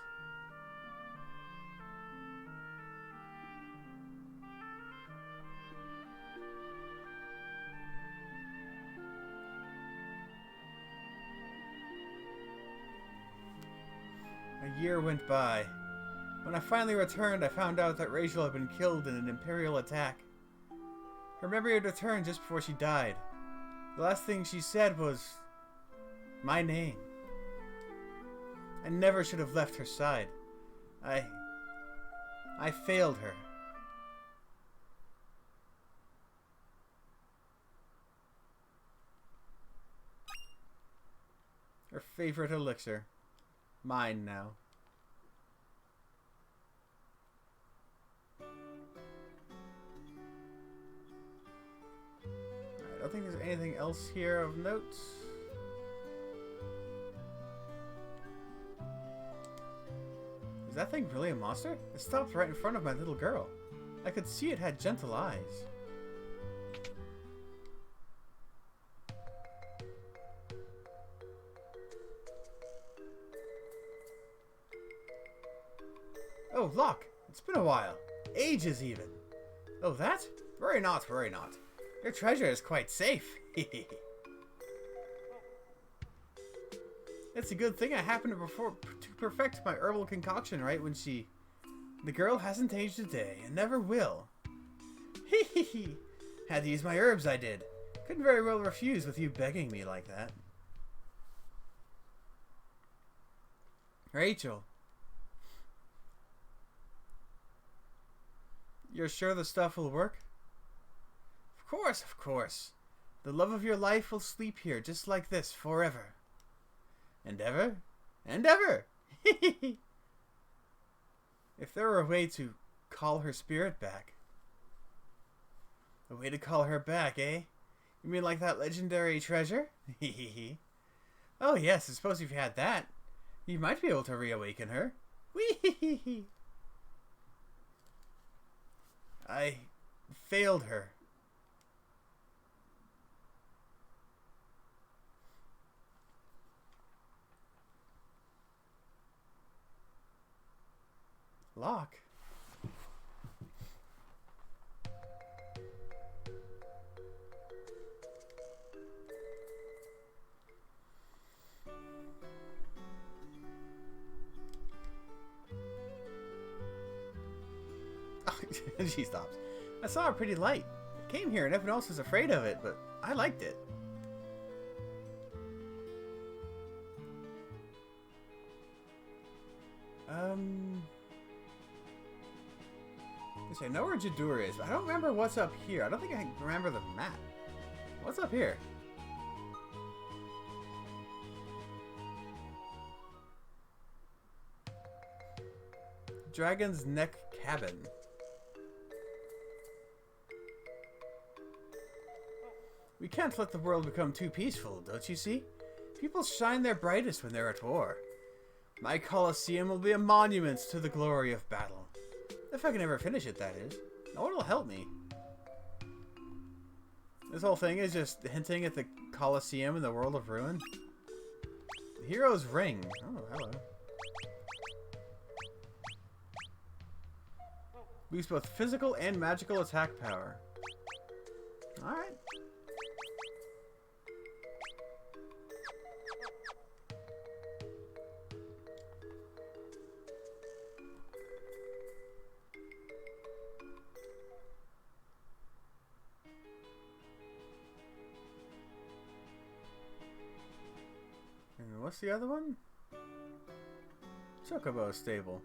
A year went by. When I finally returned, I found out that Rachel had been killed in an Imperial attack. Her memory had returned just before she died. The last thing she said was my name. I never should have left her side. I failed her. Her favorite elixir. Mine now. I don't think there's anything else here of note. Is that thing really a monster? It stopped right in front of my little girl. I could see it had gentle eyes. Oh, Locke! It's been a while. Ages, even. Oh, that? Worry not, worry not. Your treasure is quite safe. It's a good thing I happened to perfect my herbal concoction right when she... The girl hasn't aged a day, and never will. Had to use my herbs, I did. Couldn't very well refuse with you begging me like that. Rachel. You're sure the stuff will work? Of course, of course. The love of your life will sleep here just like this forever. And ever? And ever! If there were a way to call her spirit back. A way to call her back, eh? You mean like that legendary treasure? Oh yes, I suppose if you had that, you might be able to reawaken her. Wee. I failed her. Locke. She stops. I saw a pretty light. It came here and everyone else was afraid of it, but I liked it. I know where Jadur is, but I don't remember what's up here. I don't think I remember the map. What's up here? Dragon's Neck Cabin. We can't let the world become too peaceful, don't you see? People shine their brightest when they're at war. My Colosseum will be a monument to the glory of battle. If I can ever finish it, that is. No one will help me. This whole thing is just hinting at the Colosseum in the world of ruin. The Hero's Ring. Oh, hello. Boosts both physical and magical attack power. Alright. And what's the other one? Chocobo Stable.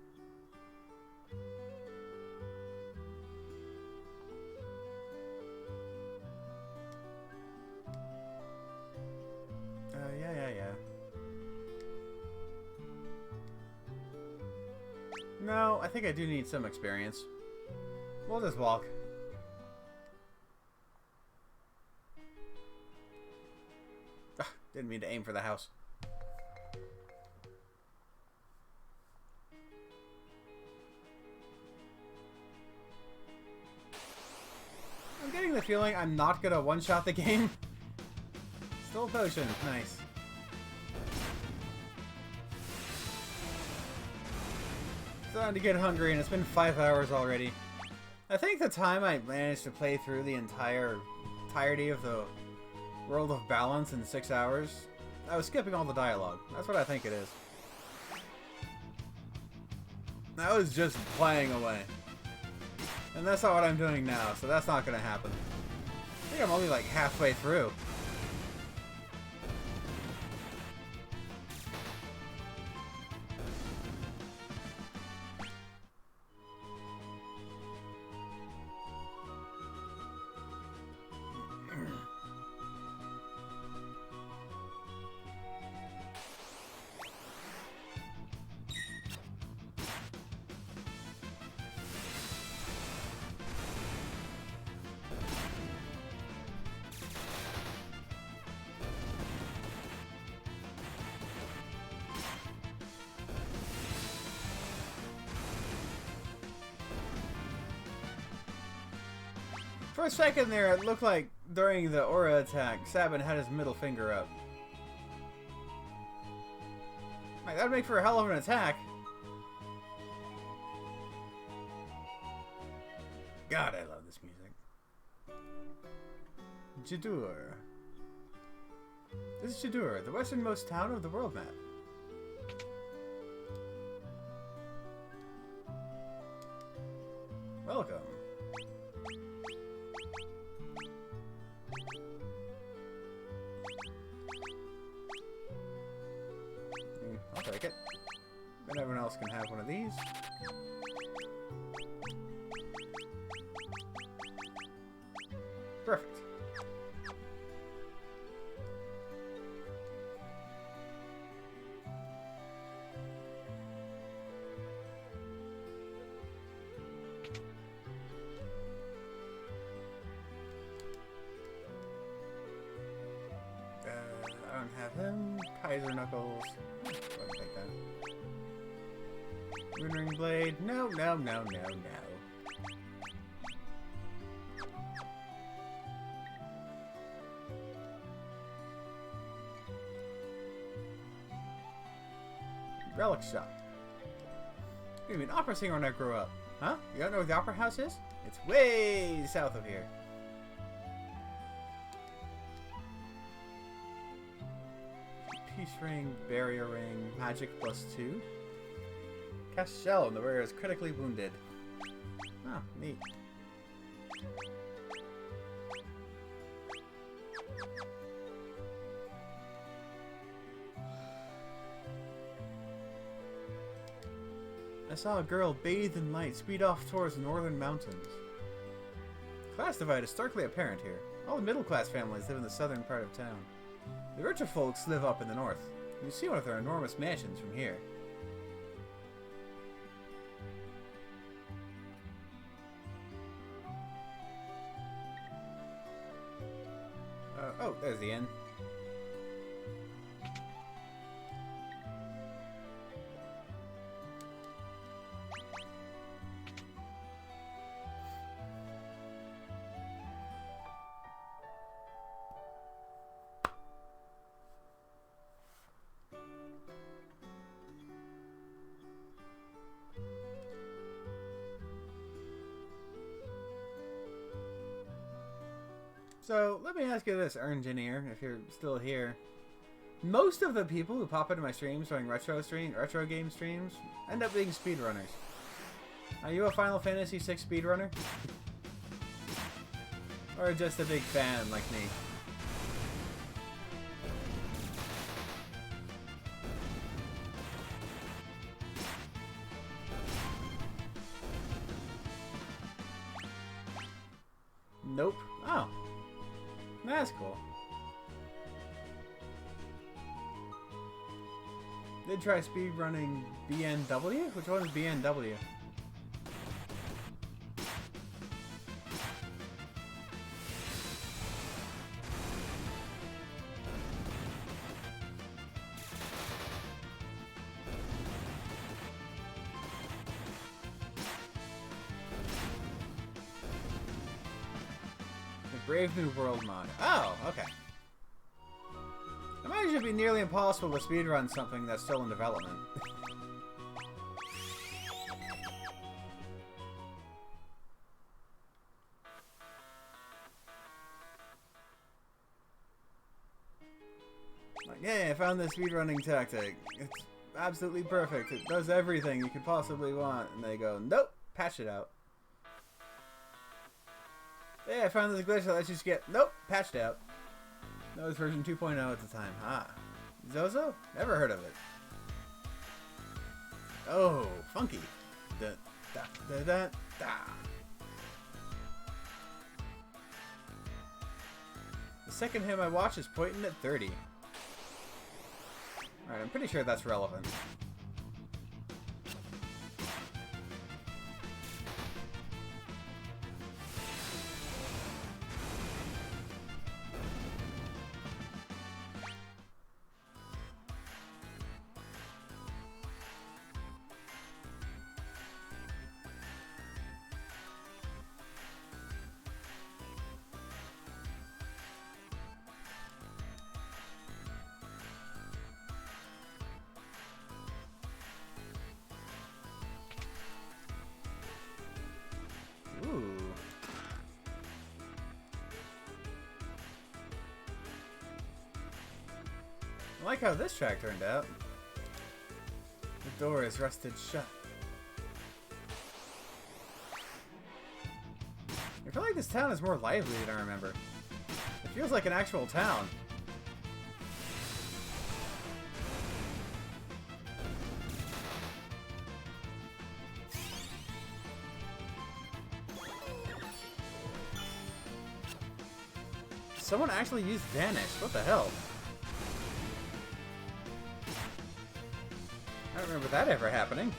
Yeah. No, I think I do need some experience. We'll just walk. Didn't mean to aim for the house. I'm getting the feeling I'm not gonna one-shot the game. Still a potion. Nice. Starting to get hungry, and it's been 5 hours already. I think the time I managed to play through the entirety of the World of Balance in 6 hours, I was skipping all the dialogue. That's what I think it is. I was just playing away. And that's not what I'm doing now, so that's not gonna happen. I think I'm only like halfway through. For a second there, it looked like during the aura attack, Sabin had his middle finger up. Like, that'd make for a hell of an attack. God, I love this music. Jadur. This is Jadur, the westernmost town of the world map. Welcome. I'll take it. And everyone else can have one of these. Perfect. I don't have him. Kaiser Knuckles. Go ahead and take that. Moonring Blade. No, no, no, no, no. Relic Shop. Gonna be an opera singer when I grow up. Huh? You don't know where the opera house is? It's way south of here. Peace Ring, Barrier Ring, Magic +2. Cast Shell and the wearer is critically wounded. Oh, neat. I saw a girl bathed in light speed off towards the northern mountains. Class divide is starkly apparent here. All the middle-class families live in the southern part of town. The richer folks live up in the north. You can see one of their enormous mansions from here. Oh, there's the inn. So, let me ask you this, Engineer, if you're still here. Most of the people who pop into my streams during retro game streams end up being speedrunners. Are you a Final Fantasy VI speedrunner? Or just a big fan like me? Nope. Oh. That's cool. Did try speedrunning BNW? Which one is BNW? Brave New World mod. Oh, okay. I imagine it'd be nearly impossible to speedrun something that's still in development. Like, hey, I found this speedrunning tactic. It's absolutely perfect. It does everything you could possibly want. And they go, nope, patch it out. Hey, I found this glitch that lets you skip. Nope, patched out. That was version 2.0 at the time. Ah. Zozo? Never heard of it. Oh, funky. Da, da, da, da, da. The second hymn I watched is pointing at 30. Alright, I'm pretty sure that's relevant. Ooh. I like how this track turned out. The door is rusted shut. I feel like this town is more lively than I remember. It feels like an actual town. Someone actually used Vanish. What the hell? I don't remember that ever happening.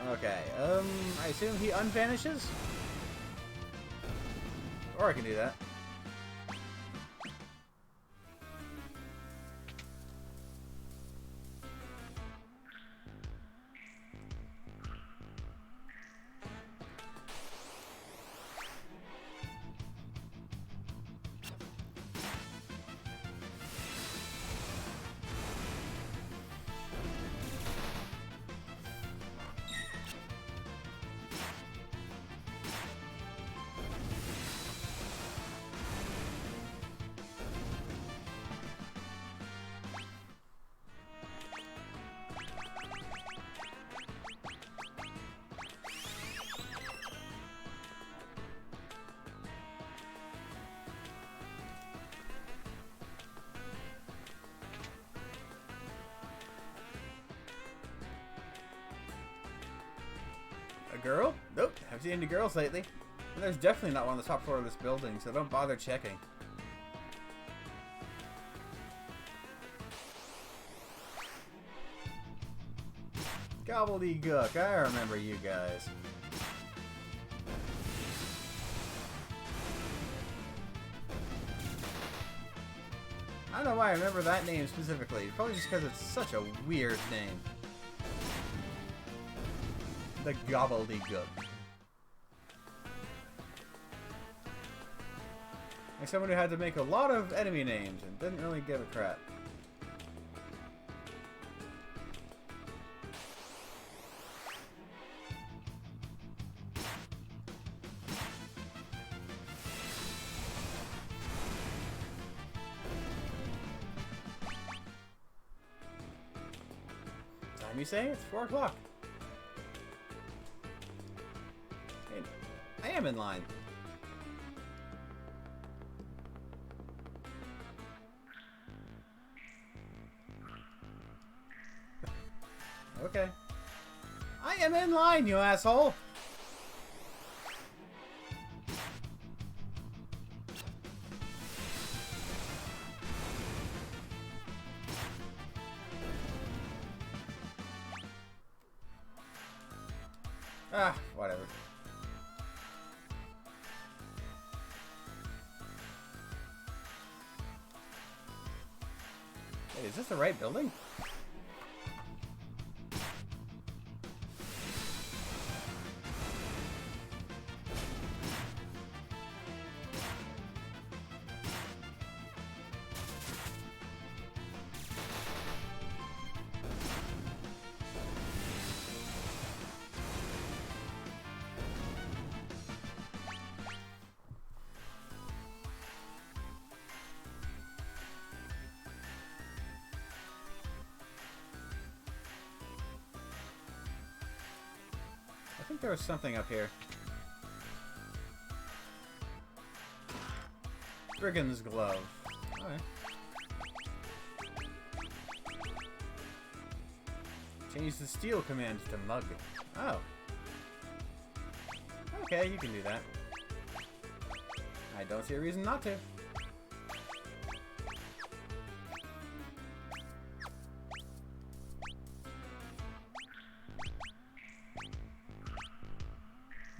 Okay, I assume he unvanishes? Or I can do that. A girl? Nope, haven't seen any girls lately. And there's definitely not one on the top floor of this building, so don't bother checking. Gobbledygook, I remember you guys. I don't know why I remember that name specifically. Probably just because it's such a weird name. The Gobbledygook. Like someone who had to make a lot of enemy names and didn't really give a crap. Time you say? It's 4 o'clock. I am in line. Okay. I am in line, you asshole! Ah, whatever. Wait, is this the right building? think there was something up here. Brigand's glove. Alright. Change the steel command to mug. Oh. Okay, you can do that. I don't see a reason not to.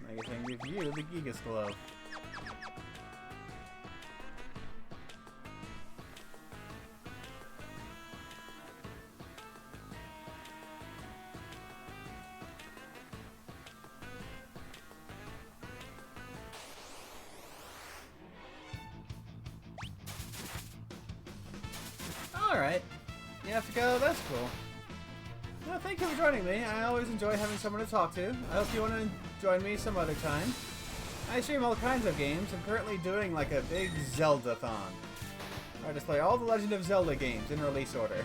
I can give you the Gigas glove. Alright. You have to go? That's cool. Well, thank you for joining me. I always enjoy having someone to talk to. I hope you want to join me some other time. I stream all kinds of games. I'm currently doing like a big Zelda-thon. I just play all the Legend of Zelda games in release order.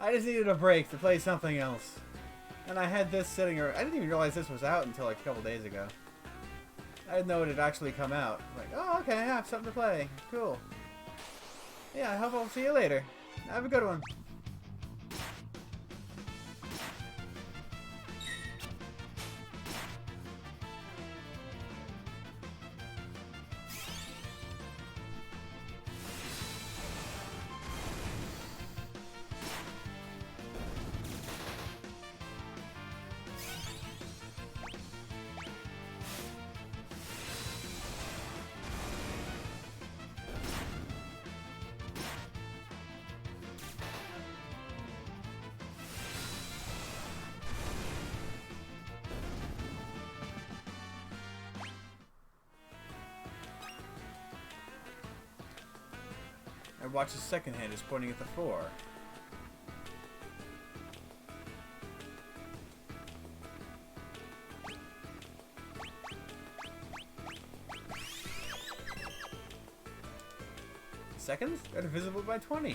I just needed a break to play something else. And I had this sitting here. I didn't even realize this was out until like a couple days ago. I didn't know it had actually come out. Like, oh, okay, I have something to play. Cool. Yeah, I hope I'll see you later. Have a good one. And watch his second hand is pointing at the 4. Seconds? They're divisible by 20.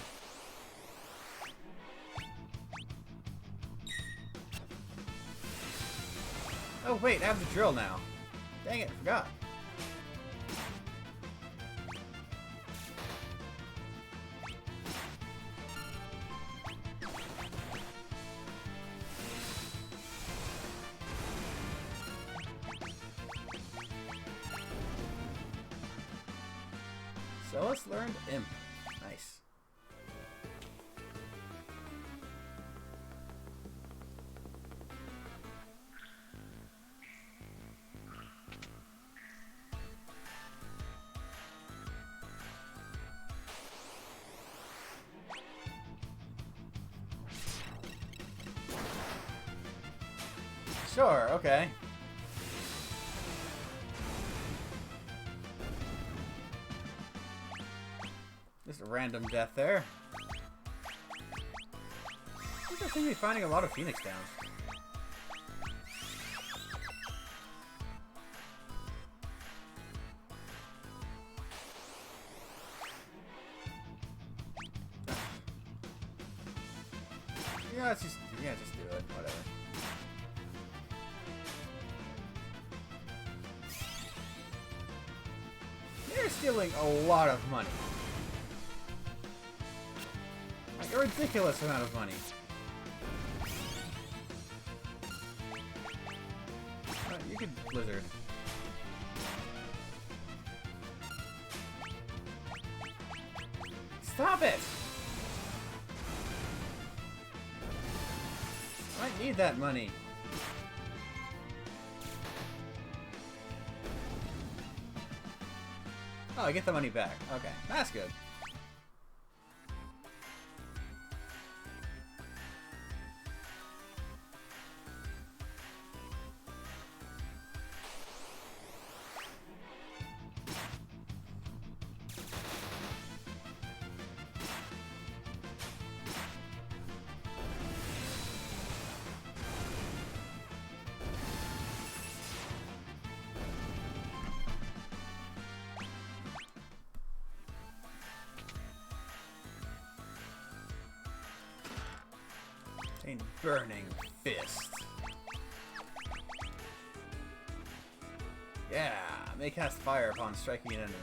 Oh wait, I have the drill now. Dang it, forgot. Celis learned Imp. Nice. Sure, okay. Just a random death there. I think I seem to be finding a lot of Phoenix Downs. Yeah, just do it. Whatever. They're stealing a lot of money. Like a ridiculous amount of money. You could Blizzard. Stop it! I might need that money. Oh, I get the money back. Okay, that's good. A burning fist. Yeah, may cast fire upon striking an enemy.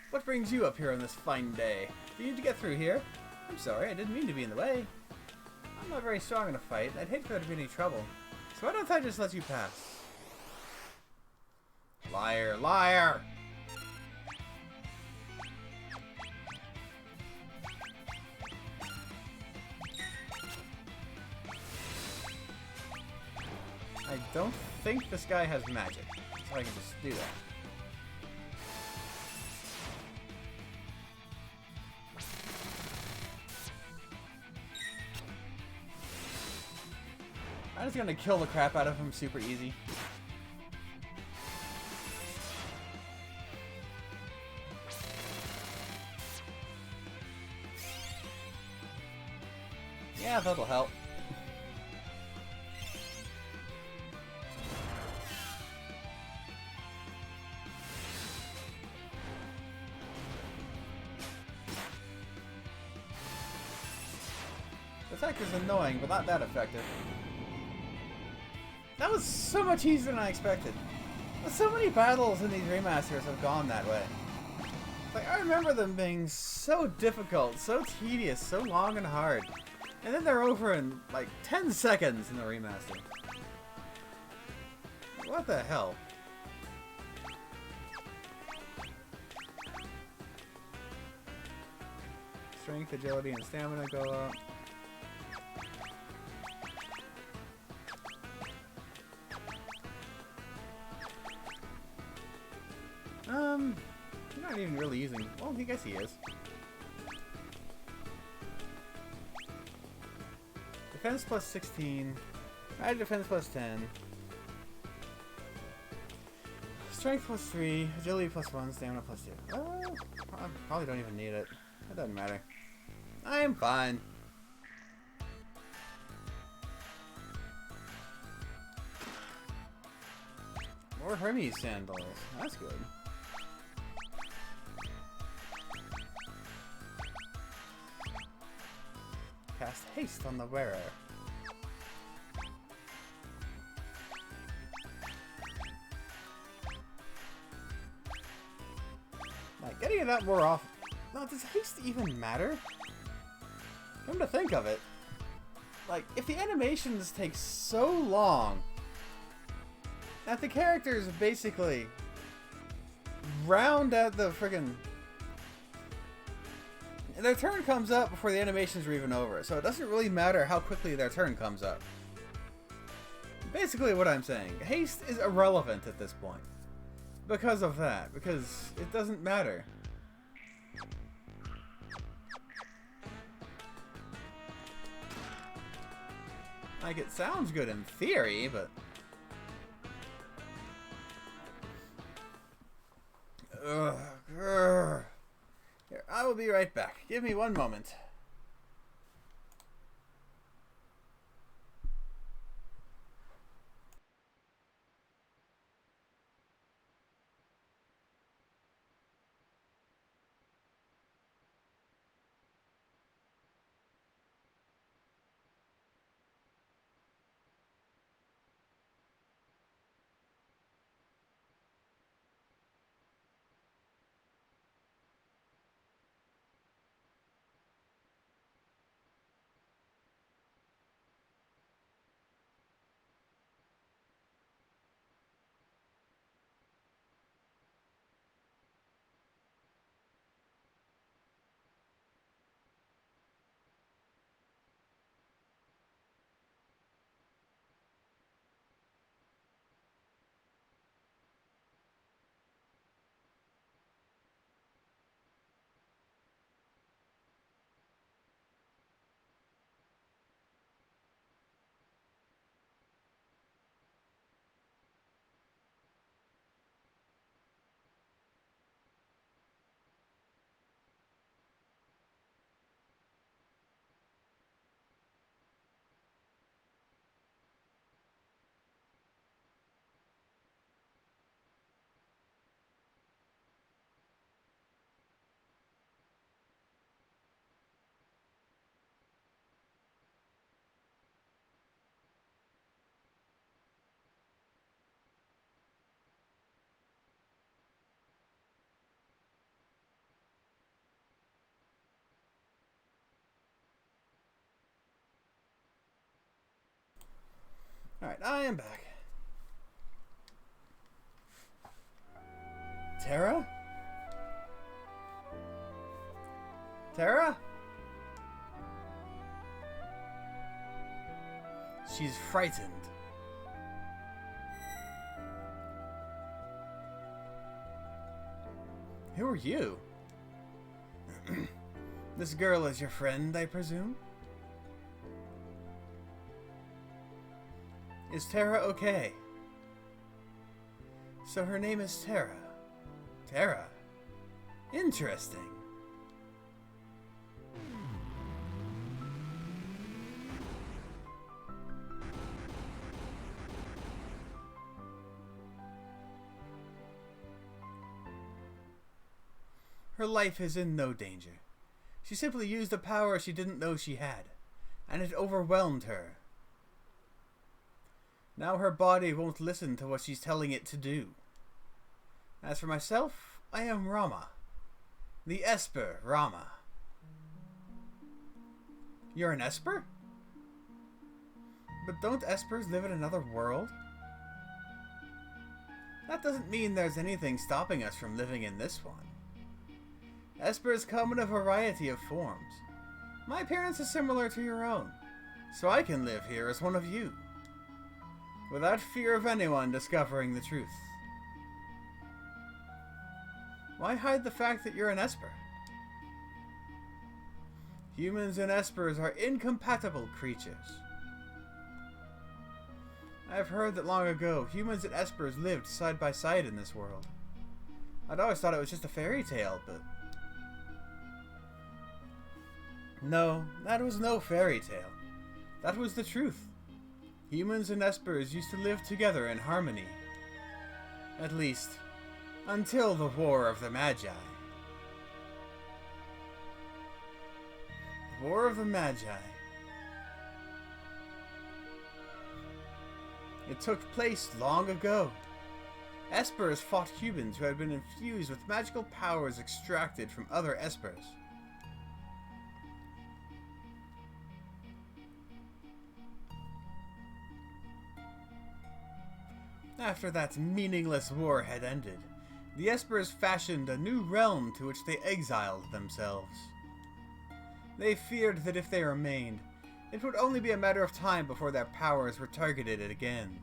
What brings you up here on this fine day? Do you need to get through here? I'm sorry, I didn't mean to be in the way. I'm not very strong in a fight, and I'd hate for there to be any trouble. So why don't I just let you pass? Liar, liar! I don't think this guy has magic, so I can just do that. I'm just gonna kill the crap out of him super easy. Yeah, that'll help. The attack is annoying, but not that effective. That was so much easier than I expected. So many battles in these remasters have gone that way. Like, I remember them being so difficult, so tedious, so long and hard. And then they're over in, like, 10 seconds in the remaster. What the hell? Strength, agility, and stamina go up. You're not even really using... Well, I guess he is. Defense plus 16. Magic defense plus 10. Strength plus 3. Agility plus 1. Stamina plus 2. I probably don't even need it. It doesn't matter. I am fine. More Hermes sandals. That's good. Cast haste on the wearer. Like, getting it out more often. No, does haste even matter? Come to think of it. Like, if the animations take so long that the characters basically round out the friggin'... Their turn comes up before the animations are even over, so it doesn't really matter how quickly their turn comes up. Basically what I'm saying. Haste is irrelevant at this point. Because of that. Because it doesn't matter. Like, it sounds good in theory, but... Ugh. Here, I will be right back. Give me one moment. Alright, I am back. Terra? Terra? She's frightened. Who are you? This girl is your friend, I presume? Is Terra okay? So her name is Terra. Terra? Interesting. Her life is in no danger. She simply used a power she didn't know she had, and it overwhelmed her. Now her body won't listen to what she's telling it to do. As for myself, I am Rama. The Esper Rama. You're an Esper? But don't Espers live in another world? That doesn't mean there's anything stopping us from living in this one. Espers come in a variety of forms. My appearance is similar to your own, so I can live here as one of you, without fear of anyone discovering the truth. Why hide the fact that you're an Esper? Humans and Espers are incompatible creatures. I've heard that long ago, humans and Espers lived side by side in this world. I'd always thought it was just a fairy tale, but... No, that was no fairy tale. That was the truth. Humans and Espers used to live together in harmony. At least, until the War of the Magi. The War of the Magi. It took place long ago. Espers fought humans who had been infused with magical powers extracted from other Espers. After that meaningless war had ended, the Espers fashioned a new realm to which they exiled themselves. They feared that if they remained, it would only be a matter of time before their powers were targeted again.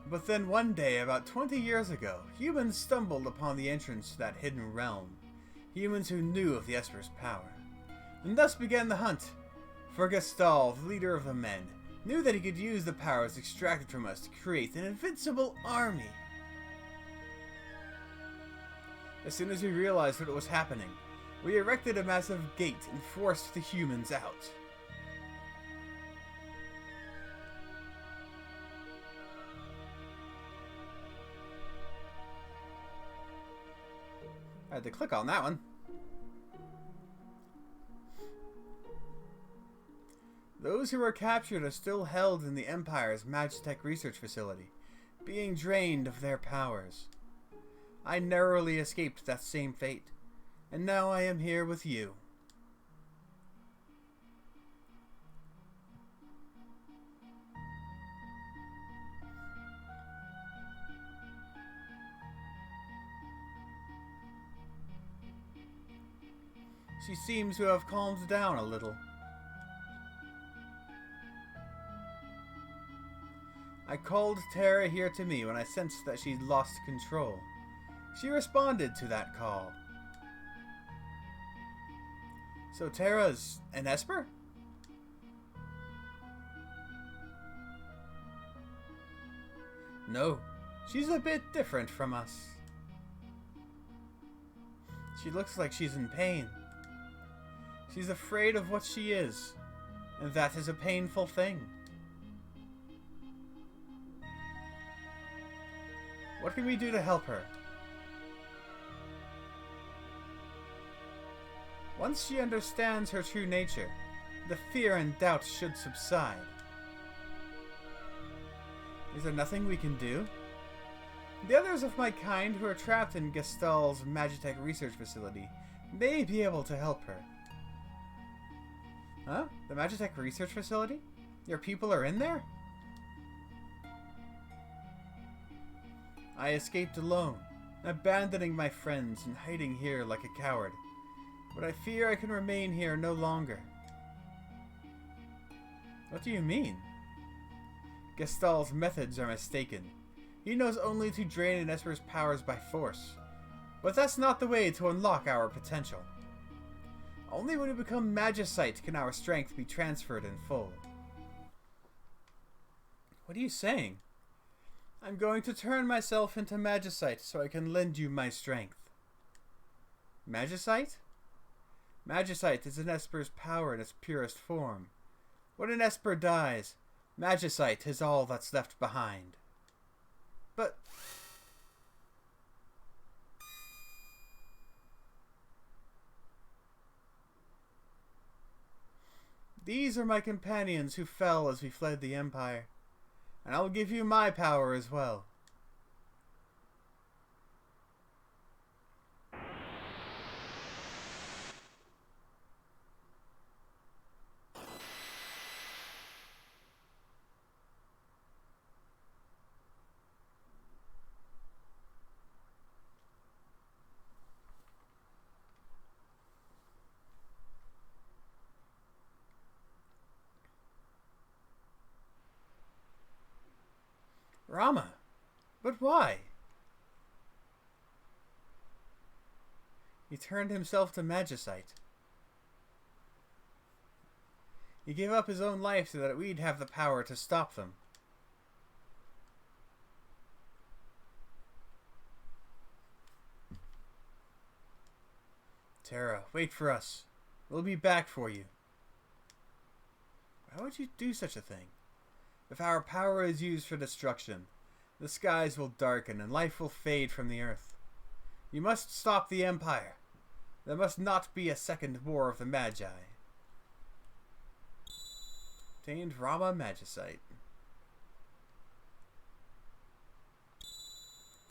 But then one day, about 20 years ago, humans stumbled upon the entrance to that hidden realm. Humans who knew of the Esper's power. And thus began the hunt. For Gestal, the leader of the men, knew that he could use the powers extracted from us to create an invincible army. As soon as we realized what was happening, we erected a massive gate and forced the humans out. I had to click on that one. Those who were captured are still held in the Empire's Magitech research facility, being drained of their powers. I narrowly escaped that same fate, and now I am here with you. She seems to have calmed down a little. I called Terra here to me when I sensed that she'd lost control. She responded to that call. So Terra's an Esper? No, she's a bit different from us. She looks like she's in pain. She's afraid of what she is, and that is a painful thing. What can we do to help her? Once she understands her true nature, the fear and doubt should subside. Is there nothing we can do? The others of my kind who are trapped in Gestal's Magitech research facility may be able to help her. Huh? The Magitech research facility? Your people are in there? I escaped alone, abandoning my friends and hiding here like a coward. But I fear I can remain here no longer. What do you mean? Gestal's methods are mistaken. He knows only to drain an Esper's powers by force. But that's not the way to unlock our potential. Only when we become Magicite can our strength be transferred in full. What are you saying? I'm going to turn myself into Magicite so I can lend you my strength. Magicite? Magicite is an Esper's power in its purest form. When an Esper dies, Magicite is all that's left behind. But... these are my companions who fell as we fled the Empire. And I'll give you my power as well. Rama, but why? He turned himself to Magicite. He gave up his own life so that we'd have the power to stop them. Terra, wait for us. We'll be back for you. Why would you do such a thing? If our power is used for destruction, the skies will darken and life will fade from the earth. You must stop the Empire. There must not be a second War of the Magi. Obtained Rama Magicite.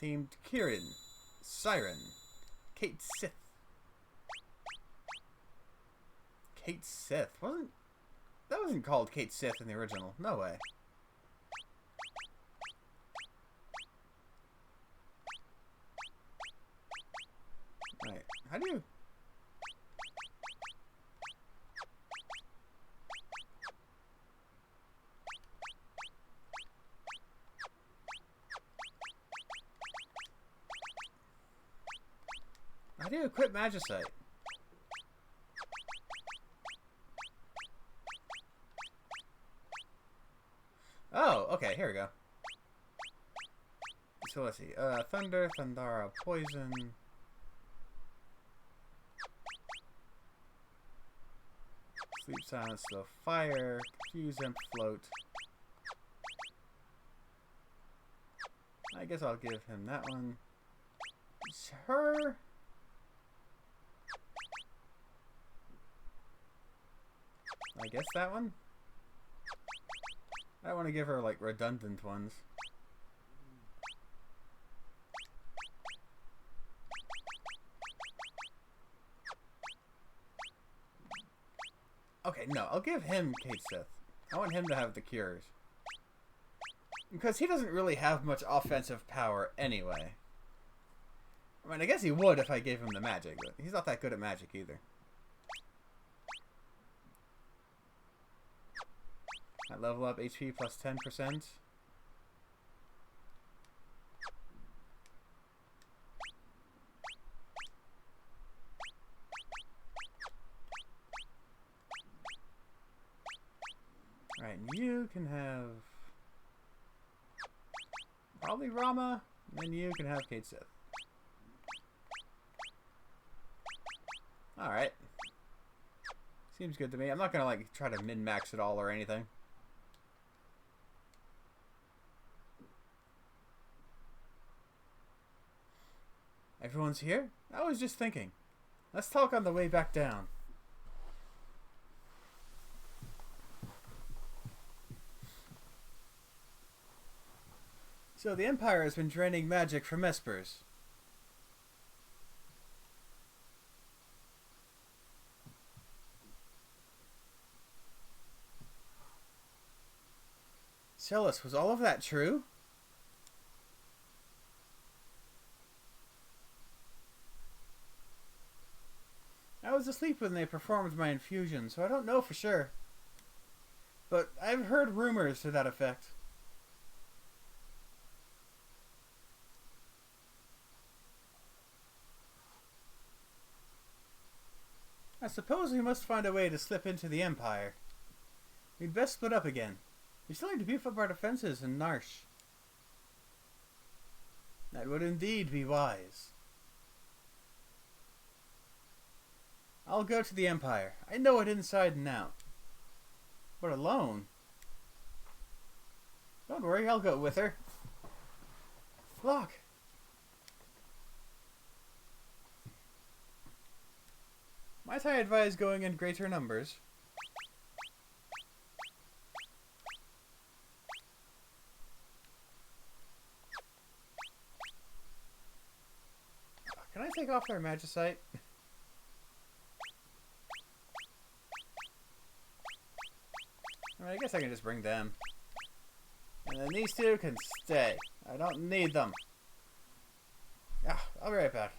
Themed Kirin, Siren, Kate Sith. Kate Sith? That wasn't called Kate Sith in the original. No way. Right. How do you... how do you equip Magicite? Oh, okay, here we go. So let's see. Thunder, Thundara, Poison... Sleep, Silence, Slow, Fire, Confuse, and Float. I guess I'll give him that one. Her... I guess that one? I don't want to give her, like, redundant ones. Okay, no, I'll give him Kate Sith. I want him to have the cures. Because he doesn't really have much offensive power anyway. I mean, I guess he would if I gave him the magic, but he's not that good at magic either. I level up HP plus 10%. Alright, and you can have probably Rama, and then you can have Kate Sith. Alright. Seems good to me. I'm not gonna like try to min-max it all or anything. Everyone's here? I was just thinking. Let's talk on the way back down. So the Empire has been draining magic from Espers. Marcellus, was all of that true? I was asleep when they performed my infusion, so I don't know for sure. But I've heard rumors to that effect. I suppose we must find a way to slip into the Empire. We'd best split up again. We still need to beef up our defenses in Narsh. That would indeed be wise. I'll go to the Empire. I know it inside and out. But alone? Don't worry, I'll go with her. Look! Might I advise going in greater numbers? Can I take off their magicite? I mean, I guess I can just bring them. And then these two can stay. I don't need them. Ah, I'll be right back.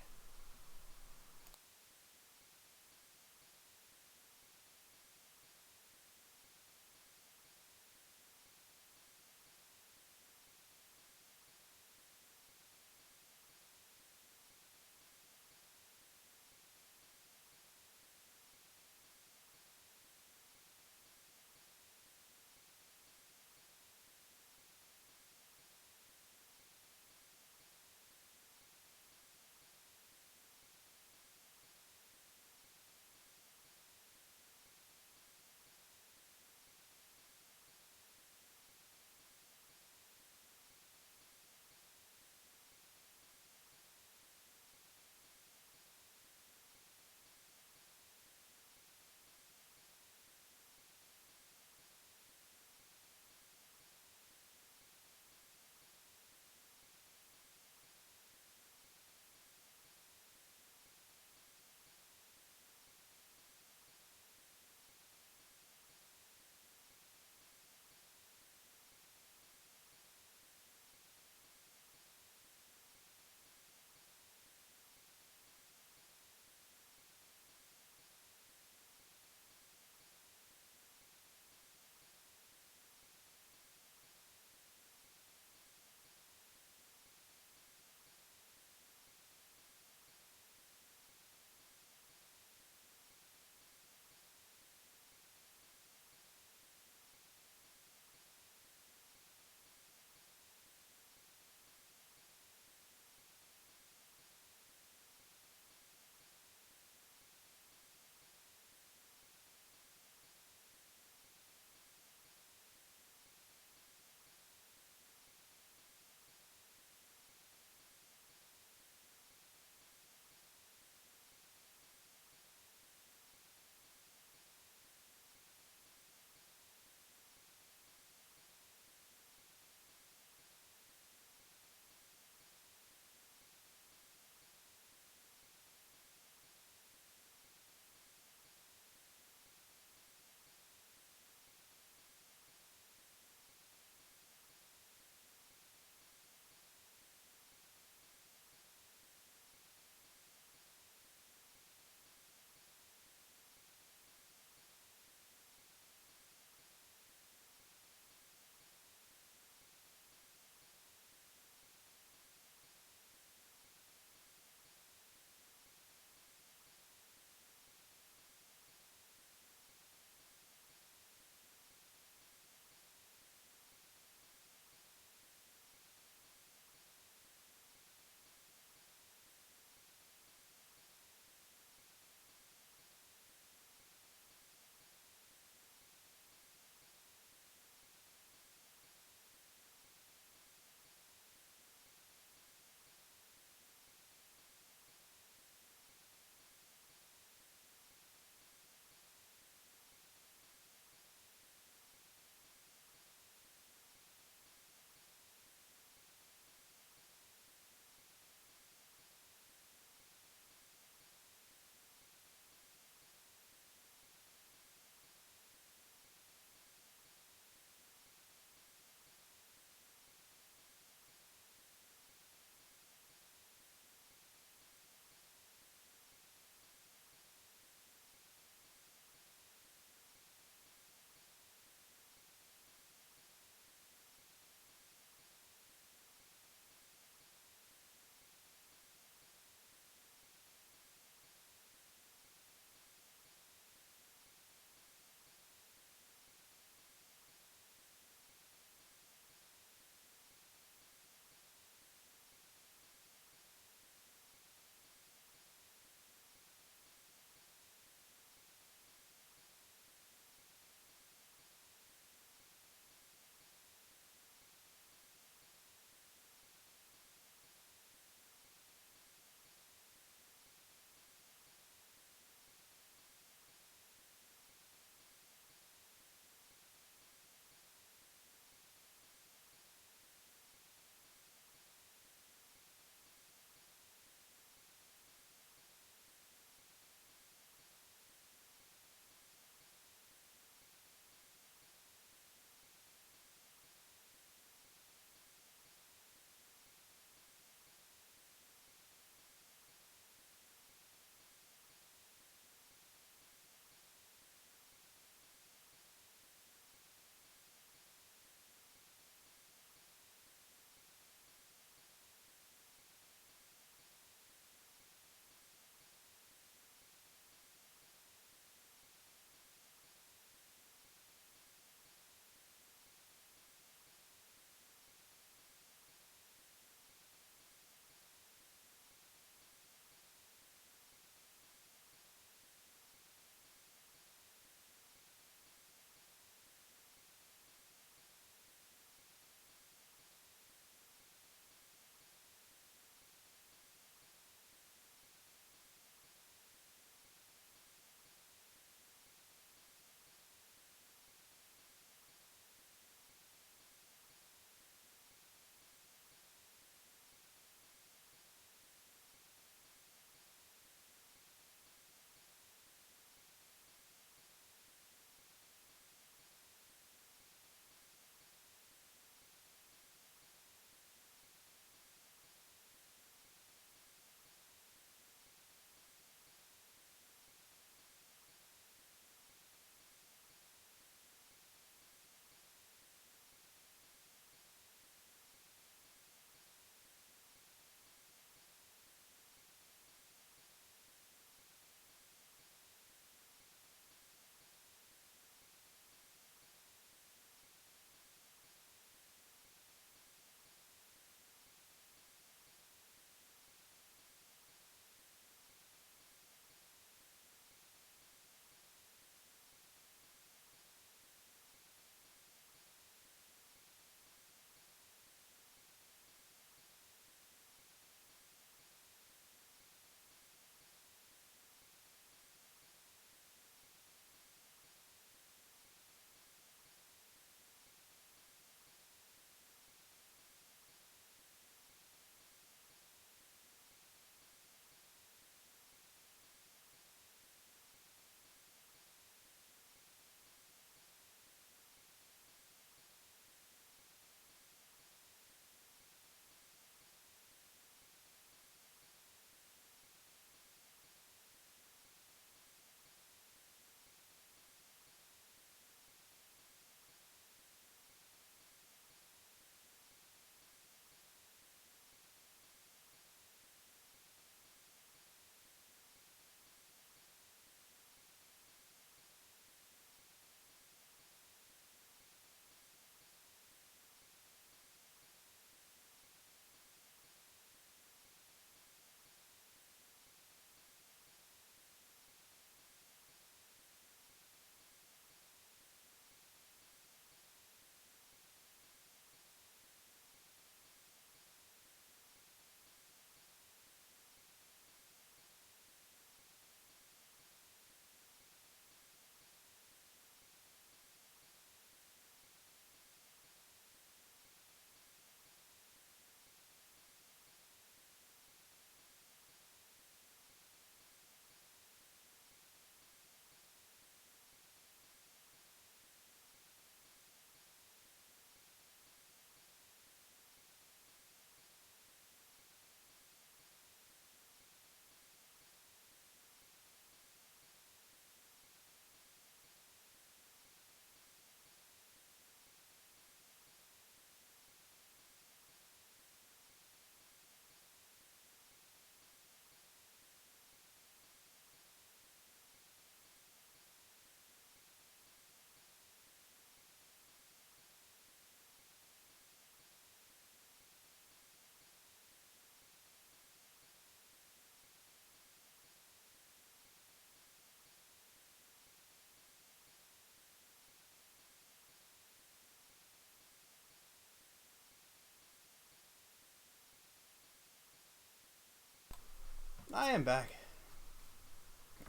I am back.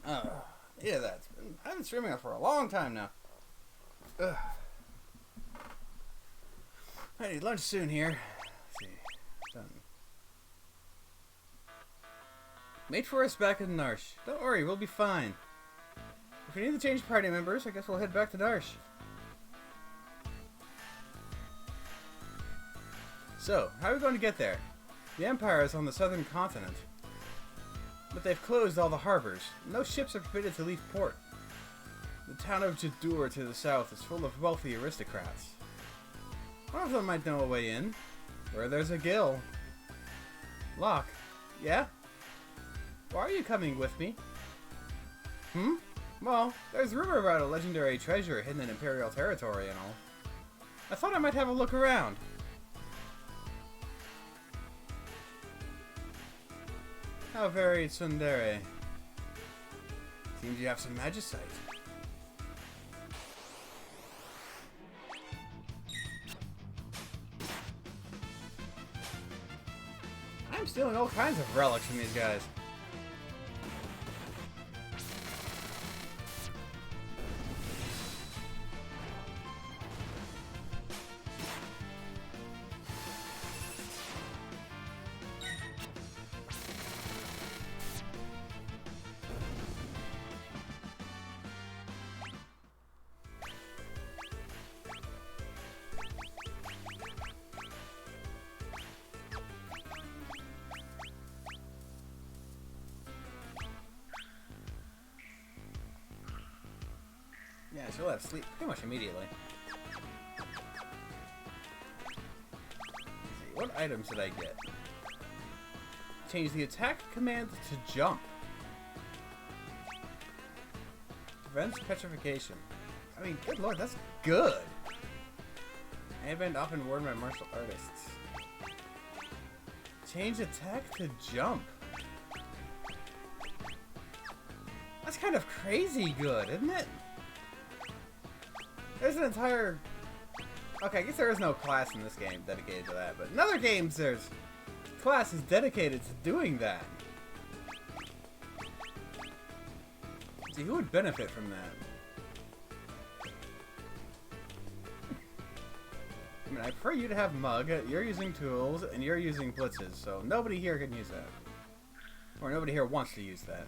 Yeah, I've been streaming it for a long time now. I need lunch soon here. Let's see. Done. Wait for us back in Narsh. Don't worry, we'll be fine. If we need to change party members, I guess we'll head back to Narsh. So, how are we going to get there? The Empire is on the southern continent. But they've closed all the harbors. No ships are permitted to leave port. The town of Jadur to the south is full of wealthy aristocrats. One of them might know a way in. Where there's a gill. Locke. Yeah? Why are you coming with me? Well, there's rumor about a legendary treasure hidden in Imperial territory and all. I thought I might have a look around. How very tsundere. Seems you have some magicite. I'm stealing all kinds of relics from these guys. Yeah, she'll have sleep pretty much immediately. Let's see, what items did I get? Change the attack command to jump. Prevents petrification. I mean, good lord, that's good! I have been often worn by martial artists. Change attack to jump. That's kind of crazy good, isn't it? There's an entire... Okay, I guess there is no class in this game dedicated to that, but in other games there's classes dedicated to doing that. See, who would benefit from that? I mean, I prefer you to have Mug, you're using tools, and you're using blitzes, so nobody here can use that. Or nobody here wants to use that.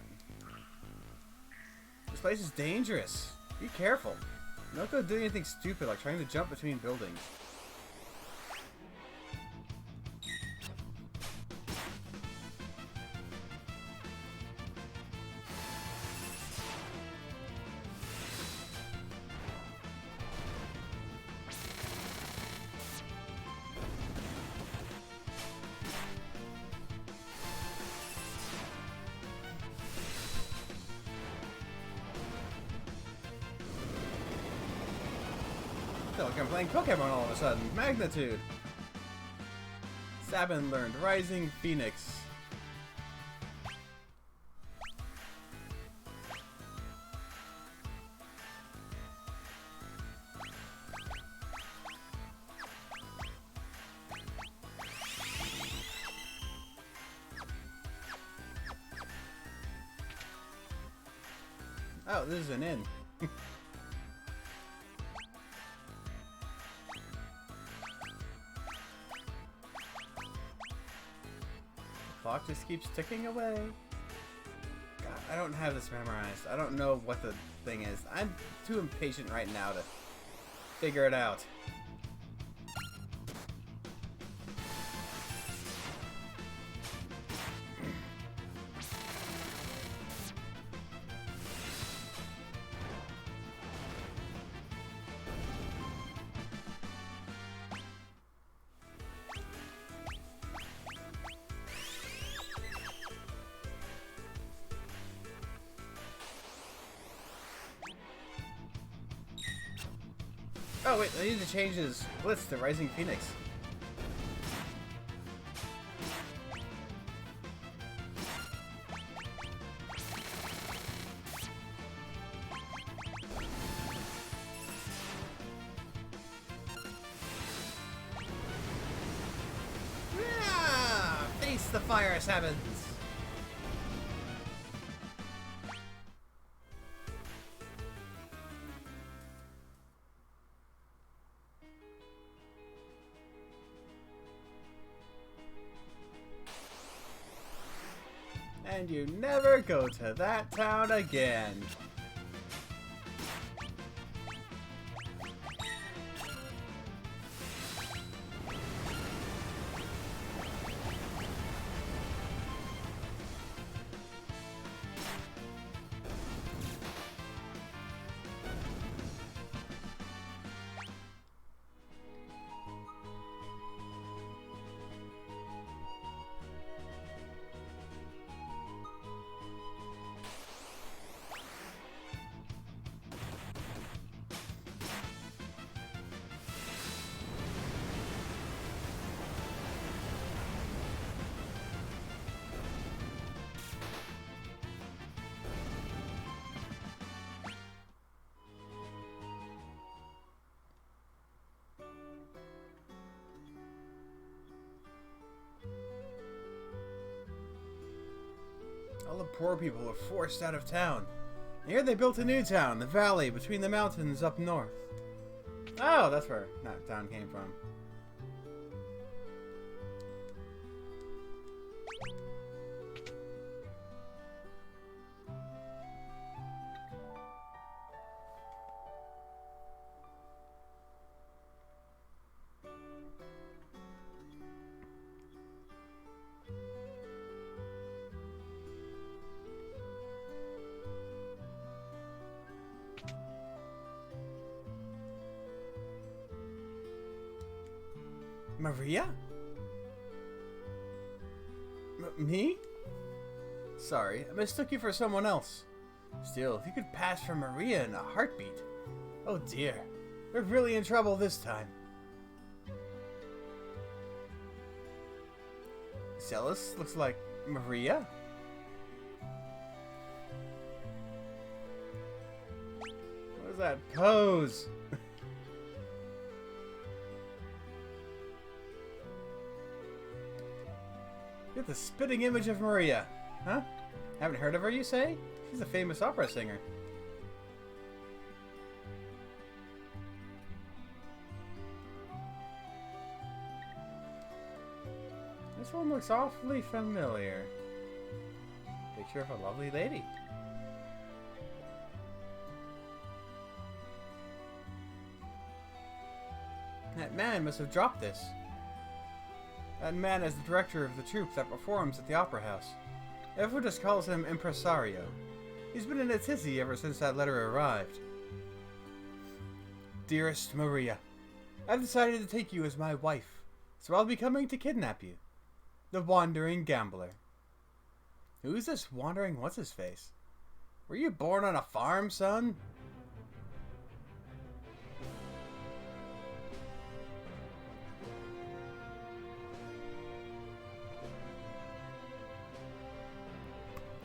This place is dangerous. Be careful. Don't go doing anything stupid like trying to jump between buildings. I feel like I'm playing Pokemon all of a sudden. Magnitude! Sabin learned Rising Phoenix. Oh, this is an inn. Clock just keeps ticking away. God, I don't have this memorized. I don't know what the thing is. I'm too impatient right now to figure it out. Oh wait, I need to change his blitz to Rising Phoenix. Yeah! Face the fire, Sabins! And you never go to that town again. All the poor people were forced out of town. Here they built a new town, the valley between the mountains up north. Oh, that's where that town came from. Maria? Me? Sorry, I mistook you for someone else. Still, if you could pass for Maria in a heartbeat. Oh dear, we're really in trouble this time. Celis looks like Maria? What is that pose? You're the spitting image of Maria. Huh? Haven't heard of her, you say? She's a famous opera singer. This one looks awfully familiar. Picture of a lovely lady. That man must have dropped this. That man is the director of the troupe that performs at the Opera House. Everyone just calls him Impresario. He's been in a tizzy ever since that letter arrived. Dearest Maria, I've decided to take you as my wife, so I'll be coming to kidnap you. The Wandering Gambler. Who's this wandering what's-his-face? Were you born on a farm, son?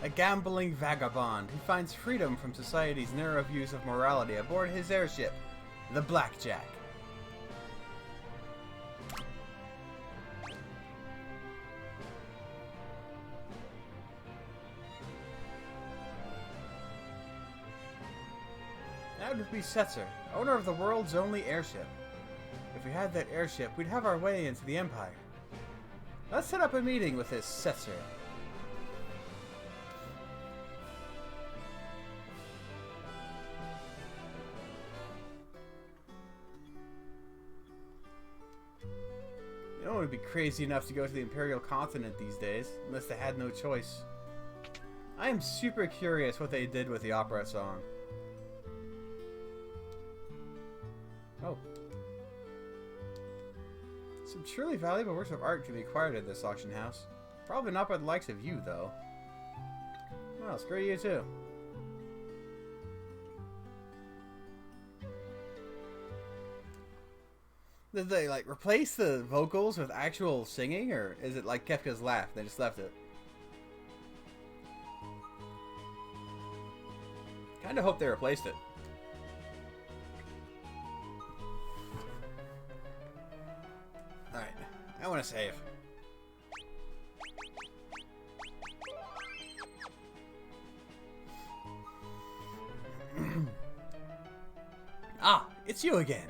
A gambling vagabond who finds freedom from society's narrow views of morality aboard his airship, the Blackjack. That would be Setzer, owner of the world's only airship. If we had that airship, we'd have our way into the Empire. Let's set up a meeting with this Setzer. No one would be crazy enough to go to the Imperial continent these days, unless they had no choice. I am super curious what they did with the opera song. Oh. Some truly valuable works of art can be acquired at this auction house. Probably not by the likes of you, though. Well, screw you too. Did they, like, replace the vocals with actual singing, or is it like Kefka's laugh? They just left it. Kinda hope they replaced it. Alright, I want to save. Ah, it's you again.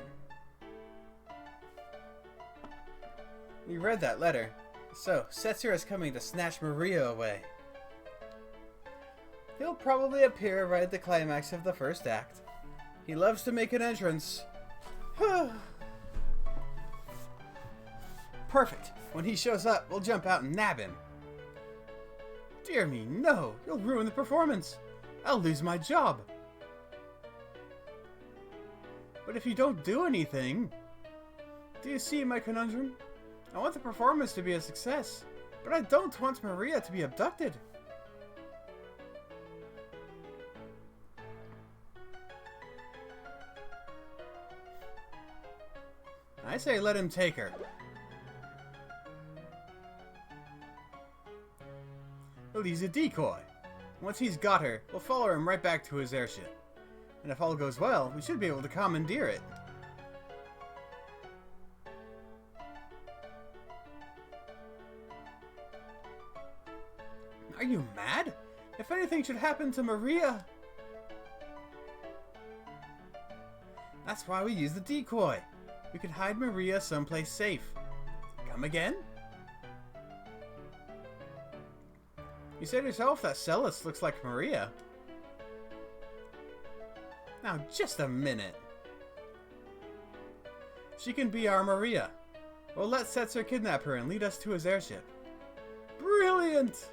You read that letter. So, Setzer is coming to snatch Maria away. He'll probably appear right at the climax of the first act. He loves to make an entrance. Perfect. When he shows up, we'll jump out and nab him. Dear me, no. You'll ruin the performance. I'll lose my job. But if you don't do anything... Do you see my conundrum? I want the performance to be a success, but I don't want Maria to be abducted. I say let him take her. Well, he's a decoy. Once he's got her, we'll follow him right back to his airship. And if all goes well, we should be able to commandeer it. Are you mad? If anything should happen to Maria... That's why we use the decoy. We can hide Maria someplace safe. Come again? You said yourself that Celis looks like Maria. Now, just a minute. She can be our Maria. We'll let Setzer kidnap her and lead us to his airship. Brilliant!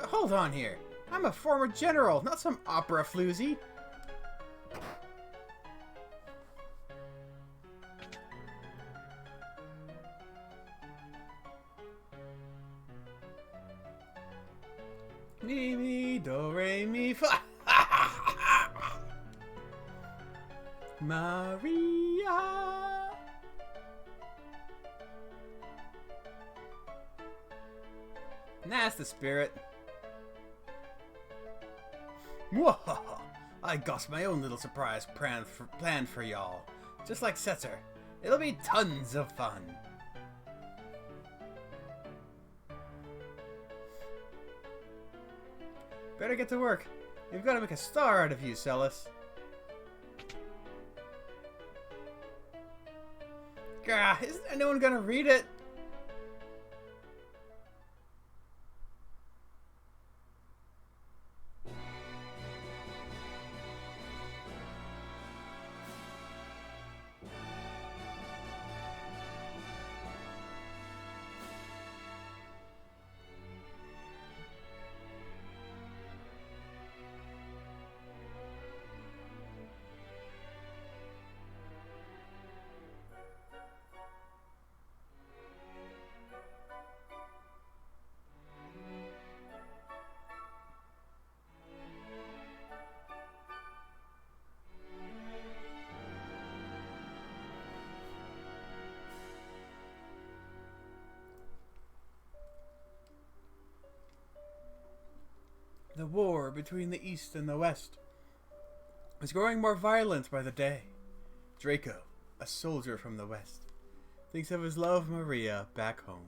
Hold on here. I'm a former general, not some opera floozy. Mi, mi, do, re, mi, fa. Maria. That's the spirit. Mwahaha! I got my own little surprise planned for y'all. Just like Setzer. It'll be tons of fun. Better get to work. We've got to make a star out of you, Celis. Gah, isn't anyone gonna read it? The war between the East and the West is growing more violent by the day. Draco, a soldier from the West, thinks of his love Maria back home.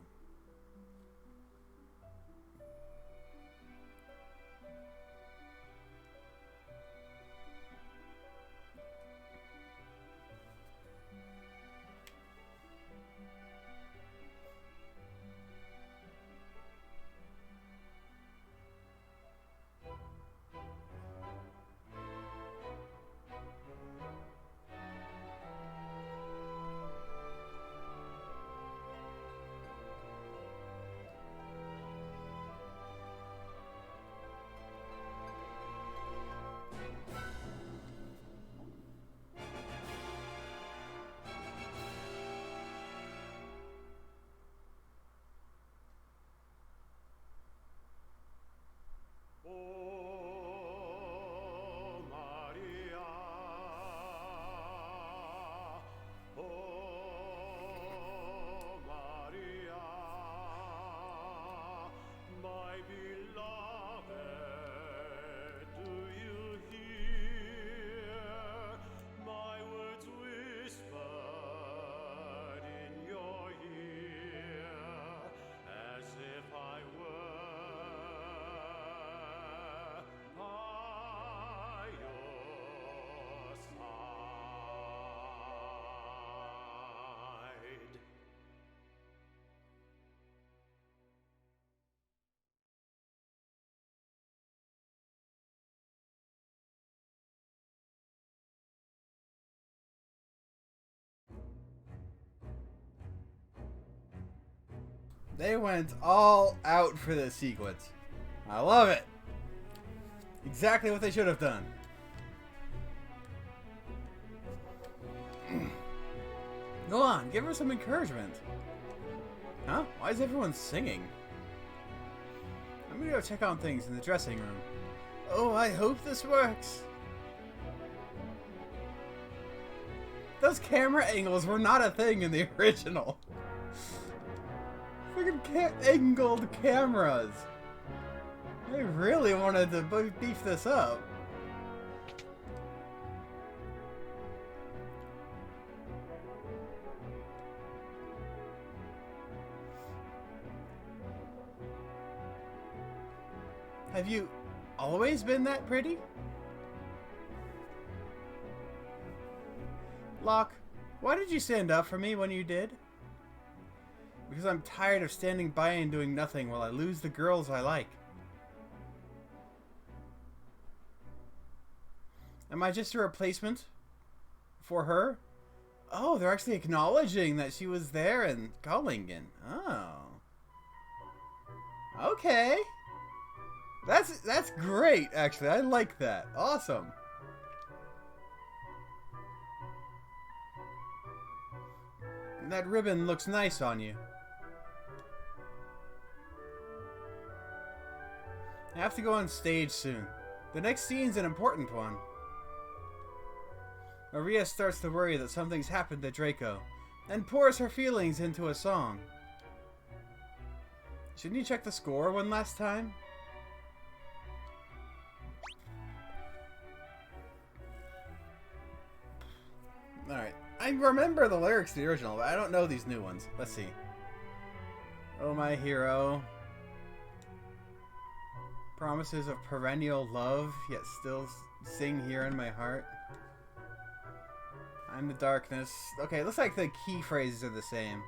They went all out for this sequence. I love it. Exactly what they should have done. Go on, give her some encouragement. Huh? Why is everyone singing? I'm gonna go check on things in the dressing room. Oh, I hope this works. Those camera angles were not a thing in the original. Freaking angled cameras. They really wanted to beef this up. Have you always been that pretty? Locke, why did you stand up for me when you did? Because I'm tired of standing by and doing nothing while I lose the girls I like. Am I just a replacement for her? Oh, they're actually acknowledging that she was there in Gullingen. Oh. Okay. That's great, actually. I like that. Awesome. That ribbon looks nice on you. I have to go on stage soon. The next scene's an important one. Maria starts to worry that something's happened to Draco, and pours her feelings into a song. Shouldn't you check the score one last time? Alright. I remember the lyrics to the original, but I don't know these new ones. Let's see. Oh, my hero. Promises of perennial love, yet still sing here in my heart. I'm the darkness. Okay, it looks like the key phrases are the same.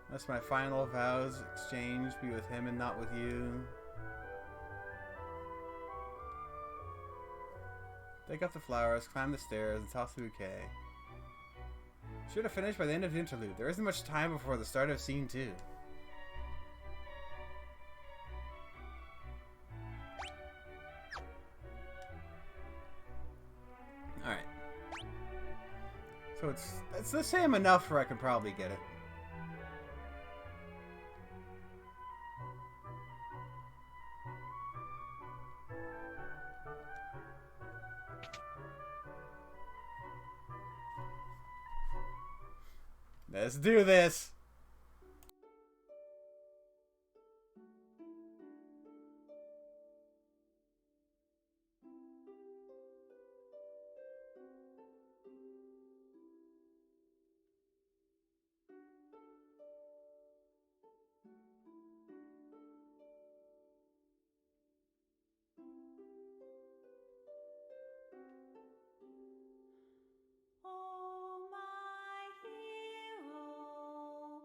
That's my final vows exchanged, be with him and not with you. Take up the flowers, climb the stairs, and toss the bouquet. Should have finished by the end of the interlude. There isn't much time before the start of scene 2. Alright. So it's the same enough where I can probably get it. Let's do this! Oh, my hero,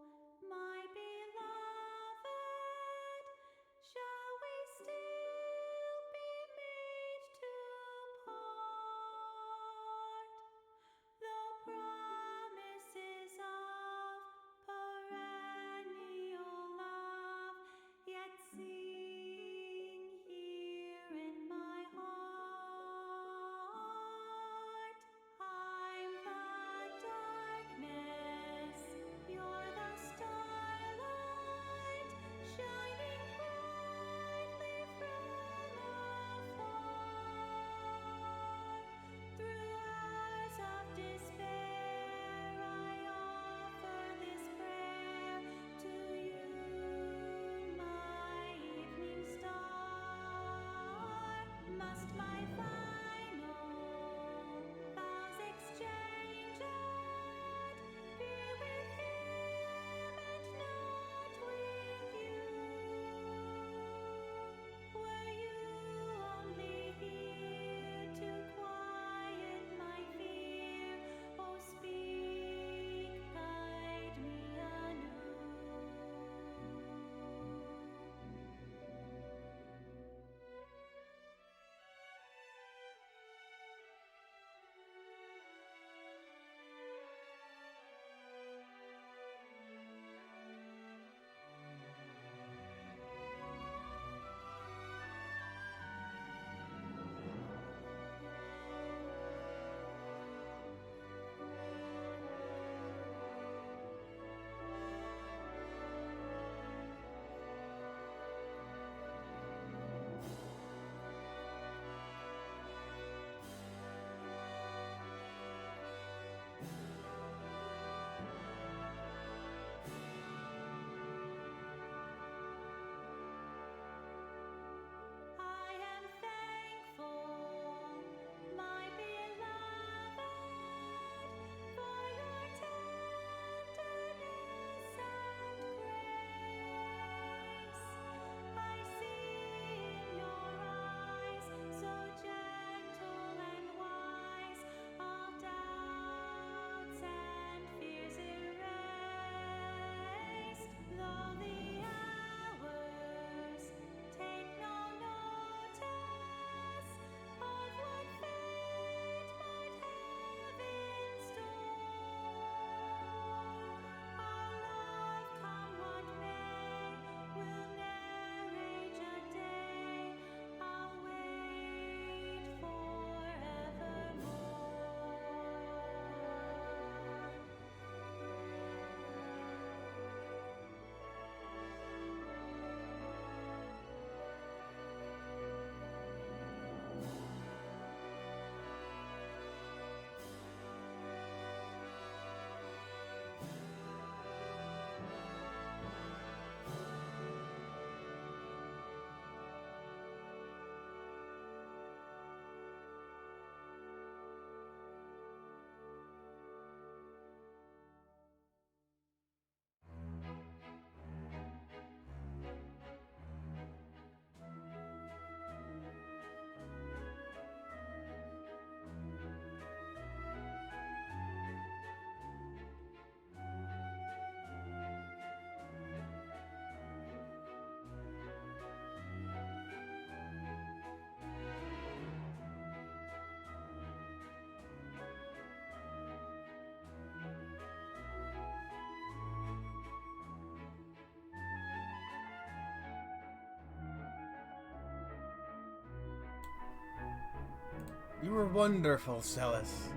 You were wonderful, Celis.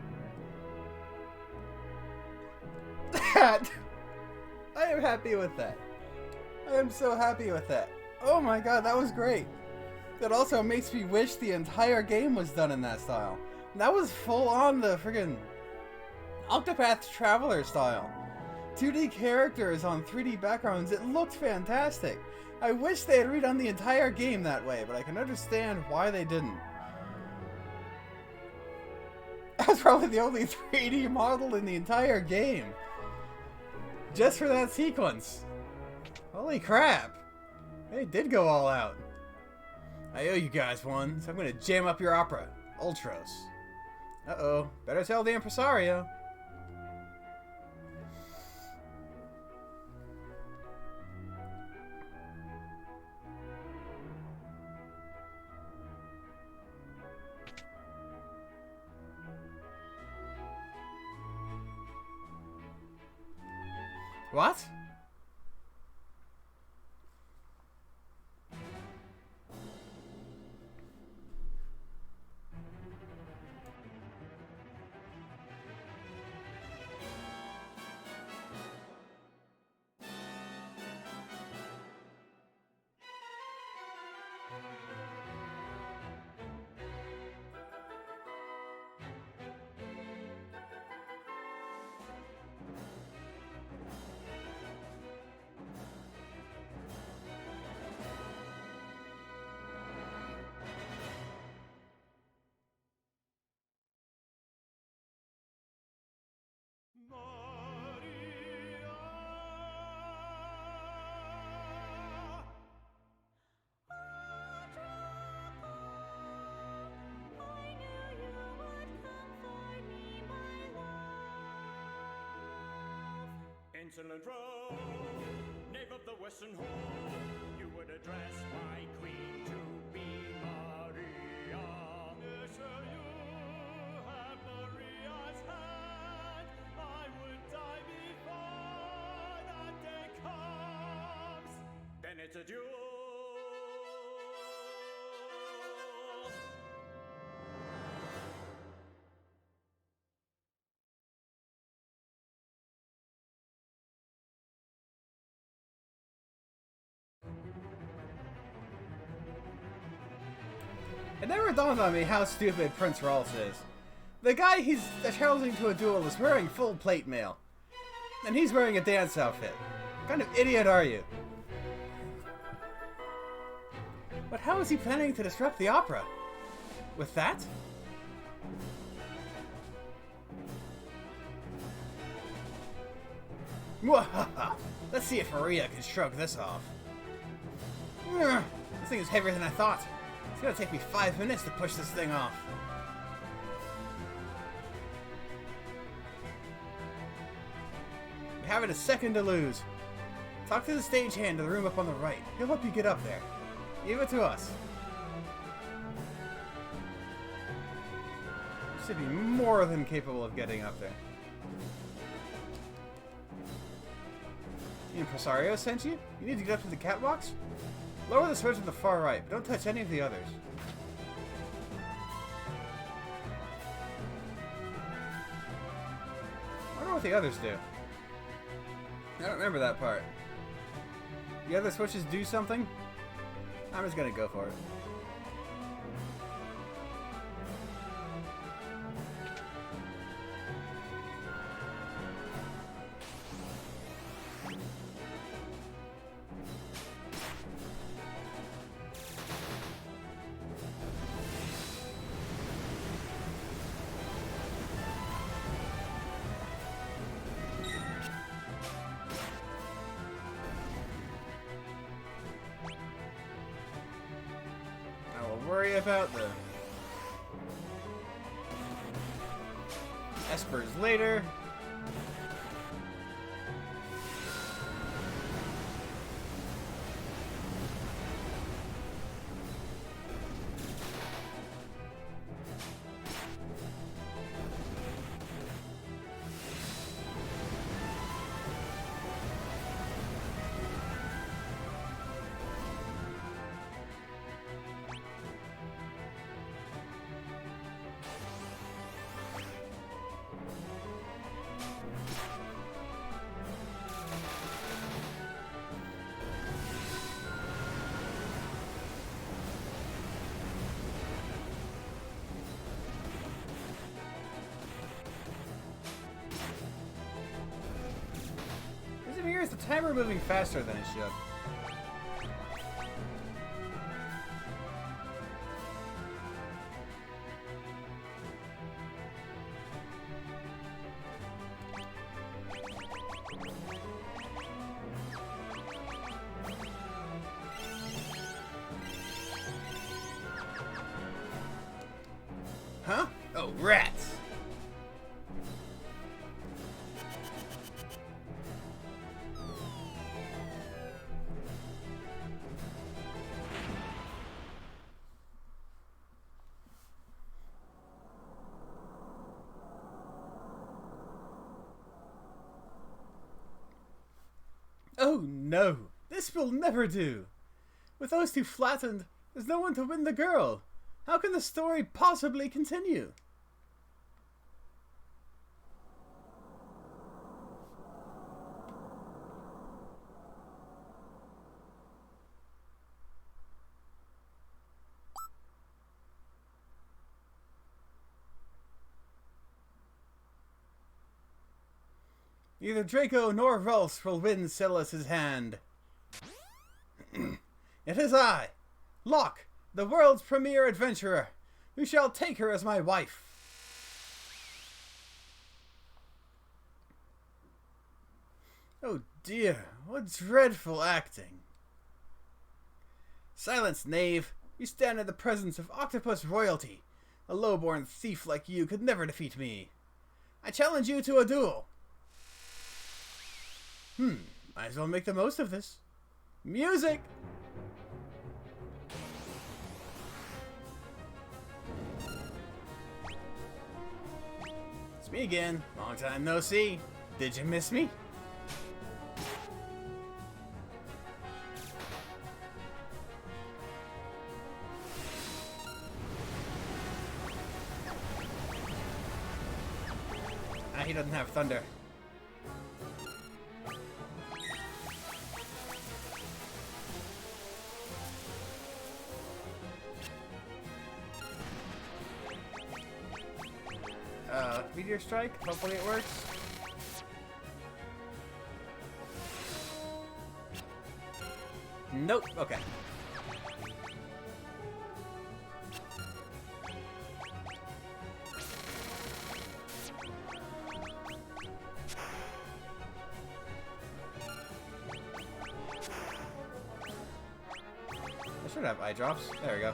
That! I am happy with that. I am so happy with that. Oh my god, that was great. That also makes me wish the entire game was done in that style. That was full on the friggin' Octopath Traveler style. 2D characters on 3D backgrounds. It looked fantastic. I wish they had redone the entire game that way, but I can understand why they didn't. That's probably the only 3D model in the entire game. Just for that sequence. Holy crap. They did go all out. I owe you guys one, so I'm gonna jam up your opera. Ultros. Uh-oh. Better tell the impresario. What? Insolent rogue, knave of the western hall, you would address my queen to be Maria. Monsieur, you have Maria's hand. I would die before that day comes. Then it's a duel. It never dawned on me how stupid Prince Rolls is. The guy he's challenging to a duel is wearing full plate mail. And he's wearing a dance outfit. What kind of idiot are you? But how is he planning to disrupt the opera? With that? Mwahaha! Let's see if Maria can shrug this off. This thing is heavier than I thought. It's gonna take me 5 minutes to push this thing off. We haven't a second to lose. Talk to the stagehand in the room up on the right. He'll help you get up there. Leave it to us. You should be more than capable of getting up there. The impresario sent you? You need to get up to the catwalks? Lower the switch on the far right, but don't touch any of the others. I wonder what the others do. I don't remember that part. The other switches do something? I'm just gonna go for it. Worry about the espers later. appears the timer moving faster than it should. Huh? Oh, rats! Oh no! This will never do! With those two flattened, there's no one to win the girl! How can the story possibly continue? Neither Draco nor Ralph will win Silas's hand. It is I, Locke, the world's premier adventurer, who shall take her as my wife. Oh dear, what dreadful acting. Silence, knave. You stand in the presence of octopus royalty. A low-born thief like you could never defeat me. I challenge you to a duel. Might as well make the most of this. Music! It's me again. Long time no see. Did you miss me? Ah, he doesn't have thunder. Meteor strike? Hopefully it works. Nope. Okay. I should have eye drops. There we go.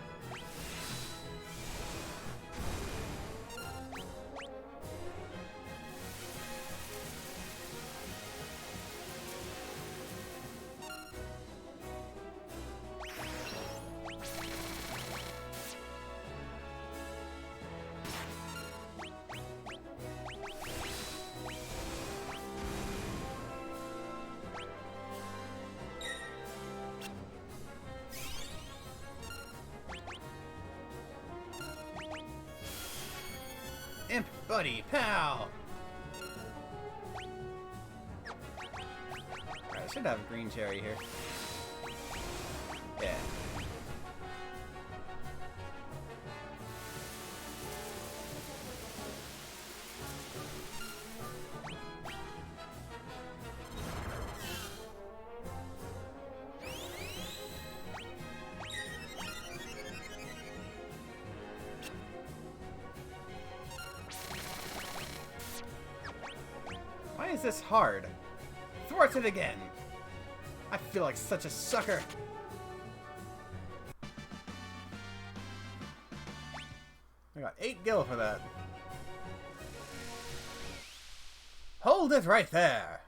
Imp buddy, pal! Alright, I should have a green cherry here. Yeah. Why is this hard? Thwart it again! I feel like such a sucker! I got 8 gil for that. Hold it right there!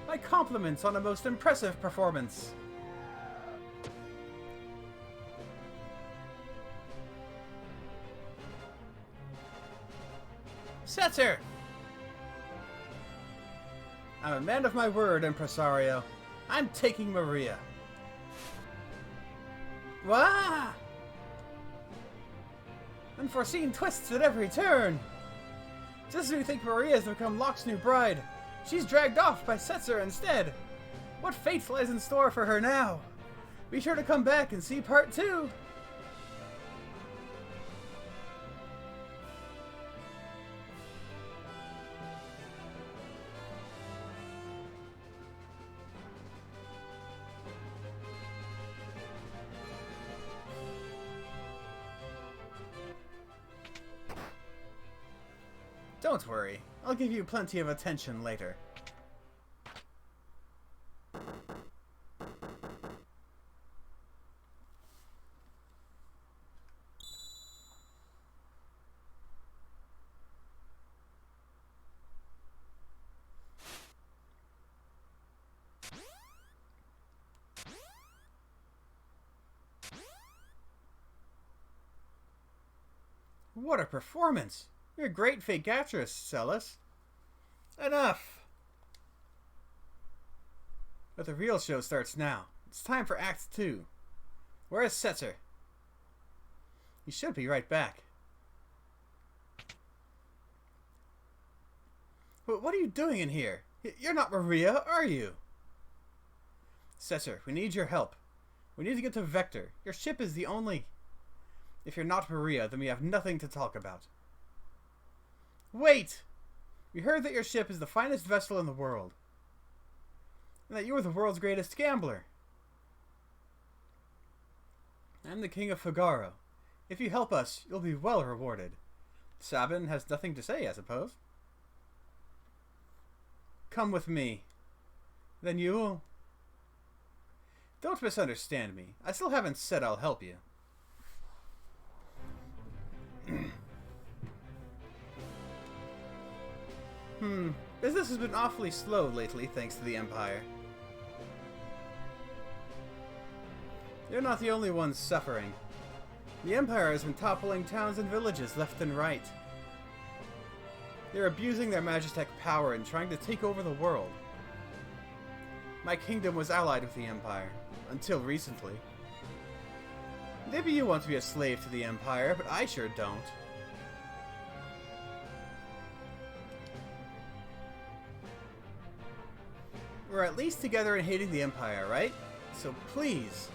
My compliments on a most impressive performance. Setzer! I'm a man of my word, impresario. I'm taking Maria. Wah! Unforeseen twists at every turn. Just when you think Maria has become Locke's new bride, she's dragged off by Setzer instead. What fate lies in store for her now? Be sure to come back and see part 2. Don't worry. I'll give you plenty of attention later. What a performance! You're a great fake actress, Celis. Enough! But the real show starts now. It's time for Act 2. Where is Setzer? He should be right back. But what are you doing in here? You're not Maria, are you? Setzer, we need your help. We need to get to Vector. Your ship is the only... If you're not Maria, then we have nothing to talk about. Wait! We heard that your ship is the finest vessel in the world. And that you are the world's greatest gambler. I'm the King of Figaro. If you help us, you'll be well rewarded. Sabin has nothing to say, I suppose. Come with me. Then you will... Don't misunderstand me. I still haven't said I'll help you. Business has been awfully slow lately, thanks to the Empire. You're not the only ones suffering. The Empire has been toppling towns and villages left and right. They're abusing their Magitech power and trying to take over the world. My kingdom was allied with the Empire, until recently. Maybe you want to be a slave to the Empire, but I sure don't. We're at least together in hating the Empire, right? So please.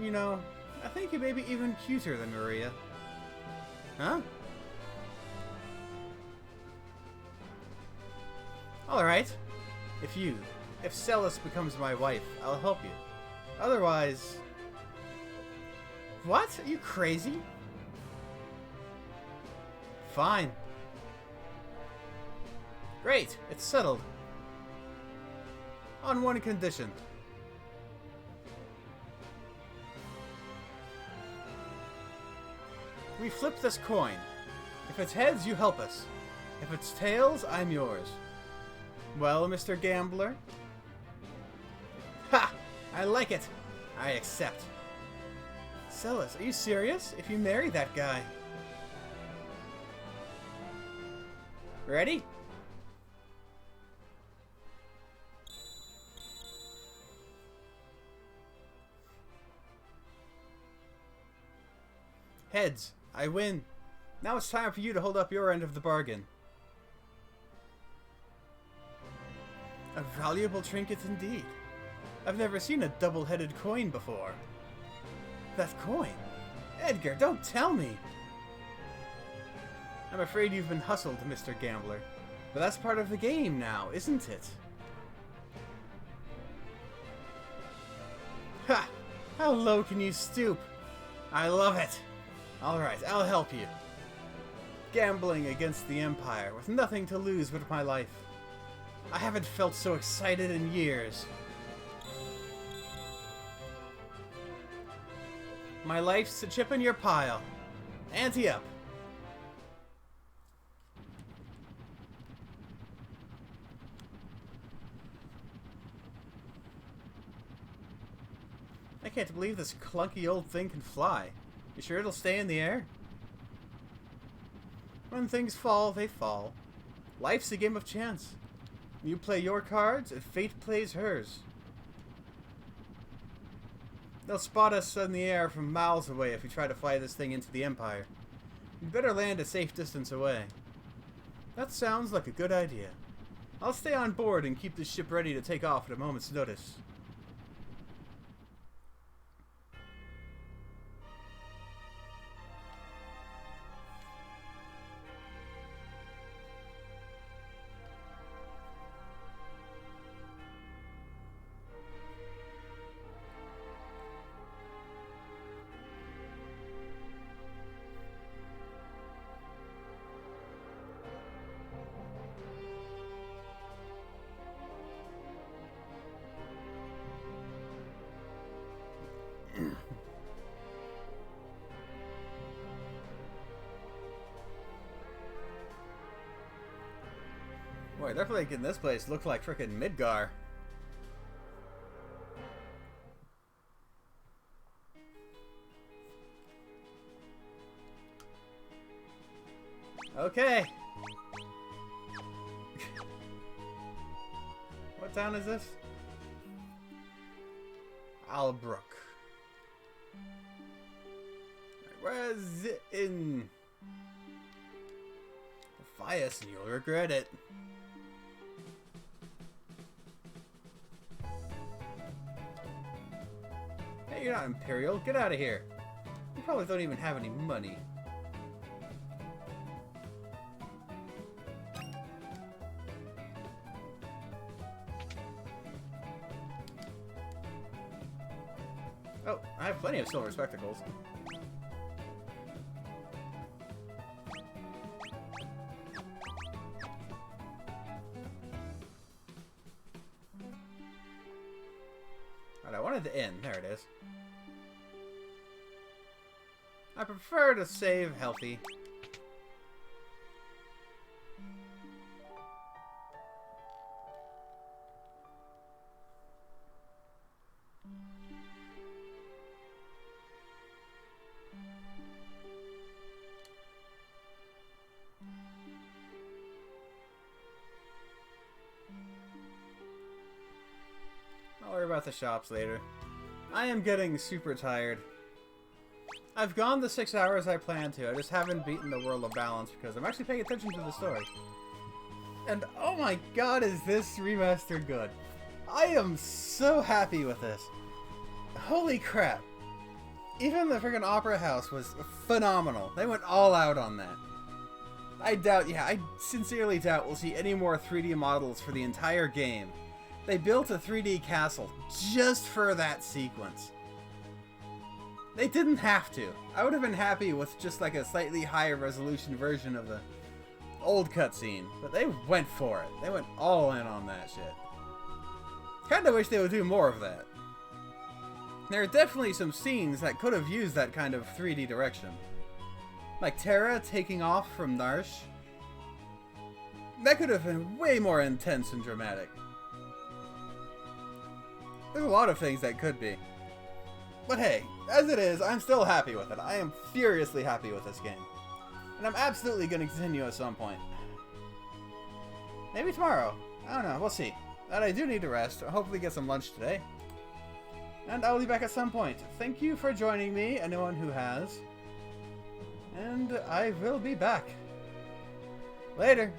You know, I think you may be even cuter than Maria. Huh? Alright. If Celis becomes my wife, I'll help you. Otherwise... What? Are you crazy? Fine. Great, it's settled. On one condition. We flip this coin. If it's heads, you help us. If it's tails, I'm yours. Well, Mr. Gambler? Ha! I like it. I accept. Celis, are you serious? If you marry that guy... Ready? Heads. I win. Now it's time for you to hold up your end of the bargain. A valuable trinket indeed. I've never seen a double-headed coin before. That coin? Edgar, don't tell me! I'm afraid you've been hustled, Mr. Gambler. But that's part of the game now, isn't it? Ha! How low can you stoop? I love it! Alright, I'll help you. Gambling against the Empire, with nothing to lose but my life. I haven't felt so excited in years. My life's a chip in your pile. Ante up. I can't believe this clunky old thing can fly. You sure it'll stay in the air? When things fall, they fall. Life's a game of chance. You play your cards, and fate plays hers. They'll spot us in the air from miles away if we try to fly this thing into the Empire. We'd better land a safe distance away. That sounds like a good idea. I'll stay on board and keep the ship ready to take off at a moment's notice. boy, they're making this place look like frickin' Midgar. Okay. What town is this? Albrook. Where's it in? Defias and you'll regret it. Hey, you're not Imperial. Get out of here. You probably don't even have any money. Oh, I have plenty of silver spectacles. Alright, I wanted the inn. There it is. I prefer to save healthy. I'll worry about the shops later. I am getting super tired. I've gone the 6 hours I planned to. I just haven't beaten the World of Balance because I'm actually paying attention to the story. And oh my god, is this remaster good. I am so happy with this. Holy crap. Even the friggin' Opera House was phenomenal. They went all out on that. I sincerely doubt we'll see any more 3D models for the entire game. They built a 3D castle just for that sequence. They didn't have to. I would have been happy with just like a slightly higher resolution version of the old cutscene, but they went for it. They went all in on that shit. Kinda wish they would do more of that. There are definitely some scenes that could have used that kind of 3D direction. Like Terra taking off from Narsh. That could have been way more intense and dramatic. There's a lot of things that could be. But hey, as it is, I'm still happy with it. I am furiously happy with this game. And I'm absolutely going to continue at some point. Maybe tomorrow. I don't know, we'll see. And I do need to rest, hopefully get some lunch today. And I'll be back at some point. Thank you for joining me, anyone who has. And I will be back. Later.